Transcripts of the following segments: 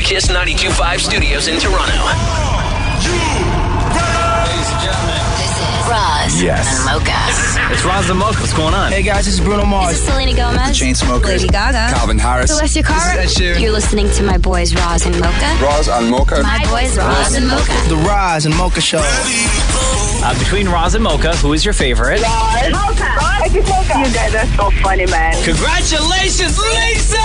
Kiss 92.5 studios in Toronto. Ladies and gentlemen, This is Roz and Mocha. It's Roz and Mocha. What's going on? Hey guys, this is Bruno Mars. This is Selena Gomez. The Chainsmokers. Lady Gaga. Calvin Harris. Celestia Cara. This is Ed Sheeran. You're listening to my boys Roz and Mocha. Roz and Mocha. My boys Roz and Mocha. The Roz and Mocha Show. Between Roz and Mocha, who is your favorite? Roz. Mocha. Roz. Mocha. You guys are so funny, man. Congratulations, Lisa!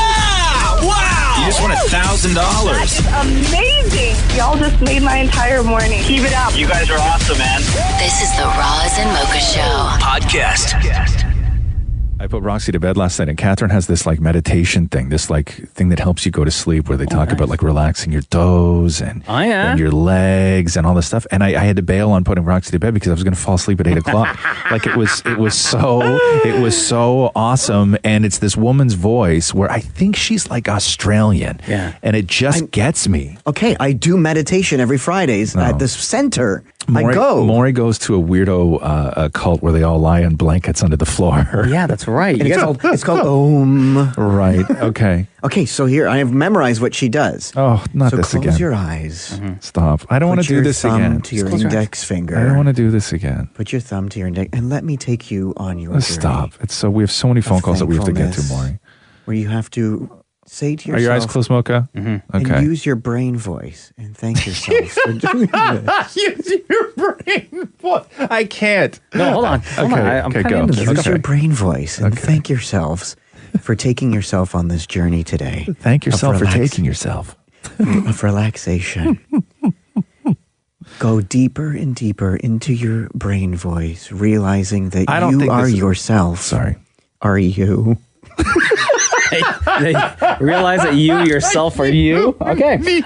Wow! You just won $1,000. That's amazing. Y'all just made my entire morning. Keep it up. you guys are awesome, man. This is the Roz and Mocha Show. Podcast. I put Roxy to bed last night, and Catherine has this like meditation thing, this like thing that helps you go to sleep, where they talk about like relaxing your toes and, and your legs and all this stuff. And I had to bail on putting Roxy to bed because I was going to fall asleep at 8 o'clock. Like it was so awesome. And it's this woman's voice where I think she's like Australian. Yeah. And it just gets me. Okay, I do meditation every Fridays at the center. Maury goes to a weirdo cult where they all lie on blankets under the floor. Yeah, that's right. It's called Om. Right. Okay. Okay, so here I have memorized what she does. Oh, not so this again. close your eyes. Stop. I don't want to do this again. Put your thumb to your index finger. I don't want to do this again. Put your thumb to your index and let me take you on your journey. Stop. We have so many phone calls that we have to get to, Maury. Where you have to say to yourself. Are your eyes closed, Mocha? Mm-hmm. Okay. And use your brain voice and thank yourself for doing this. Use your brain voice. I can't. No, hold on. I'm kind of into this. Use your brain voice and thank yourselves for taking yourself on this journey today. Thank yourself for taking yourself. Of relaxation. Go deeper and deeper into your brain voice, realizing that you are yourself. Sorry. Are you? They realize that you yourself are you. Okay. You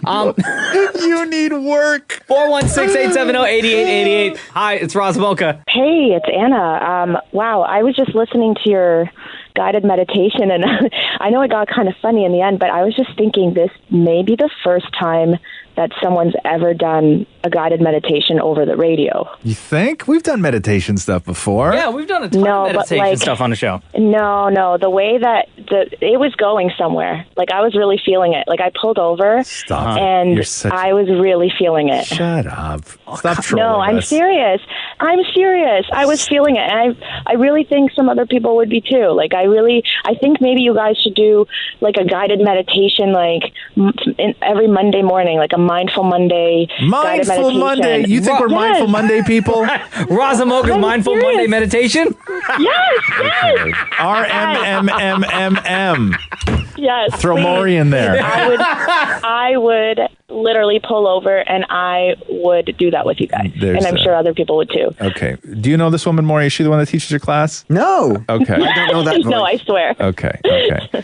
need work. 416-870-8888. Hi, it's Roz Mocha. Hey, it's Anna. Wow, I was just listening to your guided meditation, and I know it got kind of funny in the end, but I was just thinking this may be the first time that someone's ever done a guided meditation over the radio. You think? We've done meditation stuff before. Yeah, we've done a ton of meditation stuff on the show. No, the way that it was going somewhere. Like, I was really feeling it. Like, I pulled over. Stop. And I was really feeling it. Shut up. Stop trolling No, I'm us. serious. I was feeling it. And I really think some other people would be too. Like, I think maybe you guys should do like a guided meditation, like every Monday morning, like a Mindful Monday. Mindful Monday. You think we're Mindful Monday people? Roz and Mocha's Mindful Monday meditation? Yes. RMMMMM. Yes. Throw Maury in there. I would literally pull over and I would do that with you guys. And I'm sure other people would too. Okay. Do you know this woman, Maury? Is she the one that teaches your class? No. Okay. I don't know that voice. No, I swear. Okay.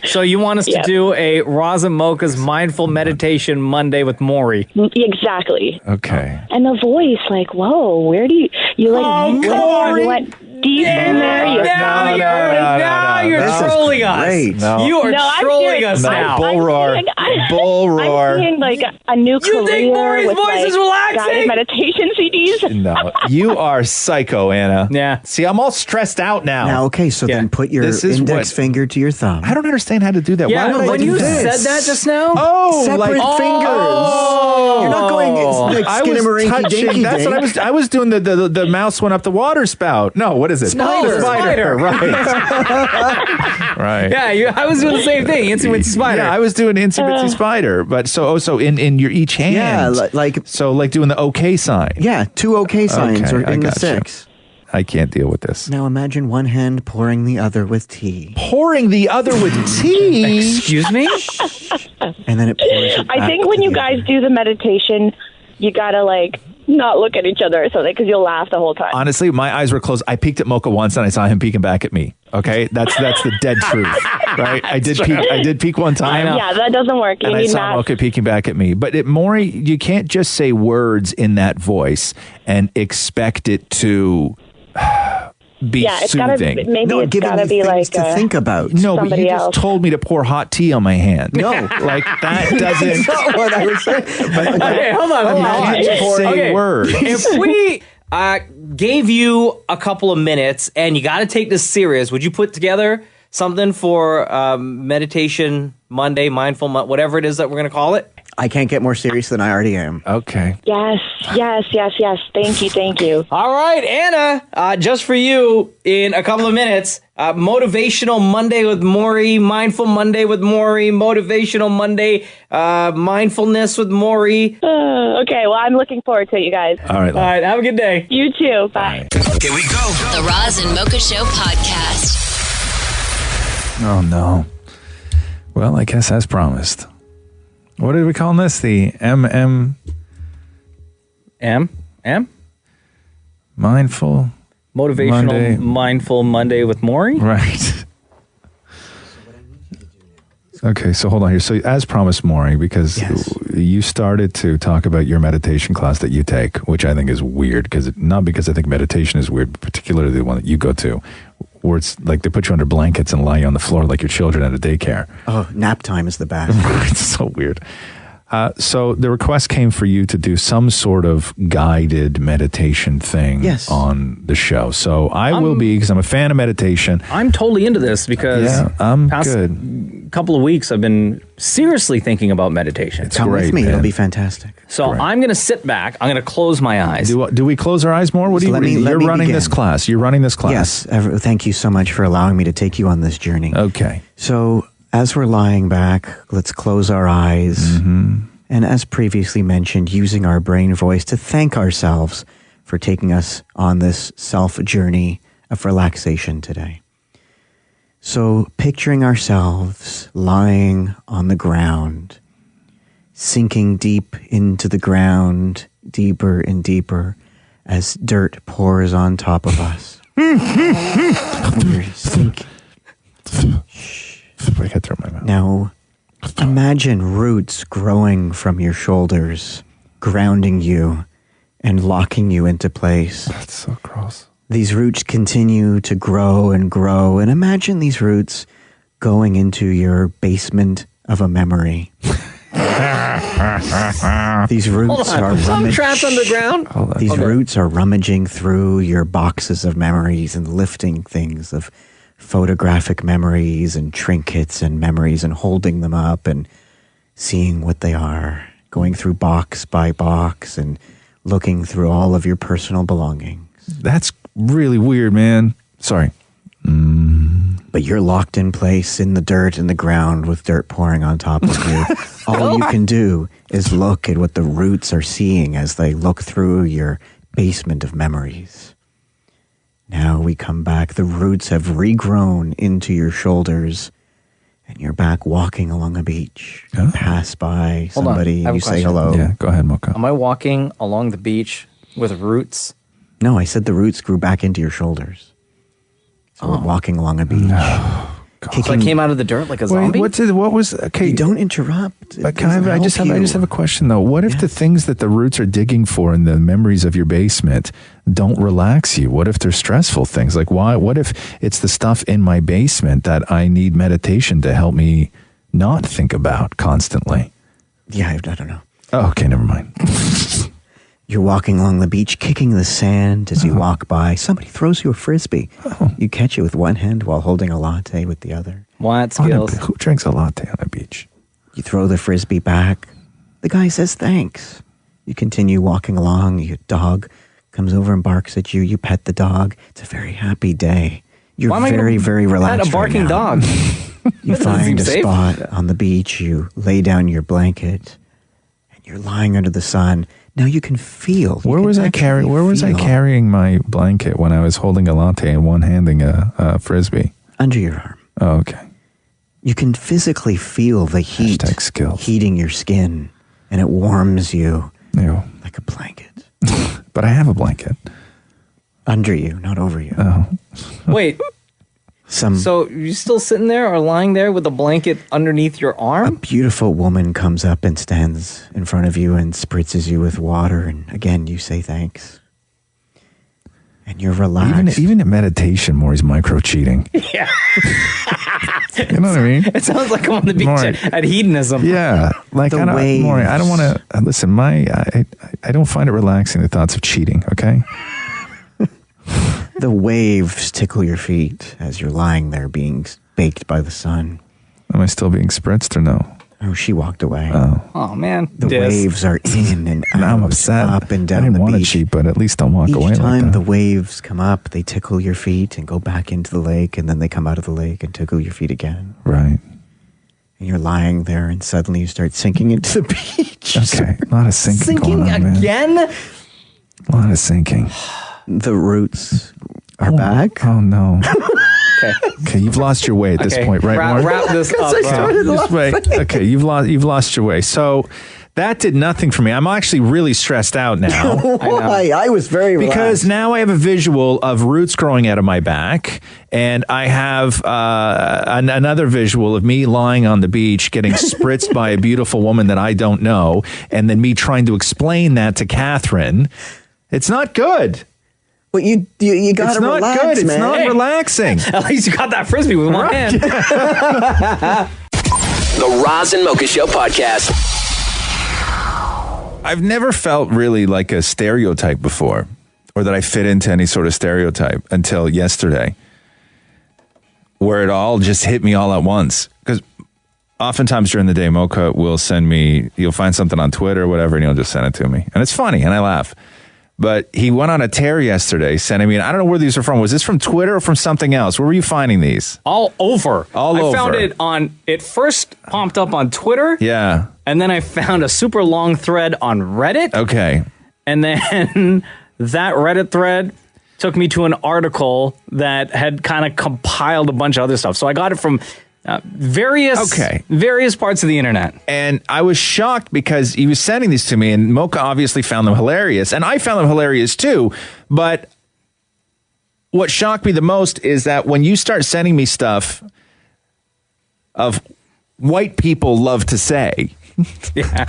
So you want us to do a Roz and Mocha's Mindful Meditation Monday with Maury? Exactly. Okay. And the voice, like, whoa, where do you went deep in there. Now you're trolling us. No. You are trolling us now. Bull roar. Bull roar. I'm seeing like a new career You think Maury's with voice is relaxing? guided meditation CDs. No, you are psycho, Anna. Yeah. See, I'm all stressed out now. Now, okay, so then put your index finger to your thumb. I don't understand how to do that. Yeah, Why would I when do you this? said that just now. Separate fingers. You're not going like I was touching. That's what I was doing. The mouse went up the water spout. No, what is it? Spider. Right. Right. Yeah, I was doing the same thing. Incy Wincy Spider. Yeah, I was doing Incy Wincy Spider. But so in your each hand. Yeah, like doing the OK sign. Yeah, 2 OK signs or in the 6. I can't deal with this. Now imagine one hand pouring the other with tea. Pouring the other with tea? Excuse me? And then it pours it I think when you guys do the meditation, you gotta like not look at each other or something because you'll laugh the whole time. Honestly, my eyes were closed. I peeked at Mocha once and I saw him peeking back at me. Okay, that's the dead truth, right? I did peek one time. Yeah, that doesn't work. You and I need saw Mocha peeking back at me. But Maury, you can't just say words in that voice and expect it to be it's soothing. gotta maybe it's gotta be like to think about. No, but you else. just told me to pour hot tea on my hand. No, like that doesn't. That's not what I was saying. Okay, hold on. Say words. If we gave you a couple of minutes and you got to take this serious, would you put together something for Meditation Monday, Mindful Monday, whatever it is that we're going to call it? I can't get more serious than I already am. Okay. Yes. Thank you. All right, Anna, just for you in a couple of minutes, Motivational Monday with Maurie, Mindful Monday with Maurie, Motivational Monday, Mindfulness with Maurie. Okay, well, I'm looking forward to it, you guys. All right. All right, have a good day. You too. Bye. Here we go. The Roz and Mocha Show podcast. Oh, no. Well, I guess as promised. What did we call this? The Mindful Motivational Monday. Mindful Monday with Maurie? Right. Okay, so hold on here. So as promised, Maurie, because you started to talk about your meditation class that you take, which I think is weird, not because I think meditation is weird, but particularly the one that you go to, where it's like they put you under blankets and lie you on the floor like your children at a daycare. Oh, nap time is the best. It's so weird. So the request came for you to do some sort of guided meditation thing on the show. So I will be, because I'm a fan of meditation. I'm totally into this because past couple of weeks I've been seriously thinking about meditation. Come with me. It'll be fantastic. So I'm going to sit back. I'm going to close my eyes. Do we close our eyes more? What do you You're running this class. You're running this class. Yes. Thank you so much for allowing me to take you on this journey. Okay. So as we're lying back, let's close our eyes. Mm-hmm. And as previously mentioned, using our brain voice to thank ourselves for taking us on this self journey of relaxation today. So picturing ourselves lying on the ground, sinking deep into the ground, deeper and deeper as dirt pours on top of us. We're sinking. I got through my mouth. Now, imagine roots growing from your shoulders, grounding you and locking you into place. That's so gross. These roots continue to grow, and imagine these roots going into your basement of a memory. These roots are trapped underground. These roots are rummaging through your boxes of memories and lifting things of photographic memories and trinkets and memories and holding them up and seeing what they are, going through box by box and looking through all of your personal belongings. That's really weird, man. Sorry. But you're locked in place in the dirt in the ground with dirt pouring on top of you. All you can do is look at what the roots are seeing as they look through your basement of memories. Now we come back. The roots have regrown into your shoulders, and you're back walking along a beach. You pass by somebody and you say hello. Yeah, go ahead, Mocha. Am I walking along the beach with roots? No, I said the roots grew back into your shoulders. So we're walking along a beach. No. So I came out of the dirt like a zombie? What was... Okay. You don't interrupt. But I just have a question, though. What if the things that the roots are digging for in the memories of your basement don't relax you? What if they're stressful things? Like, why? What if it's the stuff in my basement that I need meditation to help me not think about constantly? Yeah, I don't know. Oh, okay, never mind. You're walking along the beach, kicking the sand as you walk by. Somebody throws you a Frisbee. You catch it with one hand while holding a latte with the other. What skills? Who drinks a latte on a beach? You throw the Frisbee back. The guy says thanks. You continue walking along. Your dog comes over and barks at you. You pet the dog. It's a very happy day. You're very, very relaxed. Pet a barking dog. You find a spot on the beach. You lay down your blanket, and you're lying under the sun. Now you can feel. Where was I carrying my blanket when I was holding a latte and one handing a Frisbee? Under your arm. Oh, okay. You can physically feel the heat heating your skin, and it warms you like a blanket. But I have a blanket. Under you, not over you. Oh. Wait. So you're still sitting there or lying there with a blanket underneath your arm? A beautiful woman comes up and stands in front of you and spritzes you with water. And again, you say thanks. And you're relaxed. Even in meditation, Maurie's micro-cheating. Yeah. You know what I mean? It sounds like I'm on the beach at hedonism. Yeah. Like, Maurie, I don't want to... Listen, I don't find it relaxing, the thoughts of cheating, okay? The waves tickle your feet as you're lying there being baked by the sun. Am I still being spritzed or no? Oh, she walked away. Oh man. The waves are in and out. I'm upset. Up and down I didn't the want beach. to cheat, but at least don't walk away Each like time that. the waves come up, they tickle your feet and go back into the lake, and then they come out of the lake and tickle your feet again. Right. And you're lying there, and suddenly you start sinking into the beach. Okay. A lot of sinking going on, man. Again? A lot of sinking. The roots are back. Oh, no. Okay. Okay, you've lost your way at this point, right, Mark? Wrap this up. Just wait. Okay, you've lost your way. So that did nothing for me. I'm actually really stressed out now. Why? I was very relaxed. Because now I have a visual of roots growing out of my back, and I have another visual of me lying on the beach getting spritzed by a beautiful woman that I don't know, and then me trying to explain that to Catherine. It's not good. But you gotta It's not relax, good. It's man. not relaxing. At least you got that frisbee with one hand. The Roz and Mocha Show podcast. I've never felt really like a stereotype before, or that I fit into any sort of stereotype until yesterday, where it all just hit me all at once. Because oftentimes during the day, Mocha will send me, you'll find something on Twitter or whatever, and he'll just send it to me. And it's funny, and I laugh. But he went on a tear yesterday, sending me, and I don't know where these are from. Was this from Twitter or from something else? Where were you finding these? All over. I found it it first popped up on Twitter. Yeah. And then I found a super long thread on Reddit. Okay. And then that Reddit thread took me to an article that had kind of compiled a bunch of other stuff. So I got it from various parts of the internet. And I was shocked because he was sending these to me, and Mocha obviously found them hilarious, and I found them hilarious too. But what shocked me the most is that when you start sending me stuff of white people love to say, yeah.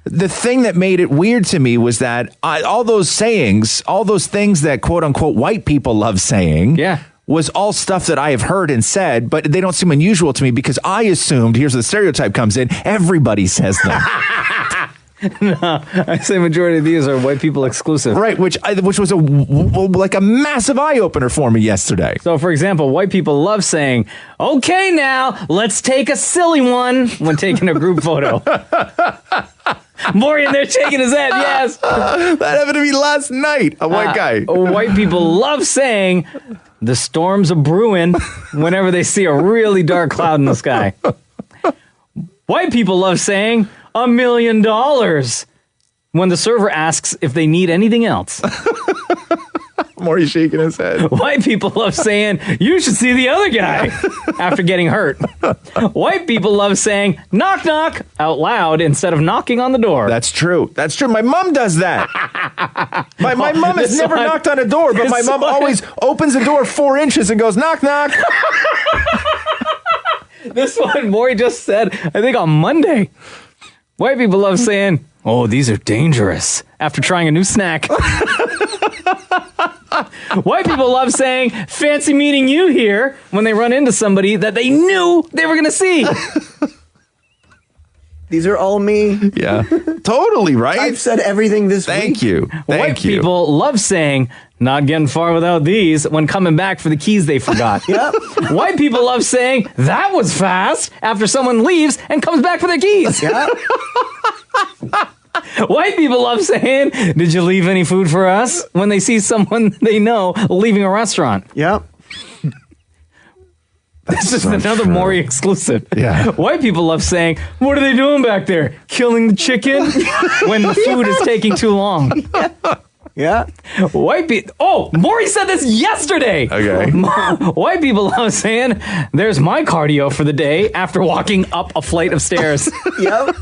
The thing that made it weird to me was that all those sayings, all those things that quote unquote white people love saying, was all stuff that I have heard and said, but they don't seem unusual to me because I assumed, here's where the stereotype comes in, everybody says them. No, I say majority of these are white people exclusive. Right, which was a massive eye-opener for me yesterday. So, for example, white people love saying, okay, now, let's take a silly one when taking a group photo. Maurie in there shaking his head, yes. That happened to me last night, a white guy. White people love saying, the storms are brewing whenever they see a really dark cloud in the sky. White people love saying, $1 million when the server asks if they need anything else. Maury shaking his head. White people love saying, you should see the other guy after getting hurt. White people love saying, knock, knock, out loud instead of knocking on the door. That's true. That's true. My mom does that. My mom has never knocked on a door, but my mom always opens the door 4 inches and goes, knock, knock. This one Maury just said, I think on Monday. White people love saying, oh, these are dangerous, after trying a new snack. White people love saying, fancy meeting you here, when they run into somebody that they knew they were going to see. These are all me. Yeah, totally, right? I've said everything this week. Thank you. White people love saying, not getting far without these, when coming back for the keys they forgot. Yep. White people love saying, that was fast, after someone leaves and comes back for their keys. Yeah. White people love saying, did you leave any food for us? When they see someone they know leaving a restaurant. Yep. This is another Maury exclusive. Yeah. White people love saying, what are they doing back there? Killing the chicken? When the food is taking too long. Yeah. White people. Oh, Maury said this yesterday. Okay. White people love saying, there's my cardio for the day after walking up a flight of stairs. Yep.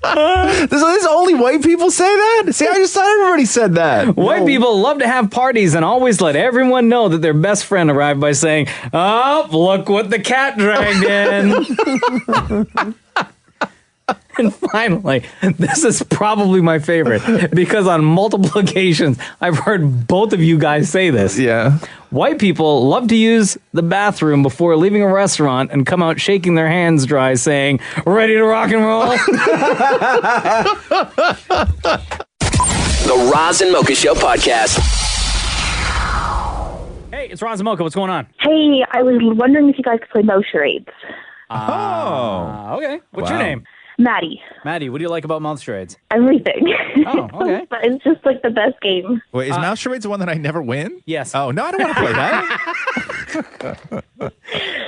Does only white people say that? See, I just thought everybody said that. White people love to have parties and always let everyone know that their best friend arrived by saying, oh, look what the cat dragged in. And finally, this is probably my favorite because on multiple occasions, I've heard both of you guys say this. Yeah. White people love to use the bathroom before leaving a restaurant and come out shaking their hands dry saying, ready to rock and roll? The Roz and Mocha Show podcast. Hey, it's Roz and Mocha. What's going on? Hey, I was wondering if you guys could play Mouth Charades. Okay. What's your name? Maddie. Maddie, what do you like about Mouth Charades? Everything. Oh, okay. But it's just like the best game. Wait, is Mouth Charades the one that I never win? Yes. Oh, no, I don't want to play that.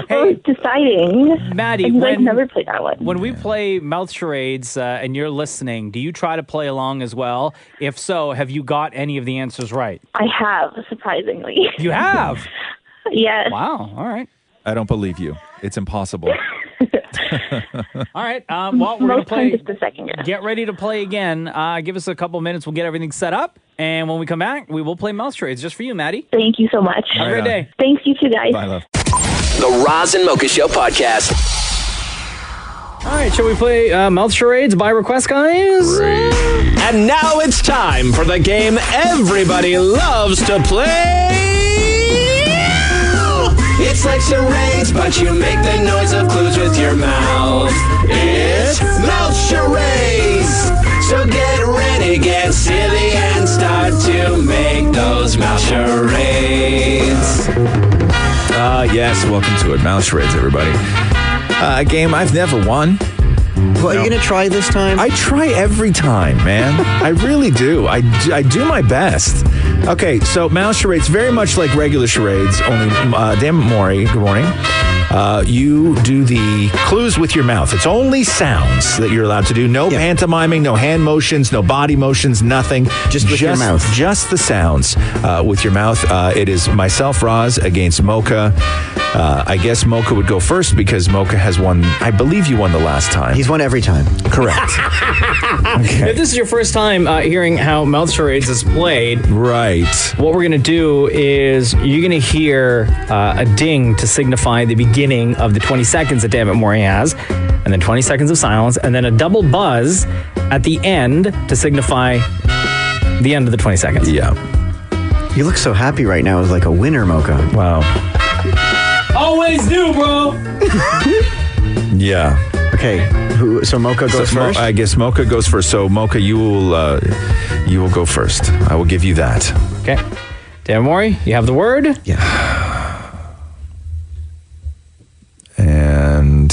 Well, it's deciding. Maddie, I've never played that one. When we play Mouth Charades and you're listening, do you try to play along as well? If so, have you got any of the answers right? I have, surprisingly. You have? Yes. Wow. All right. I don't believe you. It's impossible. All right. Well, we're going to Most play. times it's the second guess. Get ready to play again. Give us a couple minutes. We'll get everything set up. And when we come back, we will play Mouth Charades just for you, Maddie. Thank you so much. Have a great day. Thanks, you too, guys. Bye, love. The Roz and Mocha Show podcast. All right. Shall we play Mouth Charades by request, guys? And now it's time for the game everybody loves to play. It's like charades, but you make the noise of clues with your mouth. It's Mouth Charades. So get ready, get silly, and start to make those mouth charades. Yes, welcome to it. Mouth Charades, everybody. A game I've never won. Well, are you going to try this time? I try every time, man. I really do. I do my best. Okay, so Mouth Charades, very much like regular charades, only Damnit Maurie, good morning. You do the clues with your mouth. It's only sounds that you're allowed to do. No pantomiming, no hand motions, no body motions, nothing. Just with your mouth. Just the sounds with your mouth. It is myself, Roz, against Mocha. I guess Mocha would go first because Mocha has won. I believe you won the last time. He's won every time. Correct. Okay. If this is your first time hearing how Mouth Charades is played, right. What we're going to do is you're going to hear a ding to signify the beginning of the 20 seconds that Damnit Maurie has, and then 20 seconds of silence, and then a double buzz at the end to signify the end of the 20 seconds. Yeah. You look so happy right now as like a winner, Mocha. Wow. Always do, bro. Yeah. Okay. So Mocha goes first? I guess Mocha goes first. So Mocha, you will go first. I will give you that. Okay. Damnit Maurie, you have the word? Yeah. And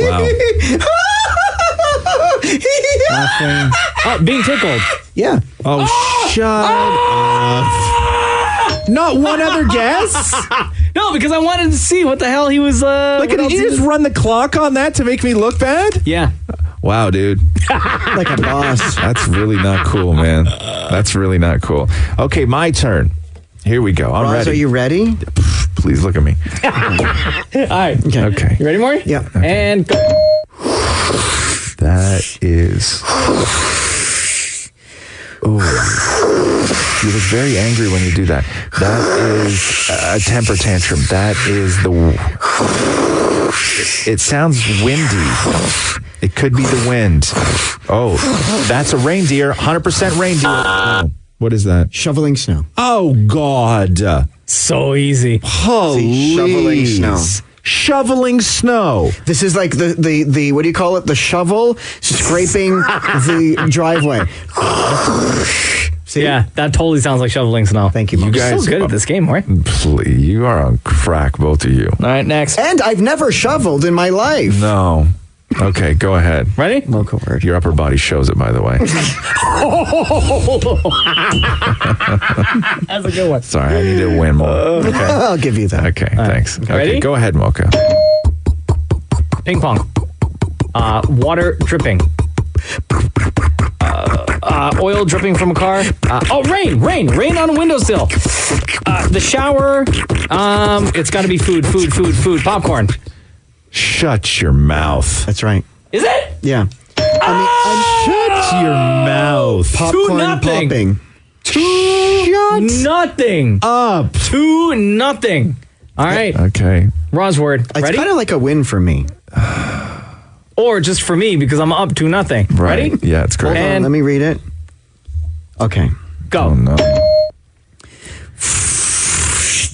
wow. Laughing. Oh, being tickled. Yeah. Oh, shut up. Not one other guess? No, because I wanted to see what the hell he was... Like, did you just run the clock on that to make me look bad? Yeah. Wow, dude. Like a boss. That's really not cool, man. That's really not cool. Okay, my turn. Here we go. I'm Roz, ready. are you ready? Please look at me. All right. Okay. You ready, Maurie? Yeah. Okay. And go. That is... Oh, you look very angry when you do that. That is a temper tantrum. That is the... It sounds windy. It could be the wind. Oh, that's a reindeer. 100% reindeer. Oh, what is that? Shoveling snow. Oh, God. So easy. Holy shoveling snow. Shoveling snow. This is like the what do you call it? The shovel scraping the driveway. See? Yeah, that totally sounds like shoveling snow. Thank you, You Mocha. guys So good at this game, Maurie. Please, you are on crack, both of you. All right, next. And I've never shoveled in my life. No. Okay, go ahead. Ready? Mocha word. Your upper body shows it, by the way. That's a good one. Sorry, I need to win more. Okay. I'll give you that. Okay, thanks. Okay, Ready? go ahead, Mocha. Ping pong. Water dripping. Oil dripping from a car. Rain on a windowsill. The shower. It's got to be food. Popcorn. Shut your mouth. That's right. Is it? Yeah. Shut your mouth. Popcorn 2-0. popping. Nothing. Up. 2-0. All right. Okay. Roz word. It's Ready? kind of like a win for me. Or just for me because I'm up 2-0. Right. Ready? Yeah, it's great. Hold on, And- let me read it. Okay. Go. Oh, no.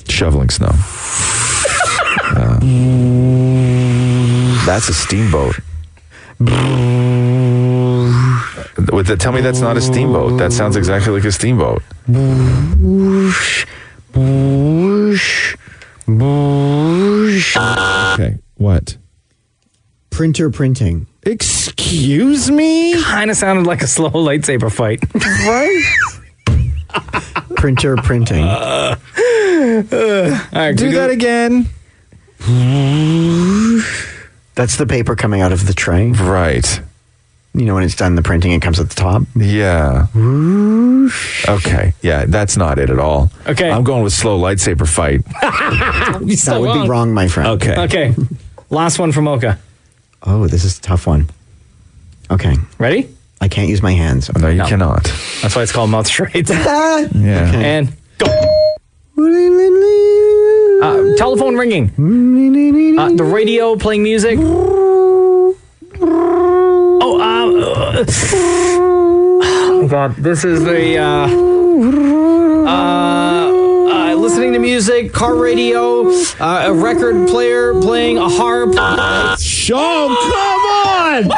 Shoveling snow. That's a steamboat. Tell me that's not a steamboat. That sounds exactly like a steamboat. Okay, what? Printer printing. Excuse me? Kind of sounded like a slow lightsaber fight. Right? Printer printing. All right, Do that again. That's the paper coming out of the tray. Right. You know, when it's done the printing, it comes at the top. Yeah. Okay. Yeah, that's not it at all. Okay. I'm going with slow lightsaber fight. That would be wrong, my friend. Okay. Last one from Mocha. Oh, this is a tough one. Okay. Ready? I can't use my hands. No, you cannot. That's why it's called Mouth Charades. Yeah. Okay. And go. Telephone ringing. The radio playing music. Oh my God! This is the listening to music, car radio, a record player playing a harp. Come on!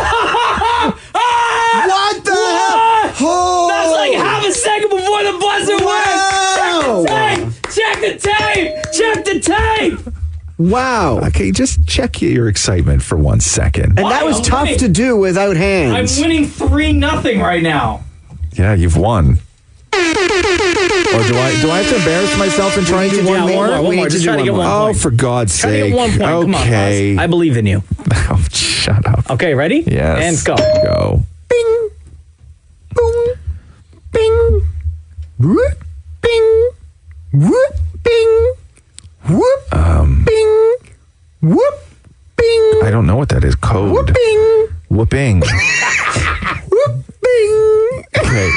What the hell? Oh. That's like half a second before the buzzer went. Check the tape. Wow. Okay, just check your excitement for 1 second. And that was tough to do without hands. I'm winning 3-0 right now. Yeah, you've won. Or do I have to embarrass myself and try and do one more? One more. Just try to get one point. Oh, for God's sake. Try to get 1 point. Come on, Okay. Roz. I believe in you. Oh, shut up. Okay, ready? Yes. And go. Go. Bing. Boom. Bing. Whoop. Bing. Whoop. Bing. Whoop. Bing. Whoop. Bing. I don't know what that is. Code. Whooping. Whooping. Whooping. Okay.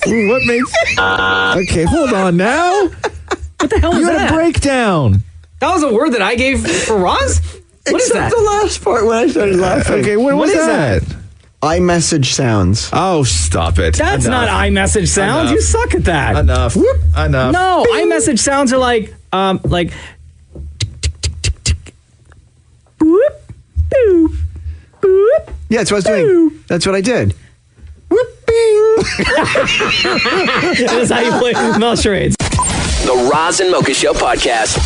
What makes... Okay, hold on now. What the hell is You that? had a breakdown. That was a word that I gave for Roz? What is that? Except the last part when I started laughing. Okay, what was is that? iMessage sounds. Oh, stop it. That's Enough. not iMessage sounds. Enough. You suck at that. Enough. Whoop. Enough. No, iMessage sounds are like boop, boop, boop. Yeah, that's what I was doing. That's what I did. Whooping. That is how you play Mouth Charades. The Roz and Mocha Show podcast.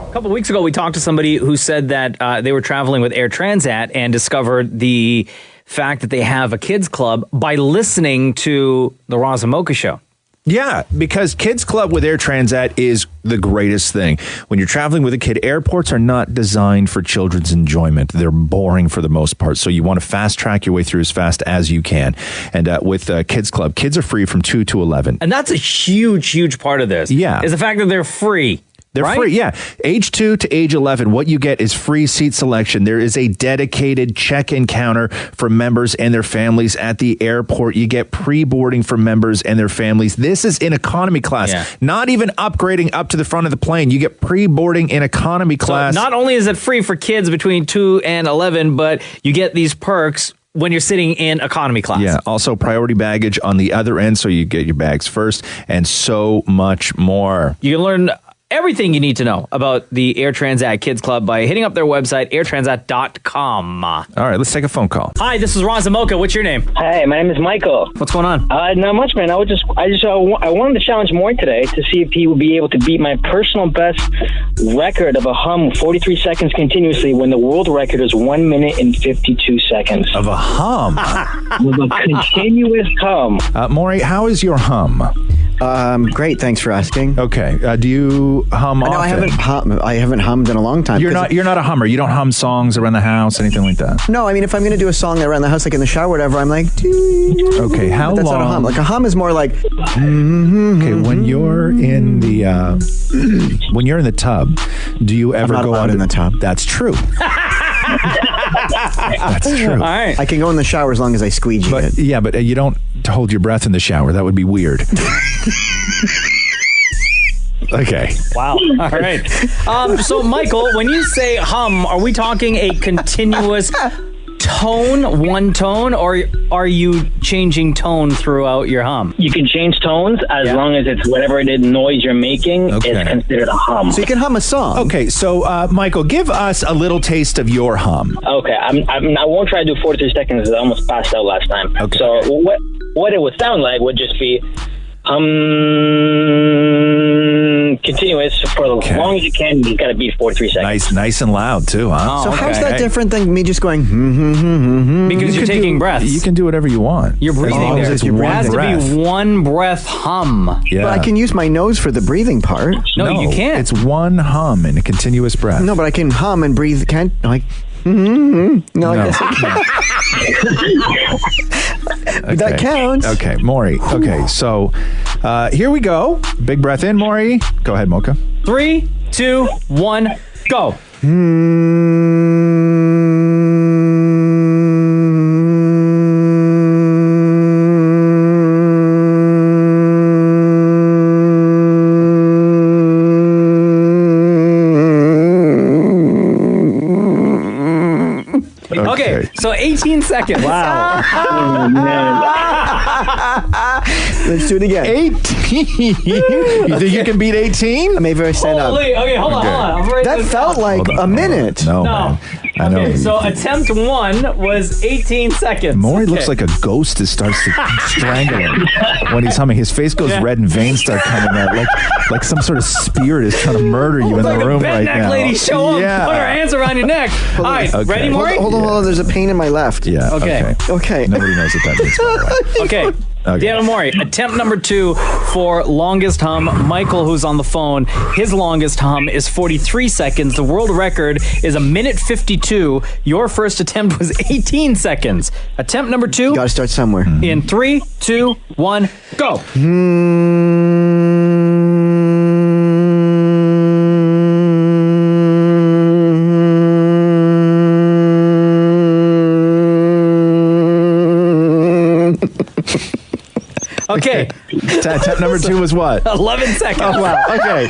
A couple weeks ago, we talked to somebody who said that they were traveling with Air Transat and discovered the fact that they have a kids club by listening to the Roz and Mocha Show. Yeah, because Kids Club with Air Transat is the greatest thing. When you're traveling with a kid, airports are not designed for children's enjoyment. They're boring for the most part. So you want to fast track your way through as fast as you can. And with Kids Club, kids are free from 2 to 11. And that's a huge, huge part of this. Yeah. Is the fact that they're free. They're right? free, yeah. Age 2 to age 11, what you get is free seat selection. There is a dedicated check-in counter for members and their families at the airport. You get pre-boarding for members and their families. This is in economy class. Yeah. Not even upgrading up to the front of the plane. You get pre-boarding in economy class. So not only is it free for kids between 2 and 11, but you get these perks when you're sitting in economy class. Yeah, also priority baggage on the other end, so you get your bags first, and so much more. You can learn everything you need to know about the Air Transat Kids Club by hitting up their website, airtransat.com. All right, let's take a phone call. Hi, this is Roz and Mocha. What's your name? Hey, my name is Michael. What's going on? Not much, man. I wanted to challenge Maury today to see if he would be able to beat my personal best record of a hum 43 seconds continuously when the world record is 1 minute and 52 seconds. Of a hum? Of a continuous hum. Maury, how is your hum? Great, thanks for asking. Okay, do you hum often? No, I haven't hummed in a long time. You're not a hummer. You don't hum songs around the house, anything like that. No, I mean, if I'm going to do a song around the house, like in the shower or whatever, I'm like... Okay, how that's long? not a hum. Like a hum is more like... Okay, when you're in the tub, do you ever go out in the tub? That's true. That's true. All right. I can go in the shower as long as I squeegee it. Yeah, but you don't hold your breath in the shower. That would be weird. Okay. Wow. All right. So, Michael, when you say hum, are we talking a continuous one tone, or are you changing tone throughout your hum? You can change tones as long as it's whatever it is noise you're making is considered a hum. So you can hum a song. Okay, so Michael, give us a little taste of your hum. Okay, I won't try to do 43 seconds. I almost passed out last time. Okay. So what it would sound like would just be continuous for as long as you can. You got to beat 43 seconds. Nice and loud too, huh? So how's that different than me just going? Because you're taking breaths. You can do whatever you want. You're breathing there. It has to be one breath hum. Yeah. But I can use my nose for the breathing part. No, you can't. It's one hum in a continuous breath. No, but I can hum and breathe. Can't like? No, I guess I can't. Okay. That counts. Okay, Maurie. Okay, so here we go. Big breath in, Maurie. Go ahead, Mocha. 3, 2, 1, go. Okay, so 18 seconds. Wow. Oh, man. Let's do it again. 18? You think you can beat 18? I may very stand up. Okay, hold on. That felt like a minute. No, man. I know. Okay, so attempt 1 was 18 seconds. Maurie looks like a ghost that starts to strangle him when he's humming. His face goes red and veins start coming out, like some sort of spirit is trying to murder you in the room right now. Lady, show up, put her hands around your neck. All right, ready, Maurie? Hold on. There's a pain in my left. Yeah. Okay. Nobody knows what that means, by the way. Okay. Damnit Maurie, attempt number 2 for longest hum. Michael, who's on the phone, his longest hum is 43 seconds. The world record is 1:52. Your first attempt was 18 seconds. Attempt number 2. You gotta start somewhere. In 3, 2, 1, go. Okay. Attempt number 2 was what? 11 seconds. Oh, wow. Okay.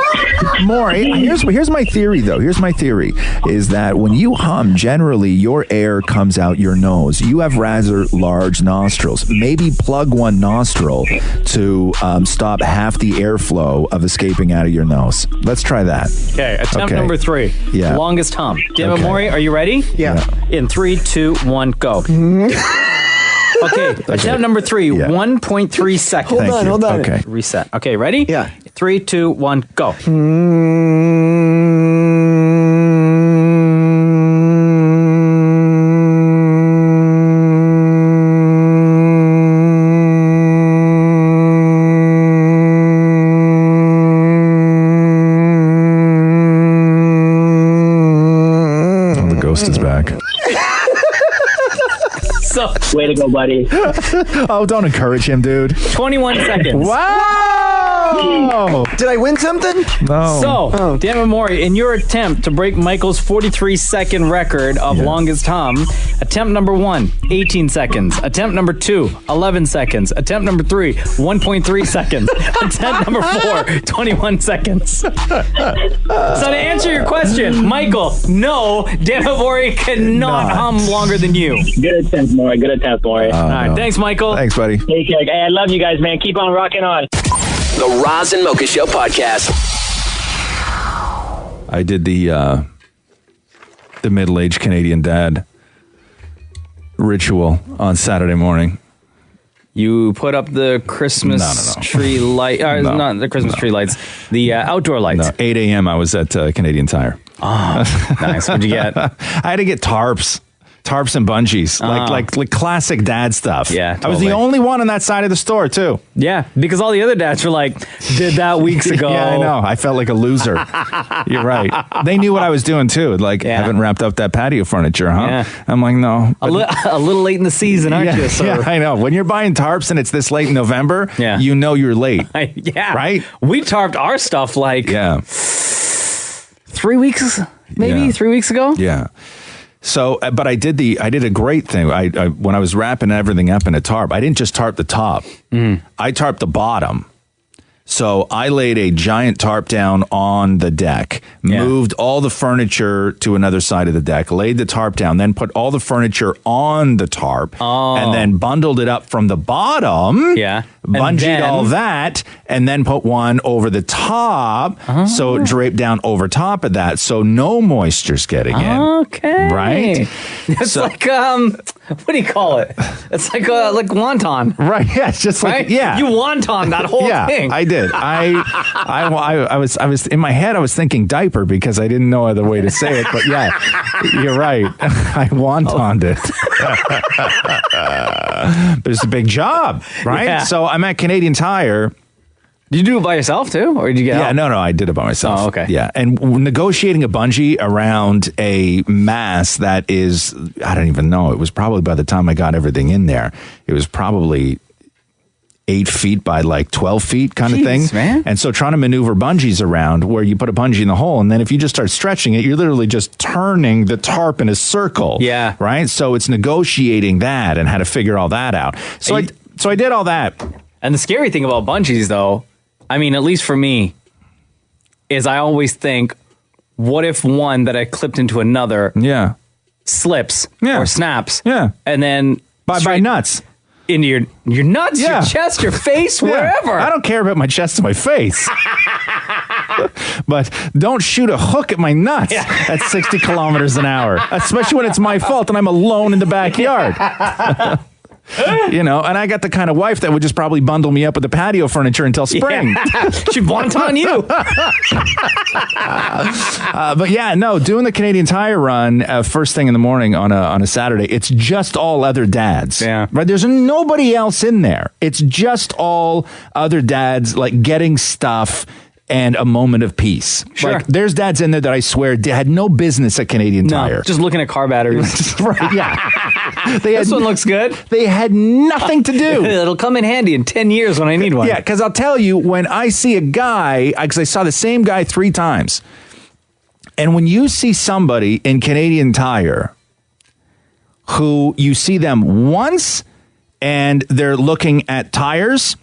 Maurie, here's my theory, though. Here's my theory, is that when you hum, generally your air comes out your nose. You have rather large nostrils. Maybe plug one nostril to stop half the airflow of escaping out of your nose. Let's try that. Okay. Attempt number 3. Yeah. Longest hum. Damnit Maurie, are you ready? Yeah. In 3, 2, 1, go. Okay, attempt number 3, 1.3 seconds. Hold on. Okay. Reset. Okay, ready? Yeah. 3, 2, 1, go. Oh, the ghost is back. Way to go, buddy. Oh, don't encourage him, dude. 21 seconds. Wow! Did I win something? No. So, Damnit Maurie, in your attempt to break Michael's 43-second record of longest hum, attempt number 1, 18 seconds. Attempt number 2, 11 seconds. Attempt number 3, 1.3 seconds. Attempt number 4, 21 seconds. So to answer your question, Michael, no, Damnit Maurie cannot hum longer than you. Good attempt, Maurie. Good attempt, Maurie. All right, thanks, Michael. Thanks, buddy. Take care. Hey, I love you guys, man. Keep on rocking on. The Roz and Mocha Show podcast. I did the middle-aged Canadian dad ritual on Saturday morning. You put up the Christmas tree light, not the Christmas tree lights, the outdoor lights. No, 8 a.m. I was at Canadian Tire. Oh, nice. What'd you get? I had to get tarps and bungees, like classic dad stuff. Yeah, I was the only one on that side of the store too. Yeah, because all the other dads were like, did that weeks ago. Yeah, I know. I felt like a loser. You're right. They knew what I was doing too. Like, haven't wrapped up that patio furniture, huh? Yeah. I'm like, no. A little late in the season, aren't you? So. Yeah, I know. When you're buying tarps and it's this late in November, you know you're late. Yeah. Right? We tarped our stuff like 3 weeks, maybe 3 weeks ago. Yeah. So, but I did a great thing. I when I was wrapping everything up in a tarp, I didn't just tarp the top. I tarped the bottom. So I laid a giant tarp down on the deck, moved all the furniture to another side of the deck, laid the tarp down, then put all the furniture on the tarp, and then bundled it up from the bottom. Yeah. Bungeed all that, and then put one over the top, so it draped down over top of that, so no moisture's getting in. Okay. Right? It's like, what do you call it? It's like wonton. Right, yeah, it's just like, yeah. You wonton that whole thing. I did. I was in my head, I was thinking diaper because I didn't know other way to say it, but yeah, you're right. I wontoned it. But it's a big job, right? Yeah. So I'm at Canadian Tire. Did you do it by yourself too, or did you get help? No, I did it by myself. Oh, okay. Yeah, and negotiating a bungee around a mass that is, I don't even know, it was probably, by the time I got everything in there, it was probably 8 feet by like 12 feet kind of thing. Man. And so trying to maneuver bungees around where you put a bungee in the hole, and then if you just start stretching it, you're literally just turning the tarp in a circle. Yeah. Right? So it's negotiating that and how to figure all that out. So I did all that. And the scary thing about bungees, though, I mean, at least for me, is I always think, what if one that I clipped into another slips or snaps? Yeah. And then by nuts. Into your nuts, your chest, your face, wherever. I don't care about my chest and my face. But don't shoot a hook at my nuts at 60 kilometers an hour, especially when it's my fault and I'm alone in the backyard. And I got the kind of wife that would just probably bundle me up with the patio furniture until spring. Yeah. She'd wonton you. But doing the Canadian Tire run first thing in the morning on a Saturday, it's just all other dads. Yeah. Right? There's nobody else in there. It's just all other dads, like getting stuff and a moment of peace. Sure. Like, there's dads in there that I swear had no business at Canadian Tire. Just looking at car batteries. Right, yeah. This one looks good. They had nothing to do. It'll come in handy in 10 years when I need one. Yeah, because I'll tell you, when I see a guy, because I saw the same guy 3 times, and when you see somebody in Canadian Tire who you see them once and they're looking at tires,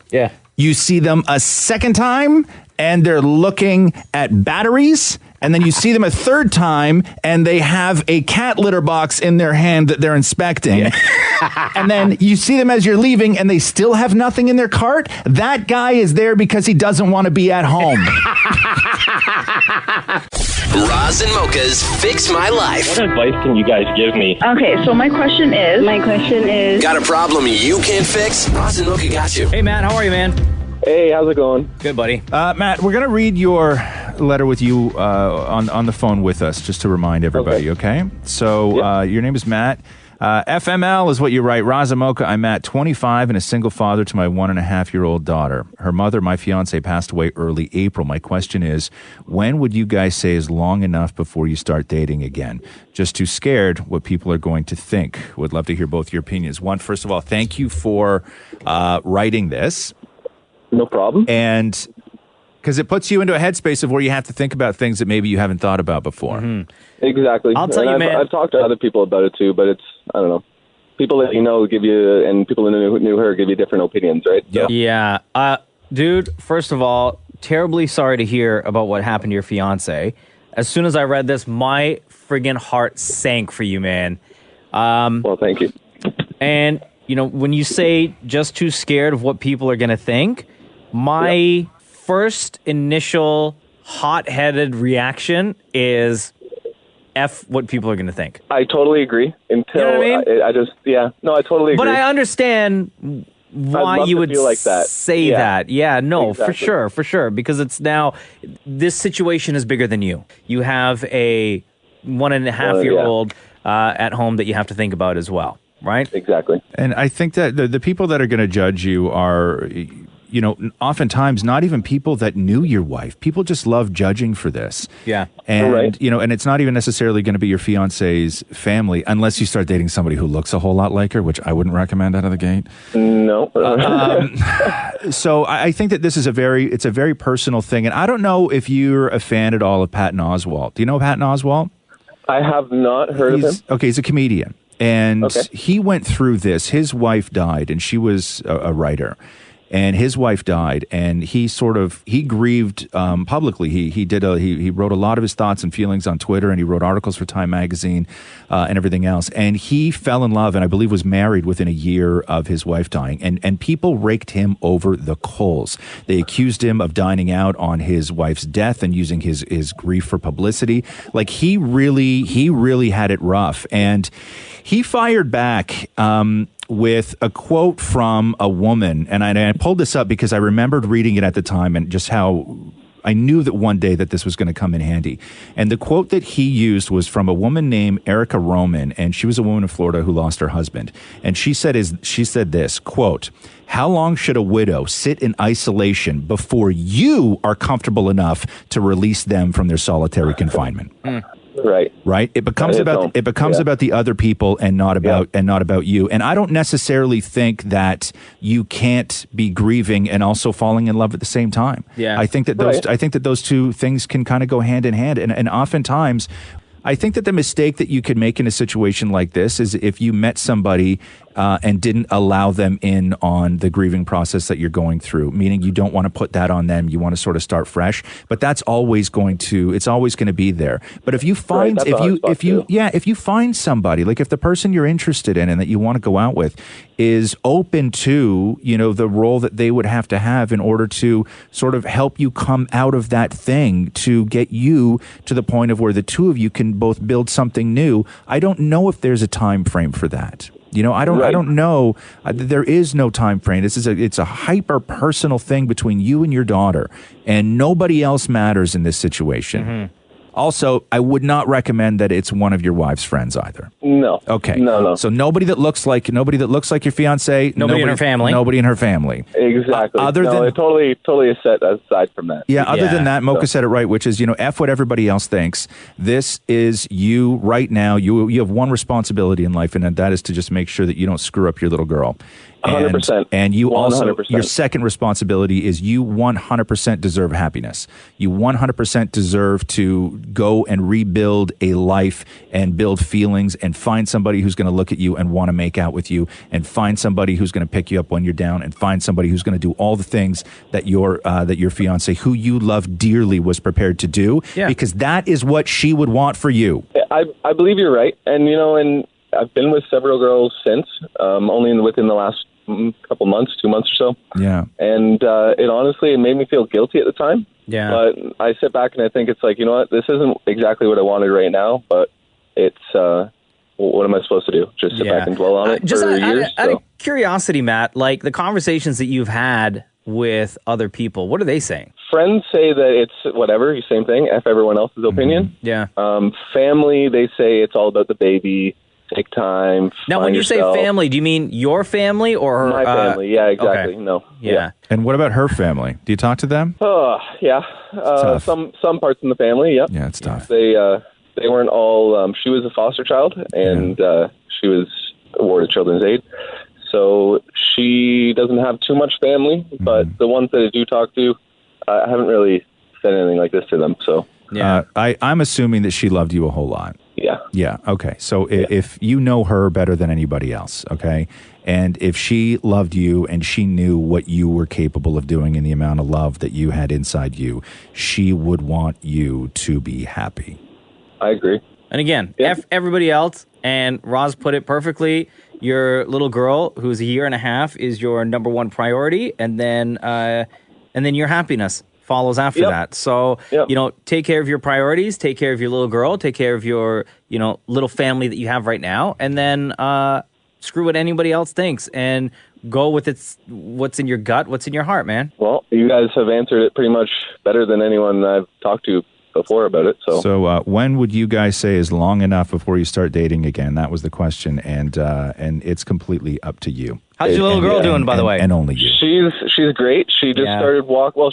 you see them a second time and they're looking at batteries, and then you see them a third time and they have a cat litter box in their hand that they're inspecting. And then you see them as you're leaving and they still have nothing in their cart. That guy is there because he doesn't want to be at home. Roz and Mocha's Fix My Life. What advice can you guys give me? Okay, so my question is... Got a problem you can't fix? Roz and Mocha got you. Hey, Matt, how are you, man? Hey, how's it going? Good, buddy. Matt, we're going to read your letter with you on the phone with us, just to remind everybody, okay? So your name is Matt. FML is what you write. Roz and Mocha, I'm Matt, 25 and a single father to my 1.5-year-old daughter. Her mother, my fiance, passed away early April. My question is, when would you guys say is long enough before you start dating again? Just too scared what people are going to think. Would love to hear both your opinions. One, first of all, thank you for writing this. No problem. And because it puts you into a headspace of where you have to think about things that maybe you haven't thought about before. Mm-hmm. Exactly. I'll tell you, man. I've talked to other people about it too, but it's, I don't know. People that you know give you, and people who knew her give you different opinions, right? So. Yeah. Dude, first of all, terribly sorry to hear about what happened to your fiance. As soon as I read this, my friggin' heart sank for you, man. Well, thank you. And, when you say just too scared of what people are going to think, my first initial hot-headed reaction is F what people are going to think. I totally agree. Until you know what I mean? I totally agree. But I understand why you would like that. say that. Yeah, no, exactly. for sure. Because it's now, this situation is bigger than you. You have a 1.5-year-old at home that you have to think about as well, right? Exactly. And I think that the people that are going to judge you are, oftentimes not even people that knew your wife. People just love judging for this. Yeah. And, right. And it's not even necessarily going to be your fiance's family unless you start dating somebody who looks a whole lot like her, which I wouldn't recommend out of the gate. No. So I think that this is it's a very personal thing. And I don't know if you're a fan at all of Patton Oswalt. Do you know Patton Oswalt? I have not heard of him. Okay, he's a comedian. And he went through this. His wife died, and she was a writer. and his wife died, and he grieved publicly. He wrote a lot of his thoughts and feelings on Twitter, and he wrote articles for Time Magazine and everything else. And he fell in love, and I believe was married within a year of his wife dying. And people raked him over the coals. They accused him of dining out on his wife's death and using his grief for publicity. Like he really had it rough, and he fired back with a quote from a woman. And I pulled this up because I remembered reading it at the time and just how I knew that one day that this was going to come in handy. And the quote that he used was from a woman named Erica Roman, and she was a woman in Florida who lost her husband. And she said this, quote, "How long should a widow sit in isolation before you are comfortable enough to release them from their solitary confinement?" Right. It becomes about the other people and not about you. And I don't necessarily think that you can't be grieving and also falling in love at the same time. Yeah. I think that those two things can kind of go hand in hand. And oftentimes, I think that the mistake that you could make in a situation like this is if you met somebody and didn't allow them in on the grieving process that you're going through, meaning you don't want to put that on them. You want to sort of start fresh, but that's always going to be there. But if you find, if you find somebody, like if the person you're interested in and that you want to go out with is open to, the role that they would have to have in order to sort of help you come out of that thing to get you to the point of where the two of you can both build something new. I don't know if there's a time frame for that. I don't know. There is no time frame. It's a hyper personal thing between you and your daughter, and nobody else matters in this situation. Mm-hmm. Also, I would not recommend that it's one of your wife's friends either. No. Okay. No. So nobody that looks like your fiance. Nobody in her family. Nobody in her family. Exactly. It totally is set aside from that. Yeah. Other than that, Mocha said it right, which is F what everybody else thinks. This is you right now. You have one responsibility in life, and that is to just make sure that you don't screw up your little girl. 100%. And you 100%. Also, your second responsibility is you 100% deserve happiness. You 100% deserve to go and rebuild a life and build feelings and find somebody who's going to look at you and want to make out with you, and find somebody who's going to pick you up when you're down, and find somebody who's going to do all the things that your fiance, who you love dearly, was prepared to do, because that is what she would want for you. I believe you're right. And, I've been with several girls since, only within the last couple months, 2 months or so. Yeah. And it made me feel guilty at the time. Yeah. But I sit back and I think it's like, you know what, this isn't exactly what I wanted right now, but it's, what am I supposed to do? Just sit back and dwell on it for years? Out of curiosity, Matt, like the conversations that you've had with other people, what are they saying? Friends say that it's whatever, same thing, F everyone else's opinion. Yeah. Family, they say it's all about the baby. Take time. Now, when you say family, do you mean your family or my family? Yeah, exactly. Okay. No. Yeah. And what about her family? Do you talk to them? Yeah. Some parts in the family. Yep. Yeah, it's tough. They weren't all. She was a foster child, and she was awarded Children's Aid, so she doesn't have too much family. But the ones that I do talk to, I haven't really said anything like this to them. So yeah, I'm assuming that she loved you a whole lot. Yeah. Yeah. Okay. So if you know her better than anybody else, okay, and if she loved you and she knew what you were capable of doing and the amount of love that you had inside you, she would want you to be happy. I agree. And again, F everybody else. And Roz put it perfectly. Your little girl, who's a year and a half, is your number one priority, and then your happiness follows after that. So, take care of your priorities, take care of your little girl, take care of your, little family that you have right now, and then screw what anybody else thinks and go with what's in your gut, what's in your heart, man. Well, you guys have answered it pretty much better than anyone I've talked to before about it. So when would you guys say is long enough before you start dating again? That was the question, and it's completely up to you. How's your little girl doing, by the way? And only you. She's great. She just started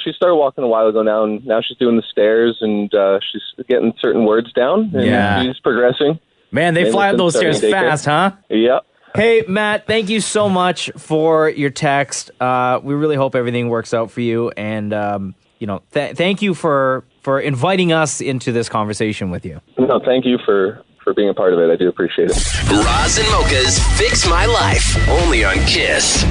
she started walking a while ago now, and now she's doing the stairs, and she's getting certain words down, and she's progressing. Man, they fly up those stairs fast, huh? Yep. Hey, Matt, thank you so much for your text. We really hope everything works out for you, and thank you for inviting us into this conversation with you. No, thank you for being a part of it. I do appreciate it. Roz and Mocha's Fix My Life, only on KISS.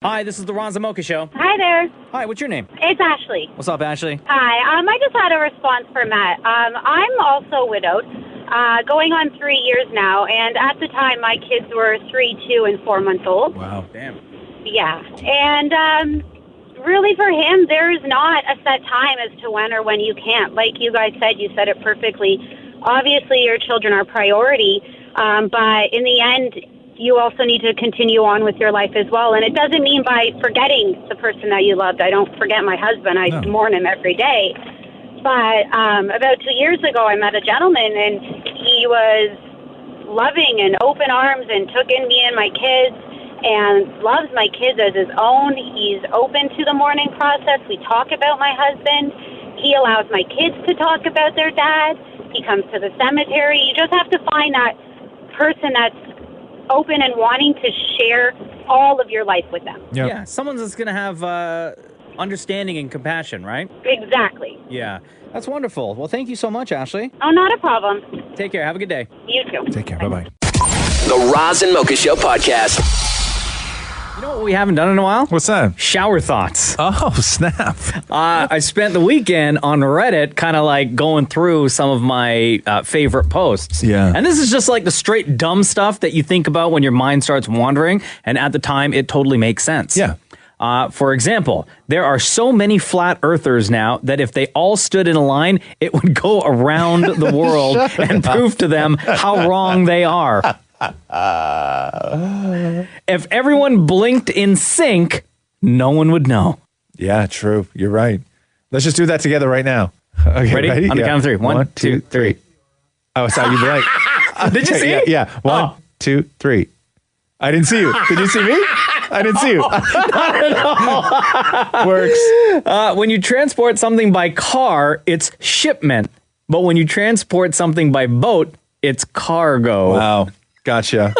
Hi, this is the Roz and Mocha Show. Hi there. Hi, what's your name? It's Ashley. What's up, Ashley? Hi. I just had a response for Matt. I'm also widowed, going on 3 years now, and at the time my kids were 3, 2, and 4 months old. Wow, damn. Yeah, and really for him, there's not a set time as to when or when you can't. Like you guys said, you said it perfectly. Obviously, your children are priority, but in the end, you also need to continue on with your life as well. And it doesn't mean by forgetting the person that you loved. I don't forget my husband. I mourn him every day. But about 2 years ago, I met a gentleman, and he was loving and open arms and took in me and my kids and loves my kids as his own. He's open to the mourning process. We talk about my husband. He allows my kids to talk about their dad. He comes to the cemetery. You just have to find that person that's open and wanting to share all of your life with them. Yeah, someone that's going to have understanding and compassion, right? Exactly. Yeah, that's wonderful. Well, thank you so much, Ashley. Oh, not a problem. Take care. Have a good day. You too. Take care. Bye-bye. The Roz and Mocha Show podcast. You know what we haven't done in a while? What's that? Shower thoughts. Oh, snap. I spent the weekend on Reddit kind of like going through some of my favorite posts. Yeah. And this is just like the straight dumb stuff that you think about when your mind starts wandering. And at the time, it totally makes sense. Yeah. For example, there are so many flat earthers now that if they all stood in a line, it would go around the world and prove to them how wrong they are. If everyone blinked in sync, no one would know. Yeah, true. You're right. Let's just do that together right now. Okay, ready? On the count of three. One, two, three. Oh, I saw you blink. Did you see it? Yeah. 1, 2, 3. I didn't see you. Did you see me? I didn't see you. Not at all. Works. When you transport something by car, it's shipment. But when you transport something by boat, it's cargo. Wow. Gotcha.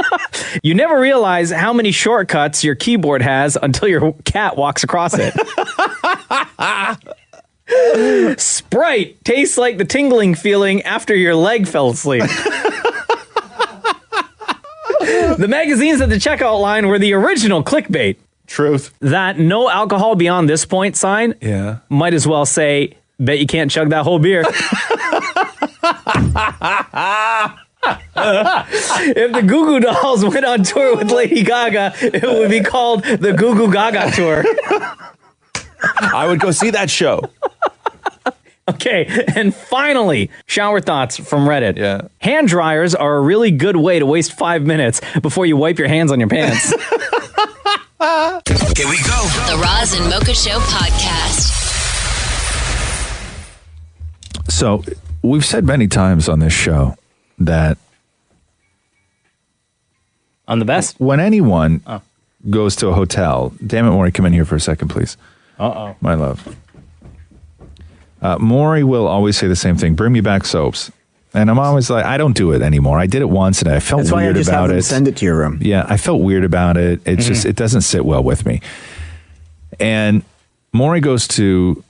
You never realize how many shortcuts your keyboard has until your cat walks across it. Sprite tastes like the tingling feeling after your leg fell asleep. The magazines at the checkout line were the original clickbait. Truth. That no alcohol beyond this point sign might as well say, bet you can't chug that whole beer. If the Goo Goo Dolls went on tour with Lady Gaga, it would be called the Goo Goo Gaga Tour. I would go see that show. Okay, and finally, shower thoughts from Reddit. Yeah. Hand dryers are a really good way to waste 5 minutes before you wipe your hands on your pants. Here we go. The Roz and Mocha Show podcast. So, we've said many times on this show that I'm the best. When anyone goes to a hotel, Damnit Maurie, come in here for a second, please. Uh-oh. My love. Maurie will always say the same thing. Bring me back soaps. And I'm always like, I don't do it anymore. I did it once and I felt That's why weird I just about have them it. send it to your room. Yeah, I felt weird about it. It's just, it doesn't sit well with me. And Maurie goes to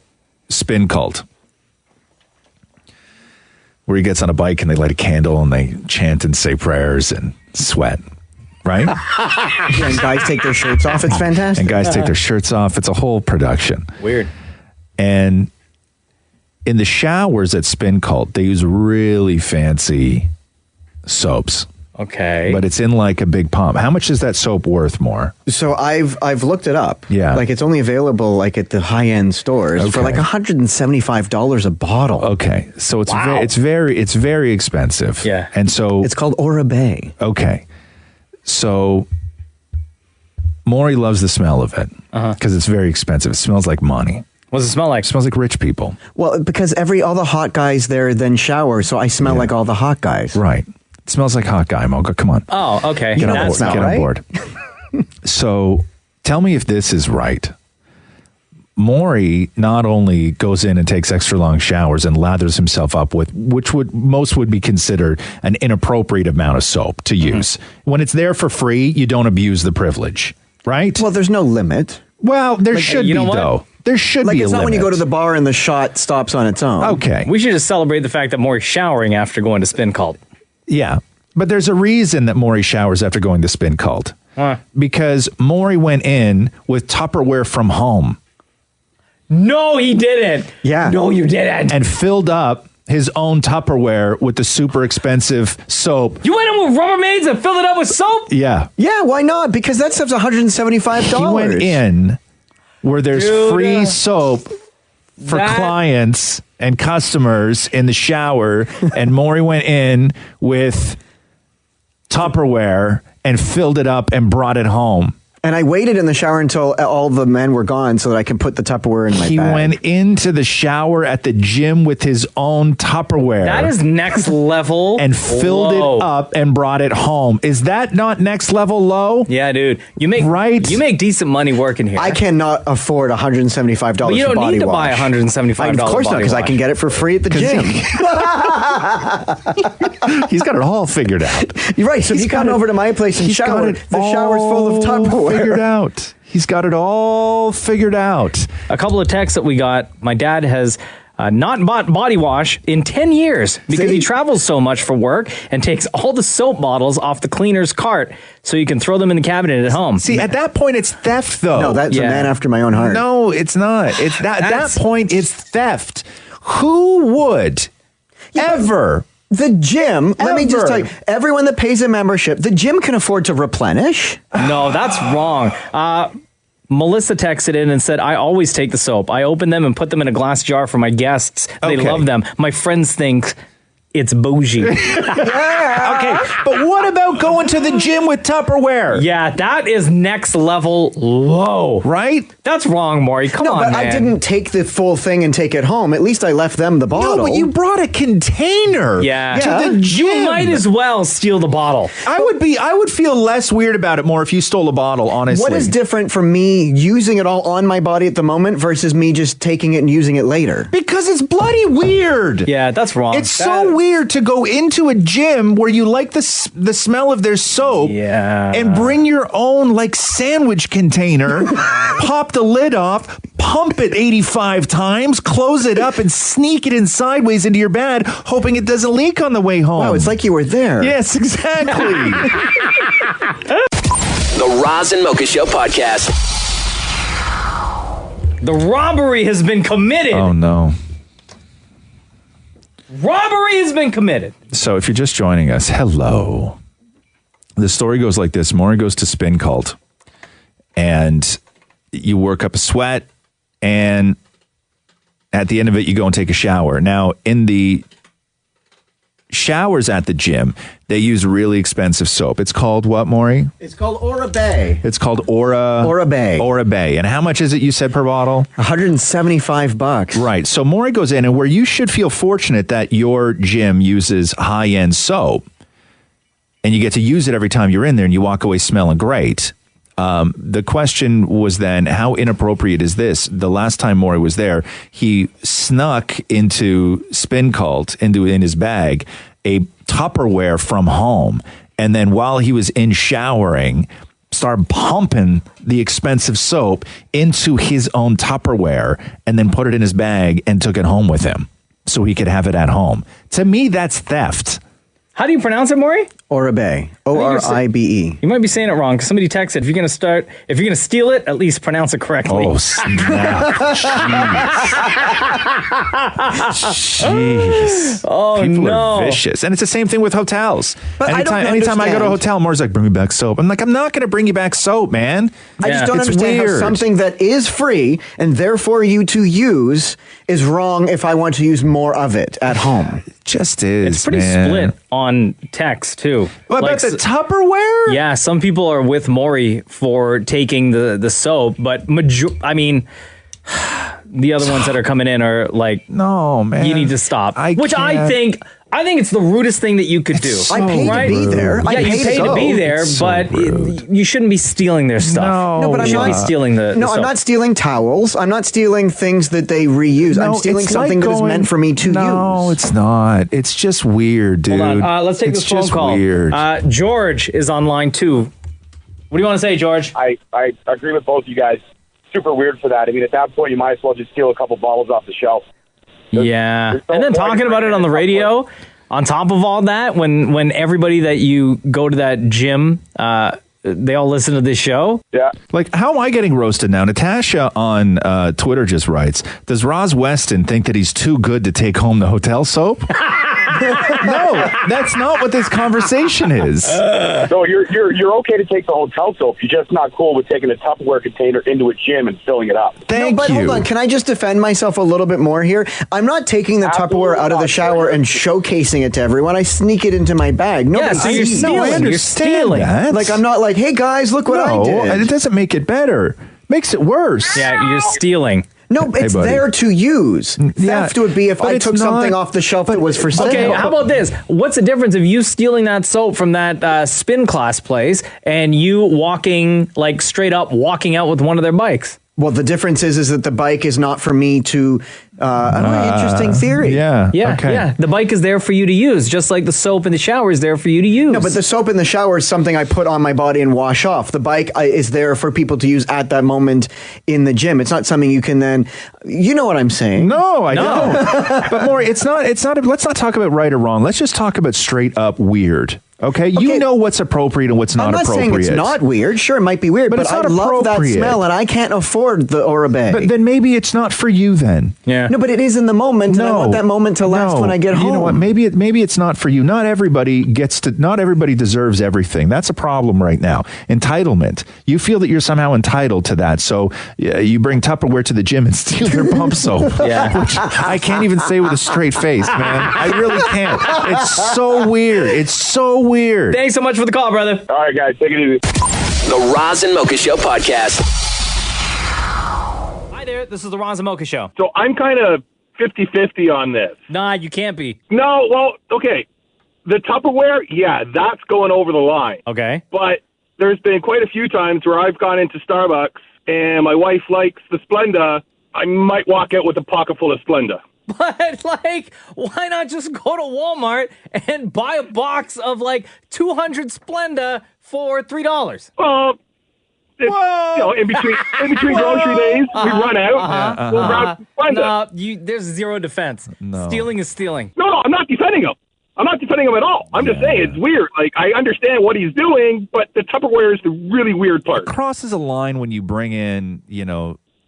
Spin Cult, where he gets on a bike and they light a candle and they chant and say prayers and sweat. Right? And guys take their shirts off. It's fantastic. And guys take their shirts off. It's a whole production. Weird. And in the showers at Spin Cult, they use really fancy soaps. Okay. But it's in like a big pump. How much is that soap worth more? So I've looked it up. Yeah. Like it's only available like at the high-end stores for like $175 a bottle. Okay. So it's it's very expensive. Yeah. And so it's called Ora Bay. Okay. So Maurie loves the smell of it because it's very expensive. It smells like money. What does it smell like? It smells like rich people. Well, because all the hot guys there then shower, so I smell like all the hot guys. Right. It smells like hot guy, Mocha. Come on. Oh, okay. Get on board. Get on board. So tell me if this is right. Maurie not only goes in and takes extra long showers and lathers himself up with, which most would be considered an inappropriate amount of soap to use. When it's there for free, you don't abuse the privilege, right? Well, there's no limit. Well, there should be, though. There should be a it's not limit. when you go to the bar and the shot stops on its own. Okay. We should just celebrate the fact that Maurie's showering after going to Spin Cult. Yeah. But there's a reason that Maurie showers after going to Spin Cult. because Maury went in with Tupperware from home. No, he didn't. Yeah. No, you didn't. And filled up his own Tupperware with the super expensive soap. You went in with Rubbermaids and filled it up with soap? Yeah. Yeah, why not? Because that stuff's $175. He went in where there's free soap for clients and customers in the shower, and Maury went in with Tupperware and filled it up and brought it home. And I waited in the shower until all the men were gone so that I can put the Tupperware in my bag. He went into the shower at the gym with his own Tupperware. That is next level. And filled it up and brought it home. Is that not next level low? Yeah, dude. You make decent money working here. I cannot afford $175 But you for don't body need to wash. buy $175 Of course not, body because I wash. can get it for free at the gym. He's got it all figured out. You're right. So if you come over to my place and shower, the shower's full of Tupperware. Figured out. He's got it all figured out. A couple of texts that we got. My dad has not bought body wash in 10 years because he travels so much for work and takes all the soap bottles off the cleaner's cart so you can throw them in the cabinet at home. See, at that point, it's theft, though. No, that's a man after my own heart. No, it's not. It's not. At that point, it's theft. Who would ever... The gym, let me just tell you, everyone that pays a membership, the gym can afford to replenish. No, that's wrong. Melissa texted in and said, I always take the soap. I open them and put them in a glass jar for my guests. They love them. My friends think it's bougie. Okay, but what about going to the gym with Tupperware? Yeah, that is next level low. Right? That's wrong, Maury. Come on, but man. I didn't take the full thing and take it home. At least I left them the bottle. No, but you brought a container to the gym. You might as well steal the bottle. I would feel less weird about it more if you stole a bottle, honestly. What is different from me using it all on my body at the moment versus me just taking it and using it later? Because it's bloody weird. Yeah, that's wrong. It's so weird to go into a gym where you like the smell of their soap and bring your own like sandwich container, pop the lid off, pump it 85 times, close it up, and sneak it in sideways into your bed, hoping it doesn't leak on the way home. Wow, it's like you were there. Yes, exactly. The Roz and Mocha Show podcast. The robbery has been committed. Oh, no. Robbery has been committed. So if you're just joining us, hello. The story goes like this. Maury goes to Spin Cult, and you work up a sweat, and at the end of it, you go and take a shower. Now, in the showers at the gym, they use really expensive soap. It's called what, Maury? It's called Aura Bay. It's called Aura Bay. Aura Bay. And how much is it, you said, per bottle? $175. Right. So Maury goes in, and where you should feel fortunate that your gym uses high-end soap, and you get to use it every time you're in there, and you walk away smelling great. The question was then, how inappropriate is this? The last time Maury was there, he snuck into Spin Cult, in his bag, a Tupperware from home. And then while he was in showering, started pumping the expensive soap into his own Tupperware and then put it in his bag and took it home with him so he could have it at home. To me, that's theft. How do you pronounce it, Maury? Oribe. O-R-I-B-E. You might be saying it wrong because somebody texted, if you're going to steal it, at least pronounce it correctly. Oh, snap. Jeez. Oh, People no. are vicious. And it's the same thing with hotels. But Anytime I go to a hotel, Maury's like, bring me back soap. I'm like, I'm not going to bring you back soap, man. I just don't It's understand weird. how something that is free and therefore you to use is wrong if I want to use more of it at home. Just is, It's pretty man. split on text, too. What about the Tupperware? Yeah, some people are with Maury for taking the soap, but the other ones that are coming in are like, no, man, you need to stop. I can't. think it's the rudest thing that you could do. I paid to be there. Yeah, you paid to be there, but you shouldn't be stealing their stuff. No, but you shouldn't be stealing the No, soap. I'm not stealing towels. I'm not stealing things that they reuse. I'm stealing it's something like that is meant for me to use. No, it's not. It's just weird, dude. Hold on. Let's take this phone just call. Weird. George is on line 2. What do you want to say, George? I agree with both you guys. Super weird for that. I mean, at that point, you might as well just steal a couple bottles off the shelf. Yeah. And then talking about it on the radio, on top of all that, when everybody that you go to that gym they all listen to this show. Yeah. Like, how am I getting roasted now? Natasha on Twitter just writes, does Roz Weston think that he's too good to take home the hotel soap? No, that's not what this conversation is. No, you're okay to take the hotel soap. You're just not cool with taking a Tupperware container into a gym and filling it up. But hold on, can I just defend myself a little bit more here? I'm not taking the Tupperware out of the shower and showcasing it to everyone. I sneak it into my bag. Yeah, so you're stealing. You're stealing. Like, I'm not like, hey guys, look what I did. It doesn't make it better. Makes it worse. Yeah, you're stealing. No, it's there to use. Theft would be if I took something off the shelf that was for sale. Okay, how about this? What's the difference of you stealing that soap from that spin class place and you walking, like, straight up walking out with one of their bikes? Well, the difference is that the bike is not for me to. Interesting theory. Yeah. Yeah. The bike is there for you to use, just like the soap in the shower is there for you to use. No, but the soap in the shower is something I put on my body and wash off. The bike is there for people to use at that moment in the gym. It's not something you can then. You know what I'm saying? No, I don't. But Maury, it's not. Let's not talk about right or wrong. Let's just talk about straight up weird. Okay, you know what's appropriate and what's not appropriate. I'm not saying it's not weird. Sure, it might be weird, but it's I not love that appropriate. smell, and I can't afford the Aura Bay. But then maybe it's not for you then. Yeah. No, but it is in the moment, and I want that moment to last when I get home. You know what? Maybe it's not for you. Not everybody deserves everything. That's a problem right now. Entitlement. You feel that you're somehow entitled to that, so you bring Tupperware to the gym and steal their pump soap. Yeah. Which I can't even say with a straight face, man. I really can't. It's so weird. It's so weird. Thanks so much for the call, brother. All right, guys, take it easy. The Roz and Mocha Show podcast. Hi there, this is the Roz and Mocha Show. So I'm kind of 50-50 on this. Nah, you can't be. No, well, okay. The Tupperware, yeah, that's going over the line. Okay. But there's been quite a few times where I've gone into Starbucks and my wife likes the Splenda. I might walk out with a pocket full of Splenda. But, like, why not just go to Walmart and buy a box of, like, 200 Splenda for $3? You know, in between grocery days, we run out. We'll grab Splenda. No, there's zero defense. No. Stealing is stealing. No, I'm not defending him. I'm not defending him at all. I'm just saying it's weird. Like, I understand what he's doing, but the Tupperware is the really weird part. It crosses a line when you bring in,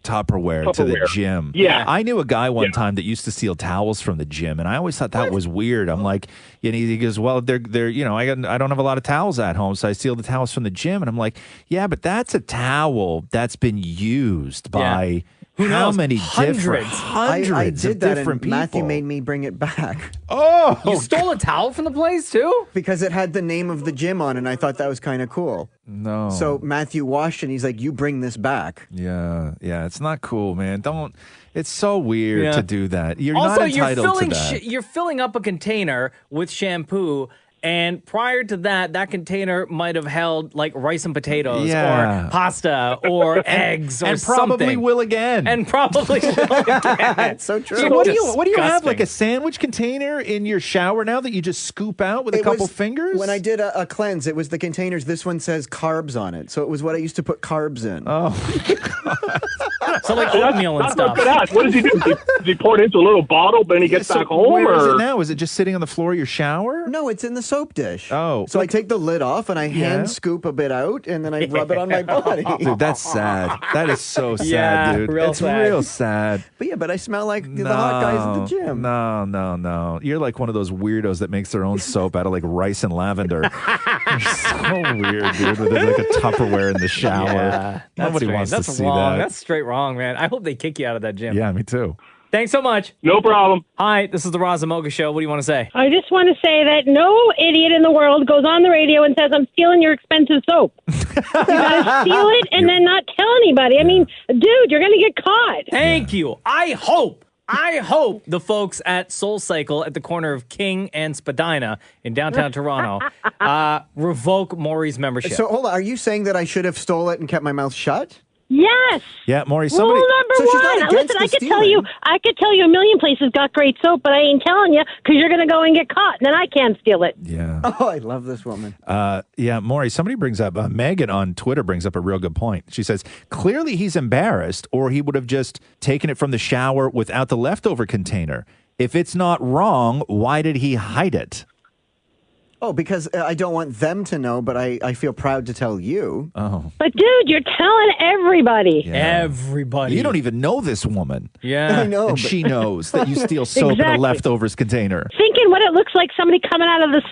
Tupperware to the gym. Yeah. I knew a guy one time that used to steal towels from the gym, and I always thought that was weird. I'm like, he goes, well, they're I don't have a lot of towels at home, so I steal the towels from the gym. And I'm like, yeah, but that's a towel that's been used by how many different hundreds I did of that, different and people. Matthew made me bring it back. Oh, you stole a towel from the place too? Because it had the name of the gym on, and I thought that was kind of cool. No. So Matthew washed, and he's like, "You bring this back." Yeah, it's not cool, man. Don't. It's so weird to do that. You're also, not entitled to that. You're filling up a container with shampoo. And prior to that, that container might have held like rice and potatoes or pasta or eggs or and something. Probably will again. And probably will again. That's so true. So what do you have, like a sandwich container in your shower now that you just scoop out with a couple fingers? When I did a cleanse, it was the containers. This one says carbs on it. So it was what I used to put carbs in. Oh. So like oatmeal and stuff. What does he do? Does he pour it into a little bottle, but then he gets back home? Where is or? it now? Is it just sitting on the floor of your shower? No, it's in the soap dish. Oh. So I take the lid off and I hand scoop a bit out and then I rub it on my body. Dude, that's sad. That is so sad, Yeah, dude. real It's sad. real sad. But I smell like the hot guys at the gym. No. You're like one of those weirdos that makes their own soap out of like rice and lavender. You're so weird, dude. With like a Tupperware in the shower. Yeah, Nobody wants to see wrong. that. That's straight wrong, man. I hope they kick you out of that gym. Yeah, me too. Thanks so much. No problem. Hi, this is the Roz and Mocha Show. What do you want to say? I just want to say that no idiot in the world goes on the radio and says, I'm stealing your expensive soap. You got to steal it and then not tell anybody. I mean, dude, you're going to get caught. Thank you. I hope the folks at Soul Cycle at the corner of King and Spadina in downtown Toronto revoke Maurie's membership. So hold on. Are you saying that I should have stole it and kept my mouth shut? Yes. Yeah, Maury, Rule somebody... number So she's not one. against Listen, the I could tell you a million places got great soap, but I ain't telling you because you're going to go and get caught, and then I can't steal it. Yeah. Oh, I love this woman. Yeah, Maury, somebody brings up, Megan on Twitter brings up a real good point. She says, clearly he's embarrassed or he would have just taken it from the shower without the leftover container. If it's not wrong, why did he hide it? Oh, because I don't want them to know, but I feel proud to tell you. Oh. But dude, you're telling everybody. Yeah. Everybody. You don't even know this woman. Yeah. I know. And she knows that you steal soap in a Exactly. leftovers container. Thinking what it looks like somebody coming out of the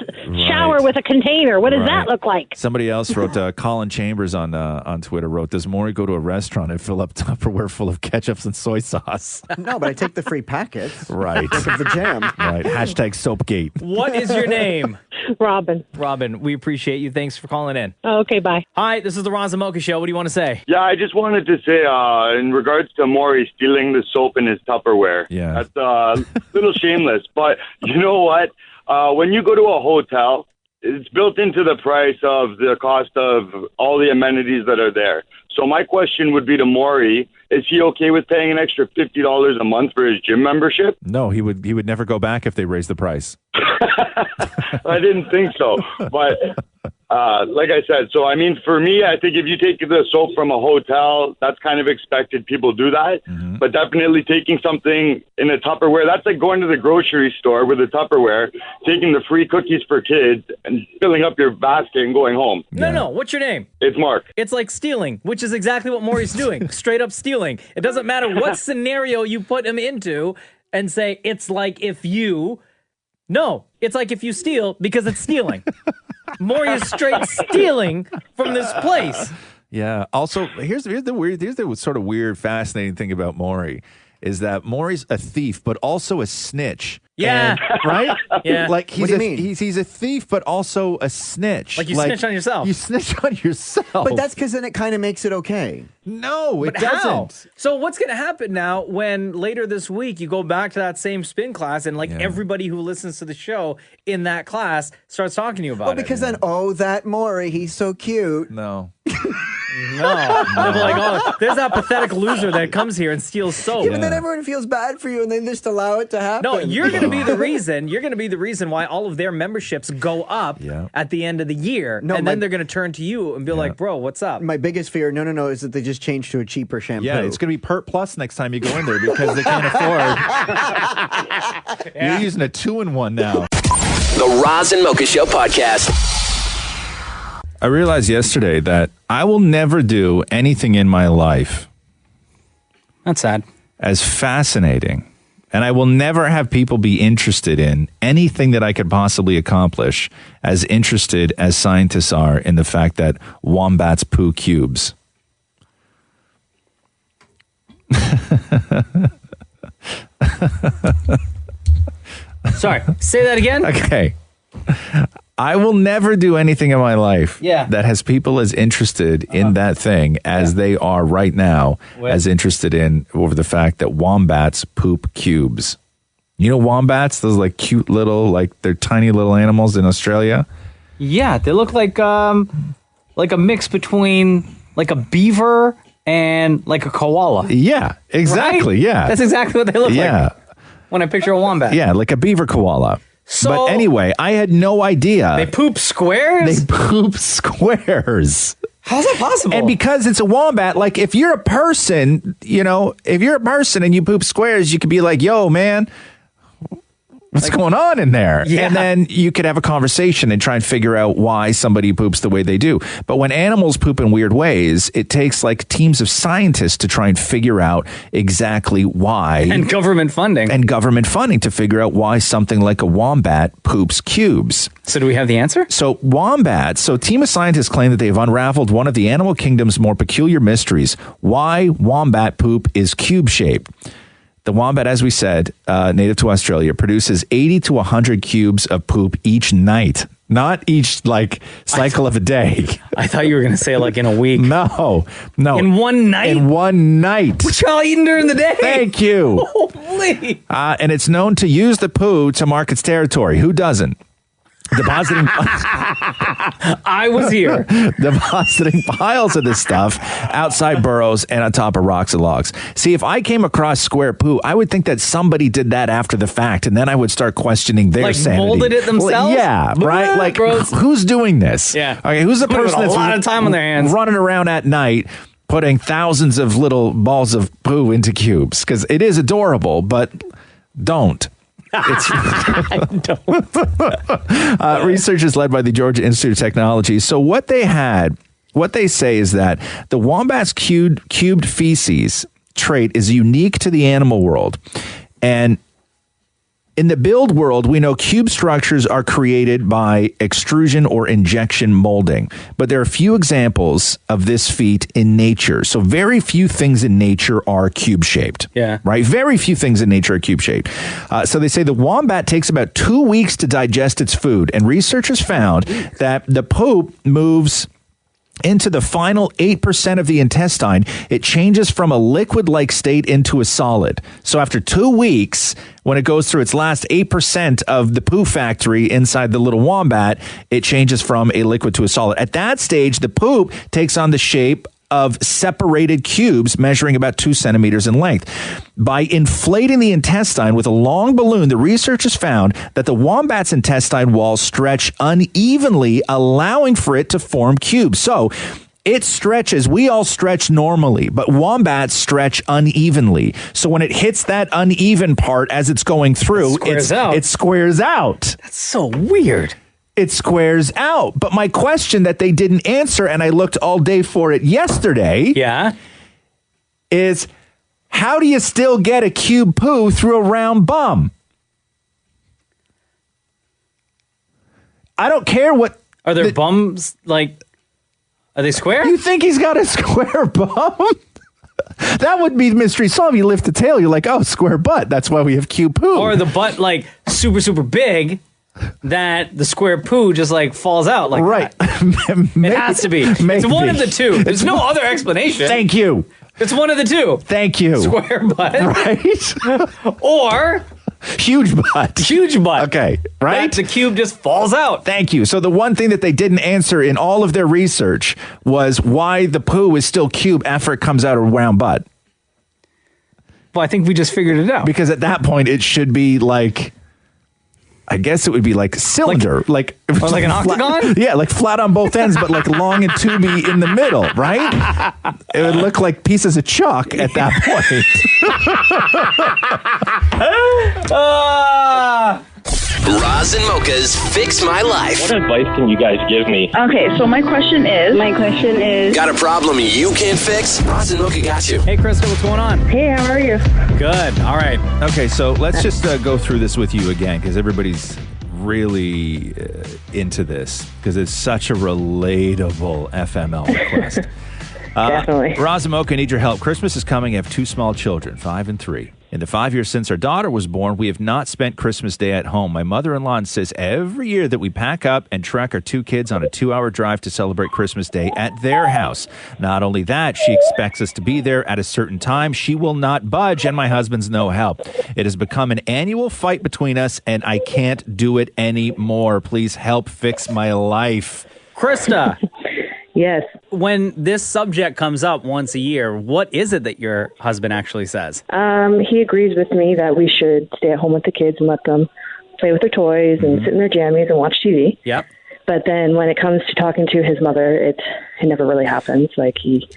shower Right. with a container. What does Right. that look like? Somebody else wrote, Colin Chambers on Twitter wrote, does Maury go to a restaurant and fill up Tupperware full of ketchups and soy sauce? No, but I take the free packets. Right. Look at the jam. Right. Hashtag Soapgate. What is your name? Robin. Robin, we appreciate you. Thanks for calling in. Oh, okay, bye. Hi, this is the Roz and Mocha Show. What do you want to say? Yeah, I just wanted to say, in regards to Maury stealing the soap in his Tupperware, that's a little shameless. But you know what? When you go to a hotel, it's built into the price of the cost of all the amenities that are there. So my question would be to Maury, is he okay with paying an extra $50 a month for his gym membership? No, he would never go back if they raised the price. I didn't think so. But like I said, so I mean, for me, I think if you take the soap from a hotel, that's kind of expected. People do that. Mm-hmm. But definitely taking something in a Tupperware, that's like going to the grocery store with a Tupperware, taking the free cookies for kids and filling up your basket and going home. No. What's your name? It's Mark. It's like stealing, which is exactly what Maury's doing. Straight up stealing. It doesn't matter what scenario you put him into and say, it's like if you... No, it's like if you steal because it's stealing. Maury is straight stealing from this place. Yeah. Also, here's the sort of weird, fascinating thing about Maury is that Maury's a thief, but also a snitch. Yeah. And, right? Yeah. Like What do you mean? He's a thief, but also a snitch. Like you snitch on yourself. You snitch on yourself. But that's because then it kind of makes it okay. No, it But how? doesn't. So what's going to happen now when later this week you go back to that same spin class and like everybody who listens to the show in that class starts talking to you about Oh, because then, that Maury, he's so cute. No. No. They'll be like, oh, there's that pathetic loser that comes here and steals soap. Yeah, but then everyone feels bad for you and they just allow it to happen. No, you're going to be the reason. You're going to be the reason why all of their memberships go up at the end of the year. No, and then they're going to turn to you and be like, bro, what's up? My biggest fear, no, is that they just change to a cheaper shampoo. Yeah, it's going to be Pert Plus next time you go in there because they can't afford. You're using a 2-in-1 now. The Roz and Mocha Show podcast. I realized yesterday that I will never do anything in my life. That's sad. As fascinating. And I will never have people be interested in anything that I could possibly accomplish as interested as scientists are in the fact that wombats poo cubes. Sorry, say that again? Okay. I will never do anything in my life that has people as interested in that thing as they are right now, as interested in over the fact that wombats poop cubes. You know wombats? Those like cute little, like they're tiny little animals in Australia. Yeah, they look like a mix between like a beaver and like a koala. Yeah, exactly. Right? Yeah. That's exactly what they look like when I picture a wombat. Yeah, like a beaver koala. So, but anyway, I had no idea. They poop squares? They poop squares. How's that possible? And because it's a wombat, like if you're a person, if you're a person and you poop squares, you could be like, yo, man, what's going on in there? Yeah. And then you could have a conversation and try and figure out why somebody poops the way they do. But when animals poop in weird ways, it takes like teams of scientists to try and figure out exactly why. And government funding. And government funding to figure out why something like a wombat poops cubes. So do we have the answer? So wombats, a team of scientists claim that they've unraveled one of the animal kingdom's more peculiar mysteries, why wombat poop is cube-shaped. The wombat, as we said, native to Australia, produces 80 to 100 cubes of poop each night. Not each, cycle of a day. I thought you were going to say, in a week. No. In one night? In one night. What y'all eating during the day? Thank you. Holy. And it's known to use the poo to mark its territory. Who doesn't? Depositing I was here. Depositing piles of this stuff outside burrows and on top of rocks and logs. See, if I came across square poo, I would think that somebody did that after the fact, and then I would start questioning their sanity. Molded it themselves? Well, yeah, right? Who's doing this? Yeah. Okay, who's the person that's a lot of time on their hands running around at night putting thousands of little balls of poo into cubes? Because it is adorable, but don't. Research is led by the Georgia Institute of Technology. So what they say is that the wombat's cubed feces trait is unique to the animal world. And in the build world, we know cube structures are created by extrusion or injection molding, but there are few examples of this feat in nature. So very few things in nature are cube-shaped. Yeah. Right? Very few things in nature are cube-shaped. So they say the wombat takes about 2 weeks to digest its food, and researchers found that the poop moves into the final 8% of the intestine. It changes from a liquid-like state into a solid. So after 2 weeks, when it goes through its last 8% of the poo factory inside the little wombat, it changes from a liquid to a solid. At that stage, the poop takes on the shape of separated cubes measuring about 2 centimeters in length. By inflating the intestine with a long balloon, the researchers found that the wombat's intestine walls stretch unevenly, allowing for it to form cubes. So it stretches. We all stretch normally, but wombats stretch unevenly. So when it hits that uneven part as it's going through, it squares out. That's so weird. It squares out. But my question that they didn't answer, and I looked all day for it yesterday, is how do you still get a cube poo through a round bum? I don't care what... Are their bums, like, are they square? You think he's got a square bum? That would be the mystery solved. You lift the tail, you're like, oh, square butt. That's why we have cube poo. Or the butt, like, super, super big, that the square poo just like falls out like that. It has to be. It's one of the two. There's no other explanation. Thank you. It's one of the two. Thank you. Square butt. Right. Or huge butt. Huge butt. Okay. Right? That the cube just falls out. Thank you. So the one thing that they didn't answer in all of their research was why the poo is still cube after it comes out of a round butt. Well, I think we just figured it out. Because at that point it should be like, I guess it would be like cylinder, like an octagon? Yeah, like flat on both ends, but like long and tubey in the middle, right? It would look like pieces of chalk at that point. Roz and Mocha's Fix My Life. What advice can you guys give me? Okay, so my question is... Got a problem you can't fix? Roz and Mocha got you. Hey, Krista, what's going on? Hey, how are you? Good. All right. Okay, so let's just go through this with you again, because everybody's really into this, because it's such a relatable FML request. Definitely. Roz and Mocha need your help. Christmas is coming. I have 2 small children, 5 and 3. In the 5 years since our daughter was born, we have not spent Christmas Day at home. My mother-in-law insists every year that we pack up and trek our 2 kids on a 2-hour drive to celebrate Christmas Day at their house. Not only that, she expects us to be there at a certain time. She will not budge, and my husband's no help. It has become an annual fight between us, and I can't do it anymore. Please help fix my life. Krista. Yes. When this subject comes up once a year, what is it that your husband actually says? He agrees with me that we should stay at home with the kids and let them play with their toys and sit in their jammies and watch TV. Yep. But then when it comes to talking to his mother, it never really happens. Like he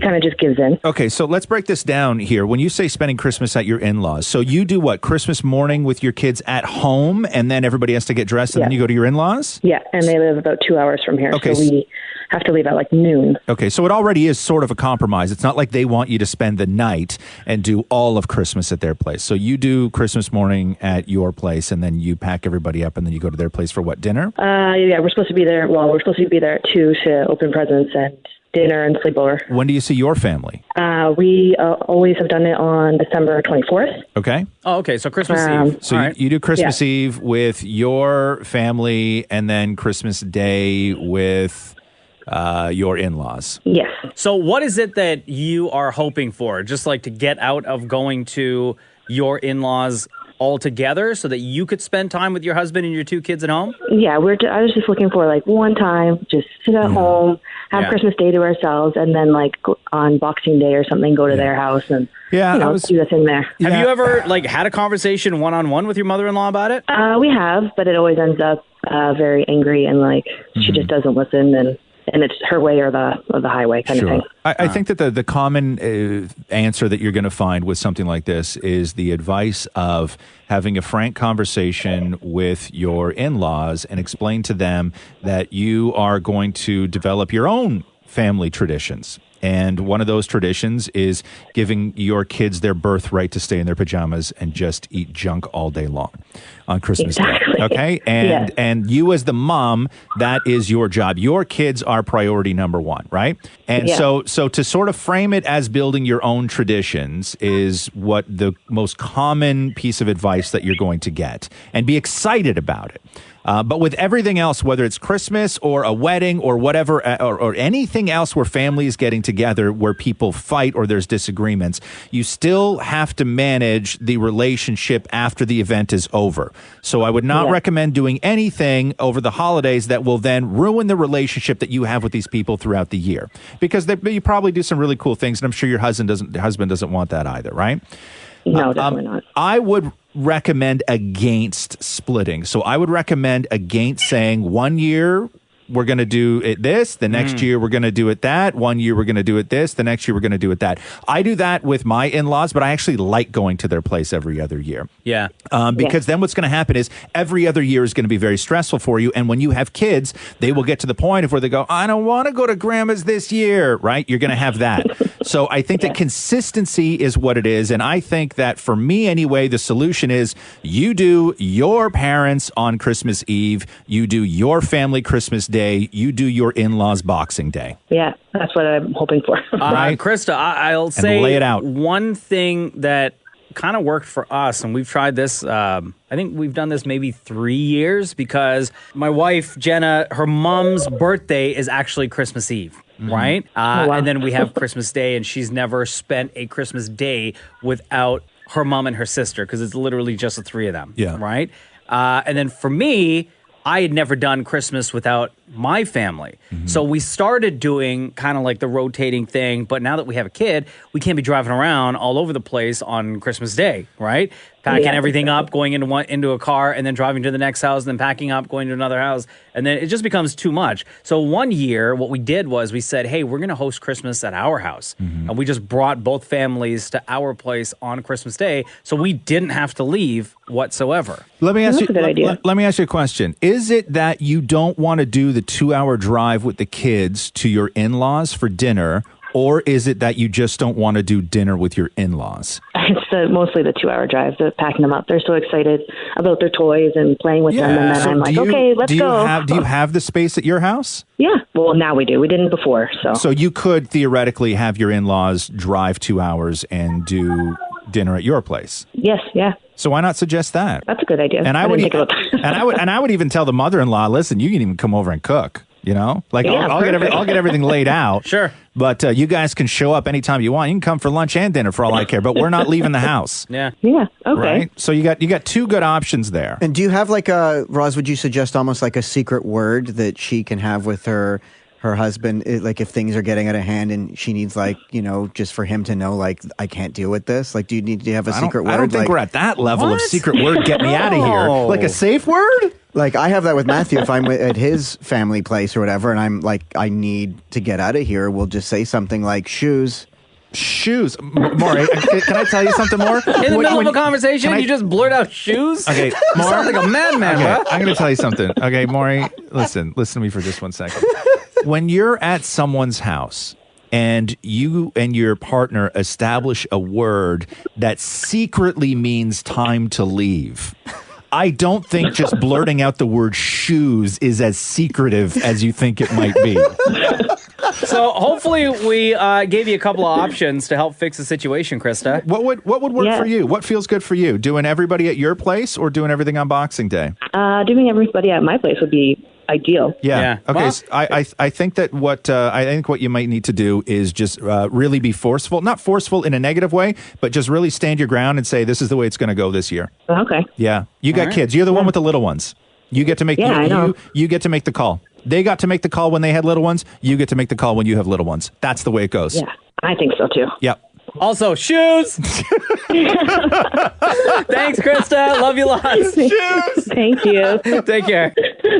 kind of just gives in. Okay, so let's break this down here. When you say spending Christmas at your in-laws, so you do what? Christmas morning with your kids at home, and then everybody has to get dressed, and then you go to your in-laws? Yeah, and they live about 2 hours from here. Okay. So we have to leave at like noon. Okay, so it already is sort of a compromise. It's not like they want you to spend the night and do all of Christmas at their place. So you do Christmas morning at your place, and then you pack everybody up, and then you go to their place for what, dinner? Yeah, we're supposed to be there. Well, we're supposed to be there at 2 to open presents and dinner and sleepover. When do you see your family? We always have done it on December 24th. Okay. Oh, okay. So Christmas Eve. So you do Christmas Eve with your family, and then Christmas Day with your in-laws. Yes. So what is it that you are hoping for? Just like to get out of going to your in-laws altogether so that you could spend time with your husband and your 2 kids at home? Yeah, I was just looking for like one time, just sit at home, have Christmas Day to ourselves, and then like on Boxing Day or something, go to their house and do the thing there. Have you ever like had a conversation one-on-one with your mother-in-law about it? We have, but it always ends up very angry and like she just doesn't listen. And and it's her way or the highway kind of thing. I think that the common answer that you're going to find with something like this is the advice of having a frank conversation with your in-laws and explain to them that you are going to develop your own family traditions. And one of those traditions is giving your kids their birthright to stay in their pajamas and just eat junk all day long on Christmas Day. Okay? And you as the mom, that is your job. Your kids are priority number one, right? And so to sort of frame it as building your own traditions is what the most common piece of advice that you're going to get. And be excited about it. But with everything else, whether it's Christmas or a wedding or whatever, or anything else where families getting together, where people fight or there's disagreements, you still have to manage the relationship after the event is over. So I would not recommend doing anything over the holidays that will then ruin the relationship that you have with these people throughout the year. Because you probably do some really cool things, and I'm sure your husband doesn't want that either, right? No, definitely not. I would recommend against splitting. So I would recommend against saying 1 year we're going to do it this, the next year we're going to do it that, 1 year we're going to do it this, the next year we're going to do it that. I do that with my in-laws, but I actually like going to their place every other year. Yeah. Because then what's going to happen is every other year is going to be very stressful for you. And when you have kids, they will get to the point of where they go, I don't want to go to grandma's this year, right? You're going to have that. So I think that consistency is what it is. And I think that for me anyway, the solution is you do your parents on Christmas Eve, you do your family Christmas Day, you do your in-laws Boxing Day. Yeah, that's what I'm hoping for. Right? Krista, I'll say lay it out. One thing that kind of worked for us, and we've tried this, I think we've done this maybe 3 years, because my wife, Jenna, her mom's birthday is actually Christmas Eve. Right? And then we have Christmas Day, and she's never spent a Christmas Day without her mom and her sister, because it's literally just the three of them. Yeah. Right? And then for me, I had never done Christmas without my family. So we started doing kind of like the rotating thing, but now that we have a kid, we can't be driving around all over the place on Christmas Day, right? Packing everything up, going into a car, and then driving to the next house, and then packing up, going to another house, and then it just becomes too much. So one year, what we did was we said, hey, we're going to host Christmas at our house. And we just brought both families to our place on Christmas Day, so we didn't have to leave whatsoever. Let me ask you. Let me ask you a question. Is it that you don't want to do the 2-hour drive with the kids to your in-laws for dinner, or is it that you just don't want to do dinner with your in-laws? It's mostly the 2-hour drive, the packing them up. They're so excited about their toys and playing with them, and then I'm like, okay, let's go. Do you have the space at your house? Yeah. Well, now we do. We didn't before. So you could theoretically have your in-laws drive 2 hours and do dinner at your place. Yes. Yeah. So why not suggest that? That's a good idea. And I would even tell the mother-in-law, listen, you can even come over and cook. You know, like I'll get everything laid out. Sure. But you guys can show up anytime you want. You can come for lunch and dinner for all I care. But we're not leaving the house. Yeah. Yeah. Okay. Right. So you got two good options there. And do you have like Roz? Would you suggest almost like a secret word that she can have with her husband, like if things are getting out of hand and she needs, like, you know, just for him to know, like, I can't deal with this? Like, do you have a secret word? I don't think we're at that level of secret word. Get me out of here. Like a safe word? Like, I have that with Matthew. If I'm at his family place or whatever, and I'm like, I need to get out of here, we'll just say something like shoes. Shoes. Maurie, can I tell you something more? In the middle of a conversation, you just blurt out shoes? Okay, Maurie. You sound like a madman, okay, I'm going to tell you something. Okay, Maurie, listen to me for just 1 second. When you're at someone's house and you and your partner establish a word that secretly means time to leave, I don't think just blurting out the word shoes is as secretive as you think it might be. So hopefully we gave you a couple of options to help fix the situation, Krista. What would work for you? What feels good for you? Doing everybody at your place or doing everything on Boxing Day? Doing everybody at my place would be ideal. Yeah. Okay. Well, so I think that what you might need to do is just really be forceful, not forceful in a negative way, but just really stand your ground and say, this is the way it's going to go this year. Okay. Yeah. You got kids. You're the one with the little ones. You get to make you get to make the call. They got to make the call when they had little ones. You get to make the call when you have little ones. That's the way it goes. Yeah, I think so too. Yep. Also, shoes. Thanks, Krista. Love you lots. Shoes. Thank you. Take care.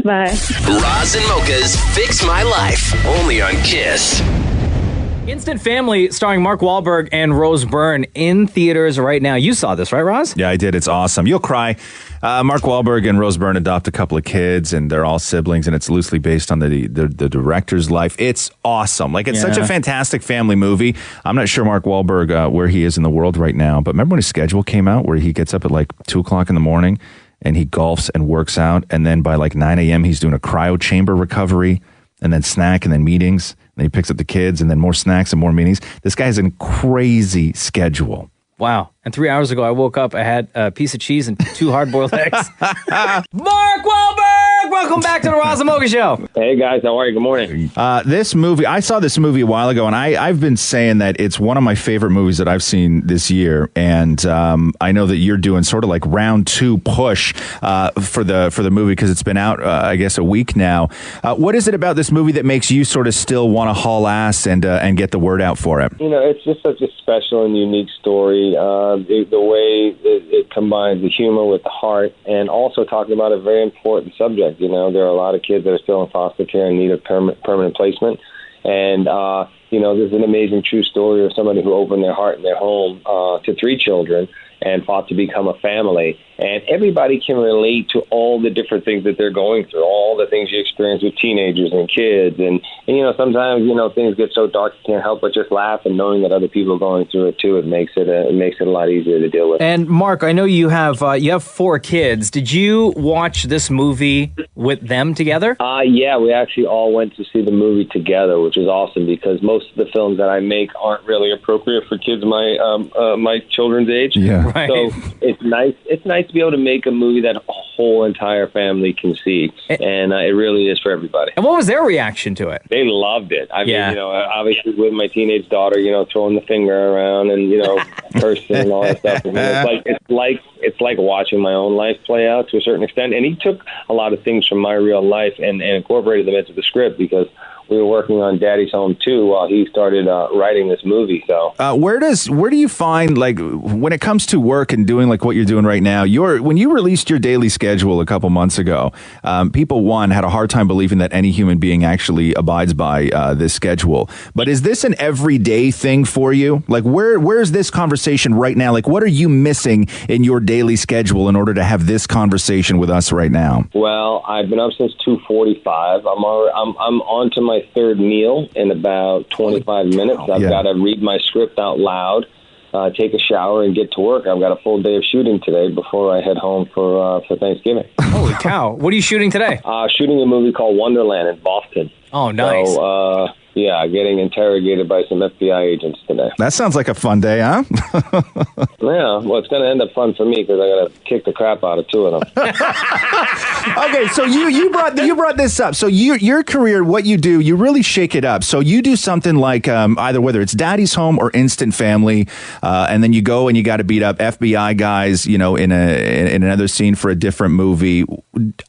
Bye. Roz and Mocha's Fix My Life, only on Kiss. Instant Family, starring Mark Wahlberg and Rose Byrne, in theaters right now. You saw this, right, Roz? Yeah, I did. It's awesome. You'll cry. Mark Wahlberg and Rose Byrne adopt a couple of kids, and they're all siblings, and it's loosely based on the director's life. It's awesome. Like, it's such a fantastic family movie. I'm not sure Mark Wahlberg, where he is in the world right now, but remember when his schedule came out where he gets up at like 2 o'clock in the morning and he golfs and works out, and then by like 9 a.m. he's doing a cryo chamber recovery, and then snack, and then meetings. And he picks up the kids, and then more snacks and more meetings. This guy has a crazy schedule. Wow. And 3 hours ago, I woke up, I had a piece of cheese and 2 hard-boiled eggs. Mark Wahlberg! Welcome back to the Roz and Mocha Show. Hey, guys. How are you? Good morning. This movie, I saw this movie a while ago, and I've been saying that it's one of my favorite movies that I've seen this year. And I know that you're doing sort of like round 2 push for the movie because it's been out, I guess, a week now. What is it about this movie that makes you sort of still want to haul ass and get the word out for it? You know, it's just such a special and unique story. The way it combines the humor with the heart, and also talking about a very important subject. You know, there are a lot of kids that are still in foster care and need a permanent placement. And, you know, there's an amazing true story of somebody who opened their heart and their home to 3 children and fought to become a family. And everybody can relate to all the different things that they're going through, all the things you experience with teenagers and kids. And you know, sometimes, you know, things get so dark you can't help but just laugh, and knowing that other people are going through it too, it makes it a lot easier to deal with. And Mark, I know you have 4 kids. Did you watch this movie with them together? Yeah, we actually all went to see the movie together, which is awesome because most of the films that I make aren't really appropriate for kids my children's age. Yeah. Right. So it's nice. It's nice to be able to make a movie that a whole entire family can see, and it really is for everybody. And what was their reaction to it? They loved it. I mean, you know, obviously with my teenage daughter, you know, throwing the finger around and, you know, cursing and all that stuff. I mean, it's like watching my own life play out to a certain extent. And he took a lot of things from my real life and incorporated them into the script because we were working on Daddy's Home too while he started writing this movie. So where do you find, like, when it comes to work and doing like what you're doing right now, when you released your daily schedule a couple months ago, people had a hard time believing that any human being actually abides by this schedule. But is this an everyday thing for you? Like, where's this conversation right now? Like, what are you missing in your daily schedule in order to have this conversation with us right now? Well, I've been up since 2:45. I'm on to my 3rd meal in about 25 minutes. I've got to read my script out loud, take a shower, and get to work. I've got a full day of shooting today before I head home for Thanksgiving. Holy cow. What are you shooting today? Shooting a movie called Wonderland in Boston. Oh, nice. So, yeah, getting interrogated by some FBI agents today. That sounds like a fun day, huh? Yeah, well, it's going to end up fun for me because I got to kick the crap out of 2 of them. Okay, so you brought this up. So your career, what you do, you really shake it up. So you do something like either whether it's Daddy's Home or Instant Family, and then you go and you got to beat up FBI guys, you know, in another scene for a different movie.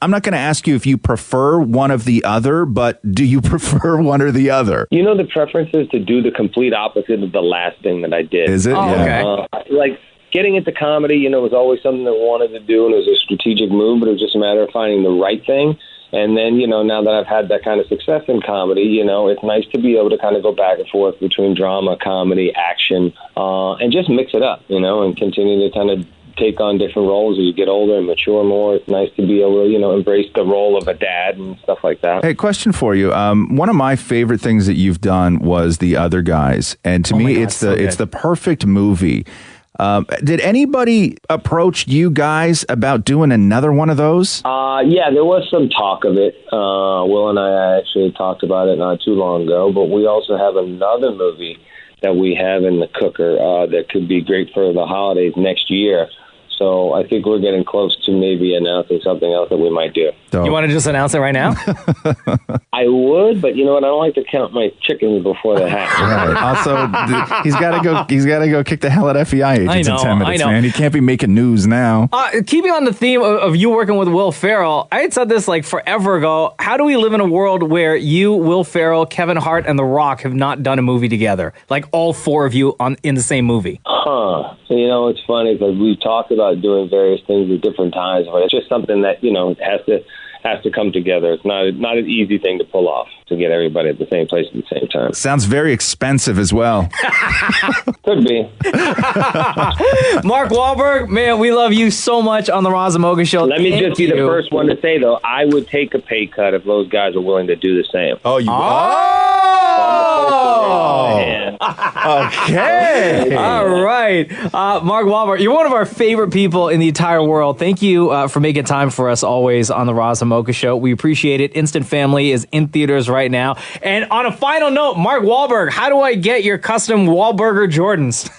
I'm not going to ask you if you prefer one of the other, but do you prefer one or the other? You know, the preference is to do the complete opposite of the last thing that I did. Is it? Oh, yeah. okay. Like, getting into comedy, you know, was always something that I wanted to do, and it was a strategic move, but it was just a matter of finding the right thing. And then, you know, now that I've had that kind of success in comedy, you know, it's nice to be able to kind of go back and forth between drama, comedy, action, and just mix it up, you know, and continue to kind of take on different roles as you get older and mature more. It's nice to be able to, you know, embrace the role of a dad and stuff like that. Hey, question for you. One of my favorite things that you've done was The Other Guys, and to me, it's the perfect movie. Did anybody approach you guys about doing another one of those? Yeah, there was some talk of it. Will and I actually talked about it not too long ago, but we also have another movie that we have in the cooker that could be great for the holidays next year. So I think we're getting close to maybe announcing something else that we might do. You want to just announce it right now? I would, but you know what? I don't like to count my chickens before they hatch. Right. Also, he's got to go kick the hell out of FBI agents in 10 minutes, man. He can't be making news now. Keeping on the theme of you working with Will Ferrell, I had said this like forever ago. How do we live in a world where you, Will Ferrell, Kevin Hart, and The Rock have not done a movie together? Like all 4 of you in the same movie? So, you know, it's funny because we've talked about doing various things at different times, but it's just something that, you know, has has to come together. It's not an easy thing to pull off, to get everybody at the same place at the same time. Sounds very expensive as well. Could be. Mark Wahlberg, man, we love you so much on the Roz and Mocha Show. Let me just be the first one to say, though, I would take a pay cut if those guys are willing to do the same. Oh, you okay. All right. Mark Wahlberg, you're one of our favorite people in the entire world. Thank you for making time for us always on the Roz and Mocha Show. We appreciate it. Instant Family is in theaters right now. And on a final note, Mark Wahlberg, how do I get your custom Wahlburger Jordans?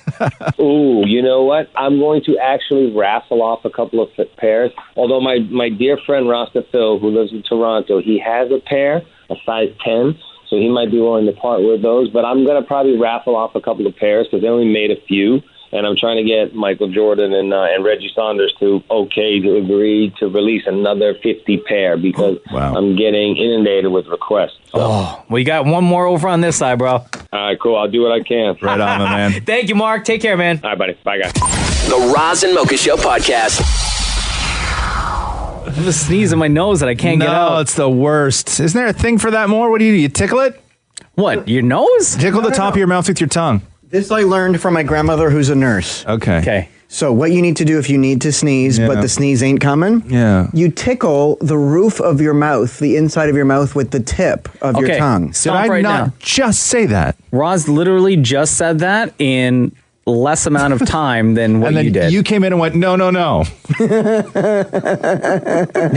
Ooh, you know what? I'm going to actually raffle off a couple of pairs. Although my dear friend Rasta Phil, who lives in Toronto, he has a pair, a size 10, so he might be willing to part with those. But I'm going to probably raffle off a couple of pairs because they only made a few. And I'm trying to get Michael Jordan and Reggie Saunders to agree to release another 50 pair because I'm getting inundated with requests. So. Oh, well, you got one more over on this side, bro. All right, cool. I'll do what I can. Right on, my man. Thank you, Mark. Take care, man. All right, buddy. Bye, guys. The Roz and Mocha Show podcast. I have a sneeze in my nose that I can't get out. No, it's the worst. Isn't there a thing for that more? What do? You tickle it? What, your nose? Tickle the top of your mouth with your tongue. This I learned from my grandmother, who's a nurse. Okay. So what you need to do if you need to sneeze, but the sneeze ain't coming, you tickle the roof of your mouth, the inside of your mouth with the tip of your tongue. Did I not just say that? Roz literally just said that in less amount of time than what you did. You came in and went, no. Did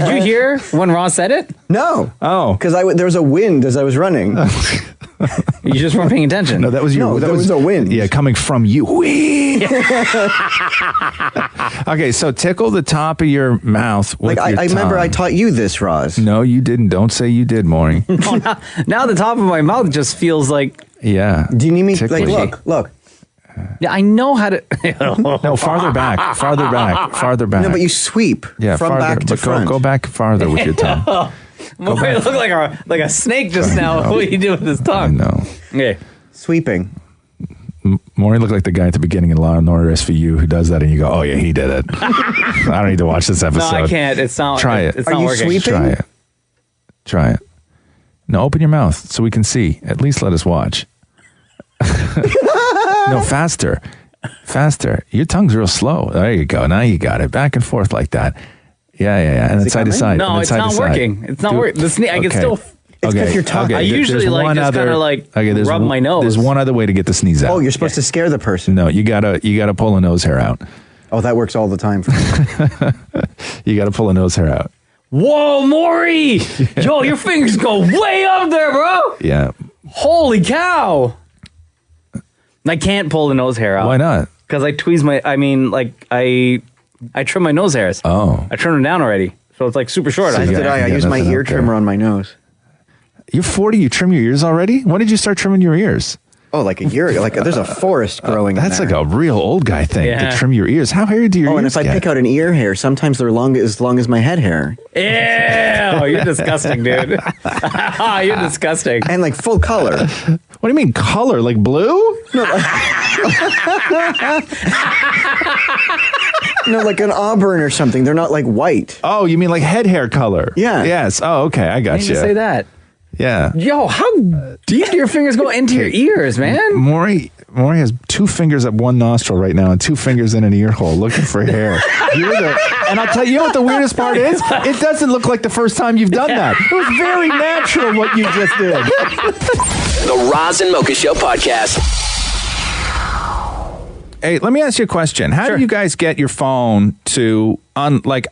you hear when Roz said it? No. Oh. Because there was a wind as I was running. You just weren't paying attention. No, that was your. No, there was a wind. Yeah, coming from you. Okay, so tickle the top of your mouth with like your I remember tongue. I taught you this, Roz. No, you didn't. Don't say you did, Maury. Now the top of my mouth just feels like. Yeah. Do you need me? Tickling. Like, look. Yeah, I know how to. No, farther back. No, but you sweep from back to front. Go back farther with your tongue. Maury looked like a snake just now. What are you doing with his tongue? No. Okay. Sweeping. Maury looked like the guy at the beginning in Law and Order SVU who does that, and you go, "Oh yeah, he did it." I don't need to watch this episode. No, I can't. It's not. Try it. It's Are not you working. sweeping? Try it. No, open your mouth so we can see. At least let us watch. No, faster. Your tongue's real slow. There you go. Now you got it. Back and forth like that. Yeah. And then side to side. No, it's not working. It's not working. I can still. It's because you're talking. I usually just kind of rub my nose. There's one other way to get the sneeze out. Oh, you're supposed to scare the person. No, you gotta pull a nose hair out. Oh, that works all the time for me. You gotta pull a nose hair out. Whoa, Maury! Yo, your fingers go way up there, bro. Yeah. Holy cow! I can't pull the nose hair out. Why not? Because I tweeze my. I mean, I trim my nose hairs. Oh. I trimmed them down already, so it's like super short. So did I used my ear trimmer on my nose. You're 40. You trim your ears already? When did you start trimming your ears? Oh, like a year ago. Like there's a forest growing. That's in there. like a real old guy thing to trim your ears. How hairy do your ears and if I pick out an ear hair, sometimes they're as long as my head hair. Ew, you're disgusting, dude. You're disgusting. And like full color. What do you mean color? Like blue? No, like an auburn or something. They're not like white. Oh, you mean like head hair color? Yeah. Yes. Oh, okay. I got Why did you. you say that? Yeah. Yo, how deep do your fingers go into your ears, man? Maury has 2 fingers up one nostril right now and 2 fingers in an ear hole looking for hair. And I'll tell you what the weirdest part is? It doesn't look like the first time you've done that. It was very natural what you just did. The Roz and Mocha Show podcast. Hey, let me ask you a question. How do you guys get your phone to,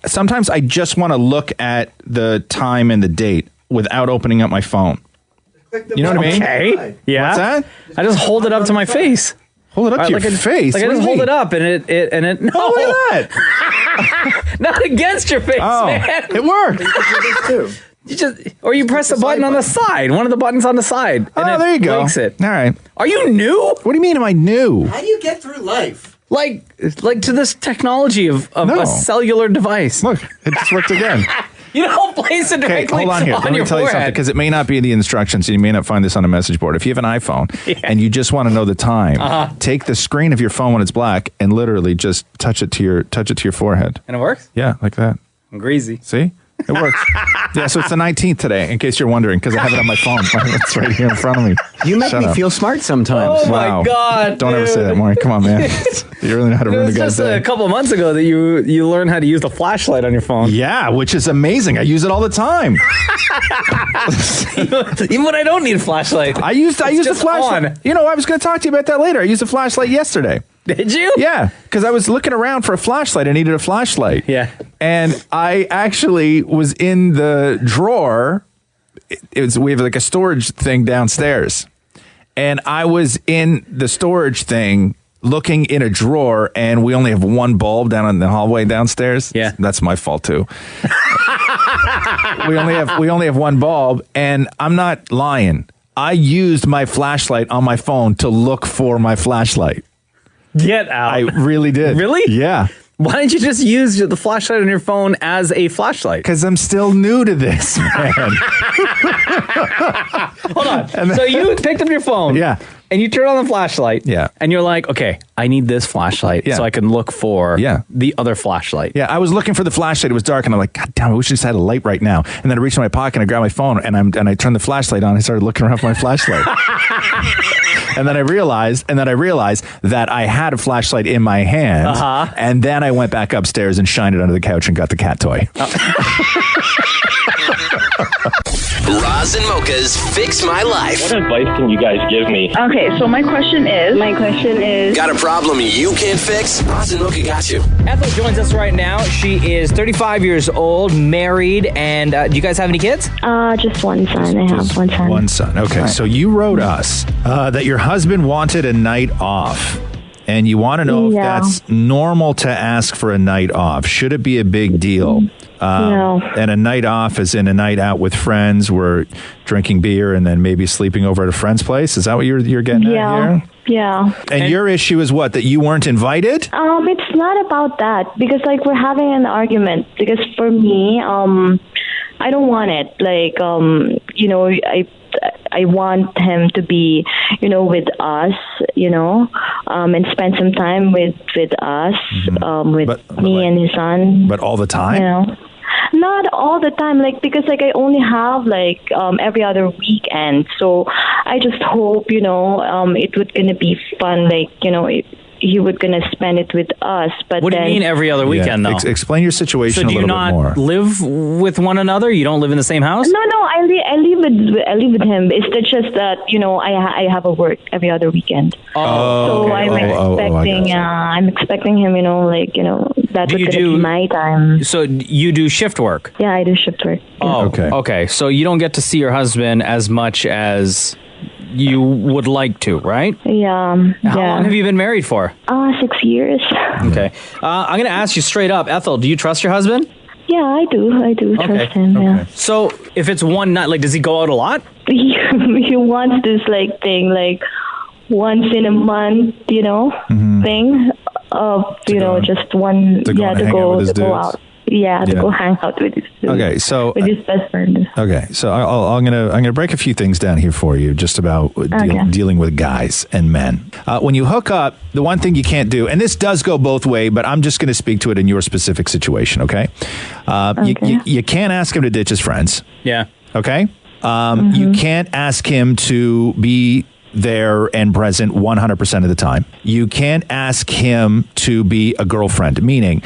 sometimes I just want to look at the time and the date without opening up my phone. You know what I mean? Okay. Yeah. What's that? I just hold it up to my face. Hold it up to your face? Like I just hold it up and it. No, look at that. Not against your face, man. It worked. You press the button on the side. One of the buttons on the side. And there you go. Makes it. All right. Are you new? What do you mean? Am I new? How do you get through life? Like to this technology of a cellular device. Look, it just worked again. You don't place it directly hold on here. Let me tell you something, because it may not be in the instructions, and you may not find this on a message board. If you have an iPhone and you just want to know the time, take the screen of your phone when it's black and literally just touch it to your forehead. And it works? Yeah, like that. I'm greasy. See? It works. Yeah, so it's the 19th today, in case you're wondering, because I have it on my phone. It's right here in front of me. You make me feel smart sometimes. Oh, my God. Don't ever say that, Maury. Come on, man. You really know how to ruin the guy's day. A couple months ago that you learned how to use the flashlight on your phone. Yeah, which is amazing. I use it all the time. Even when I don't need a flashlight. I use the flashlight. On. You know, I was going to talk to you about that later. I used a flashlight yesterday. Did you? Yeah, because I was looking around for a flashlight. I needed a flashlight. Yeah. And I actually was in the drawer. We have like a storage thing downstairs. And I was in the storage thing looking in a drawer, and we only have one bulb down in the hallway downstairs. Yeah. That's my fault too. we only have one bulb, and I'm not lying. I used my flashlight on my phone to look for my flashlight. Get out. I really did. Really? Yeah. Why didn't you just use the flashlight on your phone as a flashlight? Because I'm still new to this, man. Hold on. So you picked up your phone. Yeah. And you turn on the flashlight. Yeah. And you're like, okay, I need this flashlight so I can look for the other flashlight. Yeah, I was looking for the flashlight. It was dark, and I'm like, God damn, I wish I just had a light right now. And then I reached in my pocket and I grabbed my phone, and I turned the flashlight on. I started looking around for my flashlight. And then I realized that I had a flashlight in my hand. Uh-huh. And then I went back upstairs and shined it under the couch and got the cat toy. Roz and Mocha's Fix My Life. What advice can you guys give me? Okay, so my question is... Got a problem you can't fix? Roz and Mocha got you. Ethel joins us right now. She is 35 years old, married, and do you guys have any kids? Just one son. I have one son. One son. Okay, Right. so you wrote us that your husband wanted a night off. And you want to know if that's normal to ask for a night off. Should it be a big deal? No. And a night off is in a night out with friends. We're drinking beer and then maybe sleeping over at a friend's place. Is that what you're getting at here? Yeah. And your issue is what? That you weren't invited? It's not about that, because like we're having an argument. Because for me, I don't want it. Like, I want him to be, with us, and spend some time with us, with me and his son. But all the time? Not all the time, because I only have every other weekend. So I just hope, it would gonna be fun, he would gonna spend it with us. But what do you mean every other weekend, though? Explain your situation a little bit more. So do you not live with one another? You don't live in the same house? No, I live with him. It's just that I have a work every other weekend. Oh, so I'm expecting him. That would be my time. So you do shift work? Yeah, I do shift work. Yeah. Oh, okay. So you don't get to see your husband as much as you would like to, right? Yeah. How long have you been married for? 6 years. Okay. I'm going to ask you straight up, Ethel, do you trust your husband? Yeah, I do trust him. Yeah. So if it's one night, does he go out a lot? He wants this thing, once in a month, thing of just one to go out. Yeah, to go hang out with his with his best friend. Okay, so I'm gonna break a few things down here for you, just about dealing with guys and men. When you hook up, the one thing you can't do, and this does go both ways, but I'm just going to speak to it in your specific situation. Okay, you can't ask him to ditch his friends. Yeah. Okay. You can't ask him to be there and present 100% of the time. You can't ask him to be a girlfriend, meaning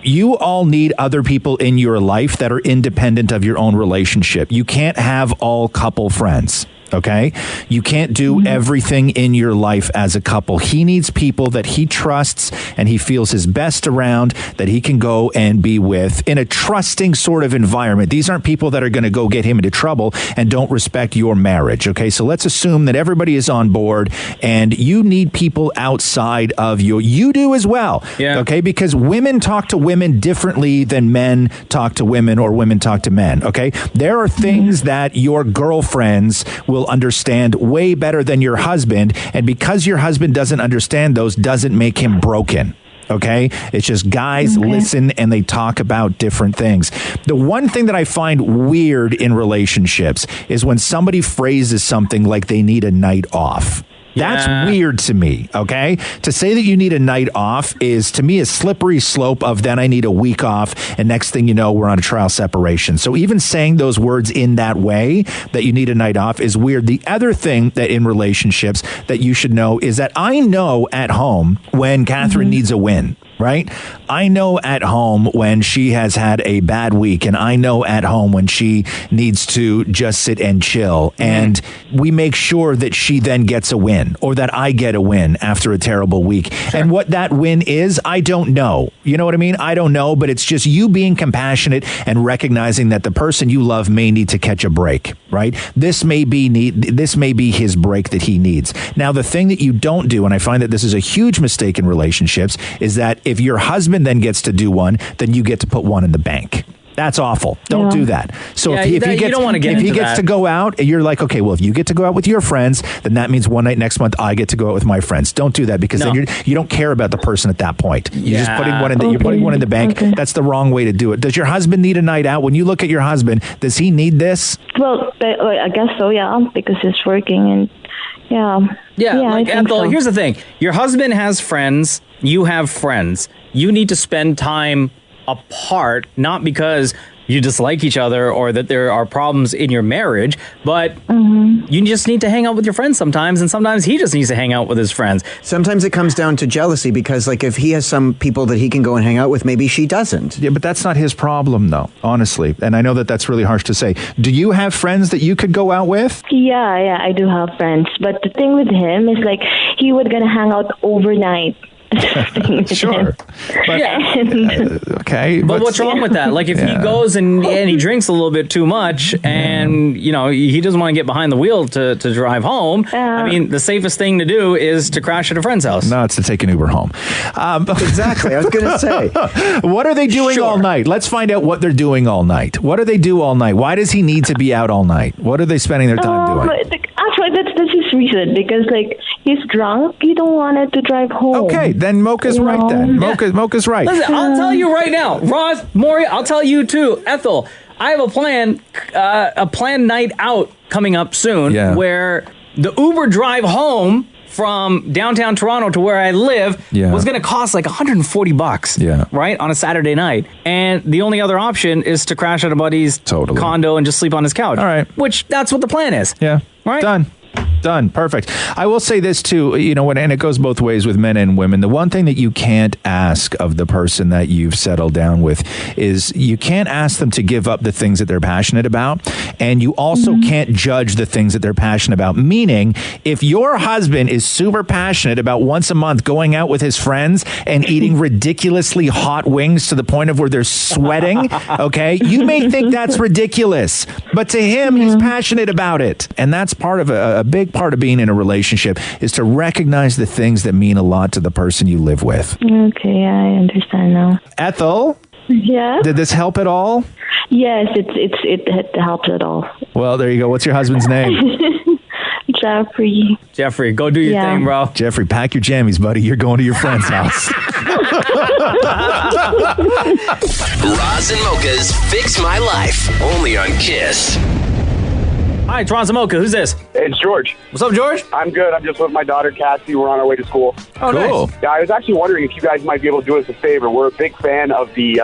you all need other people in your life that are independent of your own relationship. You can't have all couple friends. Okay? You can't do everything in your life as a couple. He needs people that he trusts and he feels his best around, that he can go and be with in a trusting sort of environment. These aren't people that are going to go get him into trouble and don't respect your marriage. Okay? So let's assume that everybody is on board and you need people outside of you do as well. Yeah. Okay? Because women talk to women differently than men talk to women or women talk to men. Okay? There are things that your girlfriends will understand way better than your husband, and because your husband doesn't understand those doesn't make him broken. Okay? It's just guys listen and they talk about different things. The one thing that I find weird in relationships is when somebody phrases something like they need a night off. That's weird to me, okay? To say that you need a night off is, to me, a slippery slope of then I need a week off, and next thing you know, we're on a trial separation. So even saying those words in that way, that you need a night off, is weird. The other thing that in relationships that you should know is that I know at home when Catherine needs a win. Right? I know at home when she has had a bad week, and I know at home when she needs to just sit and chill. And we make sure that she then gets a win, or that I get a win after a terrible week. Sure. And what that win is, I don't know. You know what I mean? I don't know, but it's just you being compassionate and recognizing that the person you love may need to catch a break, right? This may be his break that he needs. Now, the thing that you don't do, and I find that this is a huge mistake in relationships, is that if your husband then gets to do one, then you get to put one in the bank. That's awful. Don't do that. So if he gets to go out, you're like, okay, well, if you get to go out with your friends, then that means one night next month I get to go out with my friends. Don't do that, because then you don't care about the person at that point. You're just putting one in you're putting one in the bank. Okay. That's the wrong way to do it. Does your husband need a night out? When you look at your husband, does he need this? Well, I guess so, yeah, because he's working and like Ethel, here's the thing. Your husband has friends. You have friends. You need to spend time apart, not because you dislike each other or that there are problems in your marriage, but you just need to hang out with your friends sometimes, and sometimes he just needs to hang out with his friends. Sometimes it comes down to jealousy, because like if he has some people that he can go and hang out with, maybe she doesn't. Yeah, but that's not his problem, though, honestly. And I know that that's really harsh to say. Do you have friends that you could go out with? Yeah, I do have friends. But the thing with him is like he would gonna hang out overnight. Sure. But, okay. But what's wrong with that? Like if he goes and he drinks a little bit too much and, you know, he doesn't want to get behind the wheel to drive home. I mean, the safest thing to do is to crash at a friend's house. No, it's to take an Uber home. Exactly. I was going to say. What are they doing all night? Let's find out what they're doing all night. What do they do all night? Why does he need to be out all night? What are they spending their time doing? Actually, that's his reason, because like he's drunk. He don't want it to drive home. Okay, then Mocha's right then. Mocha's right. Listen, I'll tell you right now, Roz, Maurie, I'll tell you too, Ethel, I have a planned night out coming up soon where the Uber drive home from downtown Toronto to where I live was going to cost like $140, right, on a Saturday night. And the only other option is to crash at a buddy's condo and just sleep on his couch. All right. Which, that's what the plan is. Yeah. Right? Done. Perfect. I will say this too, you know, and it goes both ways with men and women. The one thing that you can't ask of the person that you've settled down with is you can't ask them to give up the things that they're passionate about. And you also can't judge the things that they're passionate about. Meaning, if your husband is super passionate about once a month going out with his friends and eating ridiculously hot wings to the point of where they're sweating, okay, you may think that's ridiculous. But to him, he's passionate about it. And that's part of a big part of being in a relationship, is to recognize the things that mean a lot to the person you live with. Okay, I understand now. Ethel? Yeah? Did this help at all? Yes, it helps at all. Well, there you go. What's your husband's name? Jeffrey. Jeffrey, go do your thing, bro. Jeffrey, pack your jammies, buddy. You're going to your friend's house. Roz and Mocha's Fix My Life, only on KISS. Hi, it's Roz and Mocha. Who's this? It's George. What's up, George? I'm good. I'm just with my daughter, Cassie. We're on our way to school. Oh, cool. Nice. Yeah, I was actually wondering if you guys might be able to do us a favor. We're a big fan of the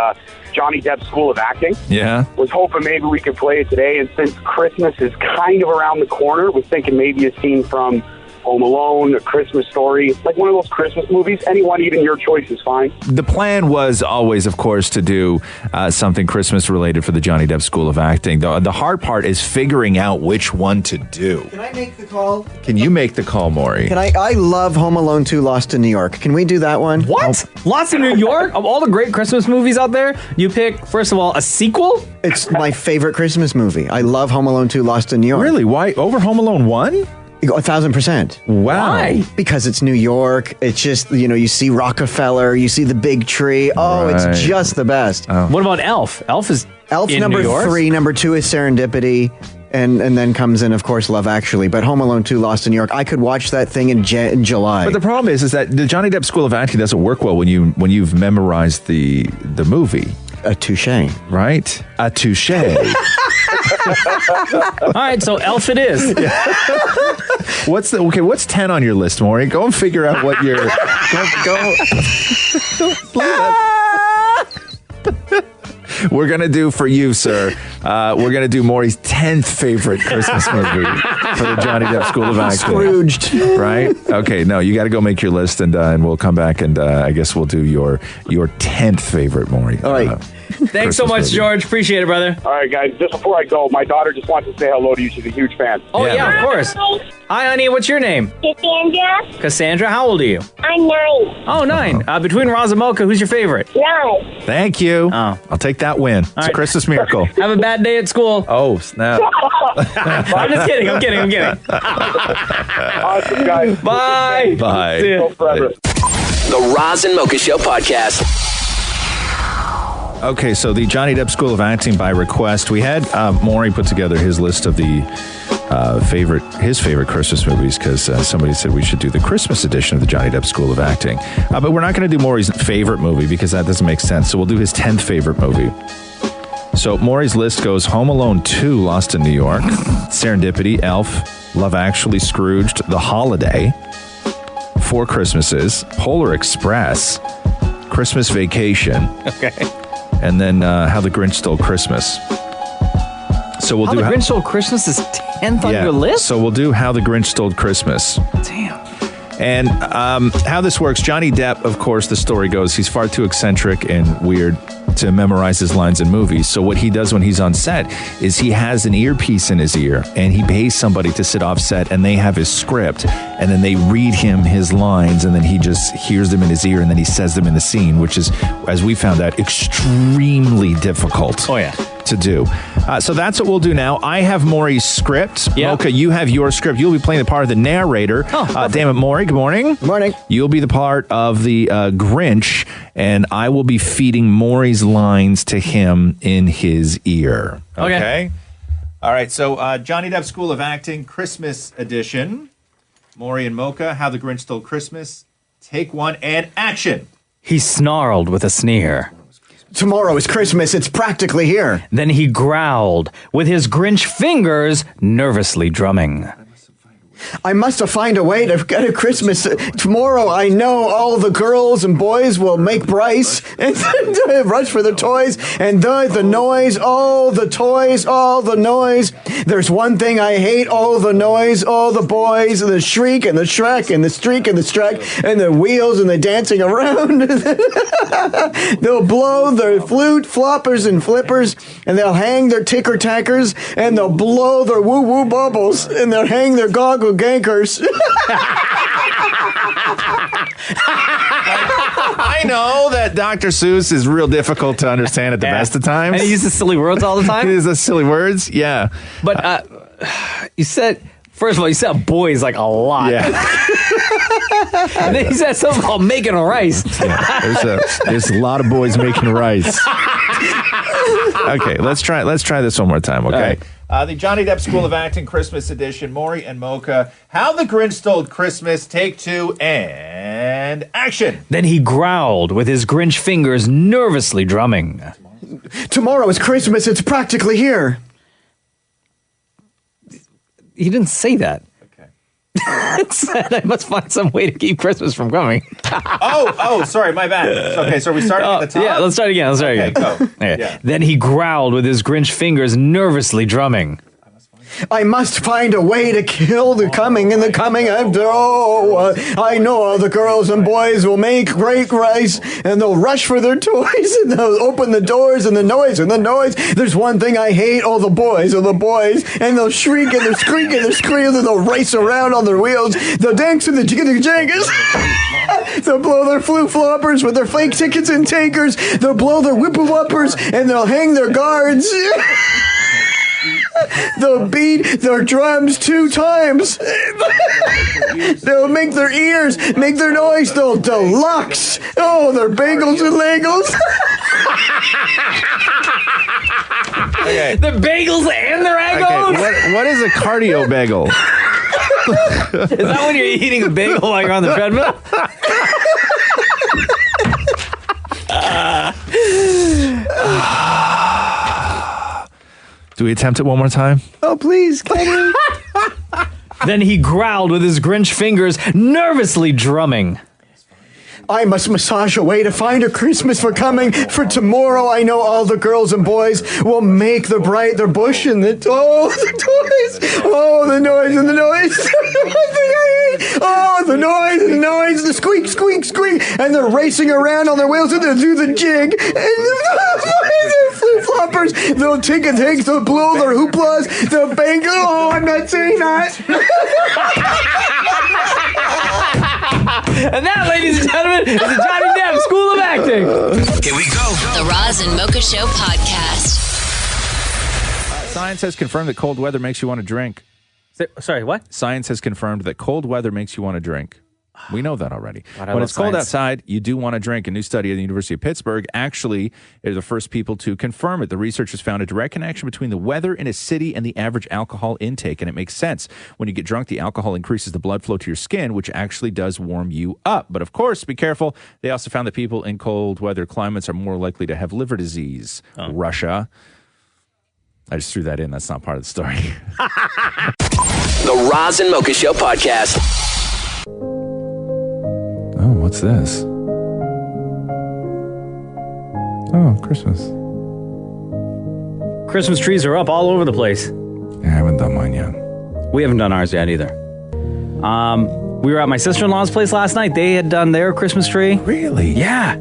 Johnny Depp School of Acting. Yeah. Was hoping maybe we could play it today. And since Christmas is kind of around the corner, was thinking maybe a scene from Home Alone, A Christmas Story, like one of those Christmas movies. Anyone, even your choice is fine. The plan was always, of course, to do something Christmas related for the Johnny Depp School of Acting. The hard part is figuring out which one to do. Can I make the call? Can you make the call, Maury? I love Home Alone 2 Lost in New York. Can we do that one? What? Lost in New York? Of all the great Christmas movies out there, you pick, first of all, a sequel? It's my favorite Christmas movie. I love Home Alone 2 Lost in New York. Really? Why? Over Home Alone 1? 1,000%. Wow. Why? Because it's New York. It's just, you know, you see Rockefeller, you see the big tree. Oh, It's just the best. Oh. What about Elf? Elf's in number New York? 3. Number 2 is Serendipity. And then comes in, of course, Love Actually. But Home Alone 2 Lost in New York, I could watch that thing in July. But the problem is that the Johnny Depp School of Acting doesn't work well when you've memorized the movie. A touche. Right? A touche. All right, so elf it is. What's 10 on your list, Maury? Go and figure out what your We're going to do for you, sir. We're going to do Maury's 10th favorite Christmas movie for the Johnny Depp School of Acting. Scrooged. Right? Okay, no, you got to go make your list, and we'll come back, and I guess we'll do your 10th favorite, Maury. All right. Thanks so much, George. Appreciate it, brother. All right, guys. Just before I go, my daughter just wants to say hello to you. She's a huge fan. Oh, yeah, of course. Hi, honey. What's your name? Cassandra. Cassandra, how old are you? I'm 9. Oh, 9. Between Roz and Mocha, who's your favorite? Roz. Thank you. Oh. I'll take that win. It's a Christmas miracle. Have a bad day at school. Oh, snap. I'm just kidding. I'm kidding. Awesome, guys. Bye. Bye. See ya. The Roz and Mocha Show podcast. Okay, so the Johnny Depp School of Acting by request. We had Maury put together his list of the his favorite Christmas movies because somebody said we should do the Christmas edition of the Johnny Depp School of Acting. But we're not going to do Maury's favorite movie because that doesn't make sense. So we'll do his 10th favorite movie. So Maury's list goes Home Alone 2, Lost in New York, Serendipity, Elf, Love Actually, Scrooged, The Holiday, Four Christmases, Polar Express, Christmas Vacation. Okay. And then How the Grinch Stole Christmas. So we'll How the Grinch Stole Christmas is 10th on your list? So we'll do How the Grinch Stole Christmas. Damn. And how this works, Johnny Depp, of course, the story goes, he's far too eccentric and weird to memorize his lines in movies. So what he does when he's on set is he has an earpiece in his ear and he pays somebody to sit off set and they have his script and then they read him his lines and then he just hears them in his ear and then he says them in the scene, which is, as we found out, extremely difficult to do. So that's what we'll do now. I have Maury's script. Yep. Mocha, you have your script. You'll be playing the part of the narrator. Damnit Maurie, good morning. Good morning. You'll be the part of the Grinch, and I will be feeding Maury's lines to him in his ear. Okay? All right, so Johnny Depp School of Acting, Christmas edition. Maury and Mocha, How the Grinch Stole Christmas. Take one and action. He snarled with a sneer. Tomorrow is Christmas. It's practically here. Then he growled, with his Grinch fingers nervously drumming. I must find a way to get a Christmas. Tomorrow, I know all the girls and boys will make Bryce and rush for their toys. And the noise, all the toys, all the noise. There's one thing I hate, all the noise, all the boys, the shriek and the shrek and the streak and the strek and the wheels and the dancing around. They'll blow their flute, floppers and flippers, and they'll hang their ticker-tackers, and they'll blow their woo-woo bubbles, and they'll hang their goggle gankers. I know that Dr. Seuss is real difficult to understand at the best of times. And he uses silly words all the time? He uses silly words, yeah. But you said, first of all, you said boys like a lot. Yeah. And then he said something about making rice. Yeah, there's a lot of boys making rice. Okay, let's try this one more time, okay? The Johnny Depp School of Acting Christmas edition, Maury and Mocha, How the Grinch Stole Christmas, take two, and action. Then he growled with his Grinch fingers nervously drumming. Tomorrow is Christmas. It's practically here. He didn't say that. It said I must find some way to keep Christmas from coming. oh, sorry, my bad. Okay, so we started at the top? Yeah, let's start again. Go. Yeah. Then he growled with his Grinch fingers nervously drumming. I must find a way to kill the coming and the coming after. I know all the girls and boys will make great rice, and they'll rush for their toys, and they'll open the doors, and the noise, There's one thing I hate, all the boys, and they'll shriek, and they'll squeak, and they'll scream, and they'll race around on their wheels. They'll dance in the jiggy-jangas. They'll blow their flute floppers with their fake tickets and takers. They'll blow their whipper-whoppers, and they'll hang their guards. They'll beat their drums 2 times. They'll make their ears make their noise. They'll deluxe. Oh, their bagels and legos. Okay. The bagels and the ragos? Okay. What is a cardio bagel? Is that when you're eating a bagel while you're on the treadmill? Do we attempt it one more time? Oh, please, Kenny. Then he growled with his Grinch fingers, nervously drumming. I must massage away to find a Christmas for coming. For tomorrow, I know all the girls and boys will make the bright their bush and the toys. Oh, the noise and the noise. Oh, the noise and the noise. The squeak, squeak, squeak. And they're racing around on their wheels and they'll do the jig. And the flip-floppers. They'll tink-a-tinks. They'll blow their hooplas. They'll bang. Oh, I'm not saying that. And that, ladies and gentlemen, is the Johnny Depp School of Acting. Here we go. The Roz and Mocha Show podcast. Science has confirmed that cold weather makes you want to drink. Sorry, what? Science has confirmed that cold weather makes you want to drink. We know that already. God, when it's cold science. outside, you do want to drink. A new study at the University of Pittsburgh actually is the first people to confirm it. The researchers found a direct connection between the weather in a city and the average alcohol intake, and it makes sense. When you get drunk, the alcohol increases the blood flow to your skin, which actually does warm you up. But of course, be careful. They also found that people in cold weather climates are more likely to have liver disease. Russia. I just threw that in. That's not part of the story. The Roz and Mocha Show podcast. Oh, what's this? Oh, Christmas. Christmas trees are up all over the place. I haven't done mine yet. We haven't done ours yet either. We were at my sister-in-law's place last night. They had done their Christmas tree. Really? Yeah.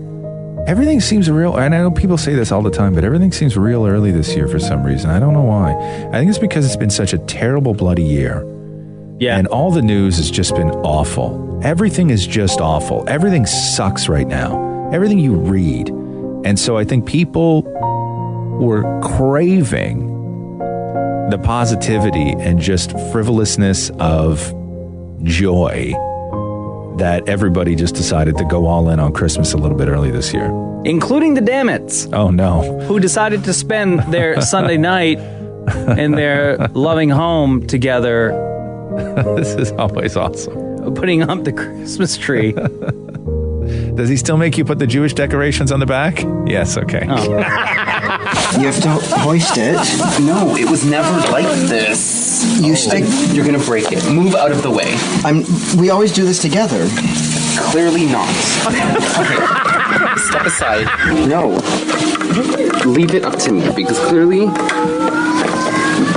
Everything seems real, and I know people say this all the time, but everything seems real early this year for some reason. I don't know why. I think it's because it's been such a terrible, bloody year. Yeah. And all the news has just been awful. Everything is just awful. Everything sucks right now. Everything you read. And so I think people were craving the positivity and just frivolousness of joy that everybody just decided to go all in on Christmas a little bit early this year. Including the Damnits. Oh, no. Who decided to spend their Sunday night in their loving home together. This is always awesome. Putting up the Christmas tree. Does he still make you put the Jewish decorations on the back? Yes, okay. Oh. You have to hoist it. No, it was never like this. You stick. You're gonna break it. Move out of the way. We always do this together. Clearly not. Okay. Step aside. No. Leave it up to me because clearly.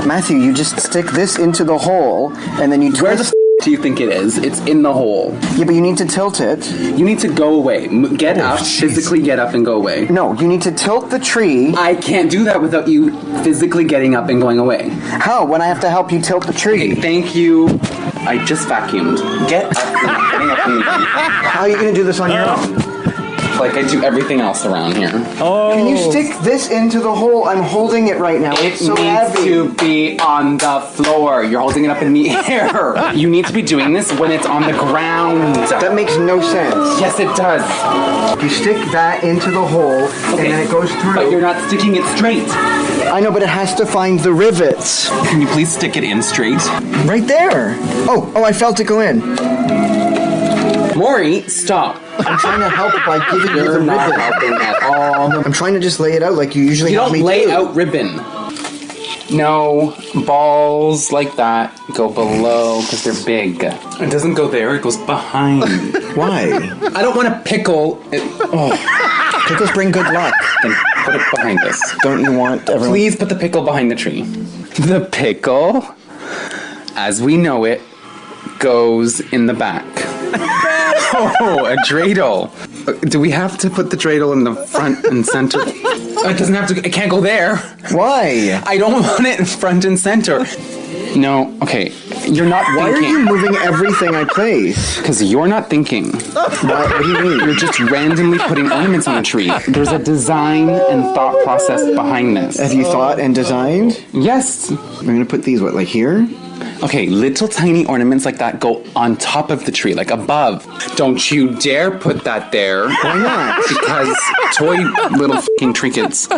Matthew, you just stick this into the hole and then you twist. Where the do you think it is? It's in the hole. Yeah, but you need to tilt it. You need to go away. Get up. Physically get up and go away. No, you need to tilt the tree. I can't do that without you physically getting up and going away. How? When I have to help you tilt the tree? Okay, thank you. I just vacuumed. Get up. How are you going to do this on your own? Like I do everything else around here. Oh. Can you stick this into the hole? I'm holding it right now. It It's so needs heavy. to be on the floor. You're holding it up in the air. You need to be doing this when it's on the ground. That makes no sense. Yes, it does. You stick that into the hole, and then it goes through. But you're not sticking it straight. I know, but it has to find the rivets. Can you please stick it in straight? Right there. Oh, I felt it go in. Maurie, stop. I'm trying to help by giving you the You're not ribbon. helping at all. I'm trying to just lay it out like you usually You help don't me lay do. out ribbon. No, balls like that go below because they're big. It doesn't go there, it goes behind. Why? I don't want to pickle it. Oh. Pickles bring good luck. Then put it behind us. Don't you want everyone... Please put the pickle behind the tree. The pickle, as we know it, goes in the back. Oh, a dreidel. Do we have to put the dreidel in the front and center? It doesn't have to. It can't go there. Why? I don't want it in front and center. No. Okay. You're not thinking. Why are you moving everything I place? Because you're not thinking. What do you mean? You're just randomly putting ornaments on a tree. There's a design and thought process behind this. Have you thought and designed? Yes. I'm going to put these, like here? Okay, little tiny ornaments like that go on top of the tree, like above. Don't you dare put that there. Why not? Because toy little fucking trinkets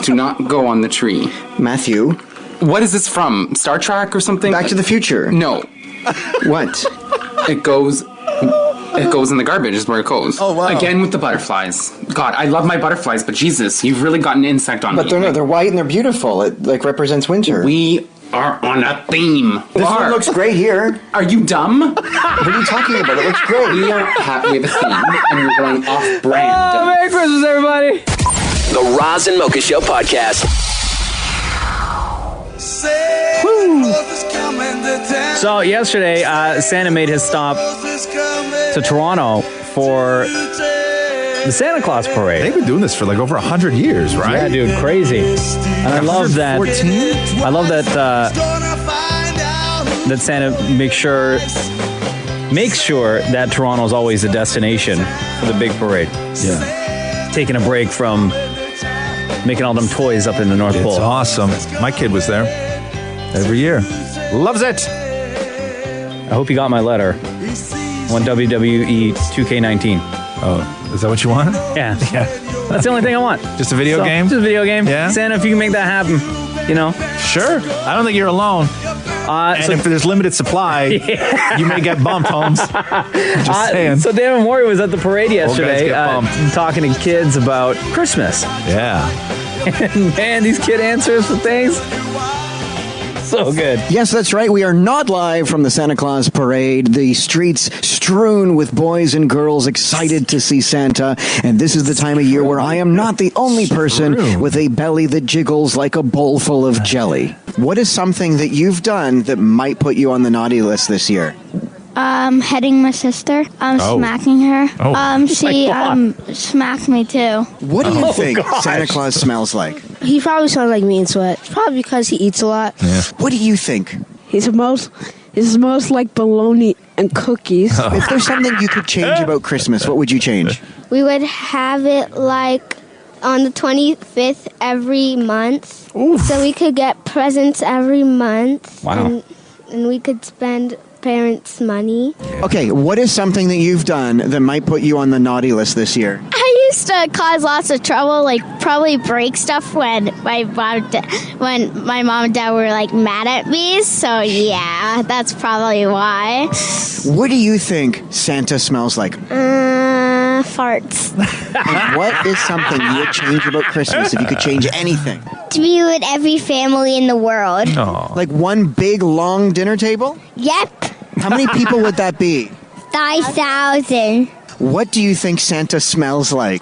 do not go on the tree. Matthew. What is this from? Star Trek or something? Back to the Future. No. What? It goes It goes in the garbage is where it goes. Oh, wow. Again with the butterflies. God, I love my butterflies, but Jesus, you've really got an insect on me. But they're white and they're beautiful. It like represents winter. We are on a theme. This one looks great here. Are you dumb? What are you talking about? It looks great. We are happy with a theme, and we're going off brand. Oh, Merry Christmas, everybody. The Roz and Mocha Show podcast. So yesterday, Santa made his stop to Toronto for the Santa Claus parade. They've been doing this for like over 100 years, right? Yeah, dude, crazy. And I love that. I love that that Santa makes sure that Toronto's always a destination for the big parade. Yeah, taking a break from making all them toys up in the North Pole. It's awesome. My kid was there every year. Loves it. I hope you got my letter. I want WWE 2K19. Oh, is that what you want? Yeah. That's the only thing I want. Just a video game? Just a video game. Yeah. Santa, if you can make that happen, Sure. I don't think you're alone. And if there's limited supply, you may get bumped, Holmes. Just saying. So Damnit Maurie was at the parade yesterday talking to kids about Christmas. Yeah. And man, these kid answers for things. So good. Yes, that's right. We are not live from the Santa Claus parade. The streets strewn with boys and girls excited to see Santa. And this is the time of year where I am not the only person with a belly that jiggles like a bowl full of jelly. What is something that you've done that might put you on the naughty list this year? Heading my sister. Smacking her. She smacked me too. What do you think Santa Claus smells like? He probably smells like meat and sweat. It's probably because he eats a lot. Yeah. What do you think? He smells like bologna and cookies. If there's something you could change about Christmas, what would you change? We would have it like on the 25th every month. Oof. So we could get presents every month. Wow. And we could spend parents' money. Okay, what is something that you've done that might put you on the naughty list this year? I used to cause lots of trouble, like probably break stuff when my mom and dad were like mad at me. So yeah, that's probably why. What do you think Santa smells like? Farts. And what is something you would change about Christmas if you could change anything? To be with every family in the world. Like one big long dinner table? Yep. How many people would that be? 5,000. What do you think Santa smells like?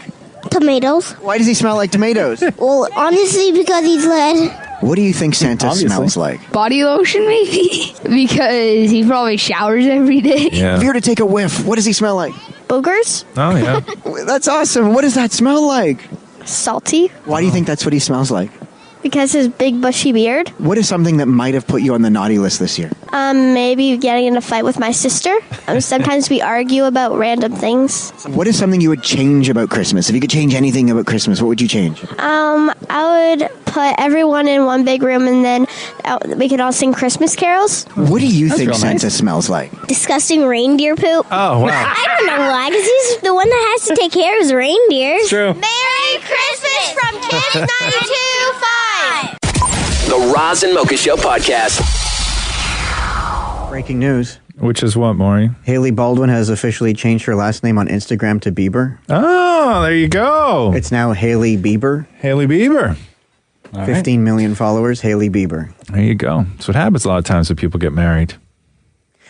Tomatoes. Why does he smell like tomatoes? Well, honestly, because he's red. What do you think Santa smells like? Body lotion, maybe? Because he probably showers every day. Yeah. If you were to take a whiff, what does he smell like? Boogers. Oh, yeah. That's awesome. What does that smell like? Salty. Why do you think that's what he smells like? Because his big bushy beard. What is something that might have put you on the naughty list this year? Maybe getting in a fight with my sister. Sometimes we argue about random things. What is something you would change about Christmas? If you could change anything about Christmas, what would you change? I would put everyone in one big room and then we could all sing Christmas carols. What do you think Santa smells like? Disgusting reindeer poop. Oh, wow. I don't know why, because he's the one that has to take care of his reindeers. True. Merry Christmas from Kids 92.5. The Roz and Mocha Show podcast. Breaking news. Which is what, Maury? Hailey Baldwin has officially changed her last name on Instagram to Bieber. Oh, there you go. It's now Hailey Bieber. Hailey Bieber. 15 million followers, Hailey Bieber. There you go. That's what happens a lot of times when people get married.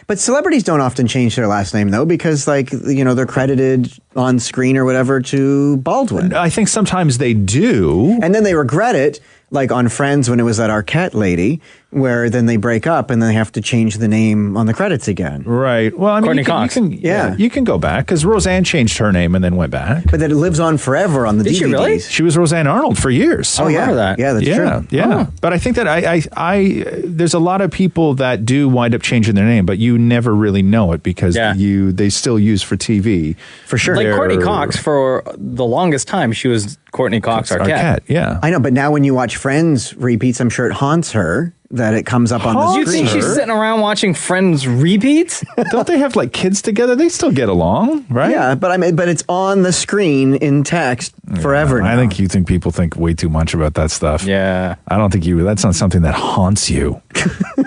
But celebrities don't often change their last name, though, because, they're credited on screen or whatever to Baldwin. I think sometimes they do. And then they regret it, like on Friends when it was that Arquette lady, where then they break up and then they have to change the name on the credits again. Right. Well, I mean, Courtney Cox. You can go back, because Roseanne changed her name and then went back. But then it lives on forever on the DVDs. Did she really? She was Roseanne Arnold for years. Oh, yeah. That. Yeah, that's true. Yeah. But I think that I there's a lot of people that do wind up changing their name, but you never really know it because they still use for TV. For sure. Like Courtney Cox, for the longest time, she was Courtney Cox Arquette. Yeah. I know, but now when you watch Friends repeats, I'm sure it haunts her that it comes up on the You screen. think she's sitting around watching Friends repeats? Don't they have like kids together? They still get along, right? Yeah, but it's on the screen in text forever now. I think you think people think way too much about that stuff. Yeah. I don't think that's not something that haunts you.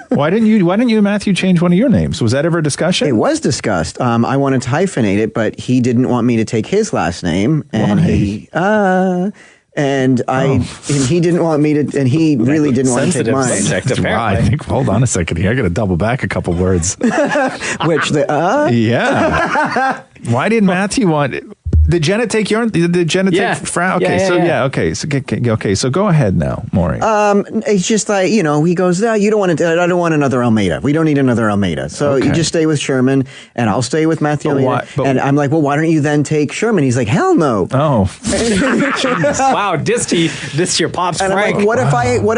Why didn't you, Matthew, change one of your names? Was that ever a discussion? It was discussed. I wanted to hyphenate it, but he didn't want me to take his last name. And Why? And he didn't want me to, and he really didn't want to take mine. I think, hold on a second here. I got to double back a couple words. Which Yeah. Why did Matthew want? Did Jenna take your? Did Jenna take Fran? Okay, okay. So go ahead now, Maury. It's just like, he goes, you don't want to. I don't want another Almeida. We don't need another Almeida. So you just stay with Sherman, and I'll stay with Matthew Almeida. And I'm like, well, why don't you then take Sherman? He's like, hell no. Oh, wow, this your pops. And Frank. I'm like, what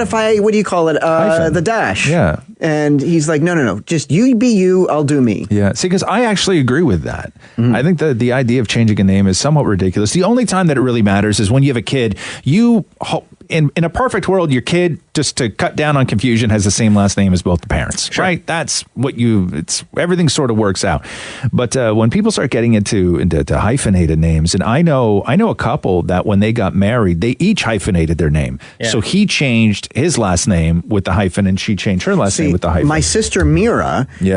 if I? What do you call it? The dash. Yeah. And he's like, no. Just you be you. I'll do me. Yeah. See, because I actually agree with that. I think that the idea of changing a name is somewhat ridiculous. The only time that it really matters is when you have a kid. In a perfect world, your kid, just to cut down on confusion, has the same last name as both the parents, right? That's what everything sort of works out. But when people start getting into hyphenated names, and I know a couple that when they got married, they each hyphenated their name. Yeah. So he changed his last name with the hyphen, and she changed her last name with the hyphen. My sister Mira, she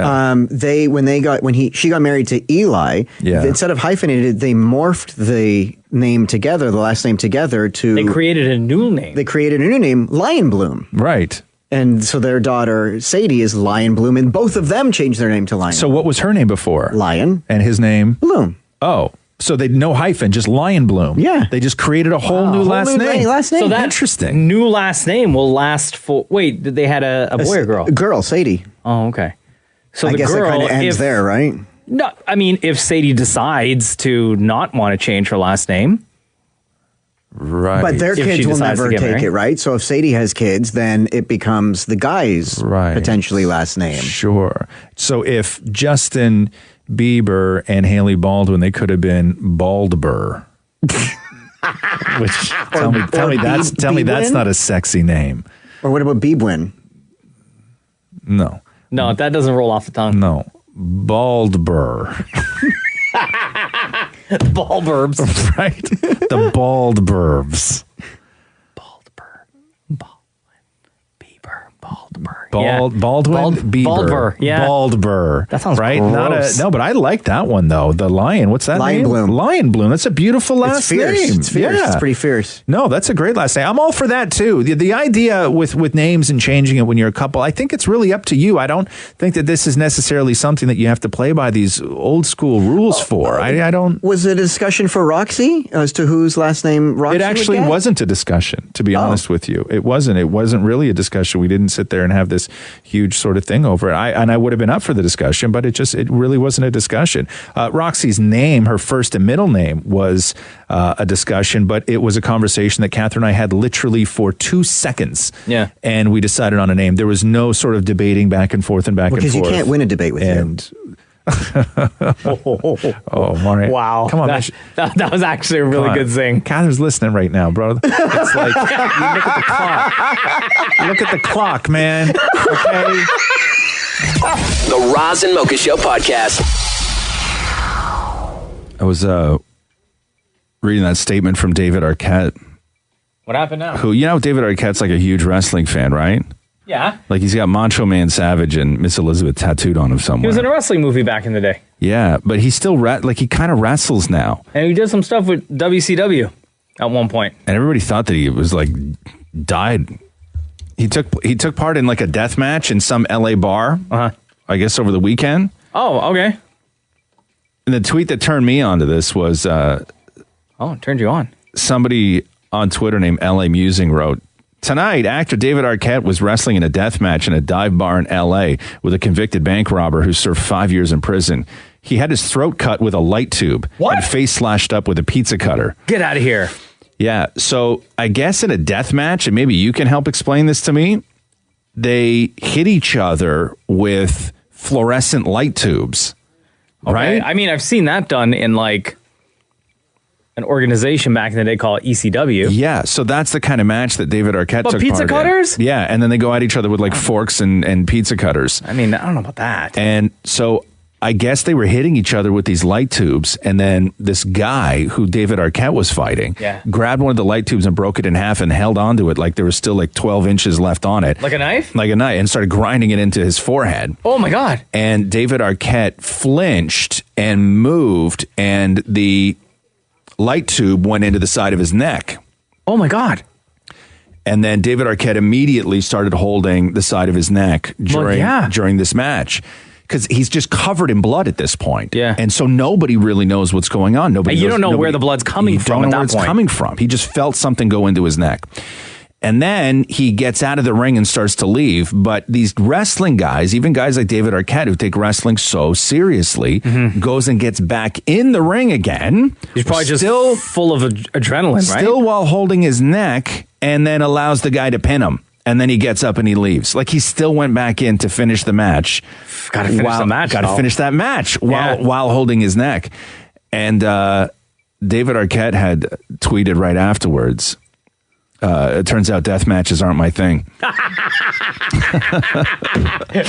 got married to Eli, instead of hyphenated, they morphed the name together, the last name together to... They created a new name. They created a new name, Lion Bloom. Right. And so their daughter, Sadie, is Lion Bloom, and both of them changed their name to Lion. So what was her name before? Lion. And his name? Bloom. Oh. So they no hyphen, just Lion Bloom. Yeah. They just created a whole new last name. So that interesting. New last name will last for... Wait, did they had a boy or girl? A girl, Sadie. Oh, okay. So I guess it kind of ends there, right? No, I mean, if Sadie decides to not want to change her last name... Right. But their kids will never take it, right? So if Sadie has kids, then it becomes the guy's potentially last name. Sure. So if Justin Bieber and Haley Baldwin, they could have been Baldber. Which tell me that's not a sexy name. Or what about Biebwin? No, that doesn't roll off the tongue. No, Baldber. Baldburbs. Right. The Baldburbs. Baldwin, Bieber. Baldber, yeah. Baldber. That sounds right. gross. But I like that one though. The lion. What's that Lion name? Bloom. Lion Bloom. That's a beautiful last name. It's fierce. Yeah. It's pretty fierce. No, that's a great last name. I'm all for that too. The idea with names and changing it when you're a couple, I think it's really up to you. I don't think that this is necessarily something that you have to play by these old school rules for. I don't. Was it a discussion for Roxy as to whose last name Roxy It actually would get? wasn't a discussion, to be honest with you. It wasn't. It wasn't really a discussion. We didn't sit there and have this huge sort of thing over it. I would have been up for the discussion, but it really wasn't a discussion. Roxy's name, her first and middle name, was a discussion, but it was a conversation that Catherine and I had literally for 2 seconds. Yeah. And we decided on a name. There was no sort of debating back and forth and back and forth. Because you can't win a debate with him. Oh, Maury. Wow. Come on, that was actually a really good zing. Catherine's listening right now, bro. It's like, you look at the clock. Look at the clock, man. Okay. The Roz and Mocha Show podcast. I was reading that statement from David Arquette. What happened now? David Arquette's like a huge wrestling fan, right? Yeah. Like he's got Macho Man Savage and Miss Elizabeth tattooed on him somewhere. He was in a wrestling movie back in the day. Yeah, but he's still he kind of wrestles now. And he did some stuff with WCW at one point. And everybody thought that he was died. He took part in like a death match in some LA bar. I guess over the weekend. Oh, okay. And the tweet that turned me onto this was it turned you on. Somebody on Twitter named LA Musing wrote, "Tonight, actor David Arquette was wrestling in a death match in a dive bar in L.A. with a convicted bank robber who served 5 years in prison. He had his throat cut with a light tube and face slashed up with a pizza cutter." Get out of here. Yeah, so I guess in a death match, and maybe you can help explain this to me, they hit each other with fluorescent light tubes, right? I mean, I've seen that done in an organization back in the day called ECW. Yeah, so that's the kind of match that David Arquette took pizza part cutters? in. Yeah, and then they go at each other with like forks and pizza cutters. I mean, I don't know about that. And so I guess they were hitting each other with these light tubes, and then this guy who David Arquette was fighting grabbed one of the light tubes and broke it in half and held onto it like there was still like 12 inches left on it. Like a knife? Like a knife, and started grinding it into his forehead. Oh my God. And David Arquette flinched and moved, and the light tube went into the side of his neck. Oh my God. And then David Arquette immediately started holding the side of his neck during this match. Because he's just covered in blood at this point. Yeah. And so nobody really knows what's going on. You don't know where the blood's coming from at that point. You don't know where it's coming from. He just felt something go into his neck. And then he gets out of the ring and starts to leave. But these wrestling guys, even guys like David Arquette, who take wrestling so seriously, goes and gets back in the ring again. He's probably just still full of adrenaline, right? Still while holding his neck, and then allows the guy to pin him. And then he gets up and he leaves. Like he still went back in to finish the match. Got to finish the match. Got to finish that match while holding his neck. And David Arquette had tweeted right afterwards, it turns out death matches aren't my thing.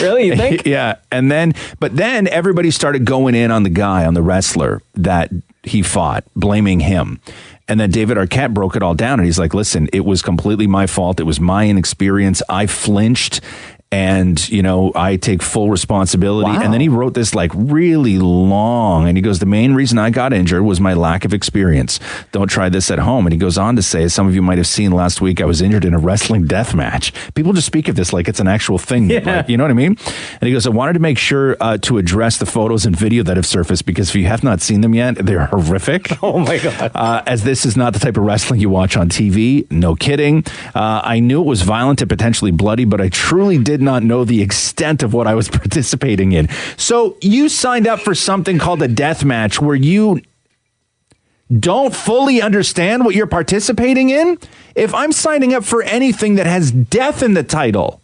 Really? You think? Yeah. But then everybody started going in on the wrestler that he fought, blaming him. And then David Arquette broke it all down, and he's like, listen, it was completely my fault. It was my inexperience. I flinched, and, I take full responsibility. Wow. And then he wrote this like really long, and he goes, the main reason I got injured was my lack of experience. Don't try this at home. And he goes on to say, as some of you might have seen last week, I was injured in a wrestling death match. People just speak of this like it's an actual thing. Yeah. Like, you know what I mean? And he goes, I wanted to make sure to address the photos and video that have surfaced, because if you have not seen them yet, they're horrific. Oh my God. As this is not the type of wrestling you watch on TV. No kidding. I knew it was violent and potentially bloody, but I truly did not know the extent of what I was participating in. So you signed up for something called a death match where you don't fully understand what you're participating in? If I'm signing up for anything that has death in the title,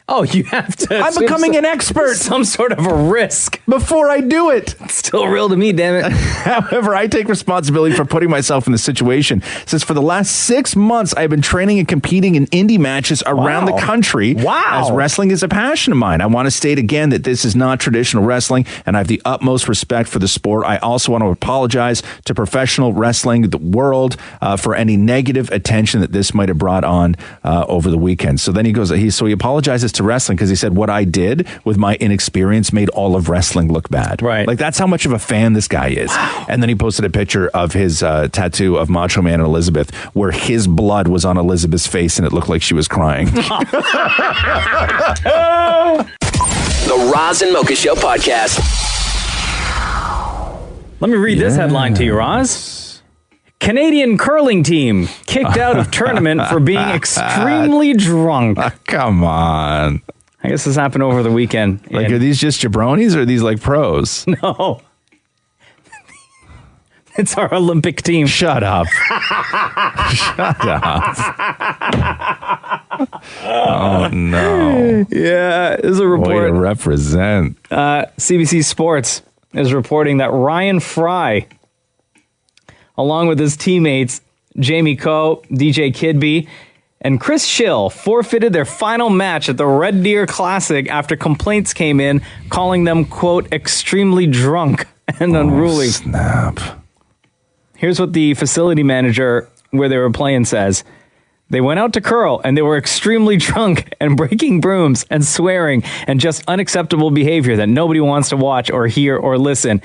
oh, you have to. I'm becoming an expert. Some sort of a risk before I do it. It's still real to me, damn it. However, I take responsibility for putting myself in the situation. Since for the last 6 months, I've been training and competing in indie matches around the country. Wow. As wrestling is a passion of mine. I want to state again that this is not traditional wrestling, and I have the utmost respect for the sport. I also want to apologize to professional wrestling, the world, for any negative attention that this might have brought on over the weekend. So then he goes, he apologizes to wrestling because he said what I did with my inexperience made all of wrestling look bad. Right. Like that's how much of a fan this guy is. Wow. And then he posted a picture of his tattoo of Macho Man and Elizabeth where his blood was on Elizabeth's face and it looked like she was crying. The Roz and Mocha Show podcast. Let me read this headline to you, Roz. Canadian curling team kicked out of tournament for being extremely drunk. Come on. I guess this happened over the weekend. Like, are these just jabronis or are these like pros? No. It's our Olympic team. Shut up. Shut up. Oh, no. Yeah, there's a report. Way to represent. CBC Sports is reporting that Ryan Fry, along with his teammates, Jamie Coe, DJ Kidby, and Chris Schill, forfeited their final match at the Red Deer Classic after complaints came in, calling them, quote, extremely drunk and unruly. Snap. Here's what the facility manager where they were playing says. They went out to curl and they were extremely drunk and breaking brooms and swearing and just unacceptable behavior that nobody wants to watch or hear or listen.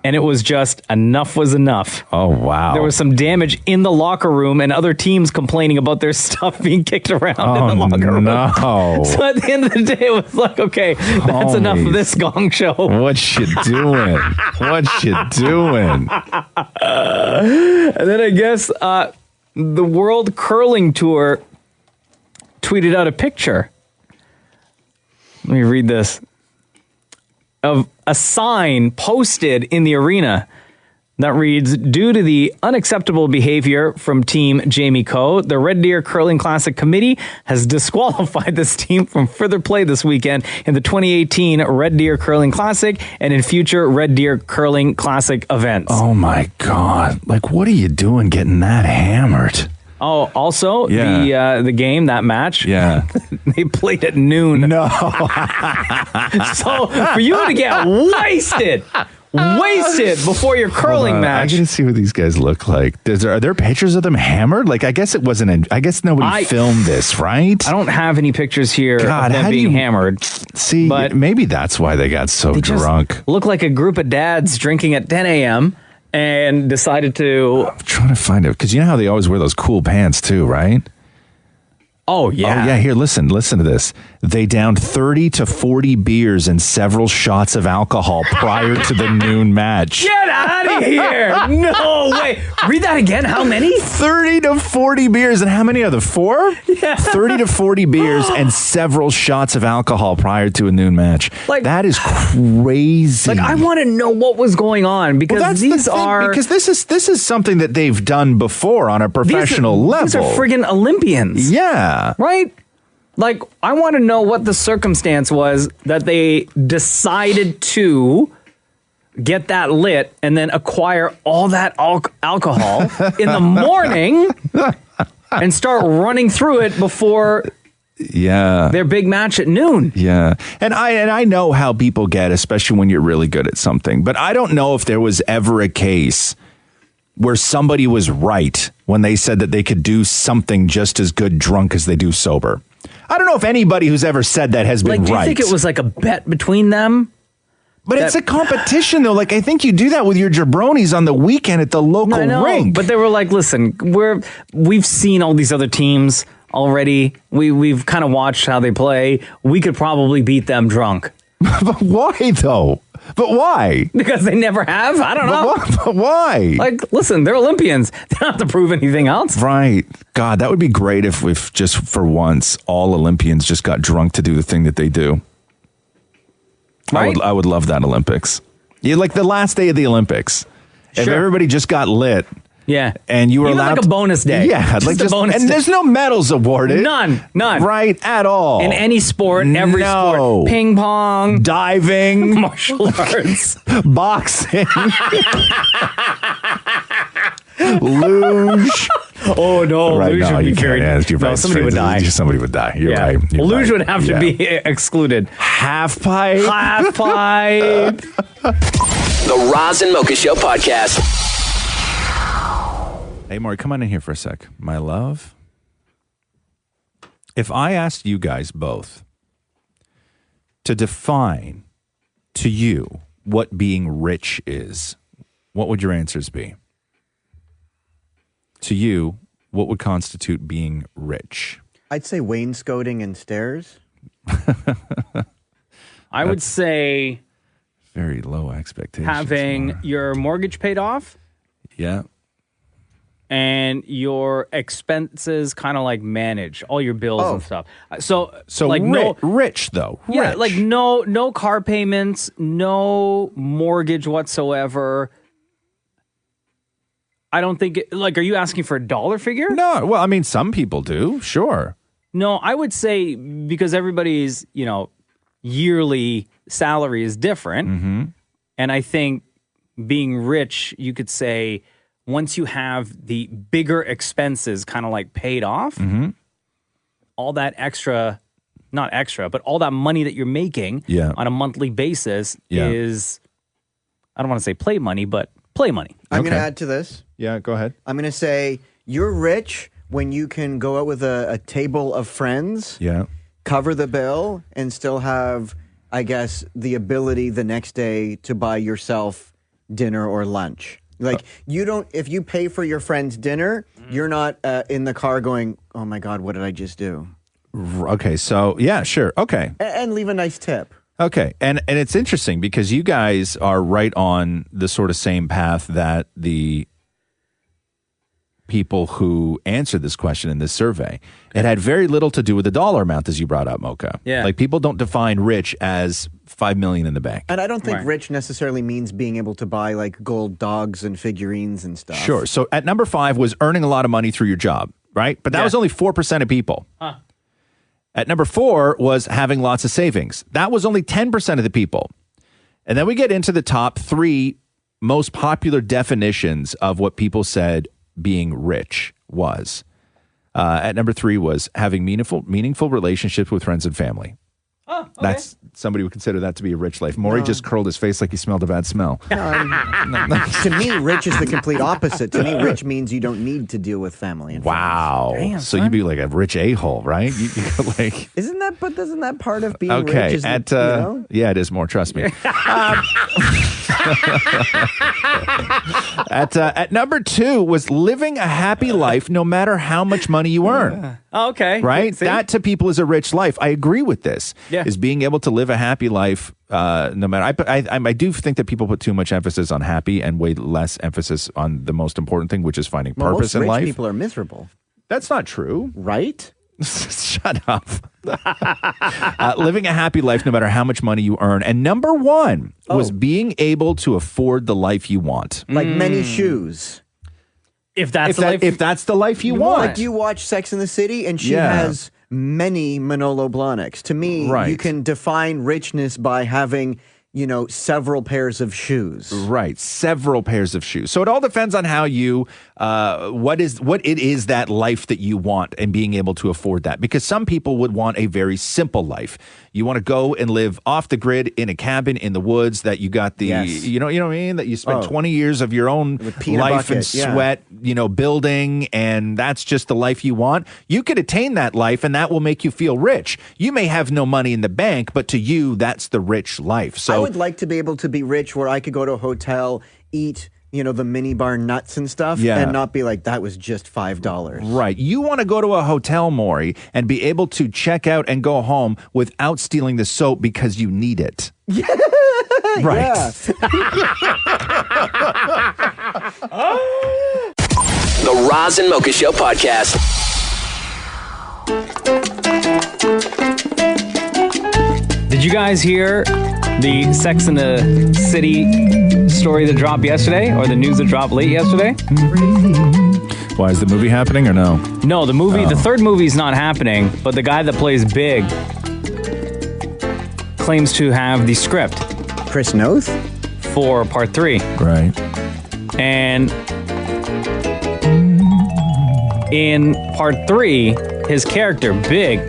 And it was just enough was enough. Oh, wow. There was some damage in the locker room and other teams complaining about their stuff being kicked around in the locker room. No. So at the end of the day, it was like, okay, that's enough of this gong show. What you doing? What you doing? And then I guess the World Curling Tour tweeted out a picture. Let me read this. Of a sign posted in the arena that reads, due to the unacceptable behavior from Team Jamie Coe, the Red Deer Curling Classic Committee has disqualified this team from further play this weekend in the 2018 Red Deer Curling Classic and in future Red Deer Curling Classic events. Oh my God. Like, what are you doing getting that hammered? Oh, also, the game, that match, they played at noon. No. So, for you to get wasted before your curling match. I gotta see what these guys look like. Are there pictures of them hammered? Like, I guess it wasn't. I guess nobody filmed this, right? I don't have any pictures here God, of them being hammered. See, but maybe that's why they got so drunk. Look like a group of dads drinking at 10 a.m. and decided to. I'm trying to find it because you know how they always wear those cool pants too, right? Oh, yeah. Oh, yeah. Here, listen to this. They downed 30 to 40 beers and several shots of alcohol prior to the noon match. Get out of here. No way. Read that again. How many? 30 to 40 beers. And how many are there? 4? Yeah. 30 to 40 beers and several shots of alcohol prior to a noon match. Like, that is crazy. Like, I want to know what was going on because because this is something that they've done before on a professional level. These are friggin' Olympians. Yeah. Right? Like, I want to know what the circumstance was that they decided to get that lit and then acquire all that alcohol in the morning and start running through it before their big match at noon. Yeah. And I know how people get, especially when you're really good at something. But I don't know if there was ever a case where somebody was right when they said that they could do something just as good drunk as they do sober. I don't know if anybody who's ever said that has been right. Do you think it was like a bet between them? But it's a competition, though. Like, I think you do that with your jabronis on the weekend at the local rink. But they were like, listen, we've seen all these other teams already. We've kind of watched how they play. We could probably beat them drunk. But why, though? But why? Because they never have? I don't know. But why? Like, listen, they're Olympians. They don't have to prove anything else. Right. God, that would be great if just for once, all Olympians just got drunk to do the thing that they do. Right? I would love that Olympics. Yeah, like the last day of the Olympics. Sure. If everybody just got lit. Yeah. And you were even allowed like a bonus day. Yeah. Just a bonus and day. There's no medals awarded. None. Right. At all. In any sport, every sport. Ping pong. Diving. Martial arts. Boxing. Luge. Oh, no. Right, luge would be very... somebody would die. Somebody would die. You're right. Luge would have to be excluded. Half pipe. Half pipe. The Roz and Mocha Show podcast. Hey, Maury, come on in here for a sec. My love, if I asked you guys both to define to you what being rich is, what would your answers be? To you, what would constitute being rich? I'd say wainscoting and stairs. I would say... Very low expectations. Having your mortgage paid off. Yeah. And your expenses kind of like manage all your bills and stuff. So like rich though. Yeah, rich. like no car payments, no mortgage whatsoever. I don't think are you asking for a dollar figure? No, well, I mean some people do, sure. No, I would say because everybody's, yearly salary is different. Mm-hmm. And I think being rich, you could say once you have the bigger expenses kind of like paid off, mm-hmm. all that not extra, but all that money that you're making on a monthly basis is, I don't want to say play money, but play money. I'm going to add to this. Yeah, go ahead. I'm going to say you're rich when you can go out with a table of friends, cover the bill, and still have, I guess, the ability the next day to buy yourself dinner or lunch. Like, if you pay for your friend's dinner, you're not in the car going, oh my God, what did I just do? Okay, so, yeah, sure, okay. And leave a nice tip. Okay, and it's interesting because you guys are right on the sort of same path that the people who answered this question in this survey, it had very little to do with the dollar amount, as you brought up, Mocha. Yeah. Like, people don't define rich as $5 million in the bank. And I don't think rich necessarily means being able to buy like gold dogs and figurines and stuff. Sure. So at number 5 was earning a lot of money through your job, right? But that was only 4% of people. Huh. At number 4 was having lots of savings. That was only 10% of the people. And then we get into the top 3 most popular definitions of what people said being rich was. At number 3 was having meaningful relationships with friends and family. Oh, okay. That's somebody would consider that to be a rich life. Maury just curled his face like he smelled a bad smell. To me, rich is the complete opposite. To me, rich means you don't need to deal with family and Wow. Damn, so you'd be like a rich a-hole, right? Like, Isn't that part of being okay. rich? Is At that, you know? yeah, it is more. Trust me. At number 2 was living a happy life, no matter how much money you earn. Okay. Right? See? That to people is a rich life. I agree with this. Yeah. Is being able to live a happy life, no matter. I do think that people put too much emphasis on happy and way less emphasis on the most important thing, which is finding purpose in most life. rich people are miserable. That's not true. Right? Shut up. Living a happy life no matter how much money you earn. And number 1 was being able to afford the life you want. Like many shoes. If that's the life you want. Like you watch Sex and the City and she has many Manolo Blahniks. To me, you can define richness by having, you know, several pairs of shoes. Right, several pairs of shoes. So it all depends on how you, what it is that life that you want and being able to afford that. Because some people would want a very simple life. You want to go and live off the grid in a cabin in the woods that you got the, you know what I mean? That you spent 20 years of your own life and sweat, you know, building, and that's just the life you want. You could attain that life and that will make you feel rich. You may have no money in the bank, but to you, that's the rich life. So I would like to be able to be rich where I could go to a hotel, eat, you know, the minibar nuts and stuff, and not be like, that was just $5. Right. You want to go to a hotel, Maury, and be able to check out and go home without stealing the soap because you need it. Yeah. Right. The Roz and Mocha Show podcast. Did you guys hear the Sex and the City story that dropped yesterday, or the news that dropped late yesterday? Why, is the movie happening or no? No, the movie, the third movie is not happening, but the guy that plays Big claims to have the script. Chris Noth? For part 3. Right. And in part 3, his character, Big,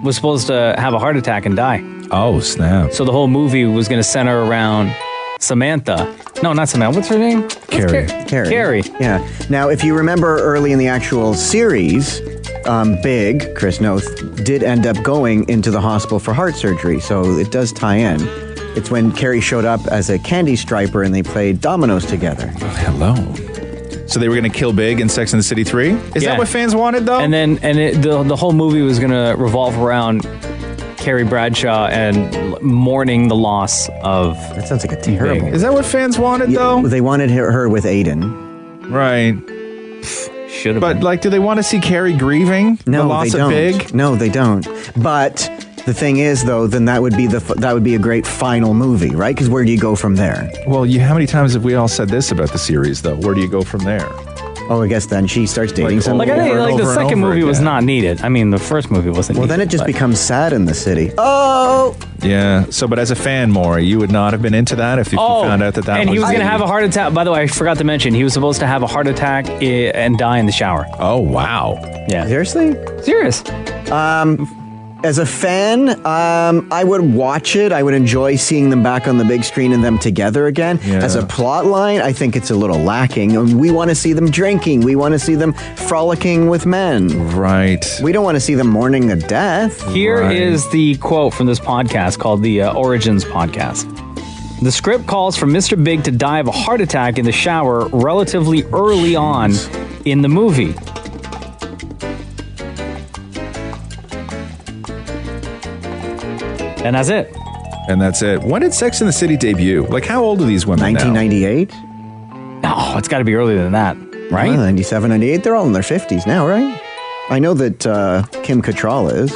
was supposed to have a heart attack and die. Oh, snap. So the whole movie was going to center around Samantha. No, not Samantha. What's her name? Carrie. Carrie. Yeah. Now, if you remember early in the actual series, Big, Chris Noth, did end up going into the hospital for heart surgery. So it does tie in. It's when Carrie showed up as a candy striper and they played dominoes together. Oh, hello. So they were going to kill Big in Sex and the City 3? Is that what fans wanted, though? And then the whole movie was going to revolve around Carrie Bradshaw and mourning the loss of... That sounds like a terrible... Is that what fans wanted, though? They wanted her with Aiden. Right. Should have But, like, do they want to see Carrie grieving the loss they of don't. Big? No, they don't. But... The thing is, though, then that would be a great final movie, right? Because where do you go from there? Well, how many times have we all said this about the series, though? Where do you go from there? Oh, I guess then she starts dating someone. I think the second movie was not needed. I mean, the first movie wasn't Well, needed. then it just becomes sad in the city. Oh! Yeah. So, but as a fan, Maury, you would not have been into that if you found out that and was... he was going to have a heart attack. By the way, I forgot to mention, he was supposed to have a heart attack and die in the shower. Oh, wow. Yeah. Seriously? Serious. As a fan, I would watch it. I would enjoy seeing them back on the big screen and them together again. Yeah. As a plot line, I think it's a little lacking. We want to see them drinking. We want to see them frolicking with men. Right. We don't want to see them mourning a death. Here is the quote from this podcast called the Origins Podcast. The script calls for Mr. Big to die of a heart attack in the shower relatively early on in the movie. And that's it. And that's it. When did Sex and the City debut? Like, how old are these women 1998? No, it's got to be earlier than that. Right? 97, 98, they're all in their 50s now, right? I know that Kim Cattrall is.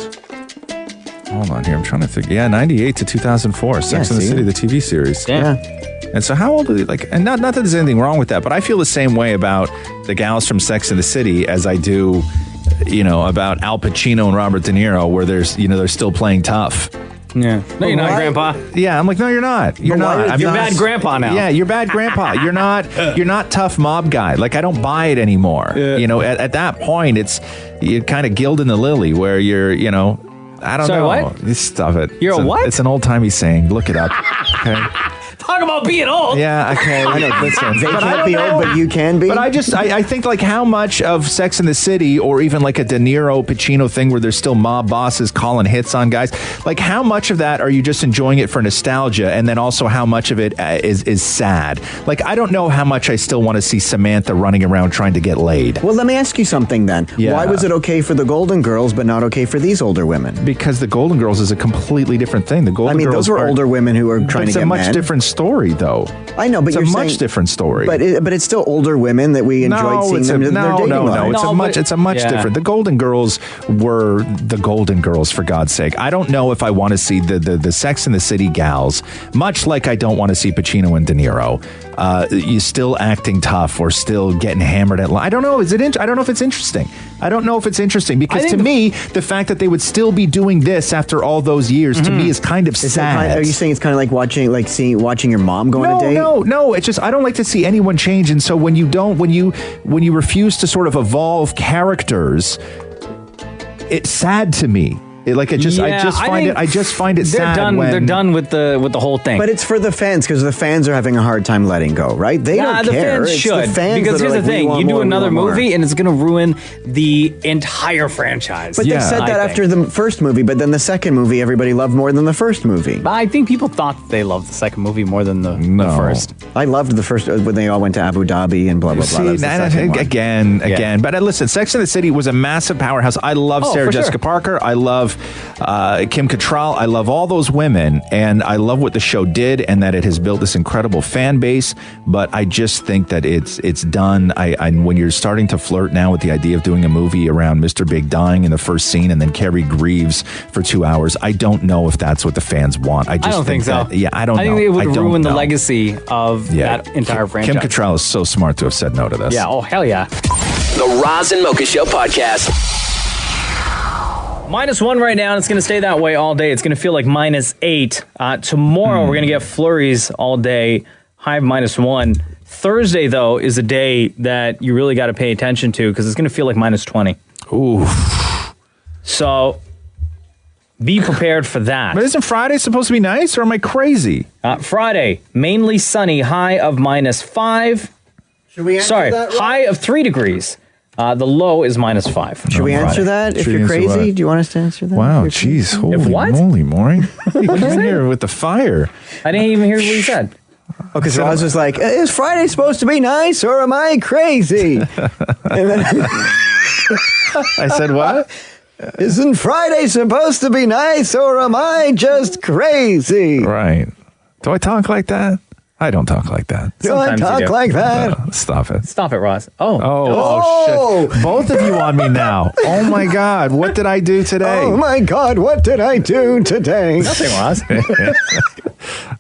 Hold on here, I'm trying to think. Yeah, 98 to 2004, Sex and the City, the TV series. Yeah. And so how old are they? Like, and not that there's anything wrong with that, but I feel the same way about the gals from Sex and the City as I do, about Al Pacino and Robert De Niro, where they're still playing tough. Yeah. No, you're not, Grandpa. Yeah, I'm like, no, you're not. You're not. You're bad grandpa now. Yeah, you're bad grandpa. You're not tough mob guy. Like, I don't buy it anymore. Yeah. At that point, you're kind of gilding the lily where you're, I don't know. What? Stop it. You're what? It's an old-timey saying. Look it up. Okay. Talk about being old. Yeah, okay. I know. Listen, they can't be old, but you can be. But I think like how much of Sex and the City, or even like a De Niro Pacino thing where there's still mob bosses calling hits on guys, like how much of that are you just enjoying it for nostalgia, and then also how much of it is sad? Like, I don't know how much I still want to see Samantha running around trying to get laid. Well, let me ask you something then. Yeah. Why was it okay for the Golden Girls but not okay for these older women? Because the Golden Girls is a completely different thing. The Golden Girls, those were older women who were trying to get men. It's a much different story, though. I know, but it's a much different story. But it's still older women that we enjoyed seeing them. No. It's a much different. The Golden Girls were the Golden Girls, for God's sake. I don't know if I want to see the Sex and the City gals, much like I don't want to see Pacino and De Niro. You still acting tough or still getting hammered at. I don't know. I don't know if it's interesting. I don't know if it's interesting because to me, the fact that they would still be doing this after all those years to me is kind of sad. Are you saying it's kind of like watching your mom go on a date? No. It's just I don't like to see anyone change, and so when you refuse to sort of evolve characters, it's sad to me. I just find it sad. They're done with the whole thing. But it's for the fans because the fans are having a hard time letting go, right? They don't care. The fans should. Because here's the thing: you do another movie, and it's going to ruin the entire franchise. But they said that after the first movie, but then the second movie, everybody loved more than the first movie. I think people thought they loved the second movie more than the first. I loved the first when they all went to Abu Dhabi and blah blah blah. Again. But listen, Sex and the City was a massive powerhouse. I love Sarah Jessica Parker. I love Kim Cattrall. I love all those women, and I love what the show did, and that it has built this incredible fan base. But I just think that it's done. When you're starting to flirt now with the idea of doing a movie around Mr. Big dying in the first scene, and then Carrie Grieves for 2 hours, I don't know if that's what the fans want. I don't think so. I don't know. I think it would ruin the legacy of that entire franchise. Kim Cattrall is so smart to have said no to this. Yeah. Oh hell yeah. The Roz and Mocha Show podcast. -1 right now, and it's going to stay that way all day. It's going to feel like -8. Tomorrow, we're going to get flurries all day, high of -1. Thursday, though, is a day that you really got to pay attention to because it's going to feel like -20. Ooh. So be prepared for that. But isn't Friday supposed to be nice, or am I crazy? Friday, mainly sunny, high of -5. Should we answer that? High of 3 degrees. The low is -5. Should we answer that? If you're crazy, do you want us to answer that? Wow, jeez. Holy moly, Maury. You came here with the fire. I didn't even hear what you said. Oh, because Roz was like, is Friday supposed to be nice, or am I crazy? And then I said, what? Isn't Friday supposed to be nice, or am I just crazy? Right. Do I talk like that? I don't talk like that. Sometimes I talk like that? No, stop it. Stop it, Roz. Oh, shit. Both of you on me now. Oh, my God. What did I do today? Oh, my God. What did I do today? Nothing, Roz.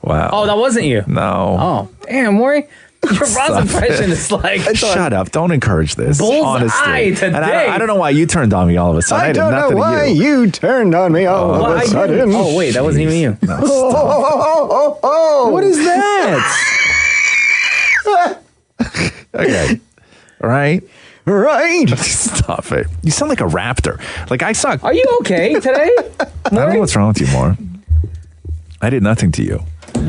Wow. Oh, that wasn't you? No. Oh, damn, Maury. Your Roz impression is like... Shut up. Don't encourage this. Bullseye today. And I don't know why you turned on me all of a sudden. I don't know why you turned on me all of a sudden. Oh, wait. That wasn't even you. No, what is that? Okay. Right? Stop it. You sound like a raptor. Like I saw... Are you okay today? I don't know what's wrong with you, Maura. I did nothing to you.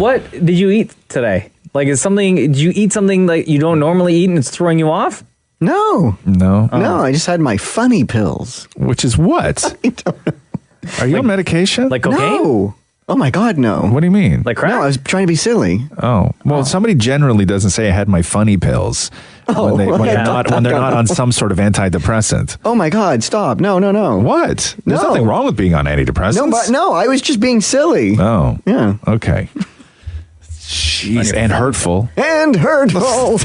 What did you eat today? Like, did you eat something like you don't normally eat and it's throwing you off? No. No? No, I just had my funny pills. Which is what? I don't know. Are you on medication? Like cocaine? No. Oh my God, no. What do you mean? Like crack? No, I was trying to be silly. Oh. Well, somebody generally doesn't say I had my funny pills when they're not on some sort of antidepressant. Oh my God, stop. No. What? There's nothing wrong with being on antidepressants. No, I was just being silly. Oh. Yeah. Okay. Jeez, and hurtful. And hurtful.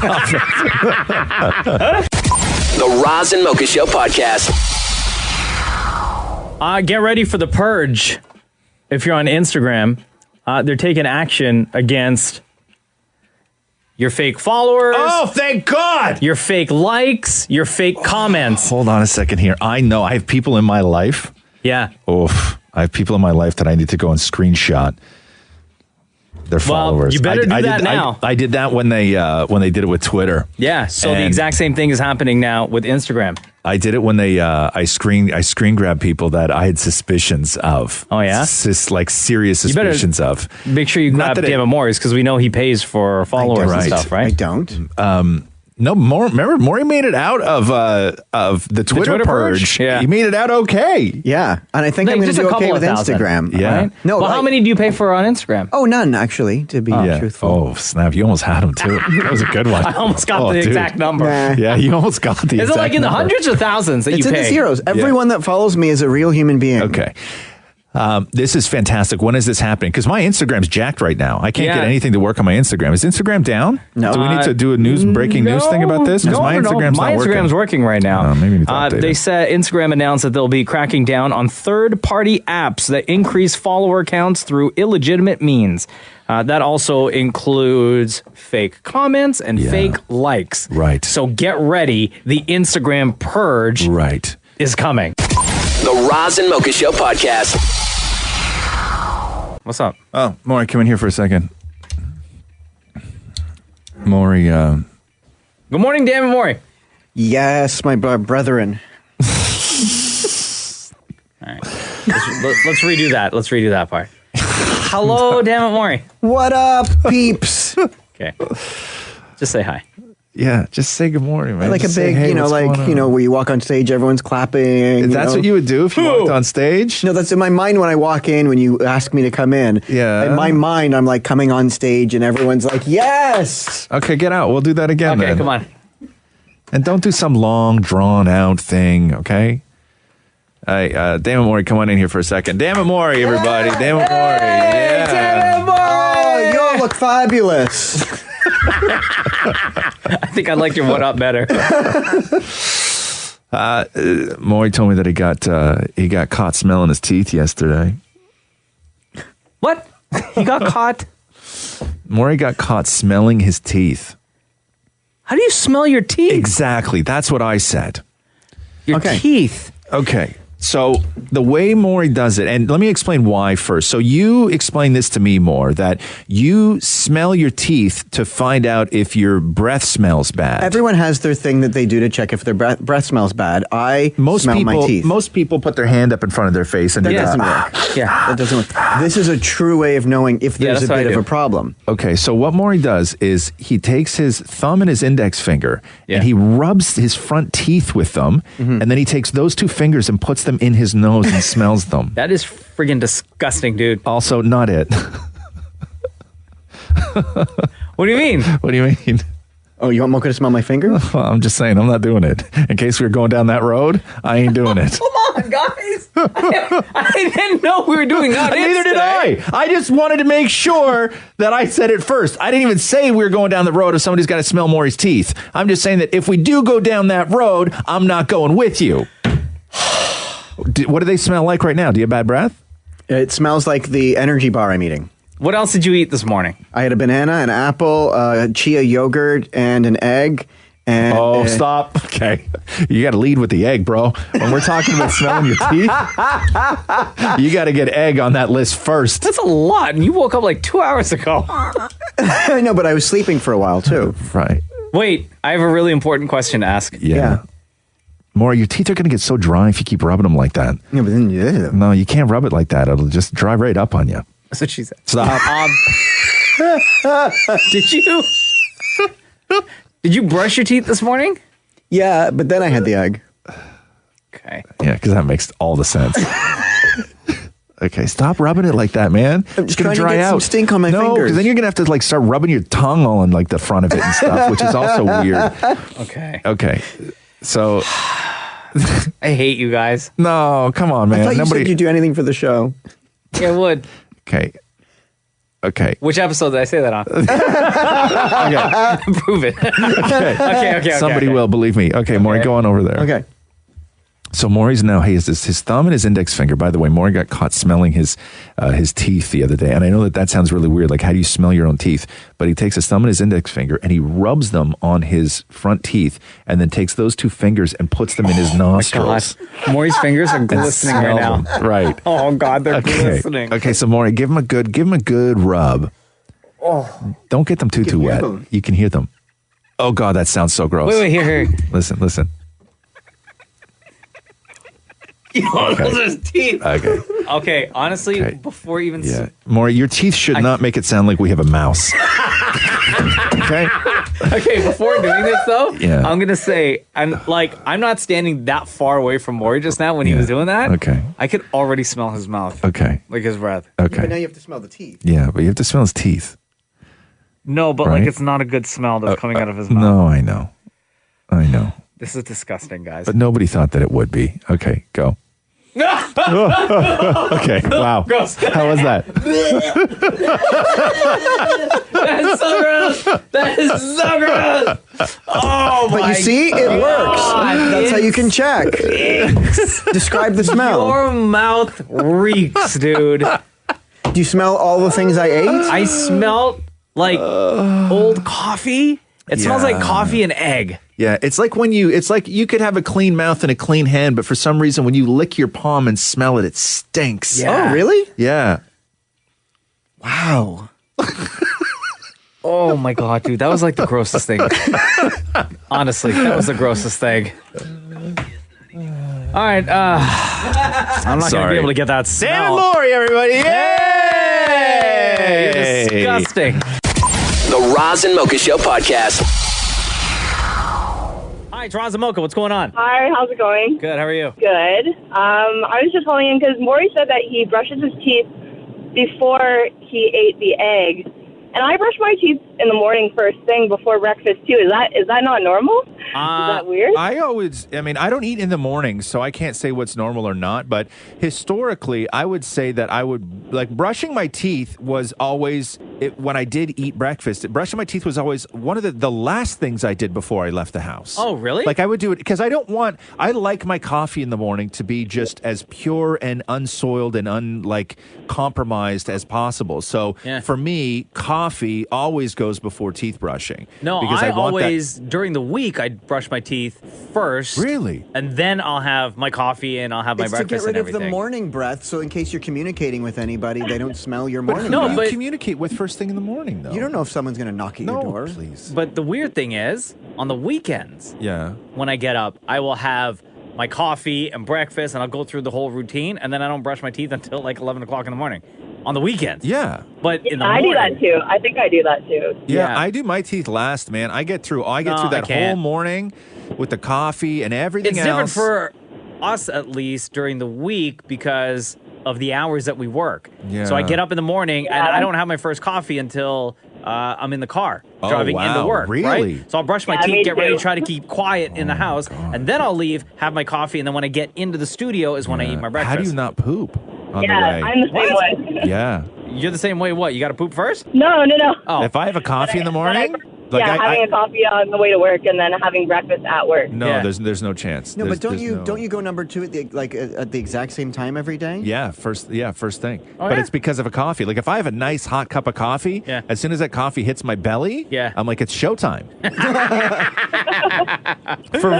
The Roz and Mocha Show podcast. Get ready for the purge. If you're on Instagram, they're taking action against your fake followers. Oh, thank God! Your fake likes, your fake comments. Hold on a second here. I know I have people in my life. Yeah. Oof. I have people in my life that I need to go and screenshot their followers. You better do that now. I did that when they did it with Twitter. Yeah. So the exact same thing is happening now with Instagram. I did it when they I screen grabbed people that I had suspicions of. Oh yeah, like serious suspicions of. Make sure you grab Damnit Maurie's because we know he pays for followers and stuff, right? I don't. No, remember Maurie made it out of the Twitter purge. Yeah, he made it out okay. Yeah, and I think I'm going to do okay with Instagram. Yeah. Right? No. Well, how many do you pay for on Instagram? Oh, none actually. To be truthful. Oh snap! You almost had him too. That was a good one. I almost got the exact number. Nah. Yeah, you almost got the. Is it like in the hundreds or thousands that you pay? It's in the zeros. Everyone that follows me is a real human being. Okay. This is fantastic. When is this happening? Because my Instagram's jacked right now. I can't get anything to work on my Instagram. Is Instagram down? No. Do we need to do a breaking news thing about this? Because my Instagram's not working. My Instagram's working right now. Maybe need to update they it. said Instagram announced that they'll be cracking down on third-party apps that increase follower counts through illegitimate means. That also includes fake comments and fake likes. Right. So get ready. The Instagram purge is coming. The Roz and Mocha Show podcast. What's up? Oh, Maurie, come in here for a second. Maurie, Good morning, Damnit Maurie. Yes, my brethren. All right. Let's redo that. Let's redo that part. Hello, Damnit Maurie. What up, peeps? Okay. Just say hi. Yeah, just say good morning, man. Like just a big, say, hey, where you walk on stage, everyone's clapping. That's what you would do if you walked on stage? No, that's in my mind when I walk in, when you ask me to come in. Yeah. In my mind, I'm like coming on stage and everyone's like, yes! Okay, get out. We'll do that again then. Okay, come on. And don't do some long, drawn-out thing, okay? Hey, Damnit Maurie, come on in here for a second. Damnit Maurie, everybody. Damnit Maurie. Yeah. Damnit Maurie! Oh, you all look fabulous. I think I like your what up better. Maurie told me that he got caught smelling his teeth yesterday. What? He got caught? Maurie got caught smelling his teeth. How do you smell your teeth? Exactly. That's what I said. Your teeth. Okay. So the way Maurie does it, and let me explain why first. So you explain this to me more, that you smell your teeth to find out if your breath smells bad. Everyone has their thing that they do to check if their breath smells bad. I smell my teeth. Most people put their hand up in front of their face and that do doesn't that. work. Yeah, that doesn't work. This is a true way of knowing if there's a bit of a problem. Okay, so what Maurie does is he takes his thumb and his index finger and he rubs his front teeth with them, and then he takes those two fingers and puts them in his nose and smells them. That is friggin' disgusting, dude. Also, not it. What do you mean? What do you mean? Oh, you want Mocha to smell my finger? Well, I'm just saying, I'm not doing it. In case we were going down that road, I ain't doing it. Come on, guys. I didn't know we were doing that. Neither did I. I just wanted to make sure that I said it first. I didn't even say we were going down the road if somebody's got to smell Maurie's teeth. I'm just saying that if we do go down that road, I'm not going with you. What do they smell like right now? Do you have bad breath? It smells like the energy bar I'm eating. What else did you eat this morning? I had a banana, an apple, chia yogurt, and an egg. And stop. Okay. You got to lead with the egg, bro. When we're talking about smelling your teeth, you got to get egg on that list first. That's a lot. And you woke up like 2 hours ago. I know, but I was sleeping for a while, too. Right. Wait, I have a really important question to ask. Yeah. Maurie, your teeth are going to get so dry if you keep rubbing them like that. Yeah, but then No, you can't rub it like that. It'll just dry right up on you. That's what she said. Stop. Did you brush your teeth this morning? Yeah, but then I had the egg. Okay. Yeah, because that makes all the sense. Okay, stop rubbing it like that, man. I'm just trying to get some stink on my fingers. No, because then you're going to have to start rubbing your tongue on the front of it and stuff, which is also weird. Okay. So... I hate you guys. No, come on, man. I thought you said you'd do anything for the show. Yeah, I would. Okay. Okay. Which episode did I say that on? Okay. Prove it. Okay. Somebody will, believe me. Okay, Maury, go on over there. Okay. So Maury's now, he has his thumb and his index finger. By the way, Maury got caught smelling his teeth the other day. And I know that sounds really weird. Like, how do you smell your own teeth? But he takes his thumb and his index finger and he rubs them on his front teeth and then takes those two fingers and puts them in his nostrils. My God. Maury's fingers are glistening right now. Right. Oh, God, they're glistening. Okay, so Maury, give him a good rub. Oh. Don't get them too wet. You can hear them. Oh, God, that sounds so gross. Wait, here. Listen. Those are his teeth. Okay, honestly, before even... Yeah. Maury, your teeth should not make it sound like we have a mouse. Okay? Okay, before doing this, though, Yeah. I'm going to say, I'm not standing that far away from Maury just now when he was doing that. Okay. I could already smell his mouth. Okay. Like his breath. Okay. But now you have to smell the teeth. Yeah, but you have to smell his teeth. No, but Right? it's not a good smell that's coming out of his mouth. No, I know. This is disgusting, guys. But nobody thought that it would be. Okay, go. Okay, wow. Gross. How was that? That's so gross. That is so gross. Oh, my But you see, it works. God. That's how you can check. Describe the smell. Your mouth reeks, dude. Do you smell all the things I ate? I smelled like old coffee. It smells like coffee and egg. Yeah, it's like you could have a clean mouth and a clean hand, but for some reason when you lick your palm and smell it, it stinks. Yeah. Oh, really? Yeah. Wow. Oh my God, dude. That was like the grossest thing. Honestly, that was the grossest thing. All right. I'm not going to be able to get that smell. Sam and Maury, everybody. Yay! You're disgusting. The Roz and Mocha Show podcast. Hi, it's Roz and Mocha. What's going on? Hi, how's it going? Good. How are you? Good. I was just calling in because Maury said that he brushes his teeth before he ate the egg. And I brush my teeth in the morning first thing before breakfast, too. Is that not normal? Is that weird? I don't eat in the morning, so I can't say what's normal or not. But historically, I would say that I would, like, brushing my teeth was always, when I did eat breakfast, brushing my teeth was always one of the last things I did before I left the house. Oh, really? Like, I would do it because I like my coffee in the morning to be just as pure and unsoiled and compromised as possible. So for me, coffee always goes before teeth brushing. No, because I always, during the week, I brush my teeth first. Really? And then I'll have my coffee and I'll have my It's to breakfast get rid and of the everything. morning breath, so in case you're communicating with anybody, they don't smell your morning Who breath. do you communicate with first thing in the morning, though? You don't know if someone's going to knock at your door. Please. But the weird thing is, on the weekends, when I get up, I will have my coffee and breakfast and I'll go through the whole routine and then I don't brush my teeth until like 11 o'clock in the morning. On the weekends. Yeah. But in the I morning. do that, too. I think I do that, too. Yeah, I do my teeth last, man. I get through that whole morning with the coffee and everything It's else. different for us, at least, during the week because of the hours that we work. Yeah. So I get up in the morning and I don't have my first coffee until I'm in the car driving into work. Really? Right? So I'll brush my teeth, get ready, try to keep quiet in the house, and then I'll leave, have my coffee, and then when I get into the studio is when I eat my breakfast. How do you not poop on the way? I'm the same way. Yeah. You're the same way. What? You got to poop first? No. Oh. If I have a coffee in the morning, having a coffee on the way to work and then having breakfast at work. No, there's no chance. No, but don't you go number 2 at the exact same time every day? Yeah, first thing. Oh, But it's because of a coffee. Like if I have a nice hot cup of coffee, as soon as that coffee hits my belly, I'm like, it's showtime.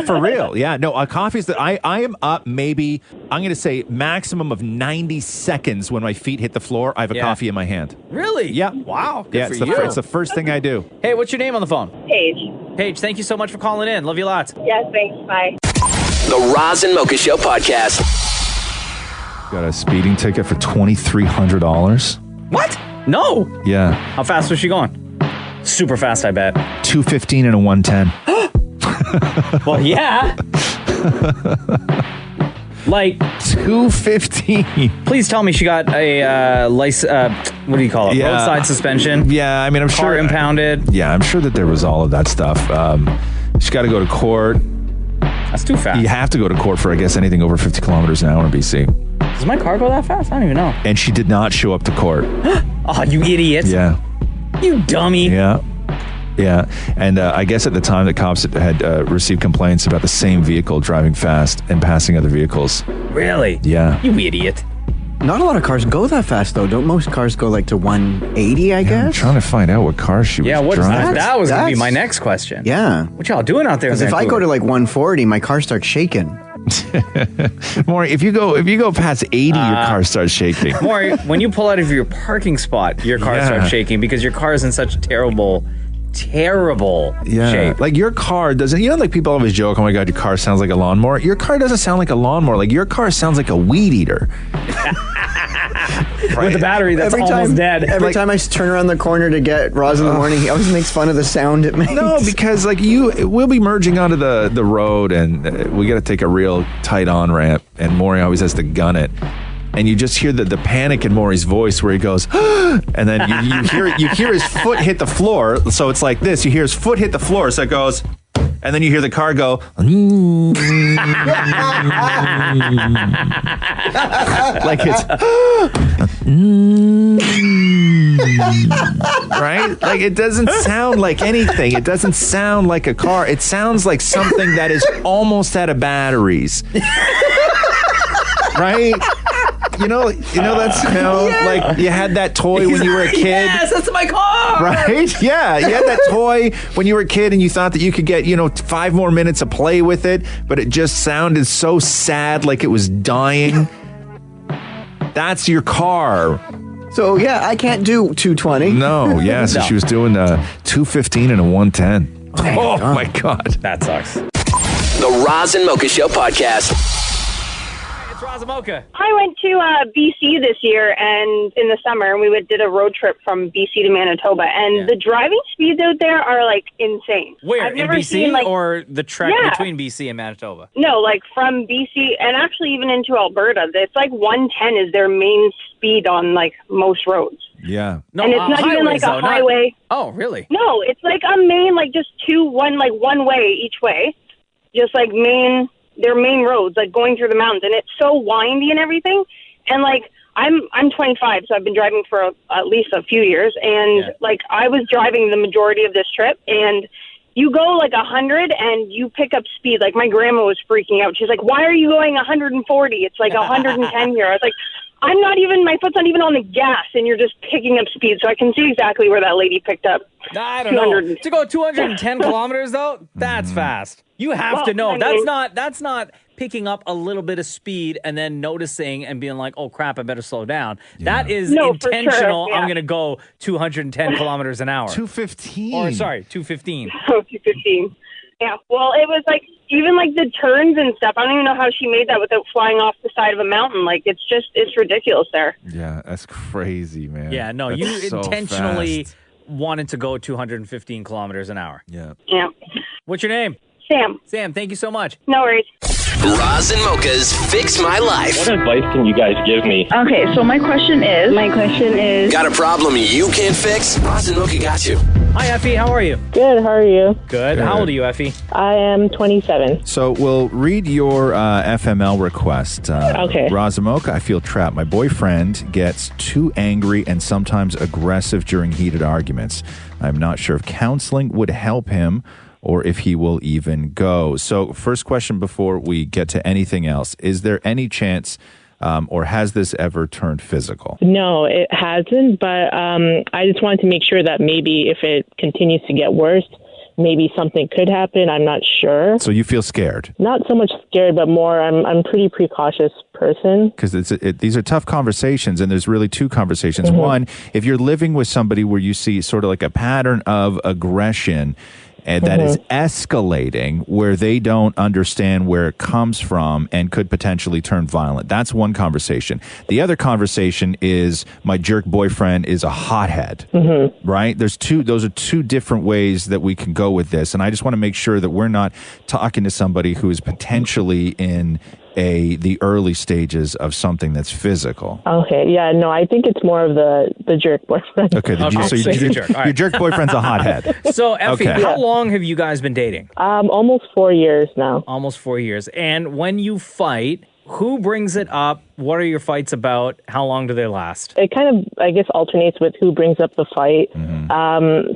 for real. Yeah. No, a coffee's that I am up maybe, I'm going to say maximum of 90 seconds when my feet hit the floor. I have a coffee in my hand. Really? Yeah. Wow. Good It's for you. it's the first thing I do. Hey, what's your name on the phone? Paige. Paige, thank you so much for calling in. Love you lots. Yes, thanks. Bye. The Roz and Mocha Show podcast. Got a speeding ticket for $2,300. What? No. Yeah. How fast was she going? Super fast, I bet. 215 and a 110. Well, yeah. Like 215. Please tell me she got a license. What do you call it? Yeah. Roadside suspension. Yeah, I mean, I'm Car sure impounded. Yeah, I'm sure that there was all of that stuff. She's got to go to court. That's too fast. You have to go to court for, I guess, anything over 50 kilometers an hour in BC. Does my car go that fast? I don't even know. And she did not show up to court. Oh, you idiot. Yeah. You dummy. Yeah. Yeah. And I guess at the time the cops had received complaints about the same vehicle driving fast and passing other vehicles. Really? Yeah. You idiot. Not a lot of cars go that fast, though. Don't most cars go like to 180, I guess? I'm trying to find out what car she was driving. That was going to be my next question. Yeah. What y'all doing out there? Because if I go to like 140, my car starts shaking. Maury, if you go past 80, your car starts shaking. Maury, when you pull out of your parking spot, your car starts shaking because your car is in such terrible shape. Like your car doesn't, like people always joke, oh my God, your car sounds like a lawnmower. Your car doesn't sound like a lawnmower. Like your car sounds like a weed eater. With the battery that's almost dead. Every time I turn around the corner to get Roz in the morning, he always makes fun of the sound it makes. No, because like we'll be merging onto the road and we got to take a real tight on-ramp and Maury always has to gun it. And you just hear the panic in Maury's voice where he goes, and then you hear his foot hit the floor. So it's like this. You hear his foot hit the floor. So it goes, and then you hear the car go, like it's, right? Like it doesn't sound like anything. It doesn't sound like a car. It sounds like something that is almost out of batteries. Right? You know that sound? Like you had that toy when you were a kid? Yes, that's my car! Right? Yeah. You had that toy when you were a kid and you thought that you could get, 5 more minutes of play with it, but it just sounded so sad like it was dying. That's your car. So, yeah, I can't do 220. No, yeah. So she was doing 215 and a 110. Oh my God. That sucks. The Roz and Mocha Show podcast. It's Roz and Mocha. I went to BC this year and in the summer, and we did a road trip from BC to Manitoba, and the driving speeds out there are like insane. Where? I've never in BC seen, like, or the trek between BC and Manitoba? No, like from BC and actually even into Alberta. It's like 110 is their main speed on like most roads. Yeah. No, and it's not even like a highway. Oh, really? No, it's like a main, like just one way each way. Just like their main roads, like going through the mountains, and it's so windy and everything. And like I'm 25, so I've been driving for at least a few years, and like I was driving the majority of this trip, and you go like 100 and you pick up speed. Like my grandma was freaking out. She's like, "Why are you going 140? It's like 110 here." I was like, my foot's not even on the gas, and you're just picking up speed. So I can see exactly where that lady picked up. I don't know. To go 210 kilometers though, that's fast. You have to know. That's not picking up a little bit of speed and then noticing and being like, oh crap, I better slow down. Yeah. That is intentional. Sure. I'm going to go 210 kilometers an hour. 215. Or sorry, 215. Oh, 215. Yeah. Well, it was like, even like the turns and stuff, I don't even know how she made that without flying off the side of a mountain. Like it's ridiculous there. Yeah, that's crazy, man. Yeah, no, that's you so intentionally fast. Wanted to go 215 kilometers an hour. Yeah. Yeah. What's your name? Sam. Sam, thank you so much. No worries. Roz and Mocha's Fix My Life. What advice can you guys give me? Okay, so my question is... Got a problem you can't fix? Roz and Mocha got you. Hi, Effie. How are you? Good, how are you? Good. How old are you, Effie? I am 27. So we'll read your FML request. Okay. Roz and Mocha, I feel trapped. My boyfriend gets too angry and sometimes aggressive during heated arguments. I'm not sure if counseling would help him or if he will even go. So first question before we get to anything else, is there any chance or has this ever turned physical? No, it hasn't, but I just wanted to make sure that maybe if it continues to get worse, maybe something could happen. I'm not sure. So you feel scared? Not so much scared, but more I'm a pretty precautious person. Because these are tough conversations, and there's really two conversations. Mm-hmm. One, if you're living with somebody where you see sort of like a pattern of aggression, and that is escalating where they don't understand where it comes from and could potentially turn violent. That's one conversation. The other conversation is my jerk boyfriend is a hothead, right? Those are two different ways that we can go with this. And I just want to make sure that we're not talking to somebody who is potentially in the early stages of something that's physical. Okay, yeah, no, I think it's more of the jerk boyfriend. Okay, so your jerk boyfriend's a hothead. So, Effie, how long have you guys been dating? Almost 4 years now. Almost 4 years. And when you fight, Who brings it up? What are your fights about? How long do they last? It kind of, I guess, alternates with who brings up the fight.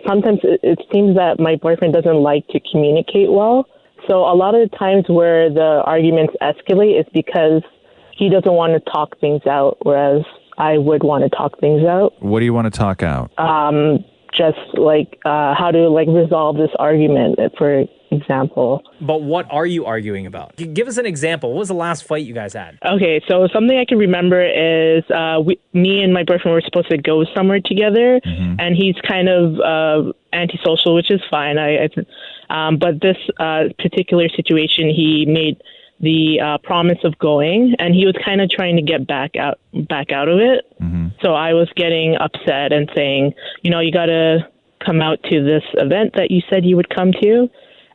Sometimes it seems that my boyfriend doesn't like to communicate well. So a lot of the times where the arguments escalate is because he doesn't want to talk things out, whereas I would want to talk things out. What do you want to talk out? Just like how to like resolve this argument, for example. But what are you arguing about? Give us an example. What was the last fight you guys had? Okay, so something I can remember is me and my boyfriend were supposed to go somewhere together, and he's kind of antisocial, which is fine. But this particular situation, he made the promise of going, and he was kind of trying to get back out of it. So I was getting upset and saying, you got to come out to this event that you said you would come to.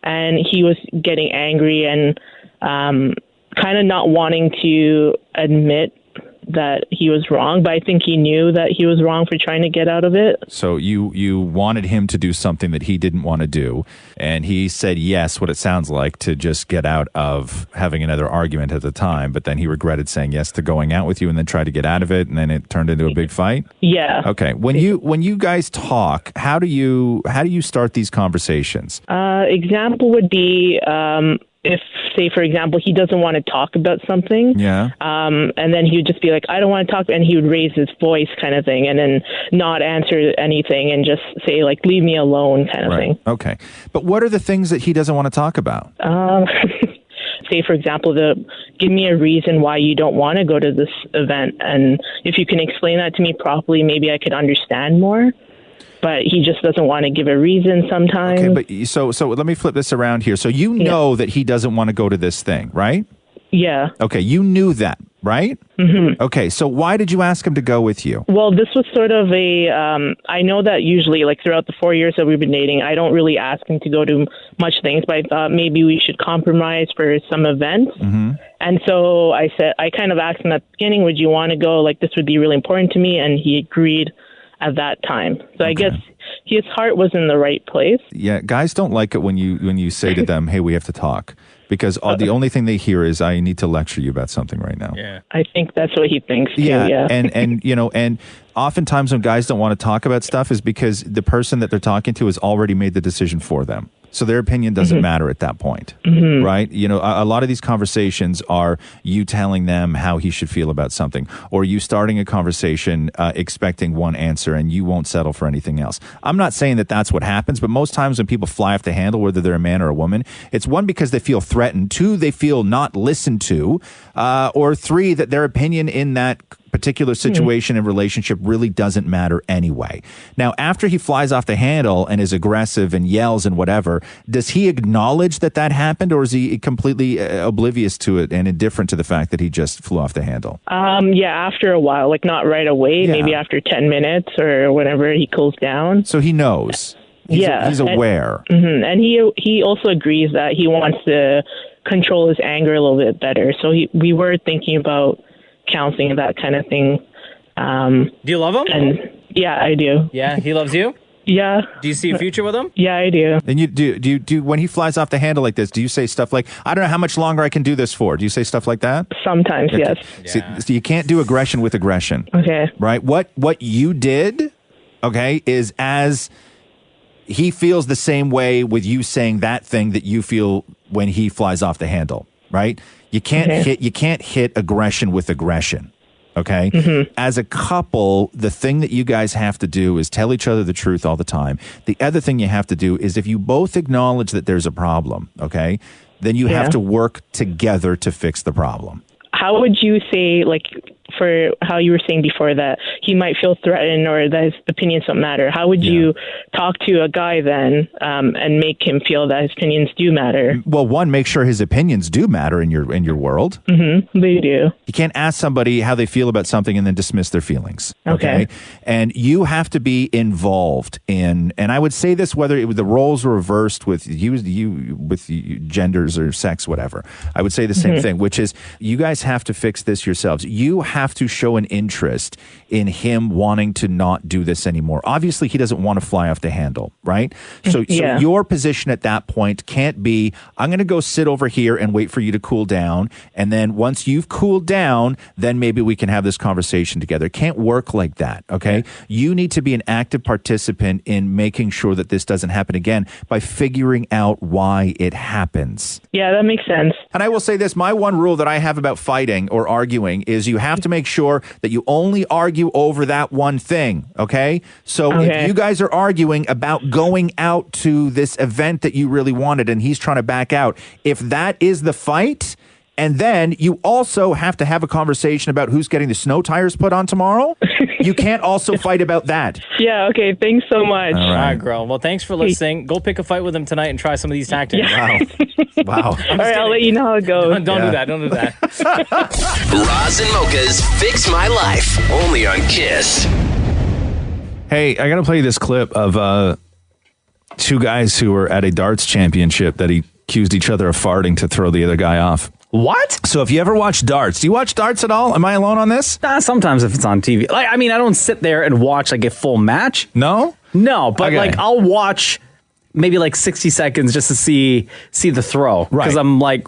And he was getting angry and kind of not wanting to admit that he was wrong, but I think he knew that he was wrong for trying to get out of it. So you wanted him to do something that he didn't want to do, and he said yes, what it sounds like, to just get out of having another argument at the time, but then he regretted saying yes to going out with you and then tried to get out of it, and then it turned into a big fight? Yeah. Okay. When you guys talk, how do you start these conversations? Example would be if, say, for example, he doesn't want to talk about something, and then he would just be like, I don't want to talk, and he would raise his voice kind of thing, and then not answer anything and just say, like, leave me alone kind of thing. Okay. But what are the things that he doesn't want to talk about? Say, for example, give me a reason why you don't want to go to this event, and if you can explain that to me properly, maybe I could understand more. But he just doesn't want to give a reason sometimes. Okay, but so let me flip this around here. So you know that he doesn't want to go to this thing, right? Yeah. Okay, you knew that, right? Okay, so why did you ask him to go with you? Well, this was sort of I know that usually, like throughout the 4 years that we've been dating, I don't really ask him to go to much things, but I thought maybe we should compromise for some events. And so I kind of asked him at the beginning, would you want to go? Like, this would be really important to me. And he agreed at that time. So I guess his heart was in the right place. Yeah, guys don't like it when you say to them, hey, we have to talk. Because the only thing they hear is, I need to lecture you about something right now. Yeah. I think that's what he thinks too. Yeah. And oftentimes when guys don't want to talk about stuff is because the person that they're talking to has already made the decision for them. So their opinion doesn't matter at that point, right? A lot of these conversations are you telling them how he should feel about something, or you starting a conversation expecting one answer and you won't settle for anything else. I'm not saying that that's what happens, but most times when people fly off the handle, whether they're a man or a woman, it's one, because they feel threatened, two, they feel not listened to, or three, that their opinion in that particular situation and relationship really doesn't matter anyway. Now, after he flies off the handle and is aggressive and yells and whatever, does he acknowledge that happened, or is he completely oblivious to it and indifferent to the fact that he just flew off the handle? Yeah, after a while, like not right away, maybe after 10 minutes or whenever he cools down. So he knows. He's aware. And he also agrees that he wants to control his anger a little bit better. So we were thinking about counseling and that kind of thing. Do you love him? And yeah, I do. Yeah, he loves you? Yeah. Do you see a future with him? Yeah, I do. And you do when he flies off the handle like this, do you say stuff like, I don't know how much longer I can do this for? Do you say stuff like that? Sometimes, yes. So you can't do aggression with aggression. Okay. Right? What you did, is as he feels the same way with you saying that thing that you feel when he flies off the handle, right? You can't hit aggression with aggression. Okay. As a couple, the thing that you guys have to do is tell each other the truth all the time. The other thing you have to do is, if you both acknowledge that there's a problem, okay, then you have to work together to fix the problem. How would you say, like, for how you were saying before that he might feel threatened or that his opinions don't matter, how would you talk to a guy then and make him feel that his opinions do matter? Well, one, make sure his opinions do matter in your world. They do. You can't ask somebody how they feel about something and then dismiss their feelings. Okay. And you have to be involved in, and I would say this whether the roles were reversed with genders or sex, whatever. I would say the same thing, which is you guys have to fix this yourselves. You have have to show an interest in him wanting to not do this anymore. Obviously, he doesn't want to fly off the handle, right? So your position at that point can't be, I'm going to go sit over here and wait for you to cool down. And then once you've cooled down, then maybe we can have this conversation together. It can't work like that, okay? You need to be an active participant in making sure that this doesn't happen again by figuring out why it happens. Yeah, that makes sense. And I will say this, my one rule that I have about fighting or arguing is you have to make sure that you only argue over that one thing, okay? So if you guys are arguing about going out to this event that you really wanted and he's trying to back out, if that is the fight, and then you also have to have a conversation about who's getting the snow tires put on tomorrow, you can't also fight about that. Yeah, okay, thanks so much. All right, girl. Well, thanks for listening. Go pick a fight with him tonight and try some of these tactics. Wow. All right, I'll let you know how it goes. Don't do that. Don't do that. Roz and Mocha's Fix My Life, only on KISS. Hey, I got to play you this clip of two guys who were at a darts championship that accused each other of farting to throw the other guy off. What? So if you ever watch darts, do you watch darts at all? Am I alone on this? Sometimes if it's on TV. Like, I mean, I don't sit there and watch like a full match. No? No, but like I'll watch maybe like 60 seconds just to see the throw. Right. Because I'm like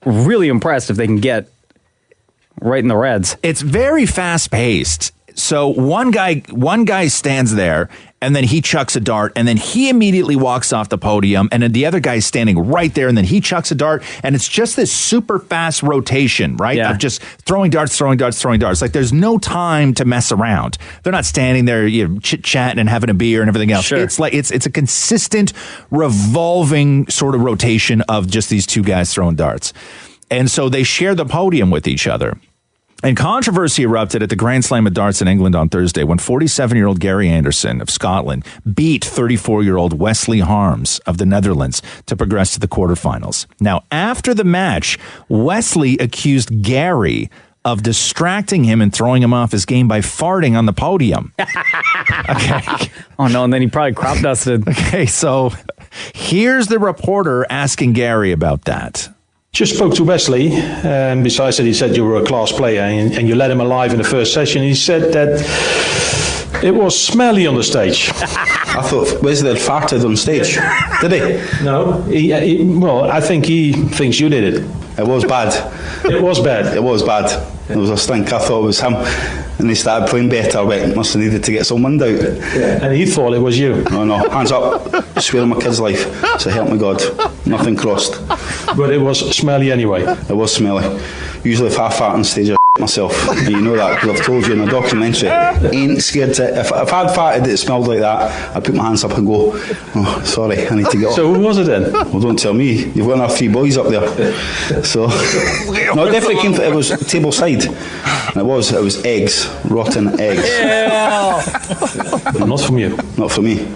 really impressed if they can get right in the reds. It's very fast paced. So one guy stands there and then he chucks a dart and then he immediately walks off the podium and then the other guy's standing right there and then he chucks a dart and it's just this super fast rotation, right? Of just throwing darts. Like there's no time to mess around. They're not standing there, chit-chatting and having a beer and everything else. Sure. It's like it's a consistent revolving sort of rotation of just these two guys throwing darts. And so they share the podium with each other. And controversy erupted at the Grand Slam of Darts in England on Thursday when 47-year-old Gary Anderson of Scotland beat 34-year-old Wesley Harms of the Netherlands to progress to the quarterfinals. Now, after the match, Wesley accused Gary of distracting him and throwing him off his game by farting on the podium. Okay. Oh, no, and then he probably crop dusted. Okay, so here's the reporter asking Gary about that. Just spoke to Wesley, and besides that, he said you were a class player and you let him alive in the first session. He said that it was smelly on the stage. I thought Wesley had farted on stage. Did he? No. Well, I think he thinks you did it. It was bad. It was bad. It was bad. It was a stink. I thought it was him. And he started playing better, but must have needed to get some wind out. Yeah. And he thought it was you. No, hands up. Swear on my kid's life. So help me God. Nothing crossed. But it was smelly anyway. It was smelly. Usually if I fart on stage, I myself. And you know that because I've told you in the documentary. Ain't scared to... If I'd farted that it smelled like that, I'd put my hands up and go, oh, sorry, I need to get up. So who was it then? Well, don't tell me. You've got enough 3 boys up there. So... No, it definitely came... It was table side. It was eggs. Rotten eggs. Not from you. Not for me.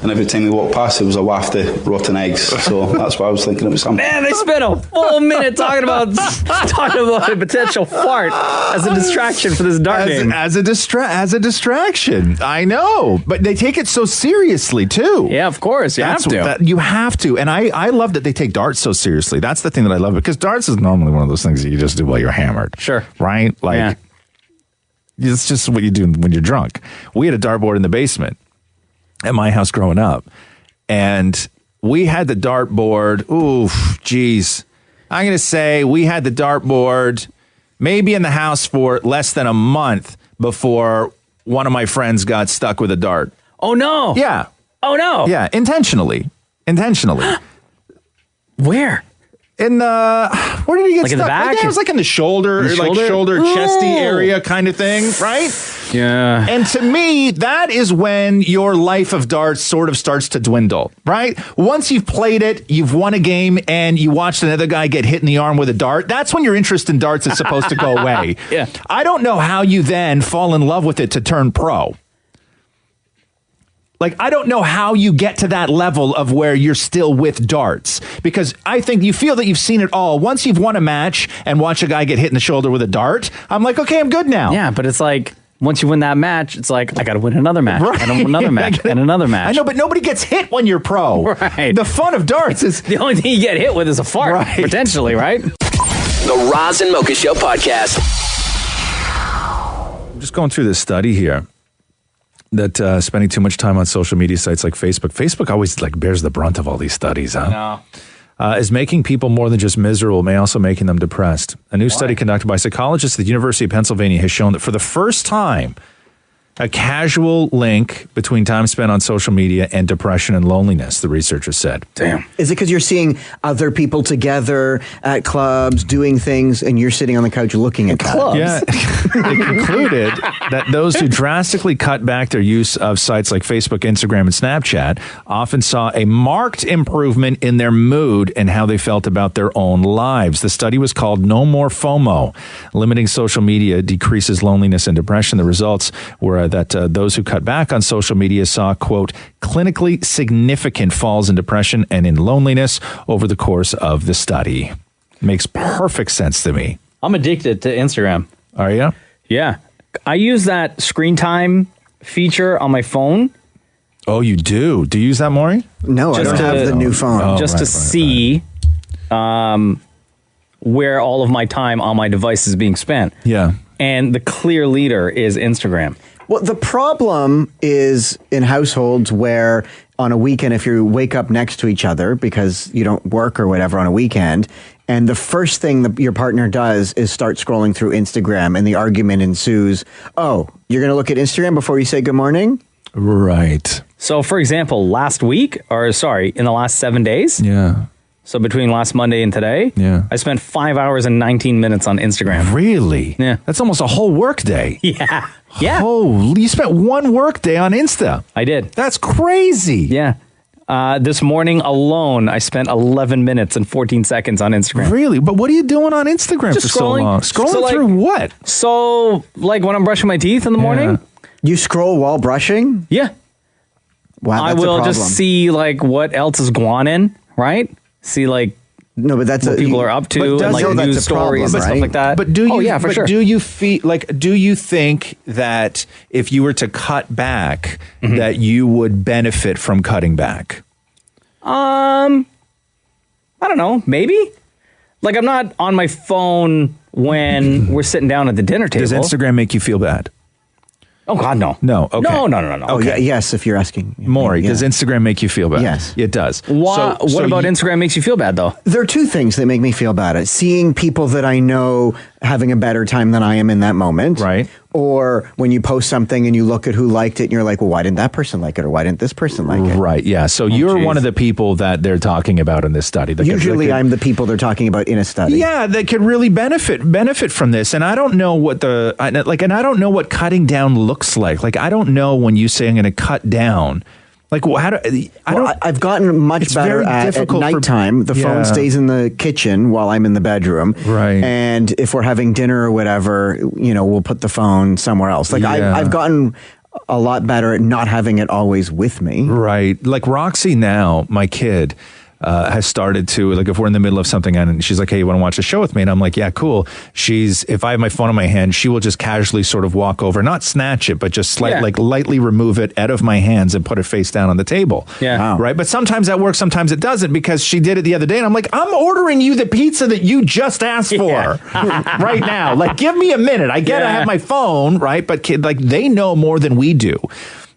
And every time we walked past, there was a waft of rotten eggs. So that's why I was thinking it was him. Man, they spent a full minute talking about a potential fart as a distraction for this dart game. As a distraction. I know. But they take it so seriously, too. Yeah, of course. You have to. And I love that they take darts so seriously. That's the thing that I love. Because darts is normally one of those things that you just do while you're hammered. Sure. Right? Like, it's just what you do when you're drunk. We had a dartboard in the basement at my house growing up, and we had the dartboard. I'm going to say we had the dartboard maybe in the house for less than a month before one of my friends got stuck with a dart. Oh, no. Yeah. Oh, no. Yeah, intentionally. Where? In the... Where did he get like stuck? In the back? It was like in the shoulder, shoulder chesty area kind of thing, right? Yeah. And to me, that is when your life of darts sort of starts to dwindle, right? Once you've played it, you've won a game, and you watched another guy get hit in the arm with a dart, that's when your interest in darts is supposed to go away. Yeah. I don't know how you then fall in love with it to turn pro. Like, I don't know how you get to that level of where you're still with darts, because I think you feel that you've seen it all. Once you've won a match and watch a guy get hit in the shoulder with a dart, I'm like, okay, I'm good now. Yeah, but it's like, once you win that match, it's like, I got to win another match, right. And another match, and another match. I know, but nobody gets hit when you're pro. Right. The fun of darts is... The only thing you get hit with is a fart, potentially, right? The Roz and Mocha Show podcast. I'm just going through this study here that spending too much time on social media sites like Facebook always like bears the brunt of all these studies, huh? No. Is making people more than just miserable, may also making them depressed. A new study conducted by psychologists at the University of Pennsylvania has shown that for the first time, a casual link between time spent on social media and depression and loneliness, the researchers said. Damn. Is it because you're seeing other people together at clubs doing things and you're sitting on the couch looking at clubs? Yeah. It concluded that those who drastically cut back their use of sites like Facebook, Instagram, and Snapchat often saw a marked improvement in their mood and how they felt about their own lives. The study was called No More FOMO. Limiting social media decreases loneliness and depression. The results were that those who cut back on social media saw, quote, clinically significant falls in depression and in loneliness over the course of the study. Makes perfect sense to me. I'm addicted to Instagram. Are you? Yeah. I use that screen time feature on my phone. Oh, you do? Do you use that, Maury? No, I don't have the new phone. Just to see where all of my time on my device is being spent. Yeah. And the clear leader is Instagram. Well, the problem is in households where on a weekend, if you wake up next to each other because you don't work or whatever on a weekend, and the first thing that your partner does is start scrolling through Instagram and the argument ensues, oh, you're going to look at Instagram before you say good morning? Right. So, for example, in the last 7 days. Yeah. So between last Monday and today, I spent 5 hours and 19 minutes on Instagram. Really? Yeah. That's almost a whole work day. Yeah. Yeah. Holy, you spent one work day on Insta. I did. That's crazy. Yeah. This morning alone, I spent 11 minutes and 14 seconds on Instagram. Really? But what are you doing on Instagram Just for scrolling. so long? Scrolling through what? So, like when I'm brushing my teeth in the morning. You scroll while brushing? Yeah. Wow, I that's will a problem. just see like what else is going in, right? See like but that's what people are up to and like news stories and stuff like that. But do you? Oh yeah, for sure. Do you feel like? Do you think that if you were to cut back, that you would benefit from cutting back? I don't know. Maybe. Like I'm not on my phone when we're sitting down at the dinner table. Does Instagram make you feel bad? Oh God, no. No. Okay. No. Oh, Okay. yes, if you're asking. Maury, does Instagram make you feel bad? Yes. It does. What about Instagram makes you feel bad, though? There are two things that make me feel bad. Seeing people that I know having a better time than I am in that moment. Right. Or when you post something and you look at who liked it and you're like, well, why didn't that person like it? Or why didn't this person like it? Right, yeah. So you're one of the people that they're talking about in this study. Usually I'm the people they're talking about in a study. Yeah, that could really benefit from this. And I don't know what I don't know what cutting down looks like. Like, I don't know when you say I'm going to cut down. Like, I've gotten much better at nighttime. The phone stays in the kitchen while I'm in the bedroom. Right. And if we're having dinner or whatever, we'll put the phone somewhere else. Like, I've gotten a lot better at not having it always with me. Right. Like Roxy now, my kid, has started to, like, if we're in the middle of something and she's like, hey, you want to watch a show with me? And I'm like, yeah, cool. If I have my phone in my hand, she will just casually sort of walk over, not snatch it, but just lightly remove it out of my hands and put it face down on the table. Yeah. Wow. Right. But sometimes that works, sometimes it doesn't, because she did it the other day and I'm like, I'm ordering you the pizza that you just asked for right now. Like, give me a minute. I get I have my phone, right? But they know more than we do.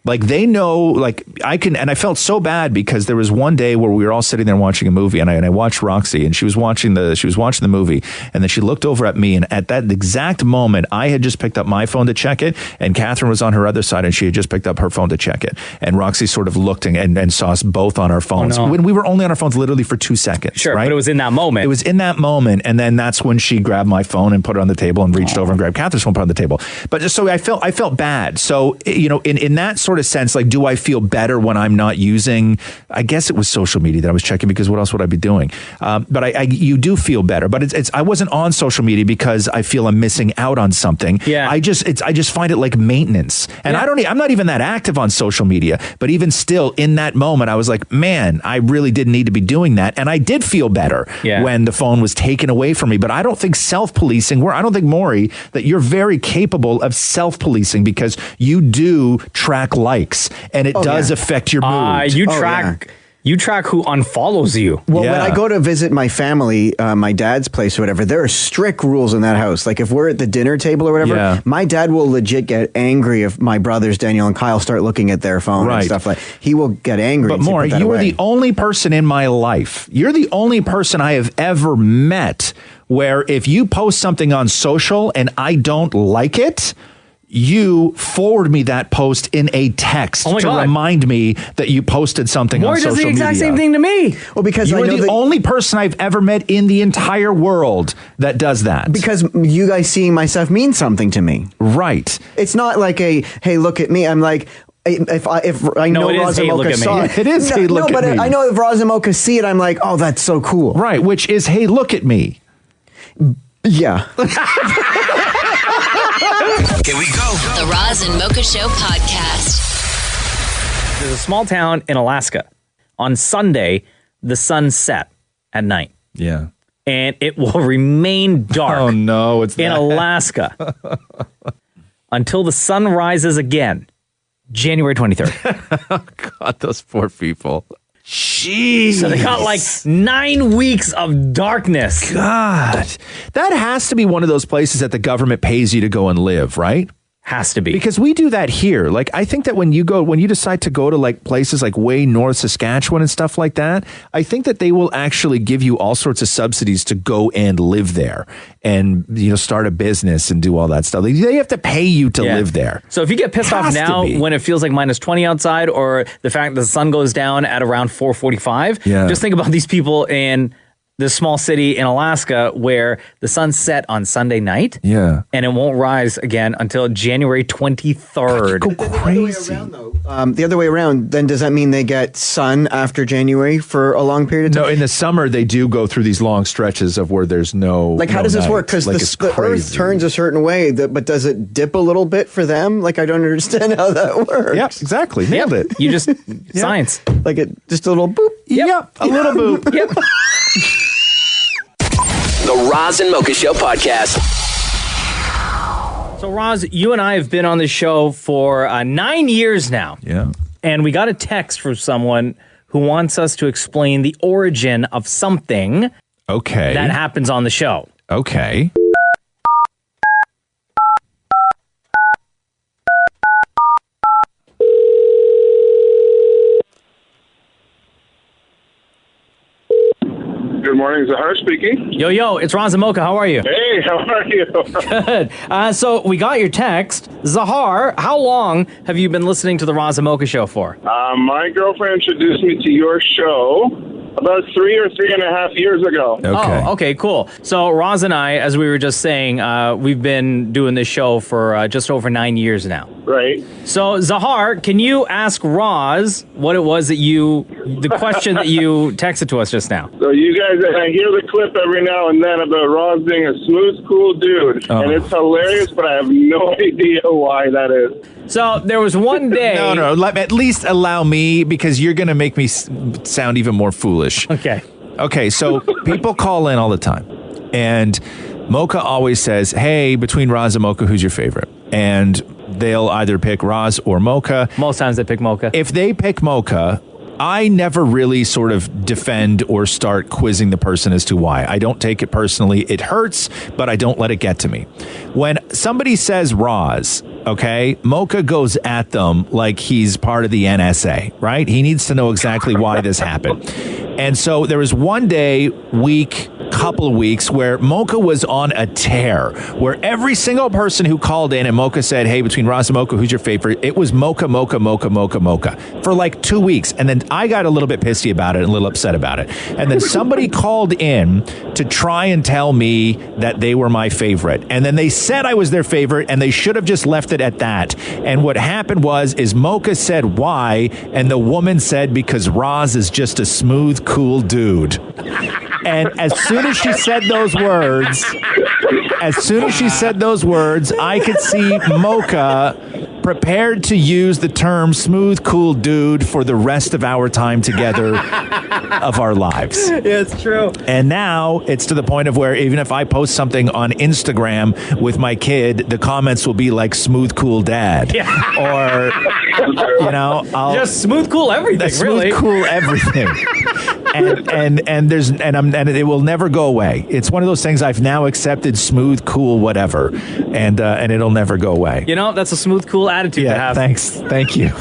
Like, they know, like, and I felt so bad because there was one day where we were all sitting there watching a movie and I watched Roxy and she was watching the movie and then she looked over at me and at that exact moment, I had just picked up my phone to check it and Catherine was on her other side and she had just picked up her phone to check it. And Roxy sort of looked and saw us both on our phones when we were only on our phones literally for 2 seconds. Sure, right? but it was in that moment. It was in that moment. And then that's when she grabbed my phone and put it on the table and reached over and grabbed Catherine's phone and put it on the table. But just so I felt bad. So, in that sort of sense, like, do I feel better when I'm not using, I guess it was social media that I was checking because what else would I be doing? But you do feel better, but I wasn't on social media because I feel I'm missing out on something. Yeah. I just find it like maintenance. And I'm not even that active on social media, but even still in that moment, I was like, man, I really didn't need to be doing that. And I did feel better when the phone was taken away from me, but I don't think self-policing, I don't think, Maury, that you're very capable of self-policing because you do track likes. And it does affect your mood. You track You track who unfollows you. Well, when I go to visit my family, my dad's place or whatever, there are strict rules in that house. Like if we're at the dinner table or whatever, my dad will legit get angry if my brothers, Daniel and Kyle, start looking at their phone and stuff like that. He will get angry. But more, you are the only person in my life. You're the only person I have ever met where if you post something on social and I don't like it, you forward me that post in a text to remind me that you posted something on social media. Maury does the exact same thing to me. Well, because you're the only person I've ever met in the entire world that does that. Because you guys seeing my stuff means something to me. Right. It's not like a, hey, look at me. I'm like, if I know Roz and Mocha saw it. It is, hey, look at me. But I know if Roz and Mocha see it, I'm like, oh, that's so cool. Right, which is, hey, look at me. Yeah. Here we go. The Roz and Mocha Show podcast. There's a small town in Alaska. On Sunday, the sun set at night. Yeah. And it will remain dark. Oh, no, it's in Alaska until the sun rises again, January 23rd. Oh, God, those poor people. Jeez. So they got like 9 weeks of darkness. God. That has to be one of those places that the government pays you to go and live, right? Has to be. Because we do that here. Like, I think that when you decide to go to like places like way north Saskatchewan and stuff like that, I think that they will actually give you all sorts of subsidies to go and live there and, start a business and do all that stuff. They have to pay you to live there. So if you get pissed off now when it feels like minus 20 outside, or the fact that the sun goes down at around 4:45, just think about these people in this small city in Alaska where the sun set on Sunday night. Yeah. And it won't rise again until January 23rd. Go crazy. The other way around, then does that mean they get sun after January for a long period of time? No, in the summer, they do go through these long stretches of where there's no Like, how does this work? Because the Earth turns a certain way, but does it dip a little bit for them? Like, I don't understand how that works. Yeah, exactly. Nailed it. You just, science. Like, just a little boop. Yep. A little boop. Yep. The Roz and Mocha Show podcast. So, Roz, you and I have been on the show for 9 years now. Yeah. And we got a text from someone who wants us to explain the origin of something that happens on the show. Okay. Good morning, Zahar speaking. Yo, it's Roz and Mocha. How are you? Hey, how are you? Good. So we got your text. Zahar, how long have you been listening to the Roz and Mocha show for? My girlfriend introduced me to your show about 3 or 3.5 years ago. Okay. Oh, okay, cool. So Roz and I, as we were just saying, we've been doing this show for just over 9 years now. Right. So Zahar, can you ask Roz what it was that the question that you texted to us just now? So you guys, I hear the clip every now and then about Roz being a smooth, cool dude. And it's hilarious, but I have no idea why that is. So there was one day... No, at least allow me, because you're going to make me sound even more foolish. Okay, so people call in all the time. And Mocha always says, hey, between Roz and Mocha, who's your favorite? And they'll either pick Roz or Mocha. Most times they pick Mocha. If they pick Mocha, I never really sort of defend or start quizzing the person as to why. I don't take it personally. It hurts, but I don't let it get to me. When somebody says Roz, okay, Mocha goes at them like he's part of the NSA, right? He needs to know exactly why this happened. And so there was one day, couple of weeks, where Mocha was on a tear, where every single person who called in and Mocha said, hey, between Roz and Mocha, who's your favorite? It was Mocha, Mocha, Mocha, Mocha, Mocha for like 2 weeks. And then I got a little bit pissy about it and a little upset about it. And then somebody called in to try and tell me that they were my favorite. And then they said I was their favorite, and they should have just left it at that. And what happened is Mocha said why, and the woman said because Roz is just a smooth, cool dude. And as soon as she said those words, I could see Mocha prepared to use the term smooth, cool dude for the rest of our time together of our lives. Yeah, it's true. And now it's to the point of where even if I post something on Instagram with my kid, the comments will be like smooth, cool dad. Yeah. Or, I'll just smooth, cool everything, really. Smooth, cool everything. and it will never go away. It's one of those things I've now accepted, smooth, cool, whatever. And it'll never go away. That's a smooth, cool attitude to have. Thanks. Thank you.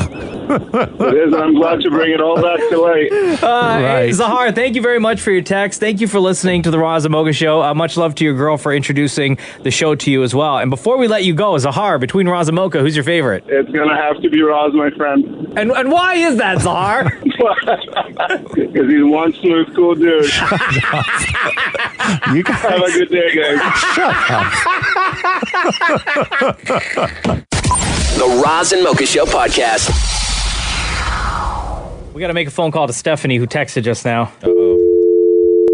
It is, and I'm glad to bring it all back to light. Hey, Zahar, thank you very much for your text. Thank you for listening to the Roz and Mocha Show. Much love to your girl for introducing the show to you as well. And before we let you go, Zahar, between Roz and Mocha, who's your favorite? It's going to have to be Roz, my friend. And why is that, Zahar? Because he's one smooth, cool dude. You guys have a good day, guys. The Roz and Mocha Show podcast. We got to make a phone call to Stephanie, who texted just now. Uh-oh.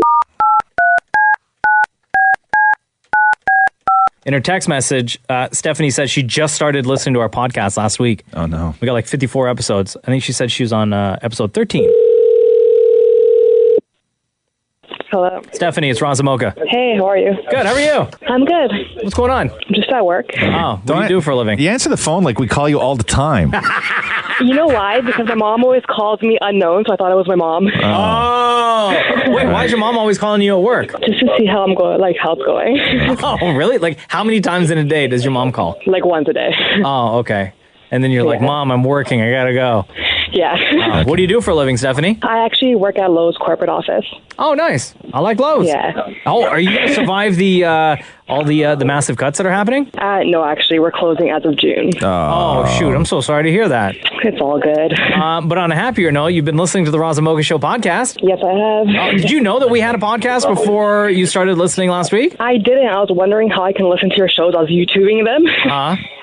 In her text message, Stephanie said she just started listening to our podcast last week. Oh, no. We got like 54 episodes. I think she said she was on episode 13. Hello. Stephanie, it's Roz and Mocha. Hey, how are you? Good, how are you? I'm good. What's going on? I'm just at work. Oh, what do you do for a living? You answer the phone like we call you all the time. You know why? Because my mom always calls me unknown, so I thought it was my mom. Oh. Wait, why is your mom always calling you at work? Just to see how I'm going, like how it's going. Oh, really? Like, how many times in a day does your mom call? Like once a day. Oh, okay. And then you're like, Mom, I'm working. I gotta go. Yeah. What do you do for a living, Stephanie? I actually work at Lowe's corporate office. Oh, nice. I like Lowe's. Yeah. Oh, are you going to survive the all the massive cuts that are happening? No, actually, we're closing as of June. Oh, shoot. I'm so sorry to hear that. It's all good. But on a happier note, you've been listening to the Roz and Mocha Show podcast. Yes, I have. Did you know that we had a podcast before you started listening last week? I didn't. I was wondering how I can listen to your shows. I was YouTubing them.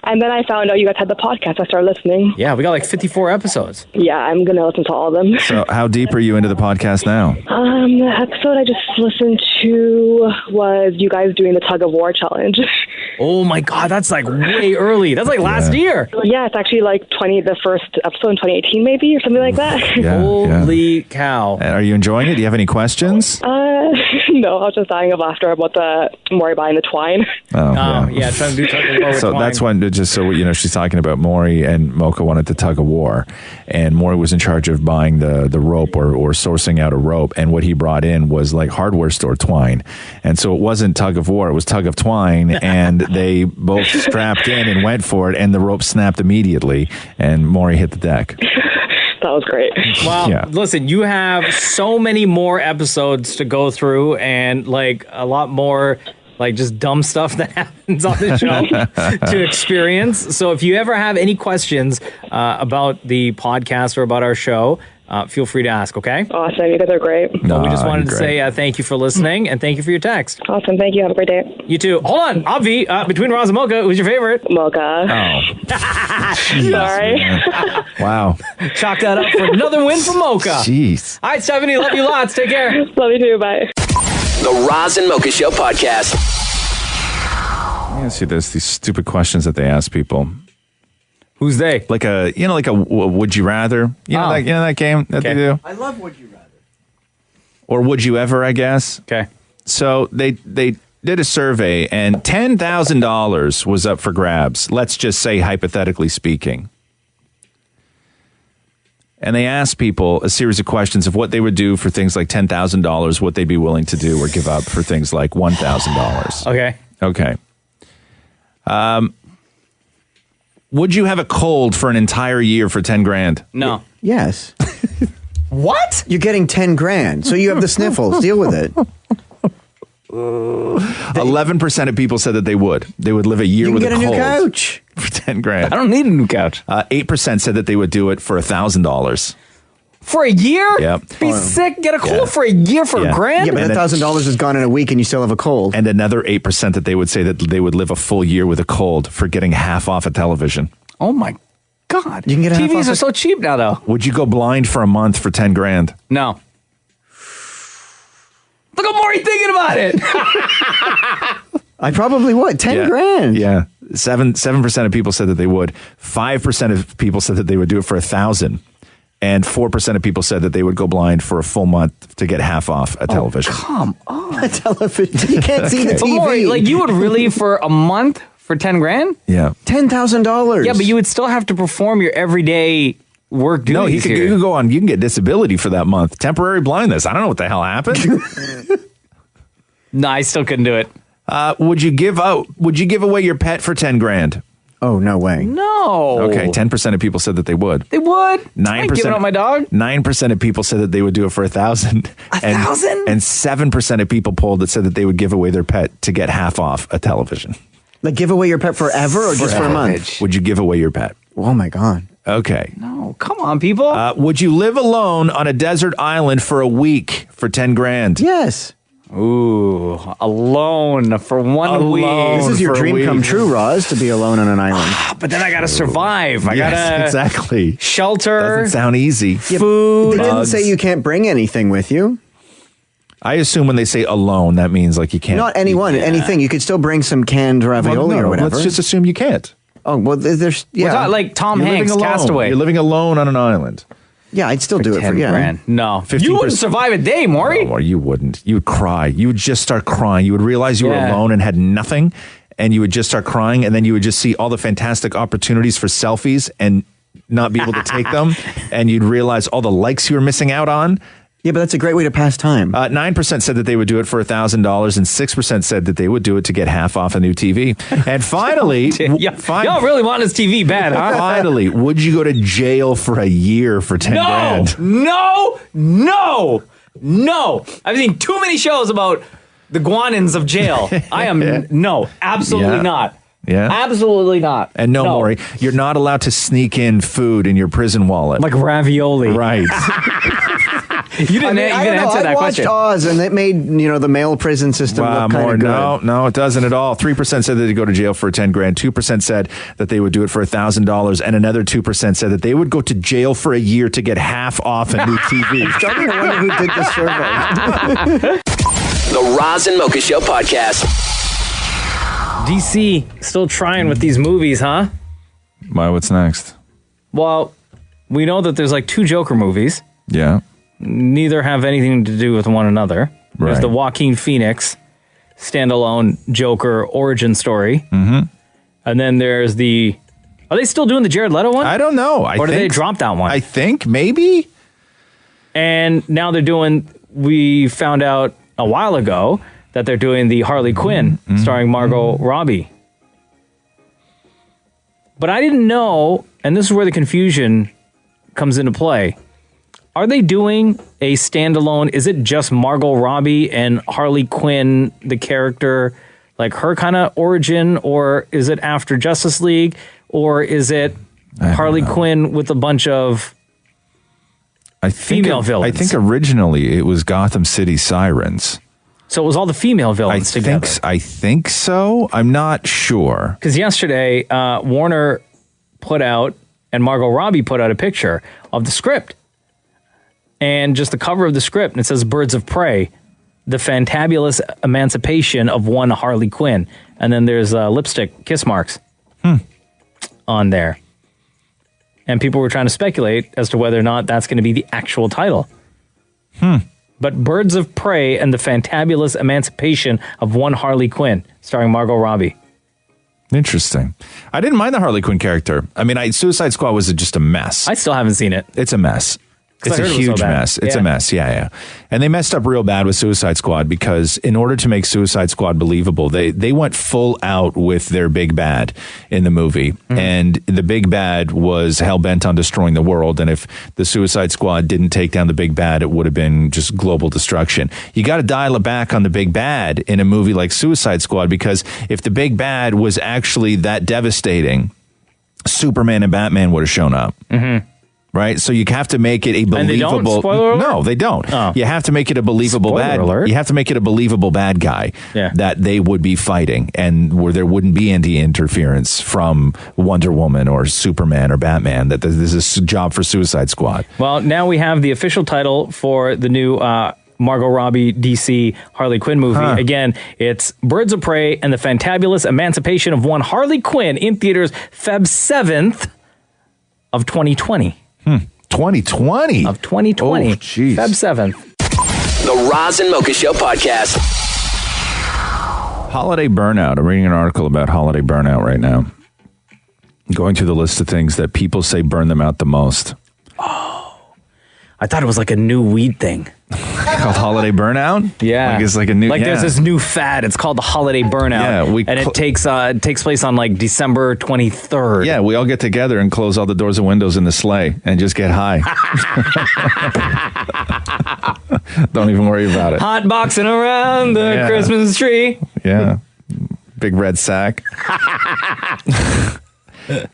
And then I found out you guys had the podcast. I started listening. Yeah, we got like 54 episodes. Yeah, I'm going to listen to all of them. So how deep are you into the podcast now? The episode I just listened to was you guys doing the tug of war challenge. Oh my God, that's like way early. That's like last year. Yeah, it's actually like the first episode in 2018 maybe or something like that. Holy cow. And are you enjoying it? Do you have any questions? No, I was just dying of laughter about the Maurie buying the twine. Yeah, trying to do tug of war with So twine. that's when, just so you know, she's talking about Maurie and Mocha wanted to tug of war, and Maurie was in charge of buying the rope or sourcing out a rope, and what he brought in was like hardware store twine, and so it wasn't tug of war, it was tug of twine, and they both strapped in and went for it, and the rope snapped immediately, and Maurie hit the deck. That was great. Wow. Listen, you have so many more episodes to go through and like a lot more like just dumb stuff that happens on the show to experience. So if you ever have any questions about the podcast or about our show, feel free to ask, okay? Awesome. You guys are great. We just wanted to say thank you for listening and thank you for your text. Awesome. Thank you. Have a great day. You too. Hold on. Avi, between Roz and Mocha, who's your favorite? Mocha. Sorry. Wow. Chalk that up for another win for Mocha. Jeez. All right, Stephanie. Love you lots. Take care. Love you too. Bye. The Roz and Mocha Show podcast. Yeah, see, there's these stupid questions that they ask people. Who's they? Like a would you rather? You know that game that they do? I love Would You Rather. Or would you ever, I guess. Okay. So they did a survey and $10,000 was up for grabs. Let's just say hypothetically speaking. And they asked people a series of questions of what they would do for things like $10,000, what they'd be willing to do or give up for things like $1,000. Okay. Would you have a cold for an entire year for 10 grand? No. Yes. What? You're getting 10 grand, so you have the sniffles. Deal with it. 11% of people said that they would. They would live a year with a cold. You can get a new couch. For 10 grand. I don't need a new couch. 8% said that they would do it for $1,000. For a year? Yep. Be sick, get a cold for a year for a grand? Yeah, but that $1,000 is gone in a week and you still have a cold. And another 8% that they would say that they would live a full year with a cold for getting half off a television. Oh my God. You can get TVs are so cheap now, though. Would you go blind for a month for 10 grand? No. Look at Maurie thinking about it. I probably would. 10 grand. Yeah. 7% of people said that they would. 5% of people said that they would do it for $1,000. And 4% of people said that they would go blind for a full month to get half off a television. Come on. A television. You can't see the TV. Maury, like you would really for a month for 10 grand? Yeah. $10,000. Yeah, but you would still have to perform your everyday work duties. No, you can go on. You can get disability for that month. Temporary blindness. I don't know what the hell happened. No, I still couldn't do it. Would you give away your pet for 10 grand? Oh, no way. No. Okay, 10% of people said that they would. They would. 9% giving up my dog. 9% of people said that they would do it for $1,000. $1,000? And 7% of people polled that said that they would give away their pet to get half off a television. Like give away your pet forever or just for a month? Would you give away your pet? Oh my God. Okay. No, come on, people. Would you live alone on a desert island for a week for 10 grand? Yes. Ooh, alone for 1 week. This is your dream come true, Roz, to be alone on an island. But then I got to survive. I got to exactly shelter. Doesn't sound easy. Food. They didn't say you can't bring anything with you. I assume when they say alone, that means like you can't. Not anyone, anything. You could still bring some canned ravioli or whatever. Let's just assume you can't. Oh, well, there's, We're talking like Tom Hanks, Castaway. You're living alone on an island. Yeah, I'd still do it for 10 grand. No. 15%. You wouldn't survive a day, Maury. No, you wouldn't. You would cry. You would just start crying. You would realize you were alone and had nothing, and you would just start crying, and then you would just see all the fantastic opportunities for selfies and not be able to take them, and you'd realize all the likes you were missing out on. Yeah, but that's a great way to pass time. 9% said that they would do it for $1,000, and 6% said that they would do it to get half off a new TV. And finally, y'all really want this TV bad, huh? Finally, would you go to jail for a year for 10 grand? No. I've seen too many shows about the guanins of jail. I am absolutely not. Yeah, absolutely not. And no, Maury, you're not allowed to sneak in food in your prison wallet, like ravioli. Right. You didn't answer that question. I watched Oz, and it made the male prison system look kind of good. No, it doesn't at all. 3% said that they'd go to jail for 10 grand. 2% said that they would do it for $1,000, and another 2% said that they would go to jail for a year to get half off a new TV. I'm starting to wonder who did the survey. The Roz and Mocha Show podcast. DC still trying with these movies, huh? Why? What's next? Well, we know that there's like 2 Joker movies. Yeah. Neither have anything to do with one another. There's the Joaquin Phoenix standalone Joker origin story. Mm-hmm. And then there's the... Are they still doing the Jared Leto one? I don't know. Or did they drop that one? I think, maybe. And now they're doing... We found out a while ago that they're doing the Harley Quinn starring Margot Robbie. But I didn't know, and this is where the confusion comes into play. Are they doing a standalone? Is it just Margot Robbie and Harley Quinn, the character, like her kind of origin? Or is it after Justice League? Or is it Harley Quinn with a bunch of female villains? I think originally it was Gotham City Sirens. So it was all the female villains together? I think so. I'm not sure. Because yesterday, Warner put out, and Margot Robbie put out a picture of the script. And just the cover of the script, and it says Birds of Prey, the fantabulous emancipation of one Harley Quinn. And then there's lipstick kiss marks on there. And people were trying to speculate as to whether or not that's going to be the actual title. But Birds of Prey and the fantabulous emancipation of one Harley Quinn, starring Margot Robbie. Interesting. I didn't mind the Harley Quinn character. I mean, Suicide Squad was just a mess. I still haven't seen it. It's a mess. It's a huge mess. It's a mess. Yeah. And they messed up real bad with Suicide Squad because in order to make Suicide Squad believable, they went full out with their big bad in the movie. And the big bad was hell-bent on destroying the world. And if the Suicide Squad didn't take down the big bad, it would have been just global destruction. You got to dial it back on the big bad in a movie like Suicide Squad, because if the big bad was actually that devastating, Superman and Batman would have shown up. Right? So you have to make it a believable... And they don't? Spoiler alert? No, they don't. Oh. You have to make it a believable Alert. You have to make it a believable bad guy that they would be fighting, and where there wouldn't be any interference from Wonder Woman or Superman or Batman, that this is a job for Suicide Squad. Well, now we have the official title for the new Margot Robbie, DC, Harley Quinn movie. Again, it's Birds of Prey and the Fantabulous Emancipation of One Harley Quinn in theaters Feb 7th of 2020. 2020? Of 2020. Oh, jeez. Feb 7th. The Roz and Mocha Show podcast. Holiday burnout. I'm reading an article about holiday burnout right now. Going through the list of things that people say burn them out the most. I thought it was like a new weed thing. Called holiday burnout? Yeah. Like it's like a new... there's this new fad. It's called the holiday burnout. Yeah, and it takes place on like December 23rd. Yeah, we all get together and close all the doors and windows in the sleigh and just get high. Don't even worry about it. Hot boxing around the Christmas tree. Yeah. Big red sack.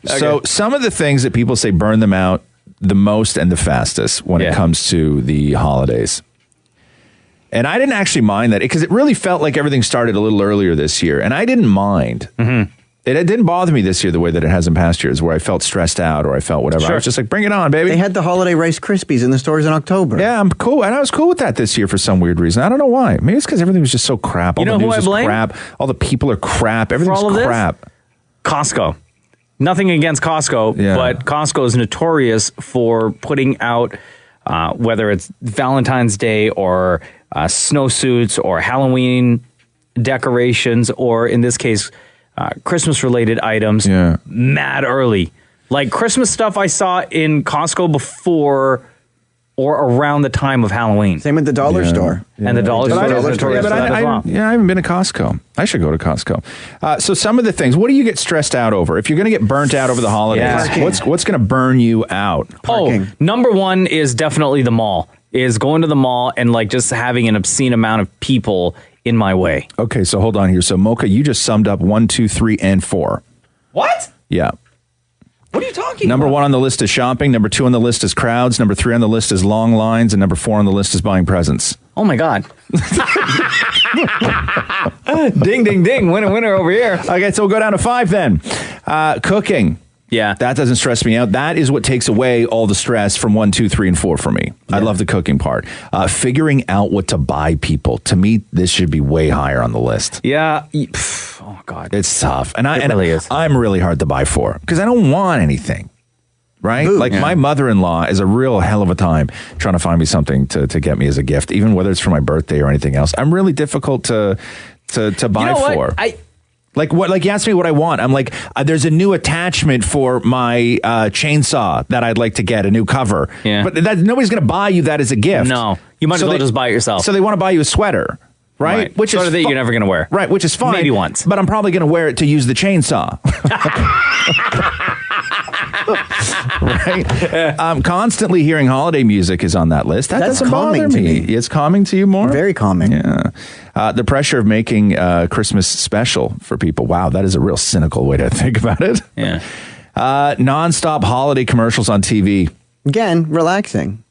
So some of the things that people say burn them out the most and the fastest when it comes to the holidays. And I didn't actually mind that because it really felt like everything started a little earlier this year. And I didn't mind. Mm-hmm. It didn't bother me this year the way that it has in past years where I felt stressed out or I felt whatever. Sure. I was just like, bring it on, baby. They had the holiday Rice Krispies in the stores in October. Yeah, I'm cool. And I was cool with that this year for some weird reason. I don't know why. Maybe it's because everything was just so crap. All You know the who news I is blame? crap. All the people are crap. Everything's For all of crap. this? Costco. Nothing against Costco, but Costco is notorious for putting out, whether it's Valentine's Day or snowsuits or Halloween decorations, or in this case, Christmas-related items, mad early. Like Christmas stuff I saw in Costco before or around the time of Halloween. Same at the dollar store. And the dollar store is notorious for that as well. I haven't been to Costco. I should go to Costco. So some of the things, what do you get stressed out over? If you're going to get burnt out over the holidays, what's going to burn you out? Oh, number one is definitely the mall. Is going to the mall and like just having an obscene amount of people in my way. Okay, so hold on here. So Mocha, you just summed up 1, 2, 3, and 4. What? Yeah. What are you talking Number about? 1 on the list is shopping. Number 2 on the list is crowds. Number 3 on the list is long lines. And number 4 on the list is buying presents. Oh my God. Ding, ding, ding. Winner, winner over here. Okay, so we'll go down to 5 then. Cooking. Yeah. That doesn't stress me out. That is what takes away all the stress from 1, 2, 3, and 4 for me. I love the cooking part. Figuring out what to buy people. To me, this should be way higher on the list. Yeah. Oh, God. It's tough. And It really is. I'm really hard to buy for because I don't want anything. Right? Ooh, my mother-in-law is a real hell of a time trying to find me something to get me as a gift, even whether it's for my birthday or anything else. I'm really difficult to buy for. Like you asked me what I want. I'm like, there's a new attachment for my chainsaw that I'd like to get, a new cover. Yeah. But nobody's going to buy you that as a gift. No. You might as well just buy it yourself. So they want to buy you a sweater. Right? Which is that you're never going to wear. Right, which is fine. Maybe once. But I'm probably going to wear it to use the chainsaw. Right? Constantly hearing holiday music is on that list. That doesn't bother me. It's calming to you more? Very calming. Yeah. The pressure of making Christmas special for people. Wow, that is a real cynical way to think about it. Yeah. Non-stop holiday commercials on TV. Again, relaxing.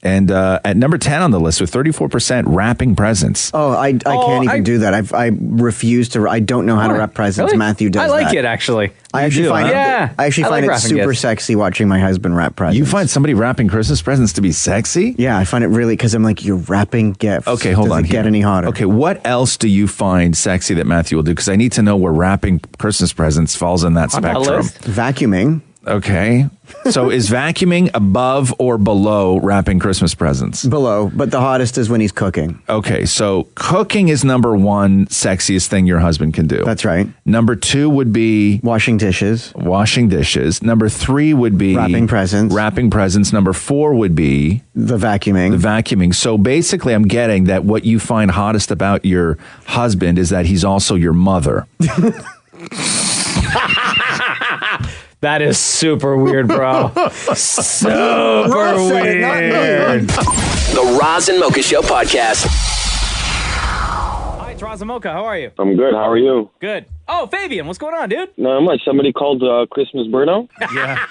And at number 10 on the list with 34% wrapping presents. Oh, I can't even do that. I refuse to. I don't know how to wrap presents. Really? Matthew does I like that. it, actually. I actually find it. Yeah. I actually find like it super gifts. sexy watching my husband wrap presents. You find somebody wrapping Christmas presents to be sexy? Yeah, I find it really because I'm like, you're wrapping gifts. Okay, hold Does on. it get any hotter? Okay, what else do you find sexy that Matthew will do? Because I need to know where wrapping Christmas presents falls in that spectrum. Vacuuming. Okay. So is vacuuming above or below wrapping Christmas presents? Below, but the hottest is when he's cooking. Okay, so cooking is number 1 sexiest thing your husband can do. That's right. Number 2 would be washing dishes. Washing dishes. Number 3 would be wrapping presents. Wrapping presents. Number 4 would be the vacuuming. The vacuuming. So basically, I'm getting that what you find hottest about your husband is that he's also your mother. That is super weird, bro. Super weird. The Roz and Mocha Show podcast. Hi, it's Roz and Mocha. How are you? I'm good. How are you? Good. Oh, Fabian, what's going on, dude? Not much. Somebody called Christmas burnout? Yeah.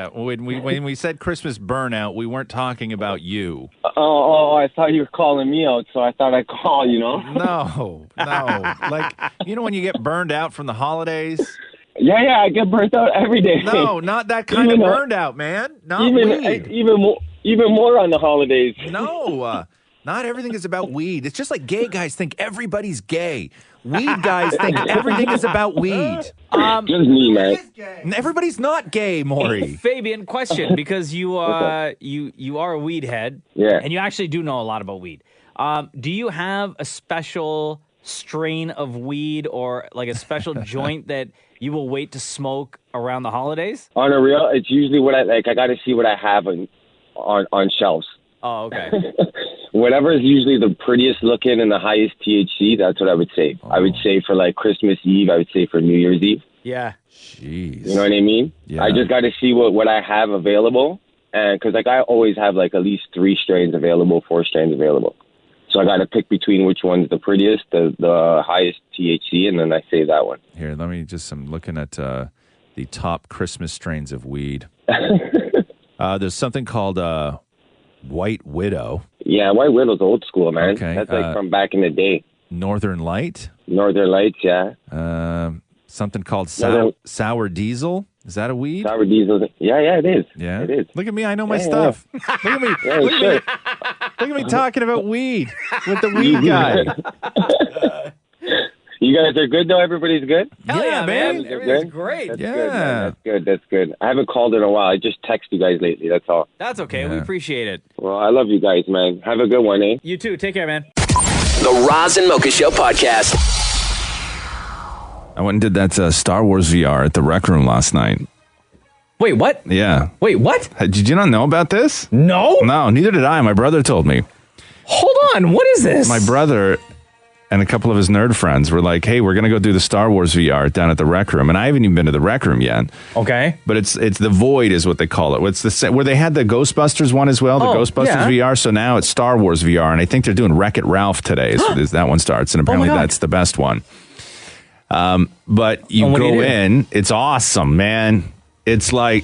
When we said Christmas burnout, we weren't talking about you. Oh, I thought you were calling me out, so I thought I'd call, you know? No. Like, you know when you get burned out from the holidays? Yeah, I get burnt out every day. No, not that kind of burned out, man. Not weed. even more on the holidays. No, not everything is about weed. It's just like gay guys think everybody's gay. Weed guys think everything is about weed. Just me, man. Everybody's not gay, Maury. Fabian, question, because you are a weed head. Yeah. And you actually do know a lot about weed. Do you have a special strain of weed or like a special joint that you will wait to smoke around the holidays? On a real, it's usually what I like. I got to see what I have on shelves. Oh, okay. Whatever is usually the prettiest looking and the highest THC, that's what I would say. I would say for like Christmas Eve, I would say for New Year's Eve. Yeah. Jeez. You know what I mean? Yeah. I just got to see what I have available. And because like I always have like at least 3 strains available, 4 strains available. So I got to pick between which one's the prettiest, the highest THC, and then I say that one. Here, let me I'm looking at the top Christmas strains of weed. There's something called White Widow. Yeah, White Widow's old school, man. Okay, that's like from back in the day. Northern Light? Northern Lights, yeah. Something called Sour Diesel. Is that a weed? Sour Diesel. Yeah, it is. Yeah? It is. Look at me. I know my stuff. Yeah. Look at me. Yeah, Look at me talking about weed with the weed guy. You guys are good, though? Everybody's good? Hell yeah, man. Everything's good? great. That's good, man. That's good. I haven't called in a while. I just text you guys lately. That's all. That's okay. We appreciate it. Well, I love you guys, man. Have a good one, eh? You too. Take care, man. The Roz and Mocha Show podcast. I went and did that Star Wars VR at the Rec Room last night. Wait, what? Yeah. Wait, what? Did you not know about this? No. No, neither did I. My brother told me. Hold on. What is this? My brother and a couple of his nerd friends were like, hey, we're going to go do the Star Wars VR down at the Rec Room. And I haven't even been to the Rec Room yet. Okay. But it's the Void is what they call it. It's where they had the Ghostbusters one as well, the Ghostbusters VR. So now it's Star Wars VR. And I think they're doing Wreck-It Ralph today. So that one starts. And apparently that's the best one. But you go in. It's awesome, man. It's like...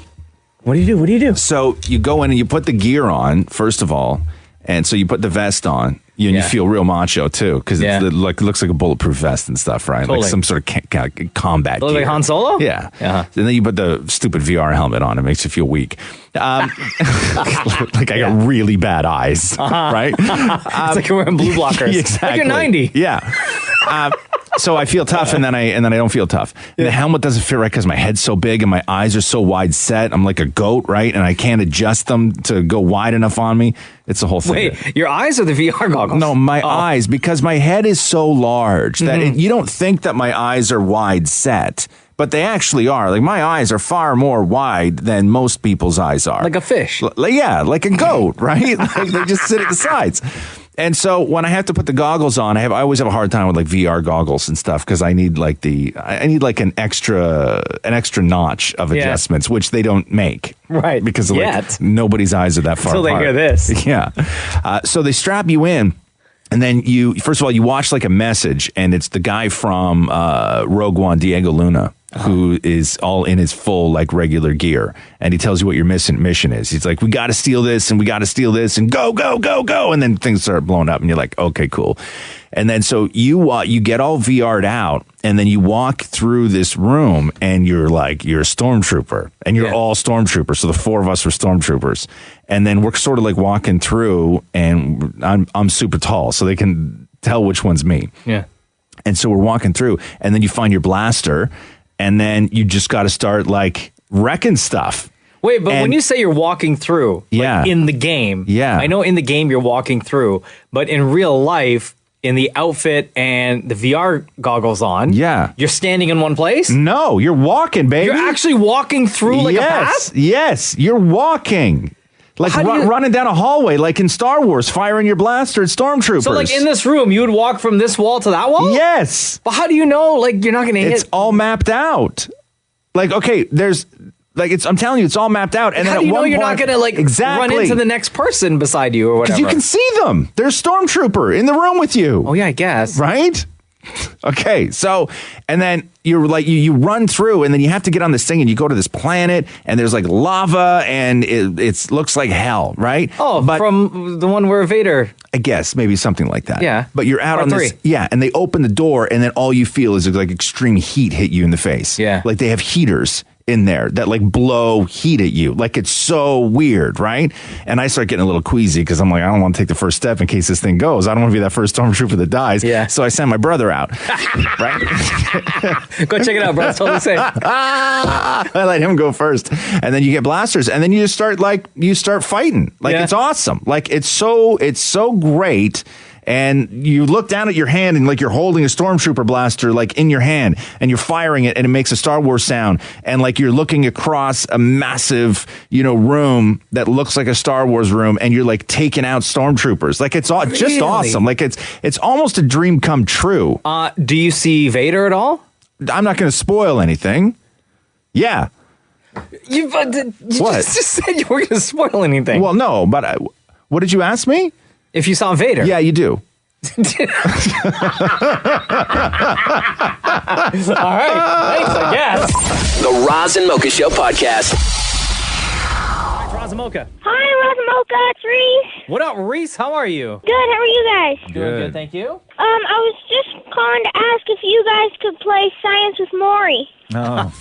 What do you do? So you go in and you put the gear on, first of all. And so you put the vest on. You feel real macho, too, because it looks like a bulletproof vest and stuff, right? Totally. Like some sort of combat gear. Like Han Solo? Yeah. And then you put the stupid VR helmet on. It makes you feel weak. Like I got really bad eyes, right? It's like you're wearing blue blockers. Exactly. Like you're 90. Yeah. So I feel tough, and then I don't feel tough. And the helmet doesn't fit right because my head's so big and my eyes are so wide set. I'm like a goat, right? And I can't adjust them to go wide enough on me. It's a whole thing. Wait, your eyes or the VR goggles? No, my eyes, because my head is so large that you don't think that my eyes are wide set, but they actually are. Like my eyes are far more wide than most people's eyes are. Like a fish. Like a goat, right? Like they just sit at the sides. And so when I have to put the goggles on, I always have a hard time with like VR goggles and stuff because I need like an extra notch of adjustments, which they don't make, right? Because nobody's eyes are that far apart. Until they hear this, So they strap you in. And then you watch like a message, and it's the guy from Rogue One, Diego Luna, who is all in his full like regular gear, and he tells you what your mission is. He's like, we got to steal this, and we got to steal this, and go, and then things start blowing up, and you're like, okay, cool. And then so you get all VR'd out, and then you walk through this room, and you're a stormtrooper, and you're all stormtroopers. So the 4 of us were stormtroopers, and then we're sort of like walking through, and I'm super tall, so they can tell which one's me. Yeah. And so we're walking through, and then you find your blaster, and then you just got to start like wrecking stuff. Wait, but when you say you're walking through, like in the game, I know in the game you're walking through, but in real life, in the outfit and the VR goggles on, you're standing in one place? No, you're walking, baby. You're actually walking through like a path? Yes, you're walking. Like running down a hallway, like in Star Wars, firing your blaster at stormtroopers. So, like in this room, you would walk from this wall to that wall? Yes. But how do you know, like, you're not going to hit? It's all mapped out. Like, okay, I'm telling you, it's all mapped out. And how then do you know you're not going to, like, run into the next person beside you or whatever? Because you can see them. There's a stormtrooper in the room with you. Oh, yeah, I guess. Right? Okay, so, and then you're like, you run through, and then you have to get on this thing, and you go to this planet, and there's like lava, and it looks like hell, right? Oh, but from the one where Vader. I guess, maybe something like that. Yeah. But you're out on this. Yeah, and they open the door, and then all you feel is like extreme heat hit you in the face. Yeah. Like they have heaters in there that like blow heat at you. Like it's so weird, right? And I start getting a little queasy because I'm like, I don't want to take the first step in case this thing goes. I don't want to be that first stormtrooper that dies. Yeah. So I send my brother out. Right? Go check it out, bro. It's totally safe. I let him go first. And then you get blasters. And then you just start fighting. Like it's awesome. Like it's so great. And you look down at your hand and like you're holding a stormtrooper blaster like in your hand and you're firing it and it makes a Star Wars sound. And like you're looking across a massive, room that looks like a Star Wars room and you're like taking out stormtroopers. Like it's all just awesome. Like it's almost a dream come true. Do you see Vader at all? I'm not going to spoil anything. Yeah. You just said you weren't going to spoil anything. Well, no, but what did you ask me? If you saw Vader. Yeah, you do. All right. Thanks, I guess. The Roz and Mocha Show podcast. Hi, it's Roz and Mocha. Hi, Roz and Mocha. It's Reese. What up, Reese? How are you? Good. How are you guys? Doing good, thank you. I was just calling to ask if you guys could play Science with Maurie. Oh.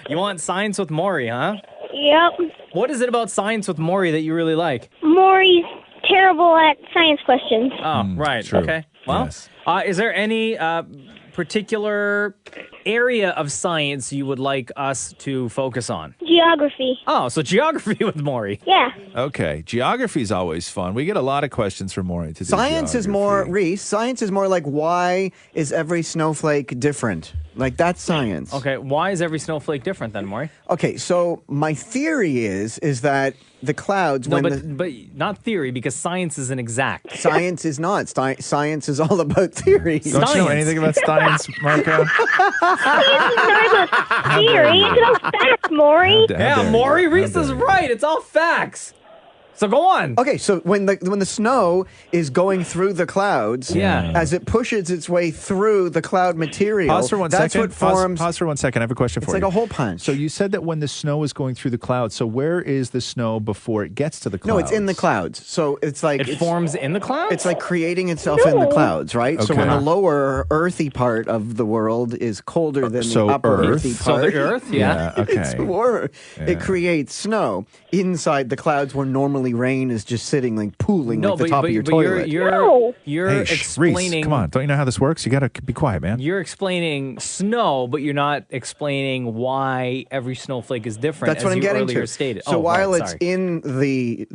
You want Science with Maurie, huh? Yep. What is it about Science with Maurie that you really like? Maurie's terrible at science questions. Oh, right. True. Okay. Well, is there any particular area of science you would like us to focus on? Geography. Oh, so geography with Maurie. Yeah. Okay. Geography is always fun. We get a lot of questions from Maurie to do Science is more, Reese, science is more like, why is every snowflake different? Like, that's science. Okay, why is every snowflake different then, Maurie? Okay, so my theory is that the clouds... No, but not theory, because science isn't exact. Science is not. Science is all about theory. Don't you know anything about science, Marco? Science is not about theory. It's about facts, Maurie. Yeah, Maurie, Reese is right. It's all facts. So go on. Okay, so when the snow is going through the clouds, as it pushes its way through the cloud material, Pause for one second. What forms. Pause for 1 second. I have a question for you. It's like a hole punch. So you said that when the snow is going through the clouds, so where is the snow before it gets to the clouds? No, it's in the clouds. So it's like... It forms in the clouds? It's like creating itself in the clouds, right? Okay. So when the lower earthy part of the world is colder than the upper earthy part... So the earth, okay. It's warmer. Yeah. It creates snow inside the clouds where normally rain is just sitting like pooling like the top of your toilet. You're explaining... Reese, come on. Don't you know how this works? You got to be quiet, man. You're explaining snow, but you're not explaining why every snowflake is different. That's what I'm getting to. Stated. So while it's in the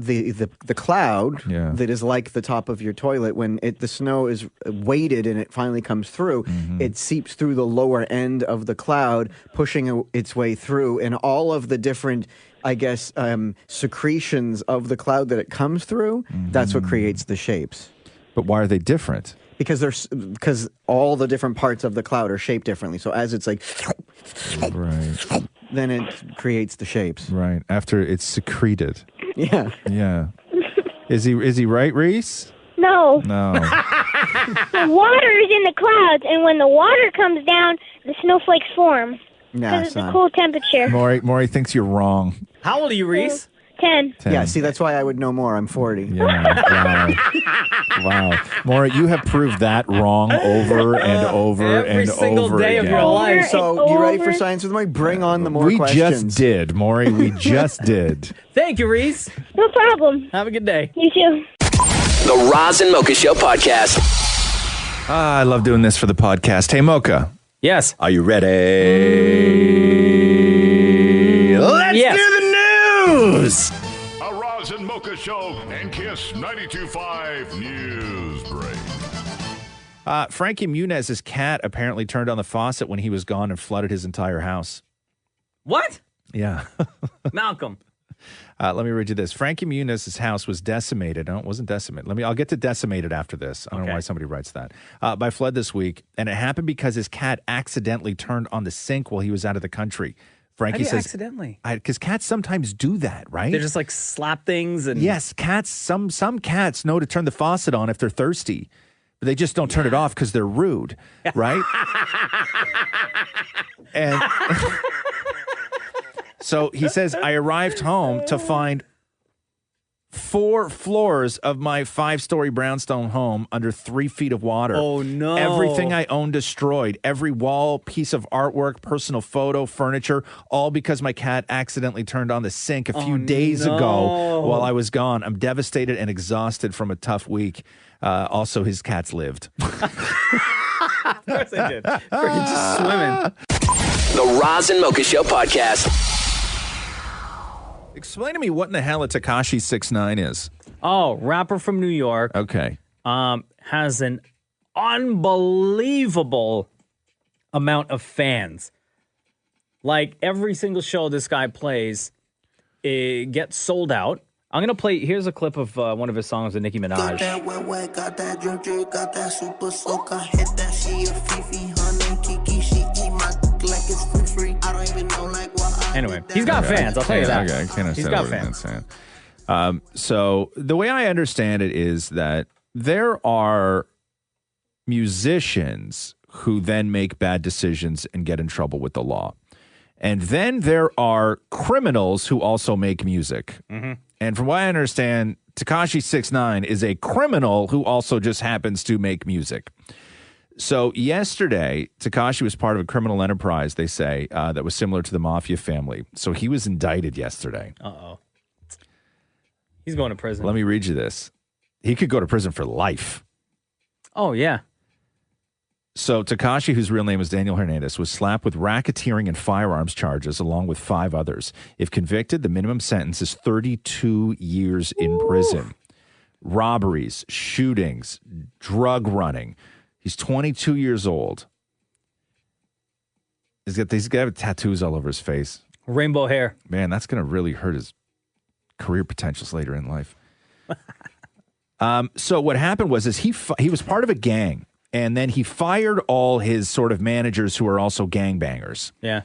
cloud that is like the top of your toilet, when the snow is weighted and it finally comes through, it seeps through the lower end of the cloud, pushing its way through, and all of the different, I guess, secretions of the cloud that it comes through, that's what creates the shapes. But why are they different? Because all the different parts of the cloud are shaped differently. So as it's like... Right. Then it creates the shapes. Right. After it's secreted. Yeah. Yeah. Is he right, Reese? No. No. The water is in the clouds, and when the water comes down, the snowflakes form. Because of the cool temperature. Maurie thinks you're wrong. How old are you, Reese? 10. Yeah, see, that's why I would know more. I'm 40. Yeah, wow. Maurie, you have proved that wrong over and over Every single day again. of your life. So, you ready for Science with Maurie? Bring on the more questions. We just did, Maurie. We just did. Thank you, Reese. No problem. Have a good day. You too. The Roz and Mocha Show podcast. I love doing this for the podcast. Hey, Mocha. Yes. Are you ready? Let's do the news. A Roz and Mocha Show and Kiss 92.5 News Break. Frankie Muniz's cat apparently turned on the faucet when he was gone and flooded his entire house. What? Yeah. Malcolm. Let me read you this. Frankie Muniz's house was decimated. No, it wasn't decimated. I'll get to decimated after this. I don't know why somebody writes that. By flood this week, and it happened because his cat accidentally turned on the sink while he was out of the country. Frankie says accidentally. Because cats sometimes do that, right? They just like slap things and yes, cats. Some cats know to turn the faucet on if they're thirsty, but they just don't turn it off because they're rude, right? And so he says, I arrived home to find 4 floors of my 5-story brownstone home under 3 feet of water. Oh, no. Everything I own destroyed. Every wall, piece of artwork, personal photo, furniture, all because my cat accidentally turned on the sink a few days ago while I was gone. I'm devastated and exhausted from a tough week. Also, his cats lived. Of course I did. Freaking just swimming. The Roz and Mocha Show podcast. Explain to me what in the hell a Tekashi 6ix9ine is. Oh, rapper from New York. Okay. Has an unbelievable amount of fans. Like every single show this guy plays, it gets sold out. I'm going to play, here's a clip of one of his songs with Nicki Minaj. Got that wet, wet, got that drip, drip, got that super soaker. Hit that, she a Fifi, her name Kiki, she eat my like it's free. I don't even know like what I Anyway, he's got fans, I'll tell you that. Okay, I can't He's understand got what fans. saying. So the way I understand it is that there are musicians who then make bad decisions and get in trouble with the law. And then there are criminals who also make music. Mm-hmm. And from what I understand, Tekashi 6ix9ine is a criminal who also just happens to make music. So yesterday, Tekashi was part of a criminal enterprise, they say, that was similar to the Mafia family. So he was indicted yesterday. Uh-oh. He's going to prison. Let me read you this. He could go to prison for life. Oh, yeah. So Tekashi, whose real name is Daniel Hernandez, was slapped with racketeering and firearms charges along with 5 others. If convicted, the minimum sentence is 32 years in prison. Robberies, shootings, drug running. He's 22 years old. He's got tattoos all over his face. Rainbow hair. Man, that's going to really hurt his career potentials later in life. So what happened was he was part of a gang. And then he fired all his sort of managers who are also gangbangers. Yeah.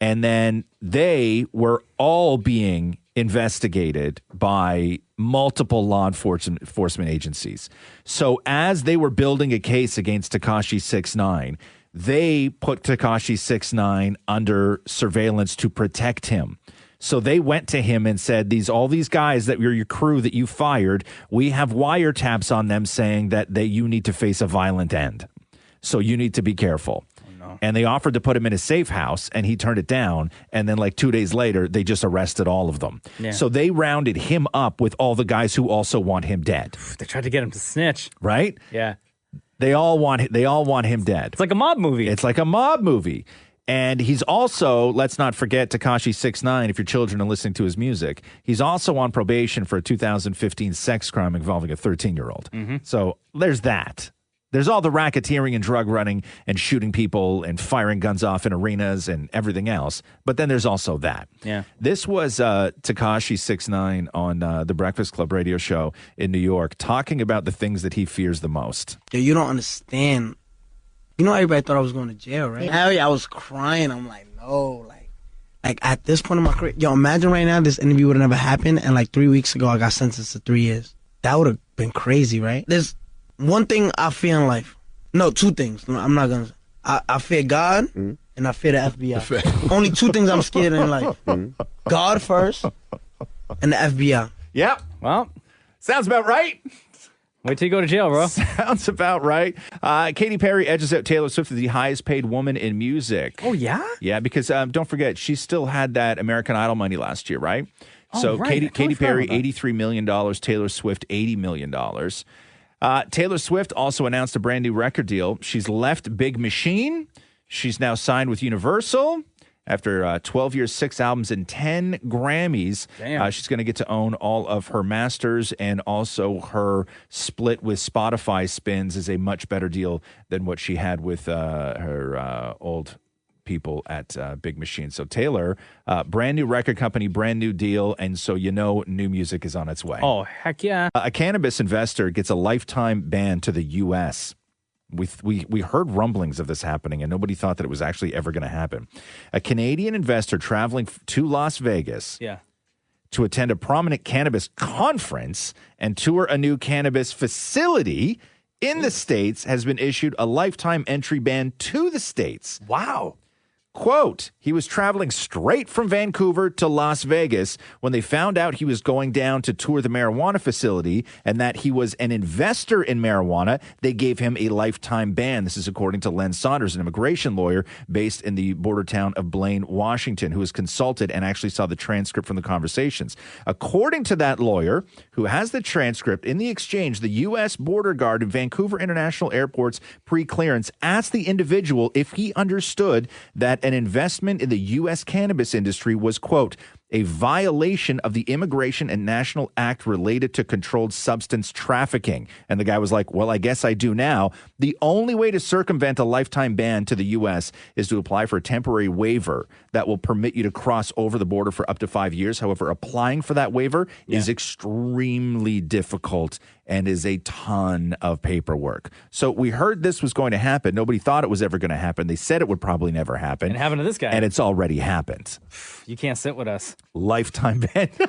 And then they were all being investigated by multiple law enforcement agencies. So as they were building a case against Tekashi 6ix9ine, they put Tekashi 6ix9ine under surveillance to protect him. So they went to him and said, all these guys that were your crew that you fired, we have wiretaps on them saying that you need to face a violent end. So you need to be careful. Oh, no. And they offered to put him in a safe house, and he turned it down. And then like 2 days later, they just arrested all of them. Yeah. So they rounded him up with all the guys who also want him dead. They tried to get him to snitch. Right? Yeah. They all want him dead. It's like a mob movie. It's like a mob movie. And he's also, let's not forget Tekashi 6ix9ine, if your children are listening to his music, he's also on probation for a 2015 sex crime involving a 13-year-old. Mm-hmm. So there's that. There's all the racketeering and drug running and shooting people and firing guns off in arenas and everything else. But then there's also that. Yeah. This was Tekashi 6ix9ine on the Breakfast Club radio show in New York talking about the things that he fears the most. Yo, you don't understand. You know, everybody thought I was going to jail, right? Hell yeah, I was crying. I'm like, no, like at this point in my career, yo, imagine right now this interview would have never happened, and like 3 weeks ago I got sentenced to 3 years. That would have been crazy, right? There's one thing I fear in life. No, 2 things. I'm not gonna. I fear God and I fear the FBI. Only 2 things I'm scared in life. God first, and the FBI. Yep. Well, sounds about right. Wait till you go to jail, bro. Sounds about right. Katy Perry edges out Taylor Swift as the highest paid woman in music. Oh, yeah? Yeah, because don't forget, she still had that American Idol money last year, right? Oh, so right. Katy Perry, $83 million. Taylor Swift, $80 million. Taylor Swift also announced a brand new record deal. She's left Big Machine. She's now signed with Universal. After 12 years, 6 albums, and 10 Grammys, she's going to get to own all of her masters, and also her split with Spotify spins is a much better deal than what she had with her old people at Big Machine. So Taylor, brand new record company, brand new deal, and so new music is on its way. Oh, heck yeah. A cannabis investor gets a lifetime ban to the U.S., We heard rumblings of this happening, and nobody thought that it was actually ever going to happen. A Canadian investor traveling to Las Vegas to attend a prominent cannabis conference and tour a new cannabis facility in the States has been issued a lifetime entry ban to the States. Wow. Quote, he was traveling straight from Vancouver to Las Vegas when they found out he was going down to tour the marijuana facility and that he was an investor in marijuana. They gave him a lifetime ban. This is according to Len Saunders, an immigration lawyer based in the border town of Blaine, Washington, who was consulted and actually saw the transcript from the conversations. According to that lawyer, who has the transcript, in the exchange, the U.S. border guard in Vancouver International Airport's pre-clearance asked the individual if he understood that an investment in the U.S. cannabis industry was, quote, a violation of the Immigration and National Act related to controlled substance trafficking. And the guy was like, well, I guess I do now. The only way to circumvent a lifetime ban to the U.S. is to apply for a temporary waiver that will permit you to cross over the border for up to 5 years. However, applying for that waiver is extremely difficult and is a ton of paperwork. So we heard this was going to happen. Nobody thought it was ever going to happen. They said it would probably never happen. And it happened to this guy. And it's already happened. You can't sit with us. Lifetime ban. The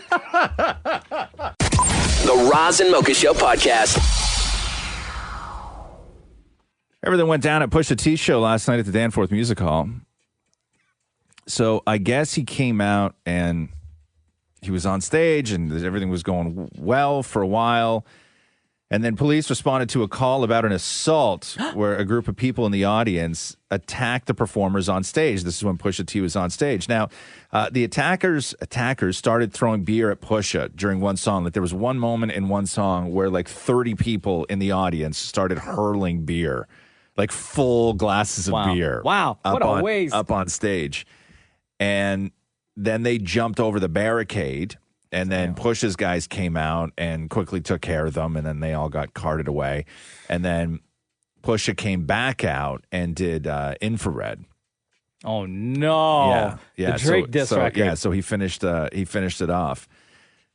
Roz and Mocha Show podcast. Everything went down at Pusha T's show last night at the Danforth Music Hall. So I guess he came out and he was on stage and everything was going well for a while. And then police responded to a call about an assault where a group of people in the audience attacked the performers on stage. This is when Pusha T was on stage. Now, the attackers started throwing beer at Pusha during one song. Like there was one moment in one song where like 30 people in the audience started hurling beer, like full glasses of beer. Wow, what a waste. Up on stage. And then they jumped over the barricade. And then Pusha's guys came out and quickly took care of them, and then they all got carted away. And then Pusha came back out and did Infrared. Oh no! Yeah. The Drake diss record. So he finished it off.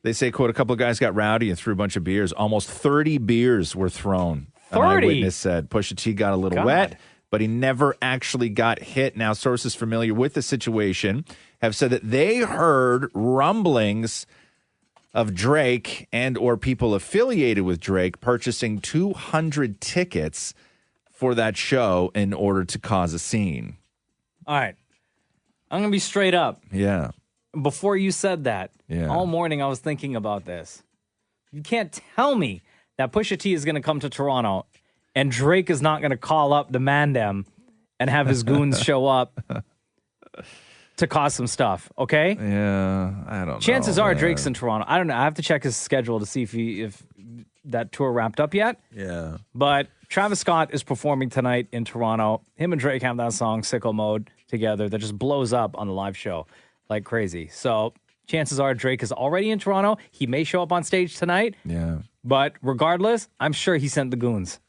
They say, quote, a couple of guys got rowdy and threw a bunch of beers. Almost 30 beers were thrown. 30? An eyewitness said Pusha T got a little wet, but he never actually got hit. Now, sources familiar with the situation have said that they heard rumblings of Drake and or people affiliated with Drake purchasing 200 tickets for that show in order to cause a scene. All right. I'm going to be straight up. Yeah. Before you said that, all morning I was thinking about this. You can't tell me that Pusha T is going to come to Toronto and Drake is not going to call up the Mandem and have his goons show up to cause some stuff, okay? Yeah, I don't know. Chances are Drake's in Toronto. I don't know. I have to check his schedule to see if that tour wrapped up yet. Yeah. But Travis Scott is performing tonight in Toronto. Him and Drake have that song, Sicko Mode, together that just blows up on the live show like crazy. So chances are Drake is already in Toronto. He may show up on stage tonight. Yeah. But regardless, I'm sure he sent the goons.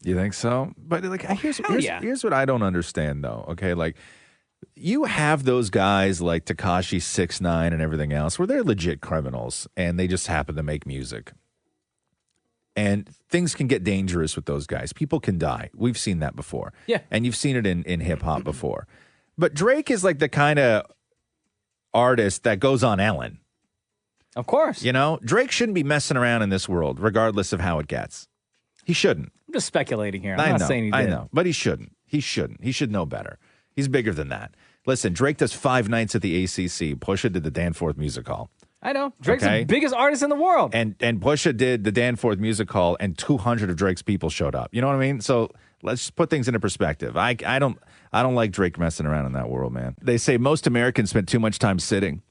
You think so? But like, here's what I don't understand, though. Okay, like, you have those guys like Tekashi 6ix9ine and everything else where they're legit criminals and they just happen to make music. And things can get dangerous with those guys. People can die. We've seen that before. Yeah. And you've seen it in hip-hop before. But Drake is like the kind of artist that goes on Ellen. Of course. You know, Drake shouldn't be messing around in this world, regardless of how it gets. He shouldn't. I'm just speculating here. I'm not saying he did. I know, but he shouldn't. He shouldn't. He should know better. He's bigger than that. Listen, Drake does 5 nights at the ACC. Pusha did the Danforth Music Hall. I know. Drake's the biggest artist in the world. And Pusha did the Danforth Music Hall, and 200 of Drake's people showed up. You know what I mean? So let's just put things into perspective. I don't like Drake messing around in that world, man. They say most Americans spend too much time sitting.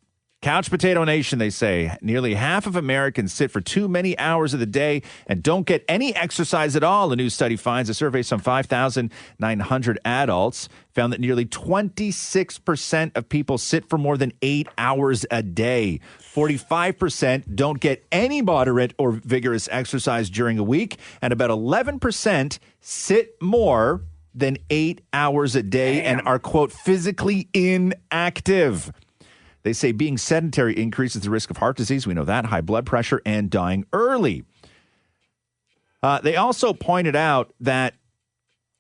Couch Potato Nation, they say, nearly half of Americans sit for too many hours of the day and don't get any exercise at all. A new study finds. A survey of some 5,900 adults found that nearly 26% of people sit for more than 8 hours a day. 45% don't get any moderate or vigorous exercise during a week, and about 11% sit more than 8 hours a day and are, quote, physically inactive. They say being sedentary increases the risk of heart disease. We know that, high blood pressure, and dying early. They also pointed out that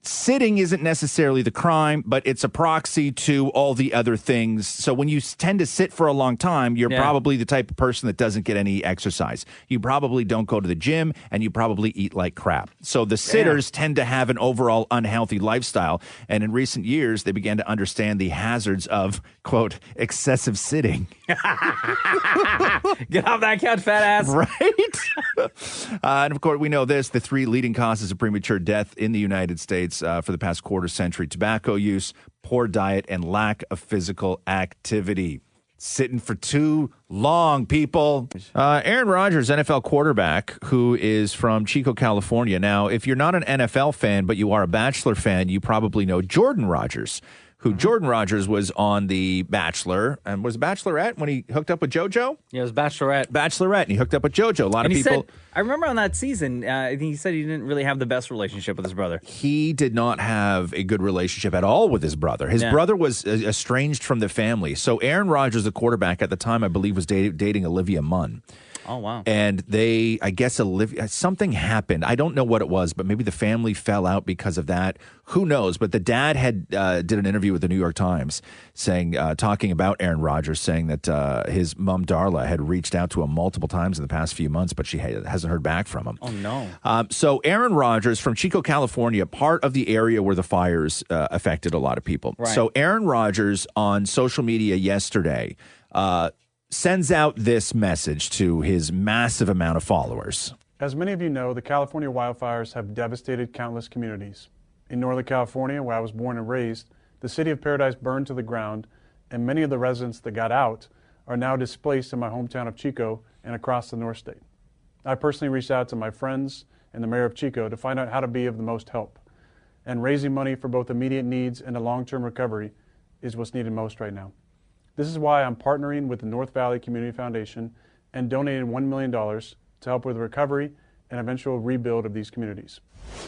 sitting isn't necessarily the crime, but it's a proxy to all the other things. So when you tend to sit for a long time, you're probably the type of person that doesn't get any exercise. You probably don't go to the gym, and you probably eat like crap. So the sitters tend to have an overall unhealthy lifestyle. And in recent years, they began to understand the hazards of, quote, excessive sitting. Get off that couch, fat ass. Right? And of course, we know this, the 3 leading causes of premature death in the United States for the past quarter century: tobacco use, poor diet, and lack of physical activity. Sitting for too long, people. Aaron Rodgers, NFL quarterback, who is from Chico, California. Now, if you're not an NFL fan, but you are a Bachelor fan, you probably know Jordan Rodgers, who Jordan Rodgers was on The Bachelor, and was Bachelorette when he hooked up with JoJo? Yeah, it was Bachelorette, and he hooked up with JoJo. A lot of people... I remember on that season, I think he said he didn't really have the best relationship with his brother. He did not have a good relationship at all with his brother. His brother was estranged from the family. So Aaron Rodgers, the quarterback at the time, I believe, was dating Olivia Munn. Oh, wow. And I guess something happened. I don't know what it was, but maybe the family fell out because of that. Who knows? But the dad did an interview with the New York Times talking about Aaron Rodgers, saying that his mom, Darla, had reached out to him multiple times in the past few months, but she hasn't heard back from him. Oh, no. So Aaron Rodgers from Chico, California, part of the area where the fires affected a lot of people. Right. So Aaron Rodgers on social media yesterday sends out this message to his massive amount of followers. As many of you know, the California wildfires have devastated countless communities. In Northern California, where I was born and raised, the city of Paradise burned to the ground, and many of the residents that got out are now displaced in my hometown of Chico and across the North State. I personally reached out to my friends and the mayor of Chico to find out how to be of the most help. And raising money for both immediate needs and a long-term recovery is what's needed most right now. This is why I'm partnering with the North Valley Community Foundation and donating $1 million to help with the recovery and eventual rebuild of these communities.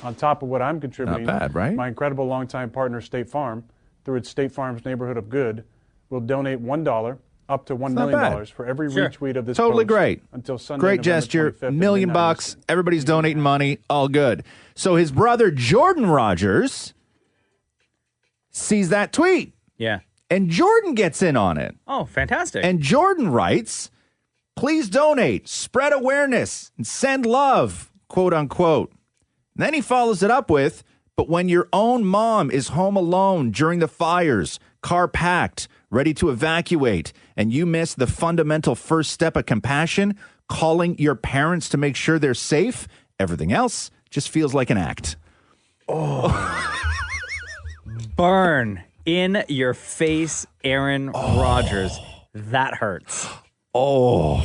On top of what I'm contributing, Not bad, right? My incredible longtime partner, State Farm, through its State Farm's Neighborhood of Good, will donate $1 up to $1 million for every retweet of this Totally post great. until Sunday, Great November gesture. 25th at $1 million midnight bucks. Everybody's donating money. All good. So his brother, Jordan Rodgers, sees that tweet. Yeah. And Jordan gets in on it. Oh, fantastic. And Jordan writes, "Please donate, spread awareness, and send love," quote unquote. And then he follows it up with, "But when your own mom is home alone during the fires, car packed, ready to evacuate, and you miss the fundamental first step of compassion, calling your parents to make sure they're safe, everything else just feels like an act." Oh. Burn in your face, Aaron Rodgers. That hurts. Oh.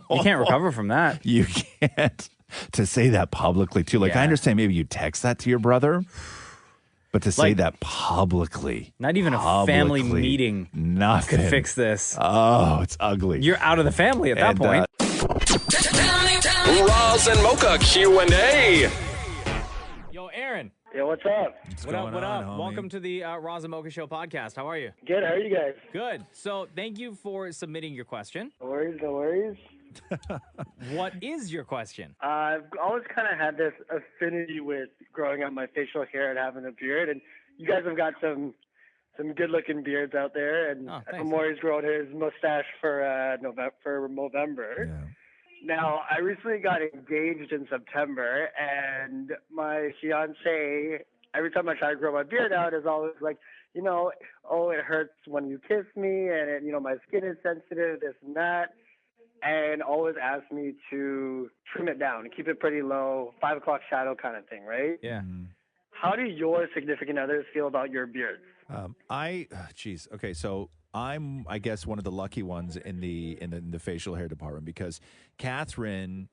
You can't recover from that. You can't. To say that publicly, too. Like, I understand maybe you text that to your brother, but to say that publicly. Not even a family meeting nothing could fix this. Oh, it's ugly. You're out of the family at that point. Roz and Mocha Q&A. Yo, Aaron. Yo, what's up? What up? Homie? Welcome to the Roz and Mocha Show podcast. How are you? Good. How are you guys? Good. So thank you for submitting your question. No worries. What is your question? I've always kind of had this affinity with growing out my facial hair and having a beard, and you guys have got some good-looking beards out there, and Maury's grown his mustache for November. Yeah. Now, I recently got engaged in September, and my fiance, every time I try to grow my beard out, is always like, it hurts when you kiss me, and, my skin is sensitive, this and that, and always asks me to trim it down, keep it pretty low, 5 o'clock shadow kind of thing, right? Yeah. How do your significant others feel about your beards? Okay, so I'm, I guess, one of the lucky ones in the facial hair department because Catherine,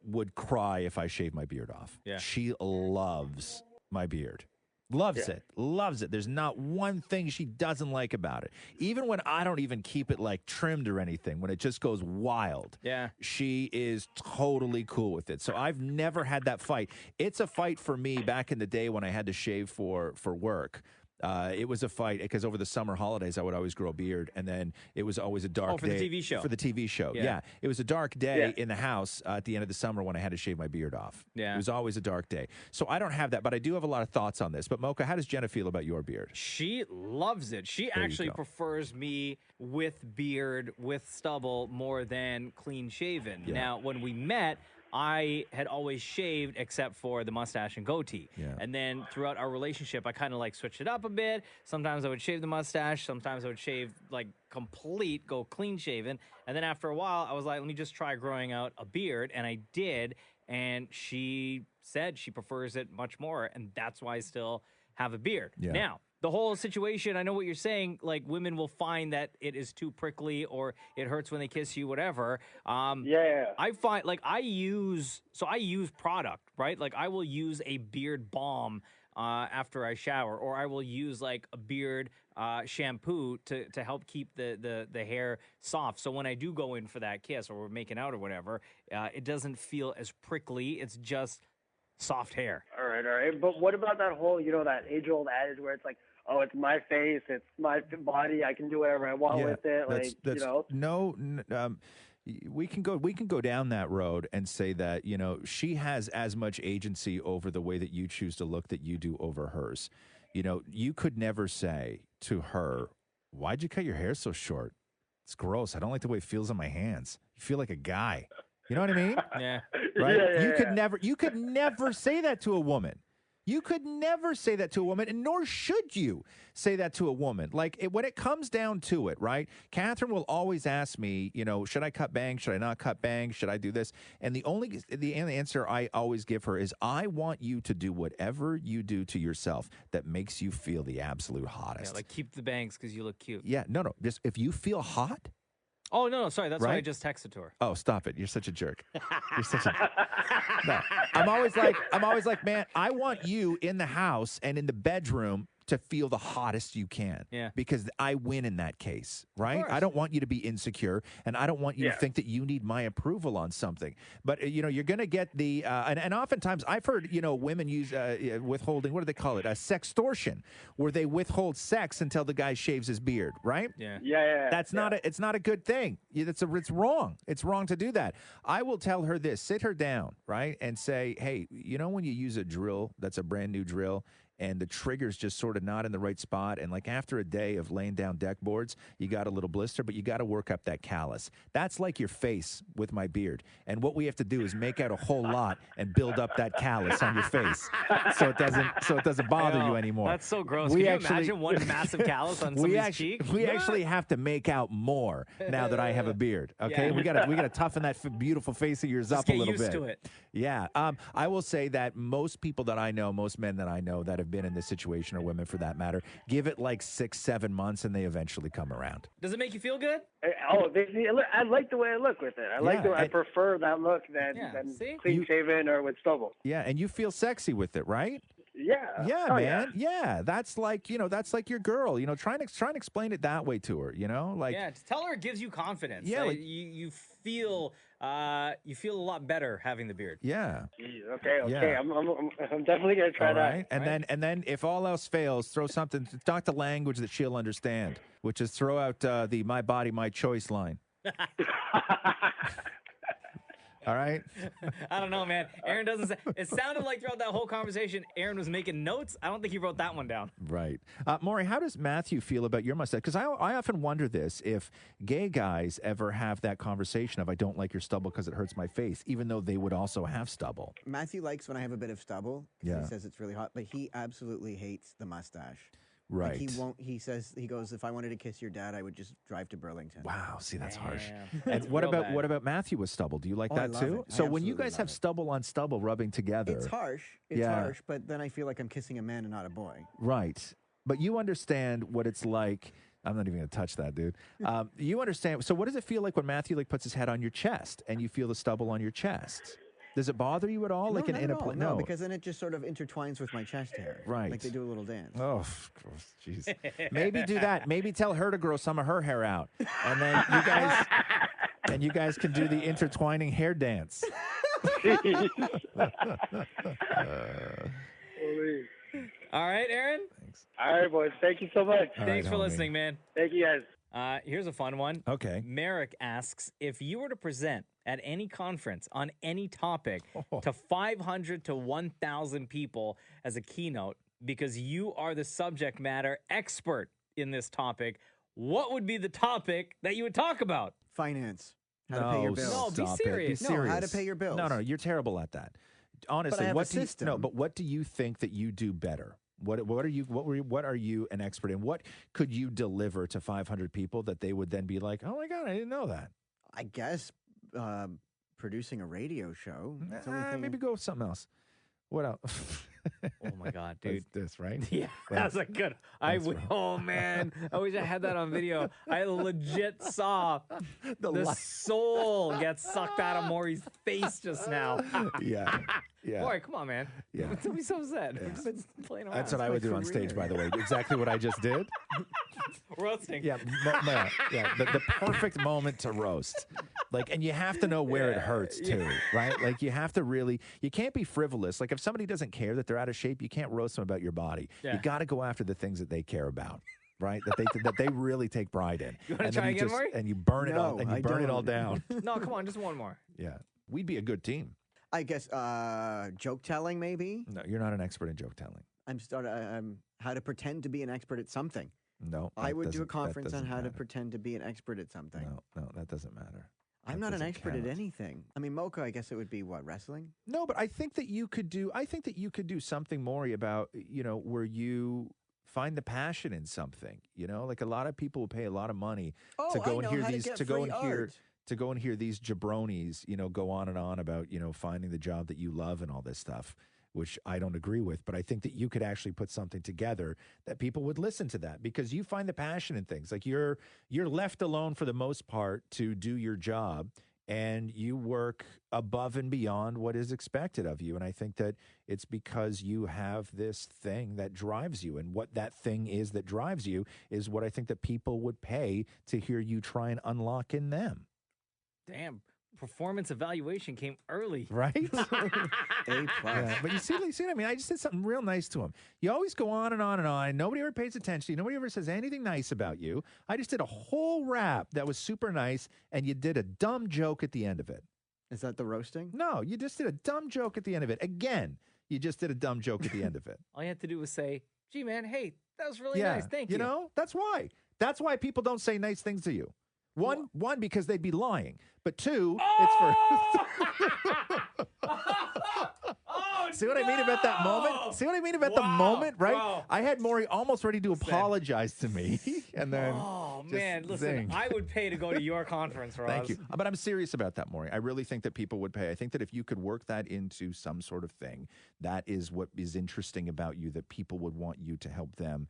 would cry if I shaved my beard off. Yeah. She loves my beard. Loves it. There's not one thing she doesn't like about it. Even when I don't even keep it trimmed or anything, when it just goes wild. Yeah. She is totally cool with it. So I've never had that fight. It's a fight for me back in the day when I had to shave for work. It was a fight because over the summer holidays I would always grow a beard, and then it was always a dark for day. the TV show. For the TV show, yeah. It was a dark day in the house at the end of the summer when I had to shave my beard off. Yeah. It was always a dark day. So I don't have that, but I do have a lot of thoughts on this. But Mocha, how does Jenna feel about your beard? She loves it. She There you actually go. prefers me with beard, with stubble, more than clean shaven. Yeah. Now, when we met, I had always shaved except for the mustache and goatee. Yeah. And then throughout our relationship, I kind of like switched it up a bit. Sometimes I would shave the mustache. Sometimes I would shave like complete, go clean shaven. And then after a while, I was like, let me just try growing out a beard. And I did. And she said she prefers it much more. And that's why I still have a beard. Yeah. Now, the whole situation, I know what you're saying, like women will find that it is too prickly or it hurts when they kiss you, whatever. I find like I use product, right? Like I will use a beard balm after I shower, or I will use like a beard shampoo to help keep the hair soft. So when I do go in for that kiss or we're making out or whatever, it doesn't feel as prickly. It's just soft hair. All right. But what about that whole, that age-old adage where it's like, oh, it's my face, it's my body, I can do whatever I want with it. No, we can go down that road and say that, she has as much agency over the way that you choose to look that you do over hers. You could never say to her, why'd you cut your hair so short? It's gross. I don't like the way it feels on my hands. You feel like a guy. You know what I mean? Yeah. Right? Yeah, You could never say that to a woman. You could never say that to a woman, and nor should you say that to a woman. Like, when it comes down to it, right? Catherine will always ask me, should I cut bangs? Should I not cut bangs? Should I do this? And the answer I always give her is, I want you to do whatever you do to yourself that makes you feel the absolute hottest. Yeah, like keep the bangs because you look cute. Yeah, no. Just if you feel hot. Oh, no, sorry. That's why I Right? just texted to her. Oh, stop it. You're such a jerk. You're such a No. I'm always like, man, I want you in the house and in the bedroom to feel the hottest you can. Yeah. Because I win in that case, right? course. I don't want you to be insecure, and I don't want you to think that you need my approval on something. But, you're going to get the, and oftentimes I've heard, women use withholding, what do they call it? Sextortion, where they withhold sex until the guy shaves his beard, right? Yeah. That's it's not a good thing. It's wrong. It's wrong to do that. I will tell her this, sit her down, right? And say, hey, when you use a drill, that's a brand new drill, and the trigger's just sort of not in the right spot, and like after a day of laying down deck boards, you got a little blister, but you got to work up that callus. That's like your face with my beard. And what we have to do is make out a whole lot and build up that callus on your face so it doesn't bother you anymore. That's so gross. Can you imagine one massive callus on somebody's cheek? We actually have to make out more now that I have a beard. Okay, we gotta toughen that beautiful face of yours up a little bit. Just get used to it. Yeah, I will say that most people that I know, most men that I know that have been in this situation, or women for that matter, give it like 6-7 months and they eventually come around. Does it make you feel good? I like the way I look with it. I prefer that look than clean shaven or with stubble. Yeah, and you feel sexy with it, right? Yeah. Yeah, man. Yeah, that's like your girl. Try and explain it that way to her. Just tell her it gives you confidence. Yeah, you feel a lot better having the beard. Yeah. Jeez, okay. Yeah. I'm definitely gonna try that. And then if all else fails, throw something. Talk the language that she'll understand, which is throw out the "my body, my choice" line. All right. I don't know, man. Aaron doesn't say. It sounded like throughout that whole conversation, Aaron was making notes. I don't think he wrote that one down. Right. Maury, how does Matthew feel about your mustache? Because I often wonder this, if gay guys ever have that conversation of, I don't like your stubble because it hurts my face, even though they would also have stubble. Matthew likes when I have a bit of stubble. Yeah. He says it's really hot, but he absolutely hates the mustache. Right. Like he goes, if I wanted to kiss your dad, I would just drive to Burlington. Wow. See, that's harsh. And what about Matthew with stubble? Do you like that I love too? it. So when you guys have stubble on stubble rubbing together. It's harsh. It's harsh, but then I feel like I'm kissing a man and not a boy. Right. But you understand what it's like. I'm not even going to touch that, dude. You understand. So what does it feel like when Matthew puts his head on your chest and you feel the stubble on your chest? Does it bother you at all? No, because then it just sort of intertwines with my chest hair. Right. Like they do a little dance. Oh, jeez. Maybe do that. Maybe tell her to grow some of her hair out. And then you guys can do the intertwining hair dance. All right, Aaron? Thanks. All right, boys. Thank you so much. Thanks for listening, man. Thank you, guys. Here's a fun one. Okay. Merrick asks, if you were to present at any conference on any topic to 500 to 1,000 people as a keynote, because you are the subject matter expert in this topic, what would be the topic that you would talk about? Finance. How to pay your bills. No, be serious. No, how to pay your bills. No, you're terrible at that. Honestly, But I have what a do you, system. no, but what do you think that you do better? What are you an expert in? What could you deliver to 500 people that they would then be like, "Oh my god, I didn't know that." I guess producing a radio show. That's the only thing. Maybe go with something else. What else? Oh my god, dude! This right? Yeah, that's a good. Oh man, I wish I had that on video. I legit saw the soul get sucked out of Maury's face just now. Yeah. Maury, come on, man. Yeah. Don't be so sad. I've been playing around. That's what I would do on stage, by the way. Exactly what I just did. Roasting. Yeah, the perfect moment to roast. Like, and you have to know where it hurts too, right? Like, you have to really, you can't be frivolous. Like, if somebody doesn't care that they're out of shape, you can't roast them about your body. Yeah. You got to go after the things that they care about, right? That they really take pride in. You want to And try then again, Maury? and you burn it all, and you burn it all down. No, come on, just one more. Yeah, we'd be a good team. I guess joke telling, maybe. No, you're not an expert in joke telling. I'm how to pretend to be an expert at something. No, I that would do a doesn't- that conference on doesn't how to matter. pretend to be an expert at something. No, that doesn't matter. I'm That not an doesn't expert at count. anything. I mean, Mocha, I guess it would be what, wrestling? No, but I think that you could do. I think that you could do something, Maury, about where you find the passion in something. Like a lot of people will pay a lot of money to go and hear these to go and hear these jabronis, go on and on about finding the job that you love and all this stuff, which I don't agree with. But I think that you could actually put something together that people would listen to that because you find the passion in things. Like you're left alone for the most part to do your job. And you work above and beyond what is expected of you. And I think that it's because you have this thing that drives you. And what that thing is that drives you is what I think that people would pay to hear you try and unlock in them. Damn, performance evaluation came early. Right? A+. Yeah, but you see what I mean? I just did something real nice to him. You always go on and on and on. Nobody ever pays attention to you. Nobody ever says anything nice about you. I just did a whole rap that was super nice, and you did a dumb joke at the end of it. Is that the roasting? No, you just did a dumb joke at the end of it. Again, you just did a dumb joke at the end of it. All you had to do was say, gee, man, hey, that was really nice. Thank you. That's why. That's why people don't say nice things to you. One, because they'd be lying. But two, it's for... See what I mean about that moment? See what I mean about the moment, right? Bro. I had Maury almost ready to apologize to me. And then... Oh, just man, listen, zing. I would pay to go to your conference, Roz. Thank you. But I'm serious about that, Maury. I really think that people would pay. I think that if you could work that into some sort of thing, that is what is interesting about you, that people would want you to help them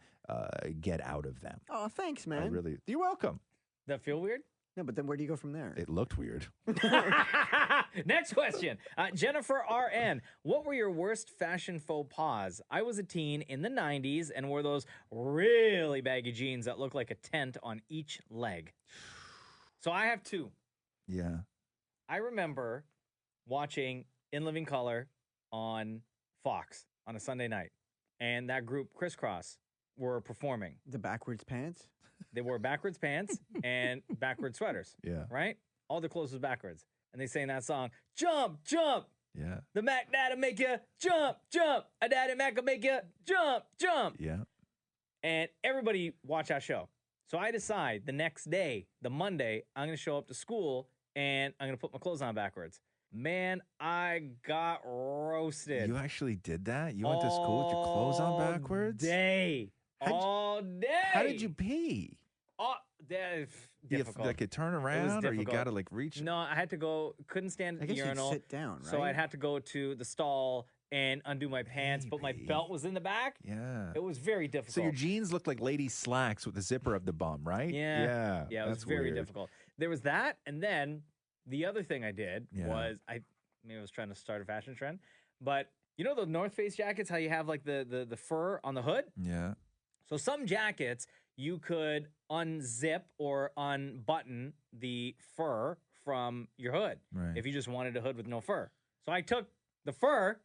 get out of them. Oh, thanks, man. You're welcome. That feel weird? No, but then where do you go from there? It looked weird. Next question. Jennifer RN, what were your worst fashion faux pas? I was a teen in the 90s and wore those really baggy jeans that looked like a tent on each leg. So I have two. Yeah. I remember watching In Living Color on Fox on a Sunday night, and that group Crisscross were performing. The backwards pants? They wore backwards pants and backwards sweaters. Yeah. Right? All their clothes was backwards. And they sang that song, Jump, Jump. Yeah. The Mac Dad'll make you jump, jump. A Daddy Mac will make you jump, jump. Yeah. And everybody watched that show. So I decide the next day, the Monday, I'm going to show up to school and I'm going to put my clothes on backwards. Man, I got roasted. You actually did that? You went to school with your clothes on backwards? All day. How did you pee? Oh, that's difficult. Like you turn around or you got to like reach? No, I had to go, couldn't stand at the urinal. Sit down, right? So I'd have to go to the stall and undo my pants, but my belt was in the back. Yeah. It was very difficult. So your jeans looked like lady slacks with the zipper of the bum, right? Yeah. Yeah, it was that's very weird. difficult. There was that, and then the other thing I did was maybe I was trying to start a fashion trend, but you know the North Face jackets, how you have like the fur on the hood? Yeah. So some jackets, you could unzip or unbutton the fur from your hood Right. if you just wanted a hood with no fur. So I took the fur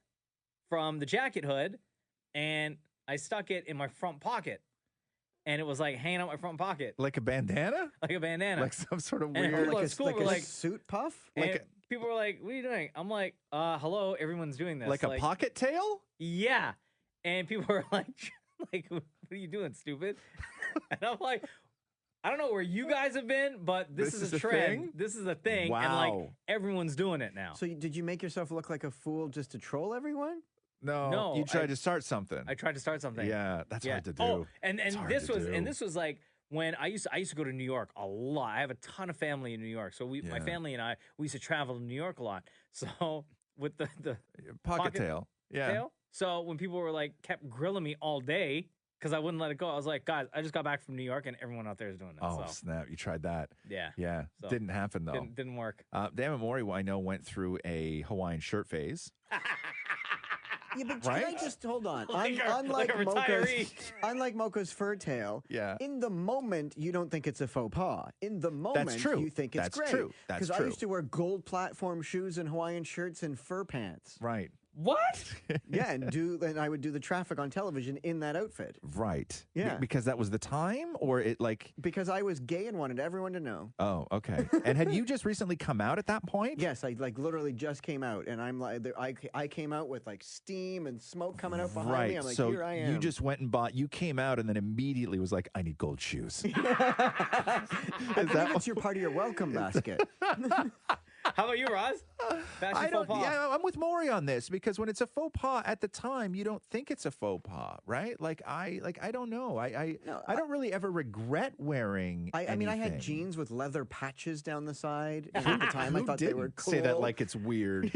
from the jacket hood and I stuck it in my front pocket. And it was like hanging out my front pocket. Like a bandana? Like a bandana. Like some sort of And weird... people at school were like, suit puff? People were like, what are you doing? I'm like, hello, everyone's doing this. Like a pocket tail? Yeah. And people were like, what are you doing, stupid? And I'm like, I don't know where you guys have been, but this is a trend. thing? This is a thing. Wow. And like everyone's doing it now. So did you make yourself look like a fool just to troll everyone? No, you tried to start something. I tried to start something. Yeah, that's hard to do. Oh, and It's hard this to was do. and this was like when I used to go to New York a lot. I have a ton of family in New York, so my family and we used to travel to New York a lot. So with the pocket tail, tail. So when people were like kept grilling me all day because I wouldn't let it go, I was like, guys, I just got back from New York and everyone out there is doing that. Oh, so. snap. You tried that. Yeah. Yeah. So, didn't happen, though. Didn't work. Damnit Maurie, I know, went through a Hawaiian shirt phase. Yeah, but Right? can I just hold on? Like Unlike a retiree. Mocha's fur tail, Yeah. in the moment you don't think it's a faux pas. In the moment True. you think it's That's great. true. That's Because I true. used to wear gold platform shoes and Hawaiian shirts and fur pants. Right. What? Yeah, and I would do the traffic on television in that outfit. Right. Yeah. Because that was the time, or it like... Because I was gay and wanted everyone to know. Oh, okay. And had you just recently come out at that point? Yes, I like literally just came out, and I'm like, I came out with like steam and smoke coming out behind Right. me. I'm like, so here I am. you just went and you came out and then immediately was like, I need gold shoes. I believe it's your part of your welcome basket. How about you, Roz? Fashion faux pas. Yeah, I'm with Maury on this because when it's a faux pas at the time, you don't think it's a faux pas, right? I don't know. I don't really ever regret wearing. I mean, I had anything. jeans with leather patches down the side. And at the time, I Who thought they were didn't cool. say that like it's weird.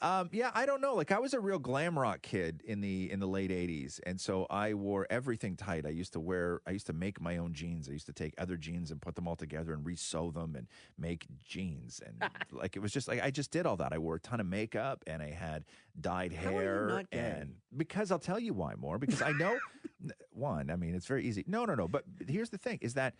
I don't know. Like I was a real glam rock kid in the late '80s, and so I wore everything tight. I used to make my own jeans. I used to take other jeans and put them all together and re-sew them and make jeans. And like it was just like I just did all that. I wore a ton of makeup and I had dyed How are you hair. not gay? And because I'll tell you why more. Because I know one. I mean, it's very easy. No. But here's the thing: is that.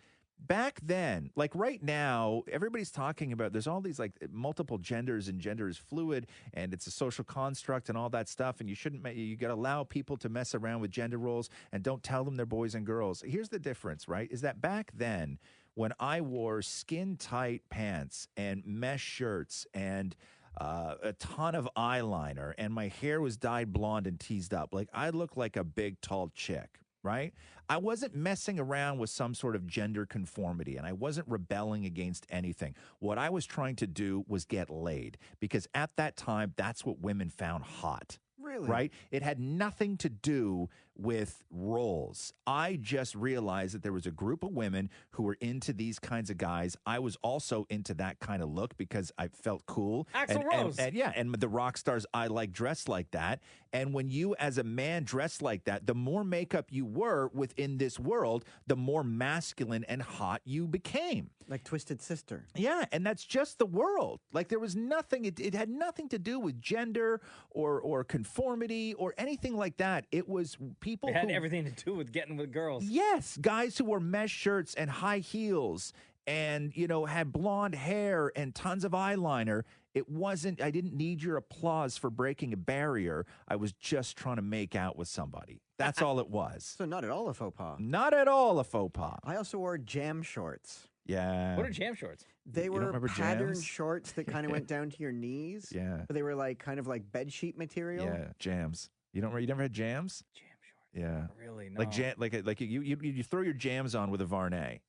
Back then, like right now, everybody's talking about there's all these like multiple genders and gender is fluid and it's a social construct and all that stuff. And you got to allow people to mess around with gender roles and don't tell them they're boys and girls. Here's the difference, right? Is that back then when I wore skin tight pants and mesh shirts and a ton of eyeliner and my hair was dyed blonde and teased up, like I looked like a big, tall chick. Right? I wasn't messing around with some sort of gender conformity and I wasn't rebelling against anything. What I was trying to do was get laid because at that time, that's what women found hot. Really? Right? It had nothing to do with roles. I just realized that there was a group of women who were into these kinds of guys. I was also into that kind of look because I felt cool. Axl Rose. And the rock stars I like dressed like that. And when you as a man dress like that, the more makeup you were within this world, the more masculine and hot you became. Like Twisted Sister. Yeah, and that's just the world. Like there was nothing, it had nothing to do with gender or conformity or anything like that. It was people It had who, everything to do with getting with girls. yes, guys who wore mesh shirts and high heels and, had blonde hair and tons of eyeliner. I didn't need your applause for breaking a barrier. I was just trying to make out with somebody. That's all it was. So not at all a faux pas. Not at all a faux pas. I also wore jam shorts. Yeah. What are jam shorts? They You don't were remember patterned jams? shorts that kind of went down to your knees. Yeah. But they were like kind of like bed sheet material. Yeah, jams. You never had jams? Jam shorts. Yeah. Really? No. Like you throw your jams on with a Varney.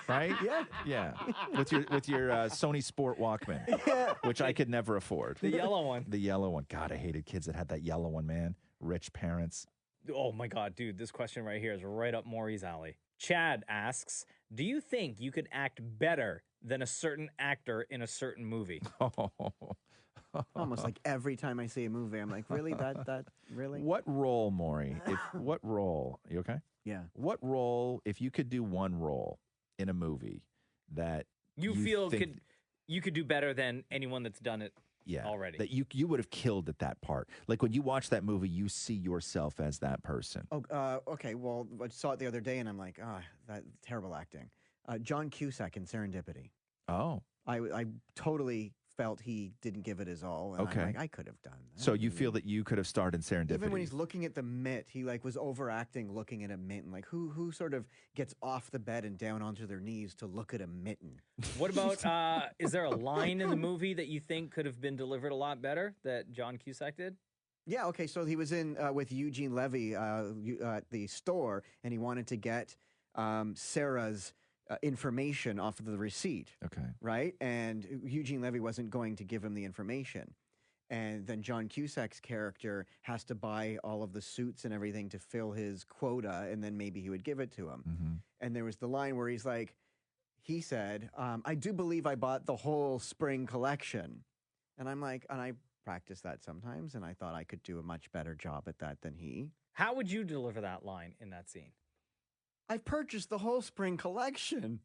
Right? Yeah. With your Sony Sport Walkman, which I could never afford. The yellow one. The yellow one. God, I hated kids that had that yellow one, man. Rich parents. Oh my God, dude, this question right here is right up Maury's alley. Chad asks, do you think you could act better than a certain actor in a certain movie? Almost like every time I see a movie, I'm like, really? That really? What role, Maury? What role? You okay? Yeah. What role, if you could do one role in a movie that You feel think, you could do better than anyone that's done it already. that you would have killed at that part. Like when you watch that movie, you see yourself as that person. Oh, okay. Well, I saw it the other day, and I'm like, that terrible acting. John Cusack in Serendipity. Oh. I totally felt he didn't give it his all. And Okay. I'm like, I could have done that. So you feel that you could have starred in Serendipity? Even when he's looking at the mitt, he like was overacting looking at a mitten. Like who sort of gets off the bed and down onto their knees to look at a mitten? What about, is there a line in the movie that you think could have been delivered a lot better that John Cusack did? Yeah, okay, so he was in with Eugene Levy at the store, and he wanted to get Sarah's information off of the receipt. Okay. Right? And Eugene Levy wasn't going to give him the information. And then John Cusack's character has to buy all of the suits and everything to fill his quota, and then maybe he would give it to him. Mm-hmm. And there was the line where he's like, he said, I do believe I bought the whole spring collection. And I'm like, and I practice that sometimes, and I thought I could do a much better job at that than he. How would you deliver that line in that scene? I've purchased the whole spring collection.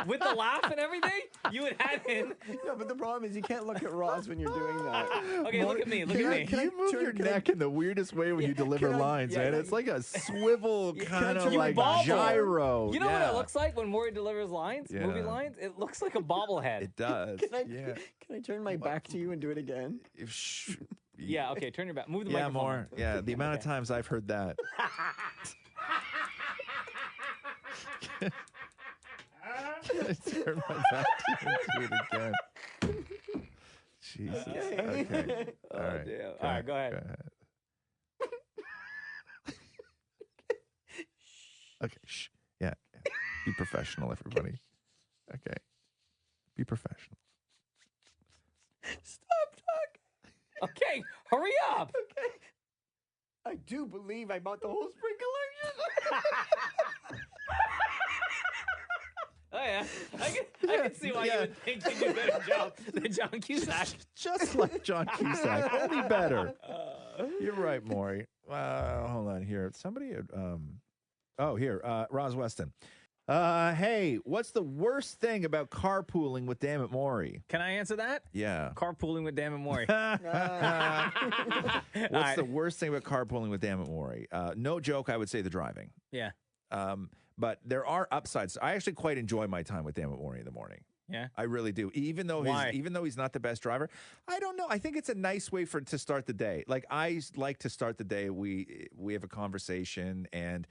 With the laugh and everything? You would have in. No, but the problem is you can't look at Roz when you're doing that. Okay, look at me. Look at me. You move your neck in the weirdest way when you deliver lines, man. It's like a swivel kind of like gyro. You know what it looks like when Maury delivers lines, Yeah. movie lines? It looks like a bobblehead. It does. Can I turn my back to you and do it again? Yeah, okay, turn your back. Move the Yeah, microphone. more. Yeah, the amount of times I've heard that. Can I turn my back to you and do it again? Jesus. Okay. All right. Damn. All right, go ahead. Okay. Shh. Yeah. Be professional, everybody. Okay. Be professional. Stop talking. Okay, hurry up. Okay. I do believe I bought the whole spring collection. Oh, yeah. I can see why you would think you do a better job than John Cusack. Just like John Cusack, only better. You're right, Maury. Hold on here. Somebody, here, Roz Weston. Hey, what's the worst thing about carpooling with Damnit Maurie? Can I answer that? Yeah. Carpooling with Damnit Maurie. What's the worst thing about carpooling with Damnit Maurie? No joke, I would say the driving. Yeah. But there are upsides. I actually quite enjoy my time with Damnit Maurie in the morning. Yeah. I really do. Even though he's not the best driver, I don't know. I think it's a nice way to start the day. Like I like to start the day. We have a conversation, and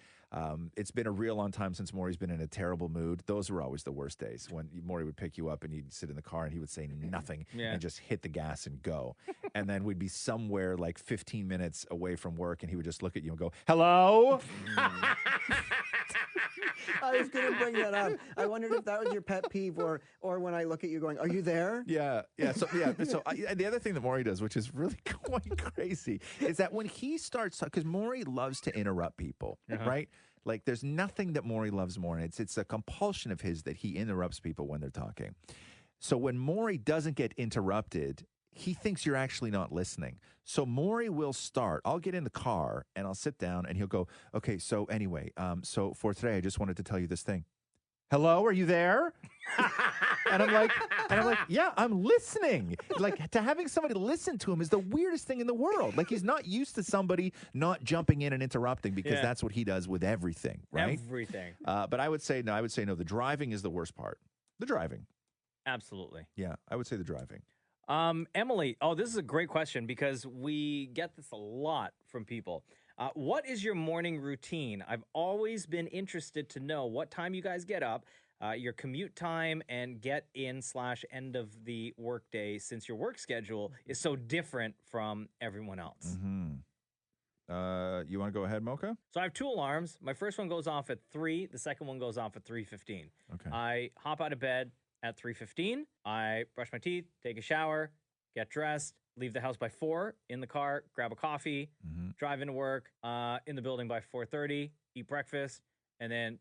it's been a real long time since Maury's been in a terrible mood. Those were always the worst days when Maury would pick you up and you'd sit in the car and he would say nothing and just hit the gas and go. And then we'd be somewhere like 15 minutes away from work, and he would just look at you and go, "Hello." I was going to bring that up. I wondered if that was your pet peeve, or when I look at you going, "Are you there?" Yeah. So the other thing that Maury does, which is really quite crazy, is that when he starts, because Maury loves to interrupt people, right? Like there's nothing that Maury loves more, and it's a compulsion of his that he interrupts people when they're talking. So when Maury doesn't get interrupted, he thinks you're actually not listening. So Maury will start. I'll get in the car and I'll sit down and he'll go, "Okay, so anyway, so for today, I just wanted to tell you this thing. Hello, are you there?" and I'm like, yeah, I'm listening. Like having somebody listen to him is the weirdest thing in the world. Like he's not used to somebody not jumping in and interrupting because that's what he does with everything, right? Everything. But I would say no. The driving is the worst part. The driving. Absolutely. Yeah, I would say the driving. Emily, this is a great question because we get this a lot from people. What is your morning routine? I've always been interested to know what time you guys get up, your commute time, and get in / end of the workday, since your work schedule is so different from everyone else. Mm-hmm. You want to go ahead, Mocha? So I have 2 alarms. My first one goes off at 3. The second one goes off at 3:15. Okay. I hop out of bed at 3:15. I brush my teeth, take a shower, get dressed, leave the house by 4, in the car, grab a coffee, drive into work, in the building by 4:30, eat breakfast, and then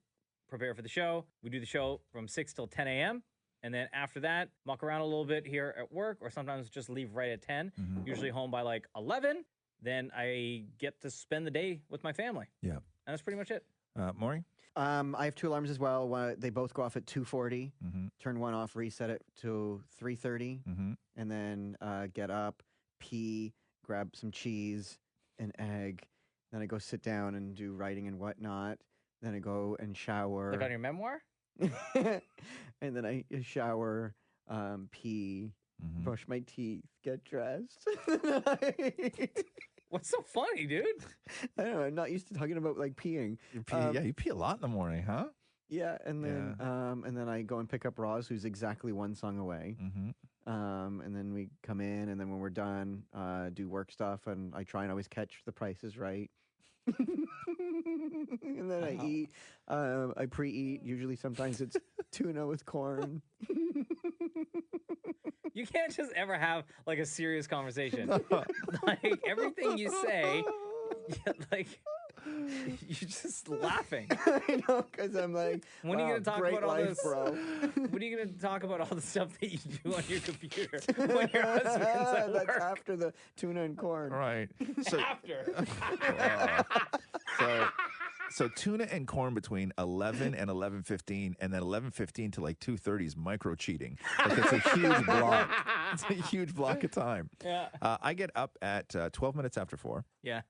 prepare for the show. We do the show from 6 till 10 a.m. And then after that, muck around a little bit here at work, or sometimes just leave right at 10, usually home by like 11. Then I get to spend the day with my family. Yeah. And that's pretty much it. Maury? I have 2 alarms as well. They both go off at 2:40. Turn one off, reset it to 3:30, and then get up, pee, grab some cheese, an egg. Then I go sit down and do writing and whatnot. Then I go and shower. Like on your memoir? And then I shower, pee, brush my teeth, get dressed. What's so funny, dude? I don't know. I'm not used to talking about like peeing. You pee a lot in the morning, huh? Yeah, and then I go and pick up Roz, who's exactly one song away. And then we come in, and then when we're done, do work stuff, and I try and always catch the prices right. And then I eat. I pre-eat. Usually, sometimes it's tuna with corn. You can't just ever have like a serious conversation. Like everything you say, like you're just laughing. I know, because I'm like, when are you going to talk great about all life, this? bro? When are you going to talk about all the stuff that you do on your computer when your husband's at work? That's after the tuna and corn. Right. So, After. So tuna and corn between 11 and 11:15, and then 11:15 to like 2:30 is micro cheating. Like it's a huge block. It's a huge block of time. Yeah. I get up at 12 minutes after 4. Yeah.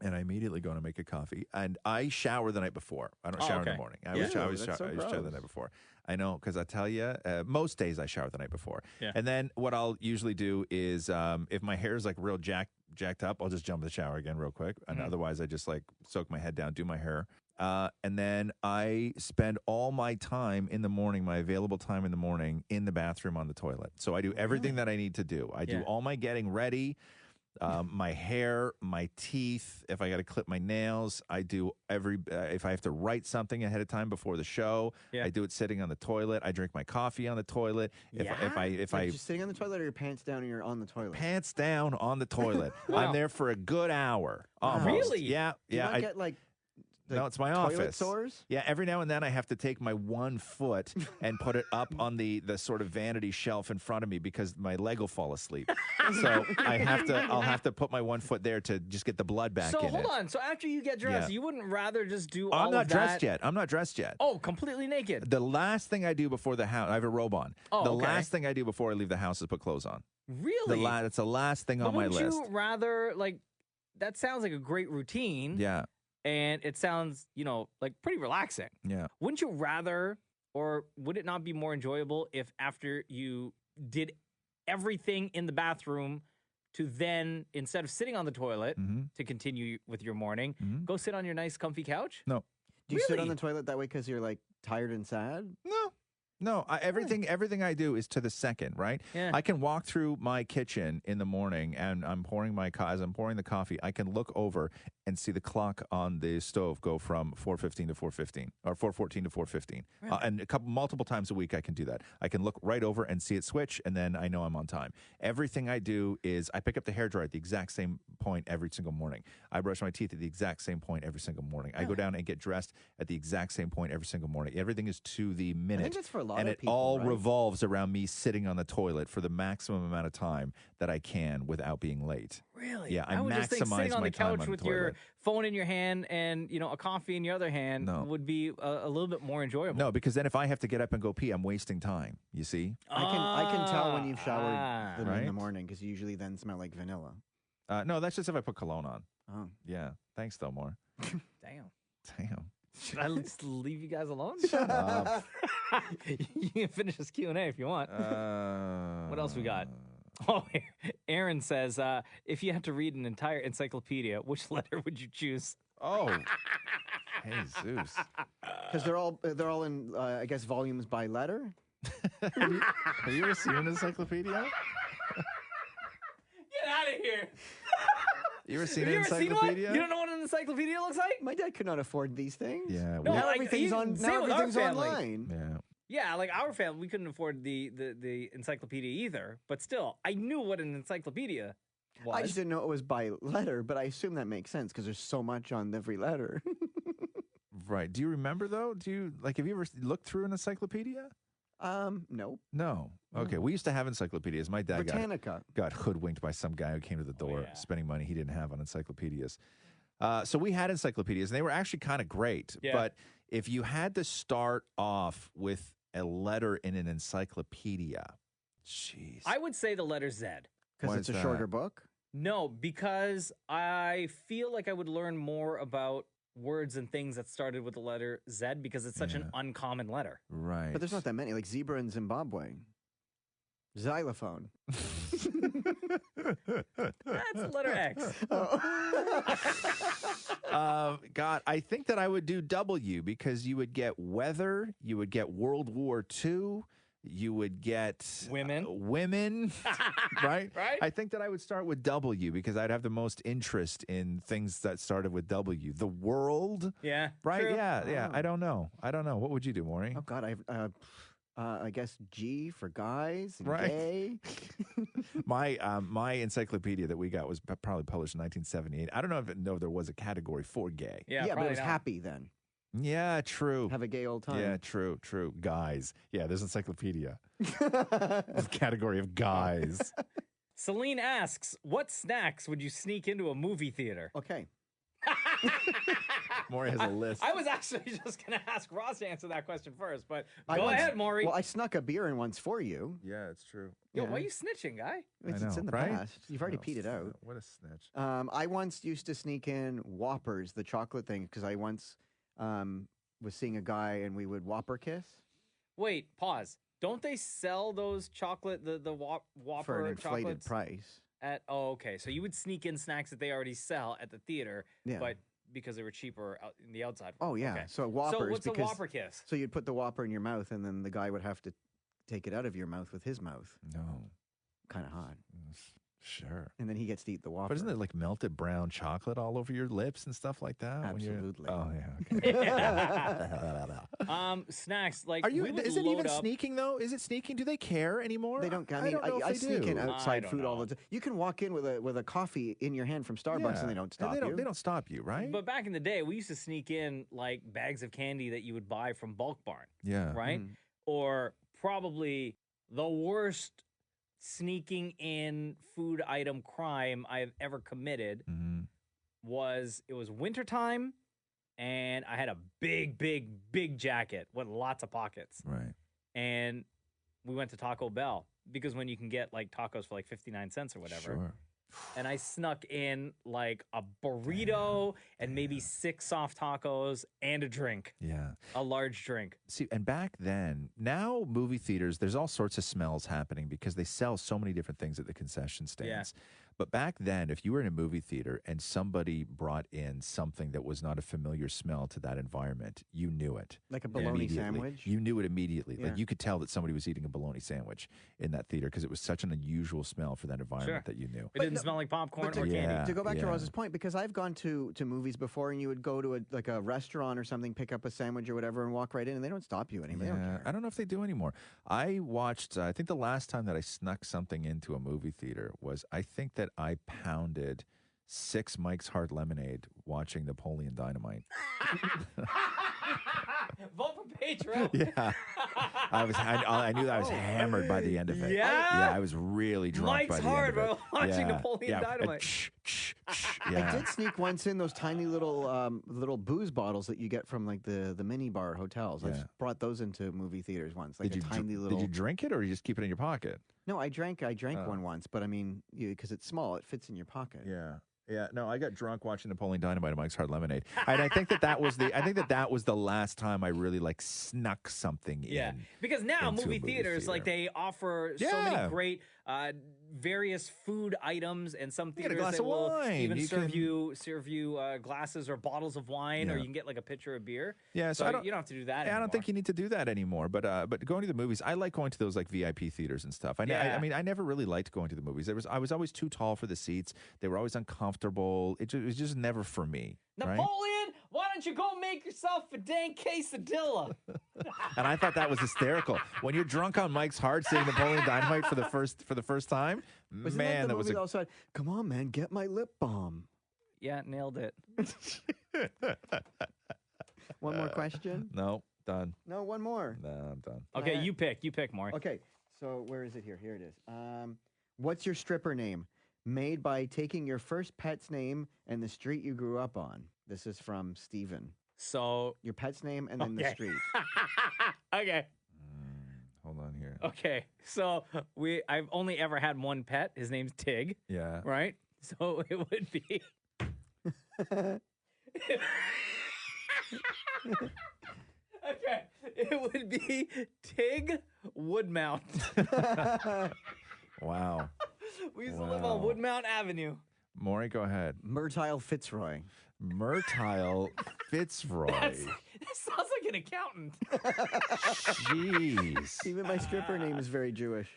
And I immediately go to make a coffee. And I shower the night before. I don't shower in the morning. I always shower the night before. I know, because I tell you, most days I shower the night before. Yeah. And then what I'll usually do is if my hair is like real jacked up, I'll just jump in the shower again real quick. And otherwise, I just like soak my head down, do my hair. And then I spend all my time in the morning, my available time in the morning, in the bathroom on the toilet. So I do everything that I need to do. I do all my getting ready. My hair, my teeth, if I got to clip my nails, I do if I have to write something ahead of time before the show, I do it sitting on the toilet. I drink my coffee on the toilet. If I just sitting on the toilet, or your pants down and you're on the toilet? Pants down on the toilet. Wow. I'm there for a good hour. Almost. Really? Yeah. Do you not get like no, it's my toilet office. sores? Yeah, every now and then I have to take my one foot and put it up on the sort of vanity shelf in front of me because my leg will fall asleep. So I'll have to put my one foot there to just get the blood back in it. So hold on. So after you get dressed, you wouldn't rather just do all I'm not of that? dressed yet. I'm not dressed yet. Oh, completely naked. The last thing I do before the house, I have a robe on. Oh, the okay. last thing I do before I leave the house is put clothes on. Really? It's the last thing on my list. Wouldn't you rather, like, that sounds like a great routine. Yeah. And it sounds, like pretty relaxing. Yeah. Wouldn't you rather, or would it not be more enjoyable if after you did everything in the bathroom to then, instead of sitting on the toilet to continue with your morning, go sit on your nice comfy couch? No. Do you sit on the toilet that way because you're like tired and sad? No, everything I do is to the second, right? Yeah. I can walk through my kitchen in the morning and as I'm pouring the coffee, I can look over and see the clock on the stove go from 4:15 to 4:15 or 4:14 to 4:15. Really? And multiple times a week I can do that. I can look right over and see it switch, and then I know I'm on time. Everything I do is I pick up the hairdryer at the exact same point every single morning. I brush my teeth at the exact same point every single morning. I go down and get dressed at the exact same point every single morning. Everything is to the minute. I think it's for a lot and of it people, all right? revolves around me sitting on the toilet for the maximum amount of time that I can without being late. Really? Yeah, I would just think maximize sitting on my the time couch on the with your toilet. phone in your hand and a coffee in your other hand would be a little bit more enjoyable. No, because then if I have to get up and go pee, I'm wasting time. You see? I can tell when you've showered in the Right? morning because you usually then smell like vanilla. No, that's just if I put cologne on. Oh. Yeah. Thanks, though, more. Damn. Should I just leave you guys alone? Shut up. You can finish this Q&A if you want. What else we got? Oh, Aaron says, if you had to read an entire encyclopedia, which letter would you choose? Oh, hey, Zeus. Because they're all in, I guess, volumes by letter. Have you ever seen an encyclopedia? Get out of here. You ever seen Have an you ever seen one? encyclopedia? You don't know what an encyclopedia looks like? My dad could not afford these things. Yeah. No, now like, everything's even same with our family. online. Yeah. Yeah, like our family, we couldn't afford the encyclopedia either. But still, I knew what an encyclopedia was. I just didn't know it was by letter, but I assume that makes sense because there's so much on every letter. Right. Do you remember, though? Have you ever looked through an encyclopedia? No. No. Okay. We used to have encyclopedias. My dad Britannica. got hoodwinked by some guy who came to the door spending money he didn't have on encyclopedias. So we had encyclopedias, and they were actually kind of great. Yeah. But if you had to start off with a letter in an encyclopedia, jeez. I would say the letter Z. Because it's a shorter book? No, because I feel like I would learn more about words and things that started with the letter Z because it's such an uncommon letter. Right. But there's not that many, like zebra in Zimbabwe. Xylophone. That's letter X. God, I think that I would do W because you would get weather, you would get World War II, you would get women, right? Right. I think that I would start with W because I'd have the most interest in things that started with W. The world, Yeah. right? True. Yeah. I don't know. What would you do, Maury? Oh God, I guess G for guys and Right. gay. My encyclopedia that we got was probably published in 1978. I don't know if there was a category for gay. Yeah, but it was happy then. Yeah, true. Have a gay old time. Yeah, true. Guys. Yeah, there's encyclopedia. Category of guys. Celine asks, what snacks would you sneak into a movie theater? Okay. Maury has a list. I was actually just going to ask Ross to answer that question first, but go ahead, Maury. Well, I snuck a beer in once for you. Yeah, it's true. Yo, why are you snitching, guy? It's in the past. You've already peed it out. What a snitch. I once used to sneak in Whoppers, the chocolate thing, because I once was seeing a guy and we would Whopper kiss. Wait, pause. Don't they sell those chocolate, the Whopper For an inflated chocolates price. Okay. So you would sneak in snacks that they already sell at the theater, Yeah. but because they were cheaper out in the outside. Oh, yeah. Okay. So Whoppers. So what's a because- Whopper kiss? So you'd put the Whopper in your mouth and then the guy would have to take it out of your mouth with his mouth. No. Kind of hot. Sure. And then he gets to eat the Whopper. But isn't it like melted brown chocolate all over your lips and stuff like that? Absolutely. Oh, yeah. Okay. Snacks like Are you? we would Is it load even up- sneaking though? Is it sneaking? Do they care anymore? They don't. I don't know if I they sneak do. in outside don't food all know. the time. You can walk in with a coffee in your hand from Starbucks Yeah. and they don't stop They you. don't stop you, right? But back in the day, we used to sneak in like bags of candy that you would buy from Bulk Barn. Yeah. Right? Or probably the worst sneaking in food item crime I've ever committed was it was wintertime and I had a big jacket with lots of pockets. Right. And we went to Taco Bell because when you can get like tacos for like 59 cents or whatever. Sure. And I snuck in like a burrito and maybe 6 soft tacos and a drink. Yeah. A large drink. See, and back then, now movie theaters, there's all sorts of smells happening because they sell so many different things at the concession stands. But back then, if you were in a movie theater and somebody brought in something that was not a familiar smell to that environment, you knew it. Like a bologna sandwich? You knew it immediately. Yeah. Like you could tell that somebody was eating a bologna sandwich in that theater because it was such an unusual smell for that environment that you knew. It didn't smell like popcorn or candy. To go back to Roz's point, because I've gone to movies before and you would go to a restaurant or something, pick up a sandwich or whatever and walk right in and they don't stop you anymore. They don't care. I don't know if they do anymore. I watched, I think the last time that I snuck something into a movie theater was, I think that I pounded 6 Mike's Hard Lemonade watching Napoleon Dynamite. Vote for Patreon. Yeah. I knew that I was hammered by the end of it. Yeah? Yeah, I was really drunk Mike's by the hard, end of bro. it. Watching Yeah. Napoleon Yeah. Dynamite. I did sneak once in those tiny little booze bottles that you get from like the mini bar hotels. Yeah. I've brought those into movie theaters once. Like Did a tiny little. Did you drink it or you just keep it in your pocket? No, I drank Oh. one once, but I mean, because it's small, it fits in your pocket. Yeah. Yeah, no, I got drunk watching Napoleon Dynamite and Mike's Hard Lemonade, and I think that was the last time I really like snuck something in. Yeah, because now into a movie theaters like they offer so Yeah. many great various food items, and some get a theaters glass that of will wine. even You serve can- you glasses or bottles of wine, or Yeah. you can get like a pitcher of beer. Yeah, so you don't have to do that. I don't think you need to do that anymore. But going to the movies, I like going to those like VIP theaters and stuff. Yeah. I mean, I never really liked going to the movies. I was always too tall for the seats. They were always uncomfortable. It was just never for me. Right? Napoleon, why don't you go make yourself a dang quesadilla? And I thought that was hysterical. When you're drunk on Mike's Hard, seeing Napoleon Dynamite for the first time, Wasn't man, that that was movie also had, come on, man, get my lip balm. Yeah, nailed it. One more question? No, done. No, one more. No, I'm done. Okay, you pick, Maury. Okay, so where is it here? Here it is. What's your stripper name? Made by taking your first pet's name and the street you grew up on. This is from Steven. So your pet's name and then the street. Okay. Hold on here. Okay, so I've only ever had one pet. His name's Tig. Yeah. Right? So it would be Okay. It would be Tig Woodmount. Wow. We used to live on Woodmount Avenue. Maury, go ahead. Myrtile Fitzroy. Myrtile Fitzroy. That sounds like an accountant. Jeez. Even my stripper name is very Jewish.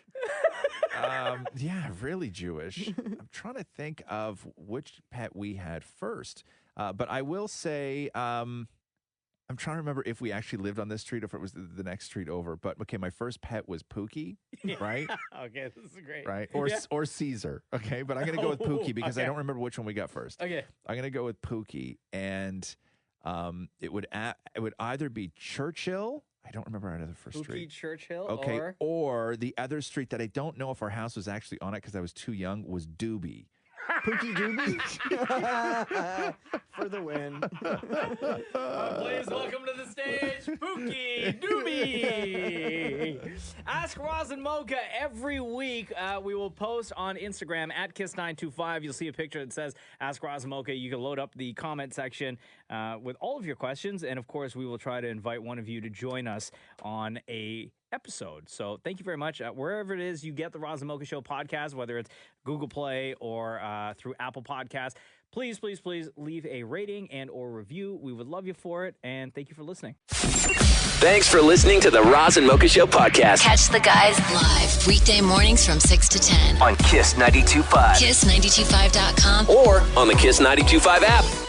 Yeah, really Jewish. I'm trying to think of which pet we had first. But I will say, I'm trying to remember if we actually lived on this street or if it was the next street over. But, okay, my first pet was Pookie, right? Okay, this is great. Right? Or Caesar, okay? But I'm going to go with Pookie because I don't remember which one we got first. Okay. I'm going to go with Pookie. And it would either be Churchill. I don't remember either the first Pookie street. Churchill, Okay, or the other street that I don't know if our house was actually on it because I was too young was Doobie. Pookie Doobie? For the win. Please welcome to the stage, Pookie Doobie. Ask Roz and Mocha every week. We will post on Instagram at Kiss925. You'll see a picture that says Ask Roz and Mocha. You can load up the comment section with all of your questions. And, of course, we will try to invite one of you to join us on a episode. So thank you very much. Wherever it is you get the Roz and Mocha Show podcast, whether it's Google Play or through Apple Podcasts, please leave a rating and or review. We would love you for it. And thank you for listening. Thanks for listening to the Roz and Mocha Show podcast. Catch the guys live weekday mornings from 6 to 10 on Kiss 92.5, Kiss925.com, or on the Kiss 92.5 app.